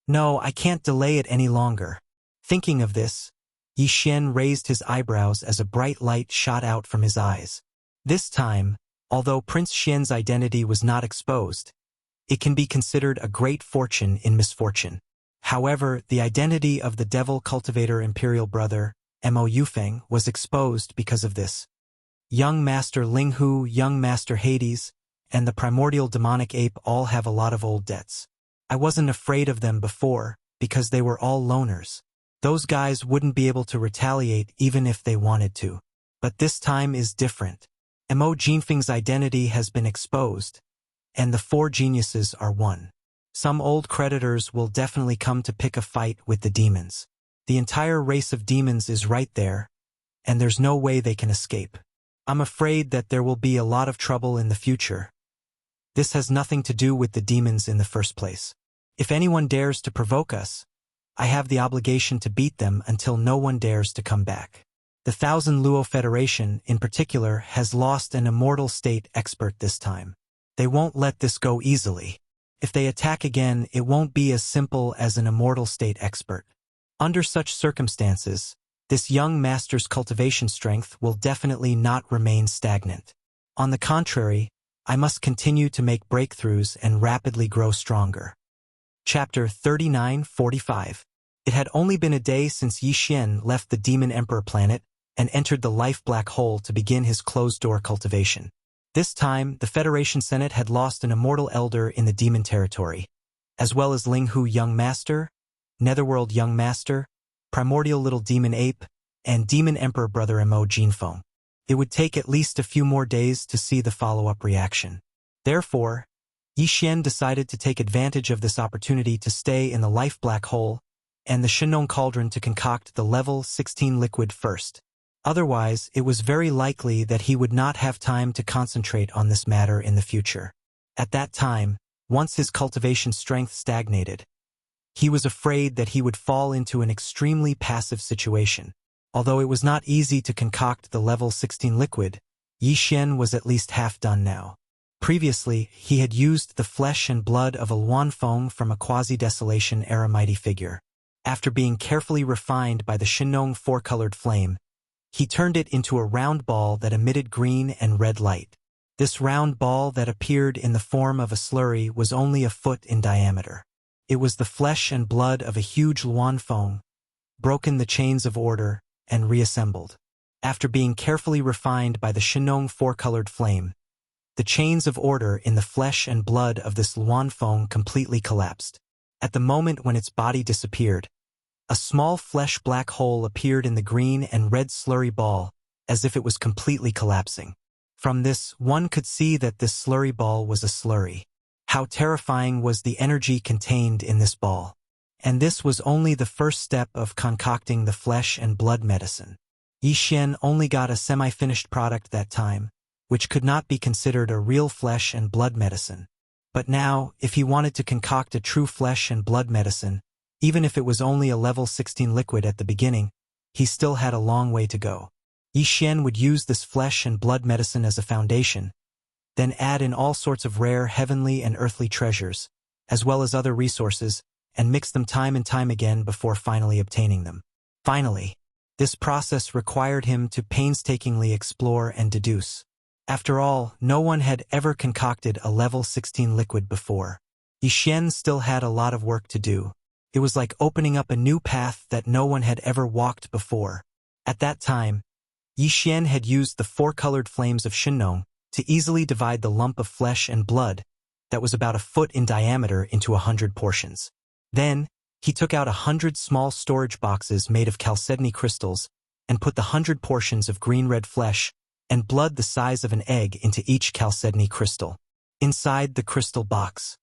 No, I can't delay it any longer. Thinking of this, Yixian raised his eyebrows as a bright light shot out from his eyes. This time, although Prince Xian's identity was not exposed, it can be considered a great fortune in misfortune. However, the identity of the devil cultivator imperial brother, Mo Yufeng, was exposed because of this. Young Master Linghu, Young Master Hades, and the primordial demonic ape all have a lot of old debts. I wasn't afraid of them before, because they were all loners. Those guys wouldn't be able to retaliate even if they wanted to. But this time is different. Mo Jinfeng's identity has been exposed, and the 4 geniuses are one. Some old creditors will definitely come to pick a fight with the demons. The entire race of demons is right there, and there's no way they can escape. I'm afraid that there will be a lot of trouble in the future. This has nothing to do with the demons in the first place. If anyone dares to provoke us, I have the obligation to beat them until no one dares to come back. The Thousand Luo Federation, in particular, has lost an immortal state expert this time. They won't let this go easily. If they attack again, it won't be as simple as an immortal state expert. Under such circumstances, this young master's cultivation strength will definitely not remain stagnant. On the contrary, I must continue to make breakthroughs and rapidly grow stronger. Chapter 39:45. It had only been a day since Yixian left the Demon Emperor planet and entered the life black hole to begin his closed-door cultivation. This time, the Federation Senate had lost an immortal elder in the demon territory, as well as Linghu Young Master, Netherworld Young Master, primordial little demon ape, and demon emperor brother Mo Jinfeng. It would take at least a few more days to see the follow-up reaction. Therefore, Yi Xian decided to take advantage of this opportunity to stay in the life black hole and the Shenong cauldron to concoct the level 16 liquid first. Otherwise, it was very likely that he would not have time to concentrate on this matter in the future. At that time, once his cultivation strength stagnated, he was afraid that he would fall into an extremely passive situation. Although it was not easy to concoct the level 16 liquid, Yi Xian was at least half done now. Previously, he had used the flesh and blood of a Luanfeng from a quasi-desolation era mighty figure. After being carefully refined by the Shenong four-colored flame, he turned it into a round ball that emitted green and red light. This round ball that appeared in the form of a slurry was only a foot in diameter. It was the flesh and blood of a huge Luanfeng, broken the chains of order, and reassembled. After being carefully refined by the Shenong four-colored flame, the chains of order in the flesh and blood of this Luanfeng completely collapsed. At the moment when its body disappeared, a small flesh black hole appeared in the green and red slurry ball, as if it was completely collapsing. From this, one could see that this slurry ball was a slurry. How terrifying was the energy contained in this ball. And this was only the first step of concocting the flesh and blood medicine. Yi Xian only got a semi-finished product that time, which could not be considered a real flesh and blood medicine. But now, if he wanted to concoct a true flesh and blood medicine, even if it was only a level 16 liquid at the beginning, he still had a long way to go. Yi Xian would use this flesh and blood medicine as a foundation, then add in all sorts of rare heavenly and earthly treasures, as well as other resources, and mix them time and time again before finally obtaining them. Finally, this process required him to painstakingly explore and deduce. After all, no one had ever concocted a level 16 liquid before. Yi Xian still had a lot of work to do. It was like opening up a new path that no one had ever walked before. At that time, Yi Xian had used the four-colored flames of Shenong to easily divide the lump of flesh and blood that was about a foot in diameter into 100 portions. Then, he took out 100 small storage boxes made of chalcedony crystals and put the 100 portions of green-red flesh and blood the size of an egg into each chalcedony crystal. Inside the crystal box,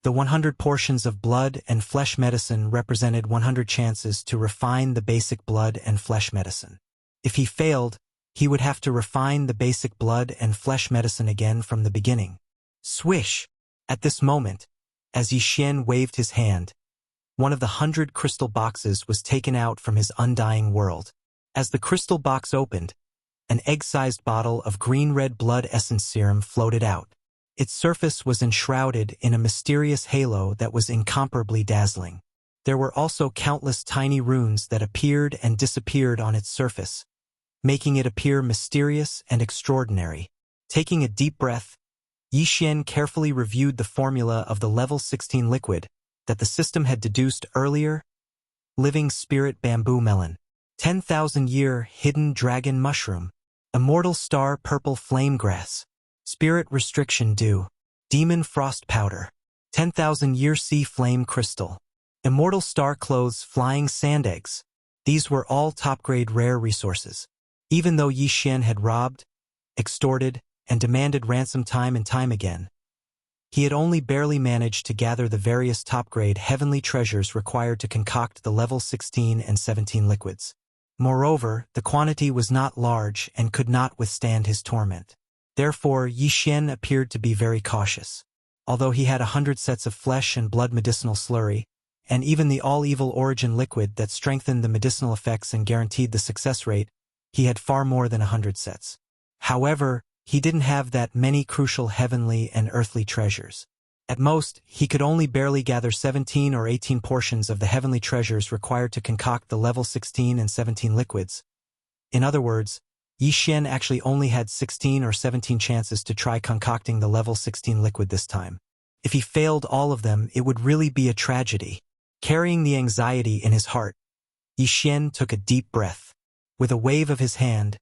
the 100 portions of blood and flesh medicine represented 100 chances to refine the basic blood and flesh medicine. If he failed, he would have to refine the basic blood and flesh medicine again from the beginning. Swish! At this moment, as Yi Xian waved his hand, one of the 100 crystal boxes was taken out from his undying world. As the crystal box opened, an egg-sized bottle of green-red blood essence serum floated out. Its surface was enshrouded in a mysterious halo that was incomparably dazzling. There were also countless tiny runes that appeared and disappeared on its surface, making it appear mysterious and extraordinary. Taking a deep breath, Yi Xian carefully reviewed the formula of the level 16 liquid that the system had deduced earlier. Living spirit bamboo melon, 10,000-year hidden dragon mushroom, immortal star purple flame grass, spirit restriction dew, demon frost powder, 10,000-year sea flame crystal, immortal star clothes flying sand eggs. These were all top-grade rare resources. Even though Yi Xian had robbed, extorted, and demanded ransom time and time again, he had only barely managed to gather the various top-grade heavenly treasures required to concoct the level 16 and 17 liquids. Moreover, the quantity was not large and could not withstand his torment. Therefore, Yi Xian appeared to be very cautious. Although he had 100 sets of flesh and blood medicinal slurry, and even the all-evil origin liquid that strengthened the medicinal effects and guaranteed the success rate, he had far more than 100 sets. However, he didn't have that many crucial heavenly and earthly treasures. At most, he could only barely gather 17 or 18 portions of the heavenly treasures required to concoct the level 16 and 17 liquids. In other words, Yi Xian actually only had 16 or 17 chances to try concocting the level 16 liquid this time. If he failed all of them, it would really be a tragedy. Carrying the anxiety in his heart, Yi Xian took a deep breath. With a wave of his hand,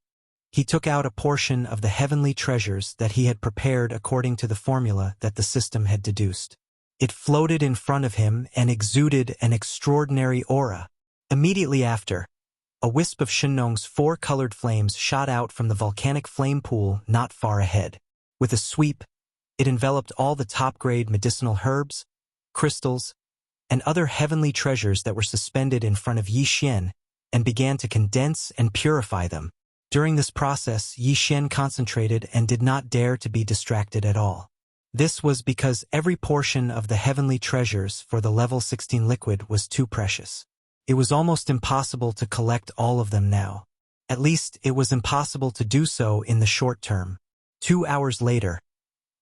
he took out a portion of the heavenly treasures that he had prepared according to the formula that the system had deduced. It floated in front of him and exuded an extraordinary aura. Immediately after, a wisp of Shenong's four-colored flames shot out from the volcanic flame pool not far ahead. With a sweep, it enveloped all the top-grade medicinal herbs, crystals, and other heavenly treasures that were suspended in front of Yi Xian and began to condense and purify them. During this process, Yi Xian concentrated and did not dare to be distracted at all. This was because every portion of the heavenly treasures for the level 16 liquid was too precious. It was almost impossible to collect all of them now. At least, it was impossible to do so in the short term. 2 hours later,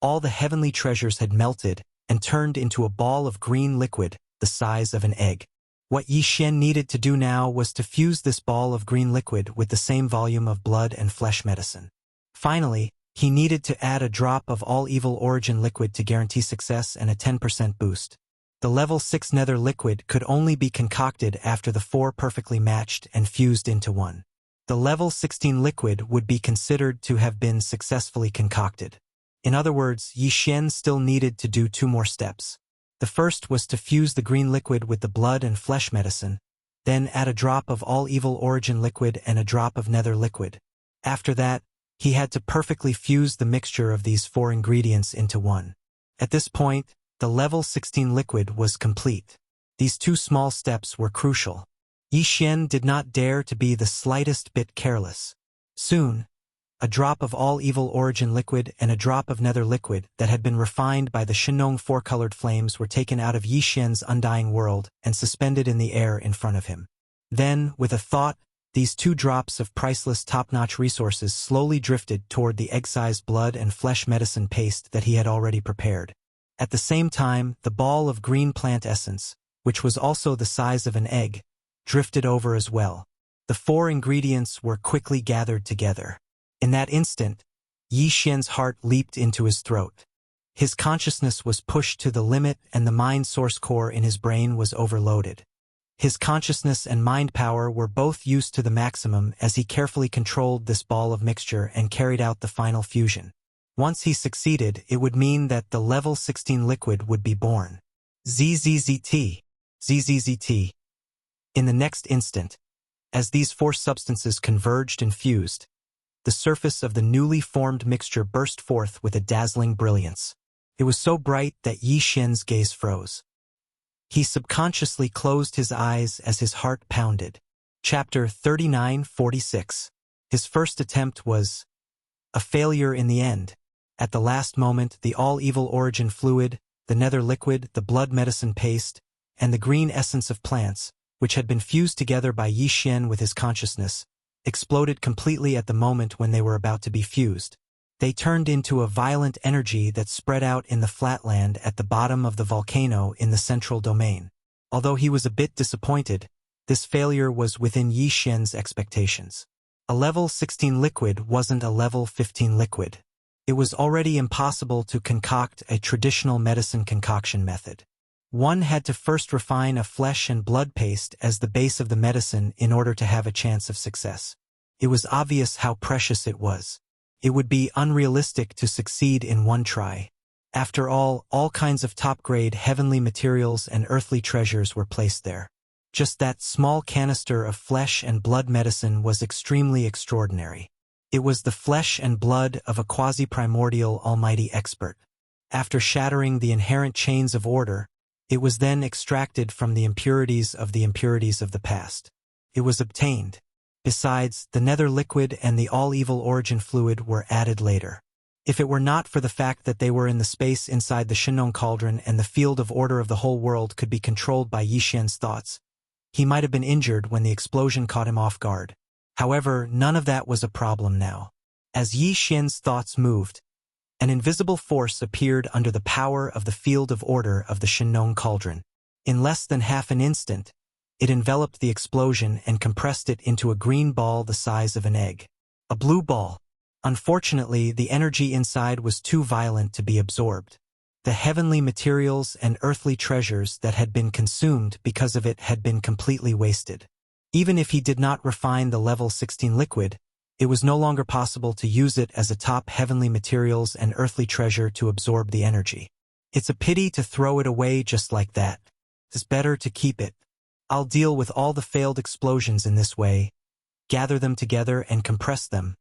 all the heavenly treasures had melted and turned into a ball of green liquid the size of an egg. What Yi Xian needed to do now was to fuse this ball of green liquid with the same volume of blood and flesh medicine. Finally, he needed to add a drop of all evil origin liquid to guarantee success and a 10% boost. The level 6 nether liquid could only be concocted after the 4 perfectly matched and fused into one. The level 16 liquid would be considered to have been successfully concocted. In other words, Yi Xian still needed to do 2 more steps. The first was to fuse the green liquid with the blood and flesh medicine, then add a drop of all evil origin liquid and a drop of nether liquid. After that, he had to perfectly fuse the mixture of these 4 ingredients into one. At this point, the level 16 liquid was complete. These 2 small steps were crucial. Yi Xian did not dare to be the slightest bit careless. Soon, a drop of all evil origin liquid and a drop of nether liquid that had been refined by the Shenong 4-colored flames were taken out of Yi Xian's undying world and suspended in the air in front of him. Then, with a thought, these 2 drops of priceless top-notch resources slowly drifted toward the egg-sized blood and flesh medicine paste that he had already prepared. At the same time, the ball of green plant essence, which was also the size of an egg, drifted over as well. The 4 ingredients were quickly gathered together. In that instant, Yi Xian's heart leaped into his throat. His consciousness was pushed to the limit and the mind source core in his brain was overloaded. His consciousness and mind power were both used to the maximum as he carefully controlled this ball of mixture and carried out the final fusion. Once he succeeded, it would mean that the level 16 liquid would be born. ZZZT. ZZZT. In the next instant, as these 4 substances converged and fused, the surface of the newly formed mixture burst forth with a dazzling brilliance. It was so bright that Yi Xian's gaze froze. He subconsciously closed his eyes as his heart pounded. Chapter 39:46. His first attempt was a failure in the end. At the last moment, the all-evil origin fluid, the nether liquid, the blood medicine paste, and the green essence of plants, which had been fused together by Yi Xian with his consciousness, exploded completely at the moment when they were about to be fused. They turned into a violent energy that spread out in the flatland at the bottom of the volcano in the central domain. Although he was a bit disappointed, this failure was within Yi Xian's expectations. A level 16 liquid wasn't a level 15 liquid. It was already impossible to concoct a traditional medicine concoction method. One had to first refine a flesh and blood paste as the base of the medicine in order to have a chance of success. It was obvious how precious it was. It would be unrealistic to succeed in one try. After all kinds of top-grade heavenly materials and earthly treasures were placed there. Just that small canister of flesh and blood medicine was extremely extraordinary. It was the flesh and blood of a quasi-primordial almighty expert. After shattering the inherent chains of order, it was then extracted from the impurities of the past. It was obtained. Besides, the nether liquid and the all-evil origin fluid were added later. If it were not for the fact that they were in the space inside the Shenong cauldron and the field of order of the whole world could be controlled by Yi Xian's thoughts, he might have been injured when the explosion caught him off guard. However, none of that was a problem now. As Yi Xian's thoughts moved, an invisible force appeared under the power of the field of order of the Shenong cauldron. In less than half an instant, it enveloped the explosion and compressed it into a green ball the size of an egg. A blue ball. Unfortunately, the energy inside was too violent to be absorbed. The heavenly materials and earthly treasures that had been consumed because of it had been completely wasted. Even if he did not refine the level 16 liquid, it was no longer possible to use it as a top heavenly materials and earthly treasure to absorb the energy. It's a pity to throw it away just like that. It's better to keep it. I'll deal with all the failed explosions in this way, gather them together and compress them.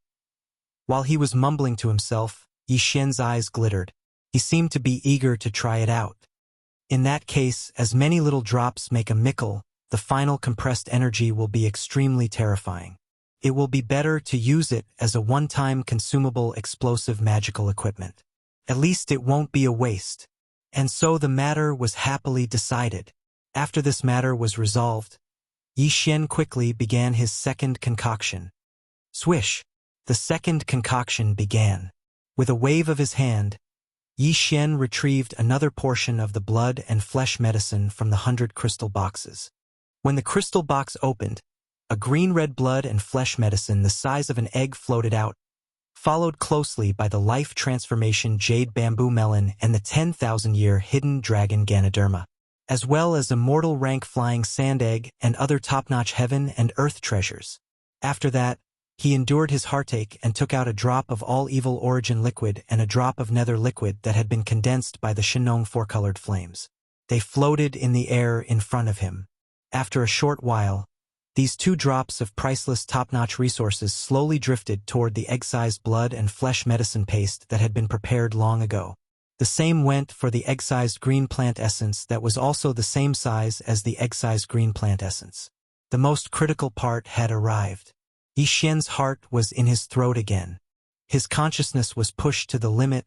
While he was mumbling to himself, Yi Xian's eyes glittered. He seemed to be eager to try it out. In that case, as many little drops make a mickle, the final compressed energy will be extremely terrifying. It will be better to use it as a one-time consumable explosive magical equipment. At least it won't be a waste. And so the matter was happily decided. After this matter was resolved, Yi Xian quickly began his second concoction. Swish! The second concoction began. With a wave of his hand, Yi Xian retrieved another portion of the blood and flesh medicine from the 100 crystal boxes. When the crystal box opened, a green-red blood and flesh medicine the size of an egg floated out, followed closely by the life transformation jade bamboo melon and the 10,000-year hidden dragon Ganoderma, as well as immortal rank flying sand egg and other top-notch heaven and earth treasures. After that, he endured his heartache and took out a drop of all evil origin liquid and a drop of nether liquid that had been condensed by the Shenong four-colored flames. They floated in the air in front of him. After a short while, these two drops of priceless top-notch resources slowly drifted toward the egg-sized blood and flesh medicine paste that had been prepared long ago. The same went for the egg-sized green plant essence that was also the same size as the egg-sized green plant essence. The most critical part had arrived. Yi Xian's heart was in his throat again. His consciousness was pushed to the limit,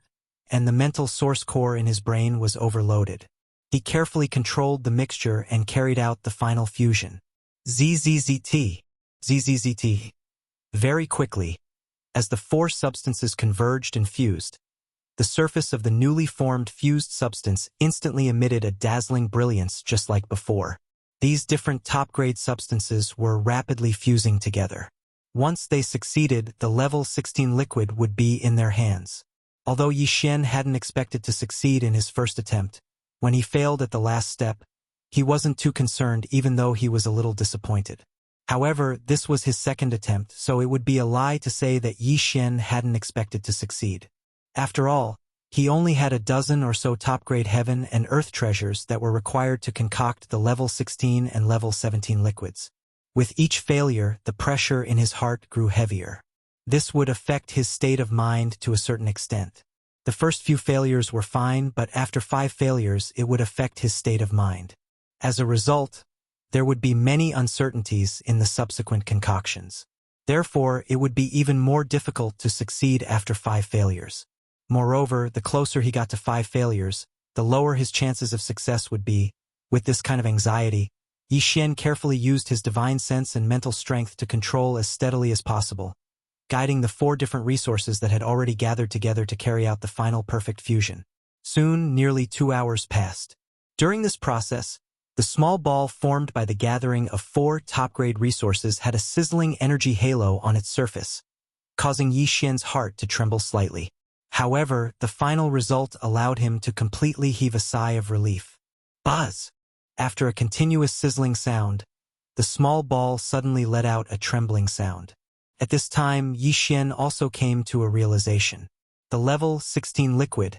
and the mental source core in his brain was overloaded. He carefully controlled the mixture and carried out the final fusion. ZZZT. ZZZT. Very quickly, as the four substances converged and fused, the surface of the newly formed fused substance instantly emitted a dazzling brilliance just like before. These different top-grade substances were rapidly fusing together. Once they succeeded, the level 16 liquid would be in their hands. Although Yi Xian hadn't expected to succeed in his first attempt, when he failed at the last step, he wasn't too concerned even though he was a little disappointed. However, this was his second attempt, so it would be a lie to say that Yi Xian hadn't expected to succeed. After all, he only had a dozen or so top-grade heaven and earth treasures that were required to concoct the level 16 and level 17 liquids. With each failure, the pressure in his heart grew heavier. This would affect his state of mind to a certain extent. The first few failures were fine, but after 5 failures, it would affect his state of mind. As a result, there would be many uncertainties in the subsequent concoctions. Therefore, it would be even more difficult to succeed after 5 failures. Moreover, the closer he got to 5 failures, the lower his chances of success would be. With this kind of anxiety, Yi Xian carefully used his divine sense and mental strength to control as steadily as possible, guiding the 4 different resources that had already gathered together to carry out the final perfect fusion. Soon, nearly 2 hours passed. During this process, the small ball formed by the gathering of 4 top-grade resources had a sizzling energy halo on its surface, causing Yi Xian's heart to tremble slightly. However, the final result allowed him to completely heave a sigh of relief. Buzz! After a continuous sizzling sound, the small ball suddenly let out a trembling sound. At this time, Yi Xian also came to a realization. The level 16 liquid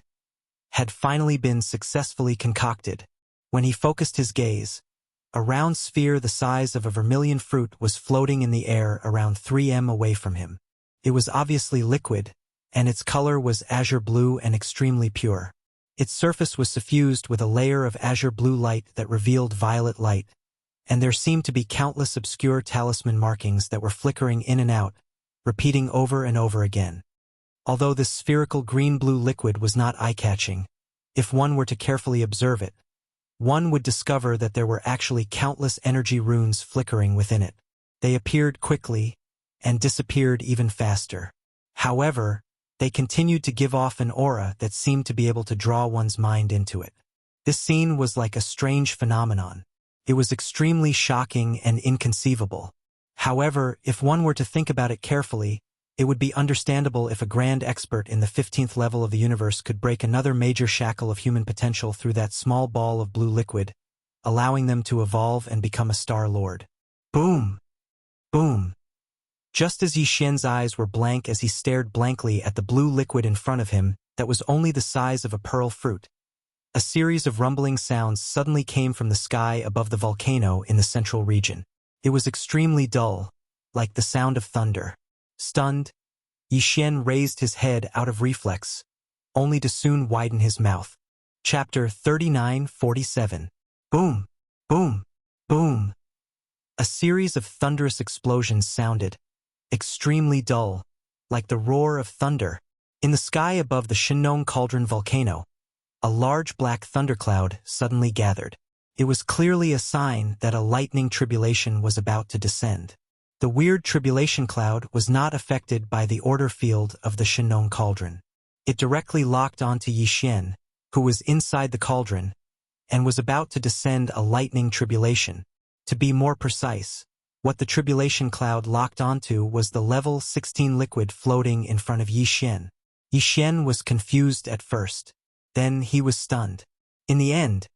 had finally been successfully concocted. When he focused his gaze, a round sphere the size of a vermilion fruit was floating in the air around 3 m away from him. It was obviously liquid, and its color was azure blue and extremely pure. Its surface was suffused with a layer of azure blue light that revealed violet light, and there seemed to be countless obscure talisman markings that were flickering in and out, repeating over and over again. Although this spherical green-blue liquid was not eye-catching, if one were to carefully observe it, one would discover that there were actually countless energy runes flickering within it. They appeared quickly and disappeared even faster. However, they continued to give off an aura that seemed to be able to draw one's mind into it. This scene was like a strange phenomenon. It was extremely shocking and inconceivable. However, if one were to think about it carefully, it would be understandable if a grand expert in the 15th level of the universe could break another major shackle of human potential through that small ball of blue liquid, allowing them to evolve and become a Star Lord. Boom! Boom! Just as Yi Xian's eyes were blank as he stared blankly at the blue liquid in front of him that was only the size of a pearl fruit, A series of rumbling sounds suddenly came from the sky above the volcano in the central region. It was extremely dull, like the sound of thunder. Stunned, Yixian raised his head out of reflex, only to soon widen his mouth. Chapter 39:47. Boom! Boom! Boom! A series of thunderous explosions sounded, extremely dull, like the roar of thunder. In the sky above the Shinong Cauldron volcano, a large black thundercloud suddenly gathered. It was clearly a sign that a lightning tribulation was about to descend. The weird tribulation cloud was not affected by the order field of the Shinong Cauldron. It directly locked onto Yixian, who was inside the cauldron, and was about to descend a lightning tribulation. To be more precise, what the tribulation cloud locked onto was the level 16 liquid floating in front of Yixian. Yixian was confused at first. Then he was stunned. In the end,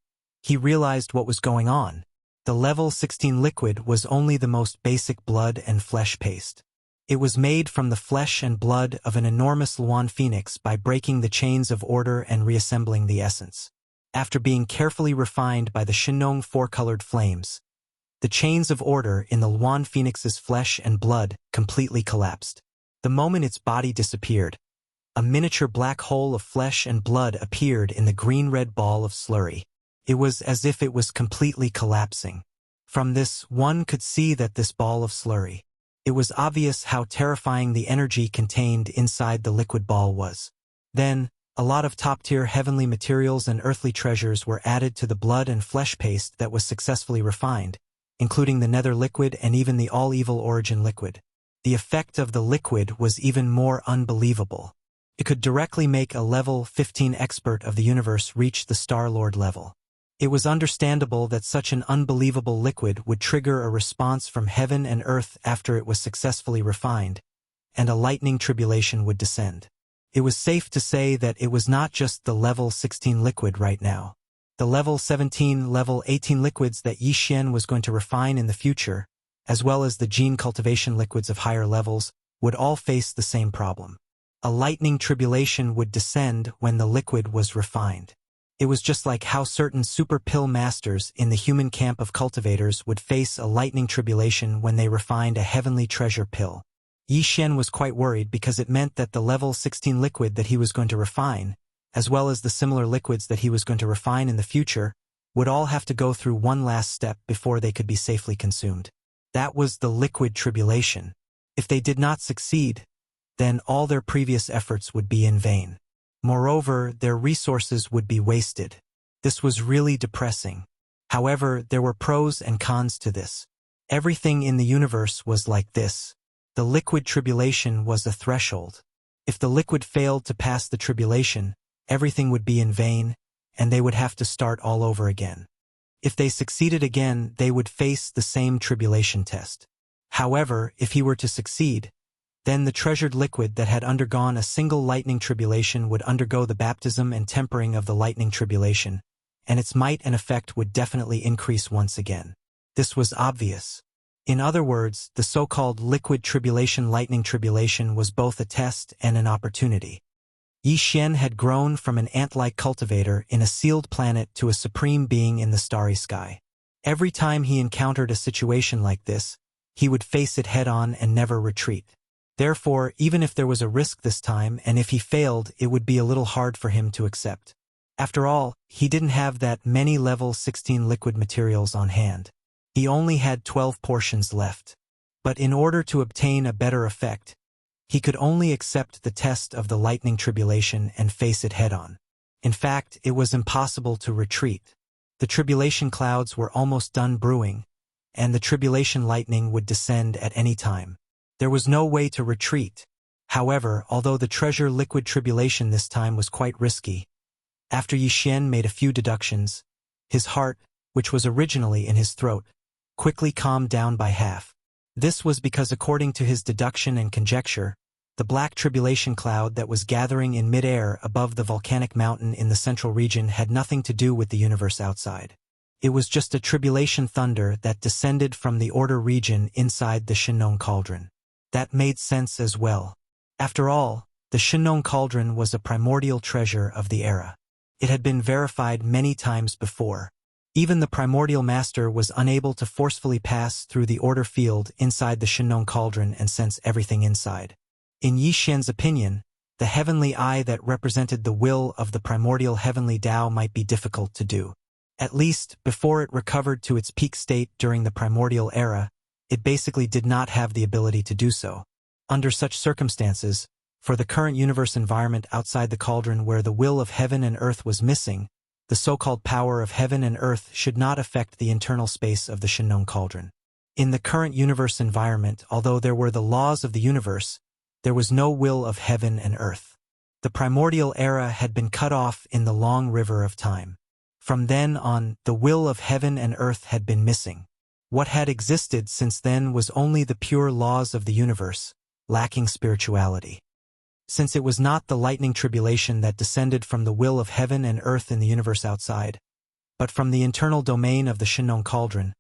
he realized what was going on. The level 16 liquid was only the most basic blood and flesh paste. It was made from the flesh and blood of an enormous Luan phoenix by breaking the chains of order and reassembling the essence. After being carefully refined by the Shinong four-colored flames, the chains of order in the Luan phoenix's flesh and blood completely collapsed. The moment its body disappeared, a miniature black hole of flesh and blood appeared in the green-red ball of slurry. It was as if it was completely collapsing. From this, one could see that this ball of slurry. It was obvious how terrifying the energy contained inside the liquid ball was. Then, a lot of top-tier heavenly materials and earthly treasures were added to the blood and flesh paste that was successfully refined, including the nether liquid and even the all-evil origin liquid. The effect of the liquid was even more unbelievable. It could directly make a level 15 expert of the universe reach the Star-Lord level. It was understandable that such an unbelievable liquid would trigger a response from heaven and earth after it was successfully refined, and a lightning tribulation would descend. It was safe to say that it was not just the level 16 liquid right now. The level 17, level 18 liquids that Yixian was going to refine in the future, as well as the gene cultivation liquids of higher levels, would all face the same problem. A lightning tribulation would descend when the liquid was refined. It was just like how certain super pill masters in the human camp of cultivators would face a lightning tribulation when they refined a heavenly treasure pill. Yixian was quite worried because it meant that the level 16 liquid that he was going to refine, as well as the similar liquids that he was going to refine in the future, would all have to go through one last step before they could be safely consumed. That was the liquid tribulation. If they did not succeed, then all their previous efforts would be in vain. Moreover, their resources would be wasted. This was really depressing. However, there were pros and cons to this. Everything in the universe was like this. The liquid tribulation was a threshold. If the liquid failed to pass the tribulation, everything would be in vain, and they would have to start all over again. If they succeeded again, they would face the same tribulation test. However, if he were to succeed, then the treasured liquid that had undergone a single lightning tribulation would undergo the baptism and tempering of the lightning tribulation, and its might and effect would definitely increase once again. This was obvious. In other words, the so-called liquid tribulation lightning tribulation was both a test and an opportunity. Yixian had grown from an ant-like cultivator in a sealed planet to a supreme being in the starry sky. Every time he encountered a situation like this, he would face it head-on and never retreat. Therefore, even if there was a risk this time, and if he failed, it would be a little hard for him to accept. After all, he didn't have that many level 16 liquid materials on hand. He only had 12 portions left. But in order to obtain a better effect, he could only accept the test of the lightning tribulation and face it head-on. In fact, it was impossible to retreat. The tribulation clouds were almost done brewing, and the tribulation lightning would descend at any time. There was no way to retreat. However, although the treasure liquid tribulation this time was quite risky, after Yixian made a few deductions, his heart, which was originally in his throat, quickly calmed down by half. This was because according to his deduction and conjecture, the black tribulation cloud that was gathering in mid-air above the volcanic mountain in the central region had nothing to do with the universe outside. It was just a tribulation thunder that descended from the order region inside the Shinong Cauldron. That made sense as well. After all, the Shinong Cauldron was a primordial treasure of the era. It had been verified many times before. Even the primordial master was unable to forcefully pass through the order field inside the Shinnon cauldron and sense everything inside. In Yi Xian's opinion, the heavenly eye that represented the will of the primordial heavenly Tao might be difficult to do. At least, before it recovered to its peak state during the primordial era, it basically did not have the ability to do so. Under such circumstances, for the current universe environment outside the cauldron where the will of heaven and earth was missing, the so-called power of heaven and earth should not affect the internal space of the Shinnon cauldron. In the current universe environment, although there were the laws of the universe, there was no will of heaven and earth. The primordial era had been cut off in the long river of time. From then on, the will of heaven and earth had been missing. What had existed since then was only the pure laws of the universe, lacking spirituality. Since it was not the lightning tribulation that descended from the will of heaven and earth in the universe outside, but from the internal domain of the Shinnon cauldron,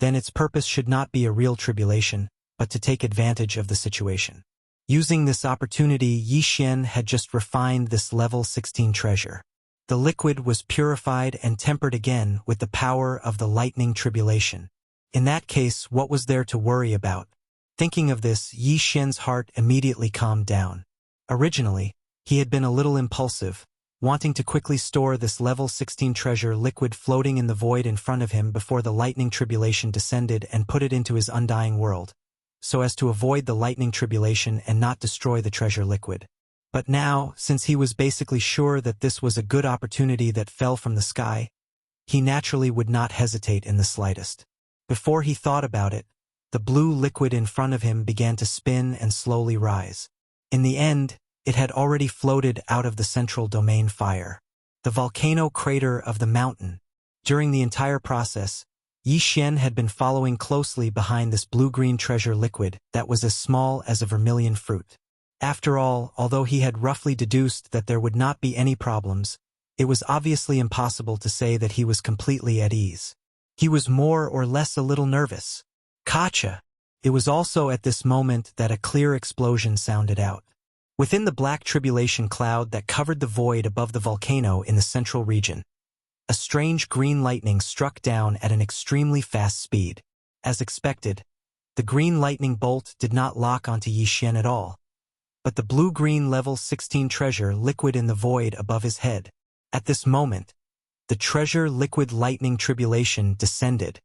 then its purpose should not be a real tribulation, but to take advantage of the situation. Using this opportunity, Yi Xian had just refined this level 16 treasure. The liquid was purified and tempered again with the power of the lightning tribulation. In that case, what was there to worry about? Thinking of this, Yi Xian's heart immediately calmed down. Originally, he had been a little impulsive, wanting to quickly store this level 16 treasure liquid floating in the void in front of him before the lightning tribulation descended and put it into his undying world, so as to avoid the lightning tribulation and not destroy the treasure liquid. But now, since he was basically sure that this was a good opportunity that fell from the sky, he naturally would not hesitate in the slightest. Before he thought about it, the blue liquid in front of him began to spin and slowly rise. In the end, it had already floated out of the central domain fire, the volcano crater of the mountain. During the entire process, Yi Xian had been following closely behind this blue-green treasure liquid that was as small as a vermilion fruit. After all, although he had roughly deduced that there would not be any problems, it was obviously impossible to say that he was completely at ease. He was more or less a little nervous. Gotcha! It was also at this moment that a clear explosion sounded out. Within the black tribulation cloud that covered the void above the volcano in the central region, a strange green lightning struck down at an extremely fast speed. As expected, the green lightning bolt did not lock onto Yi Xian at all, but the blue-green level 16 treasure liquid in the void above his head. At this moment, the treasure liquid lightning tribulation descended,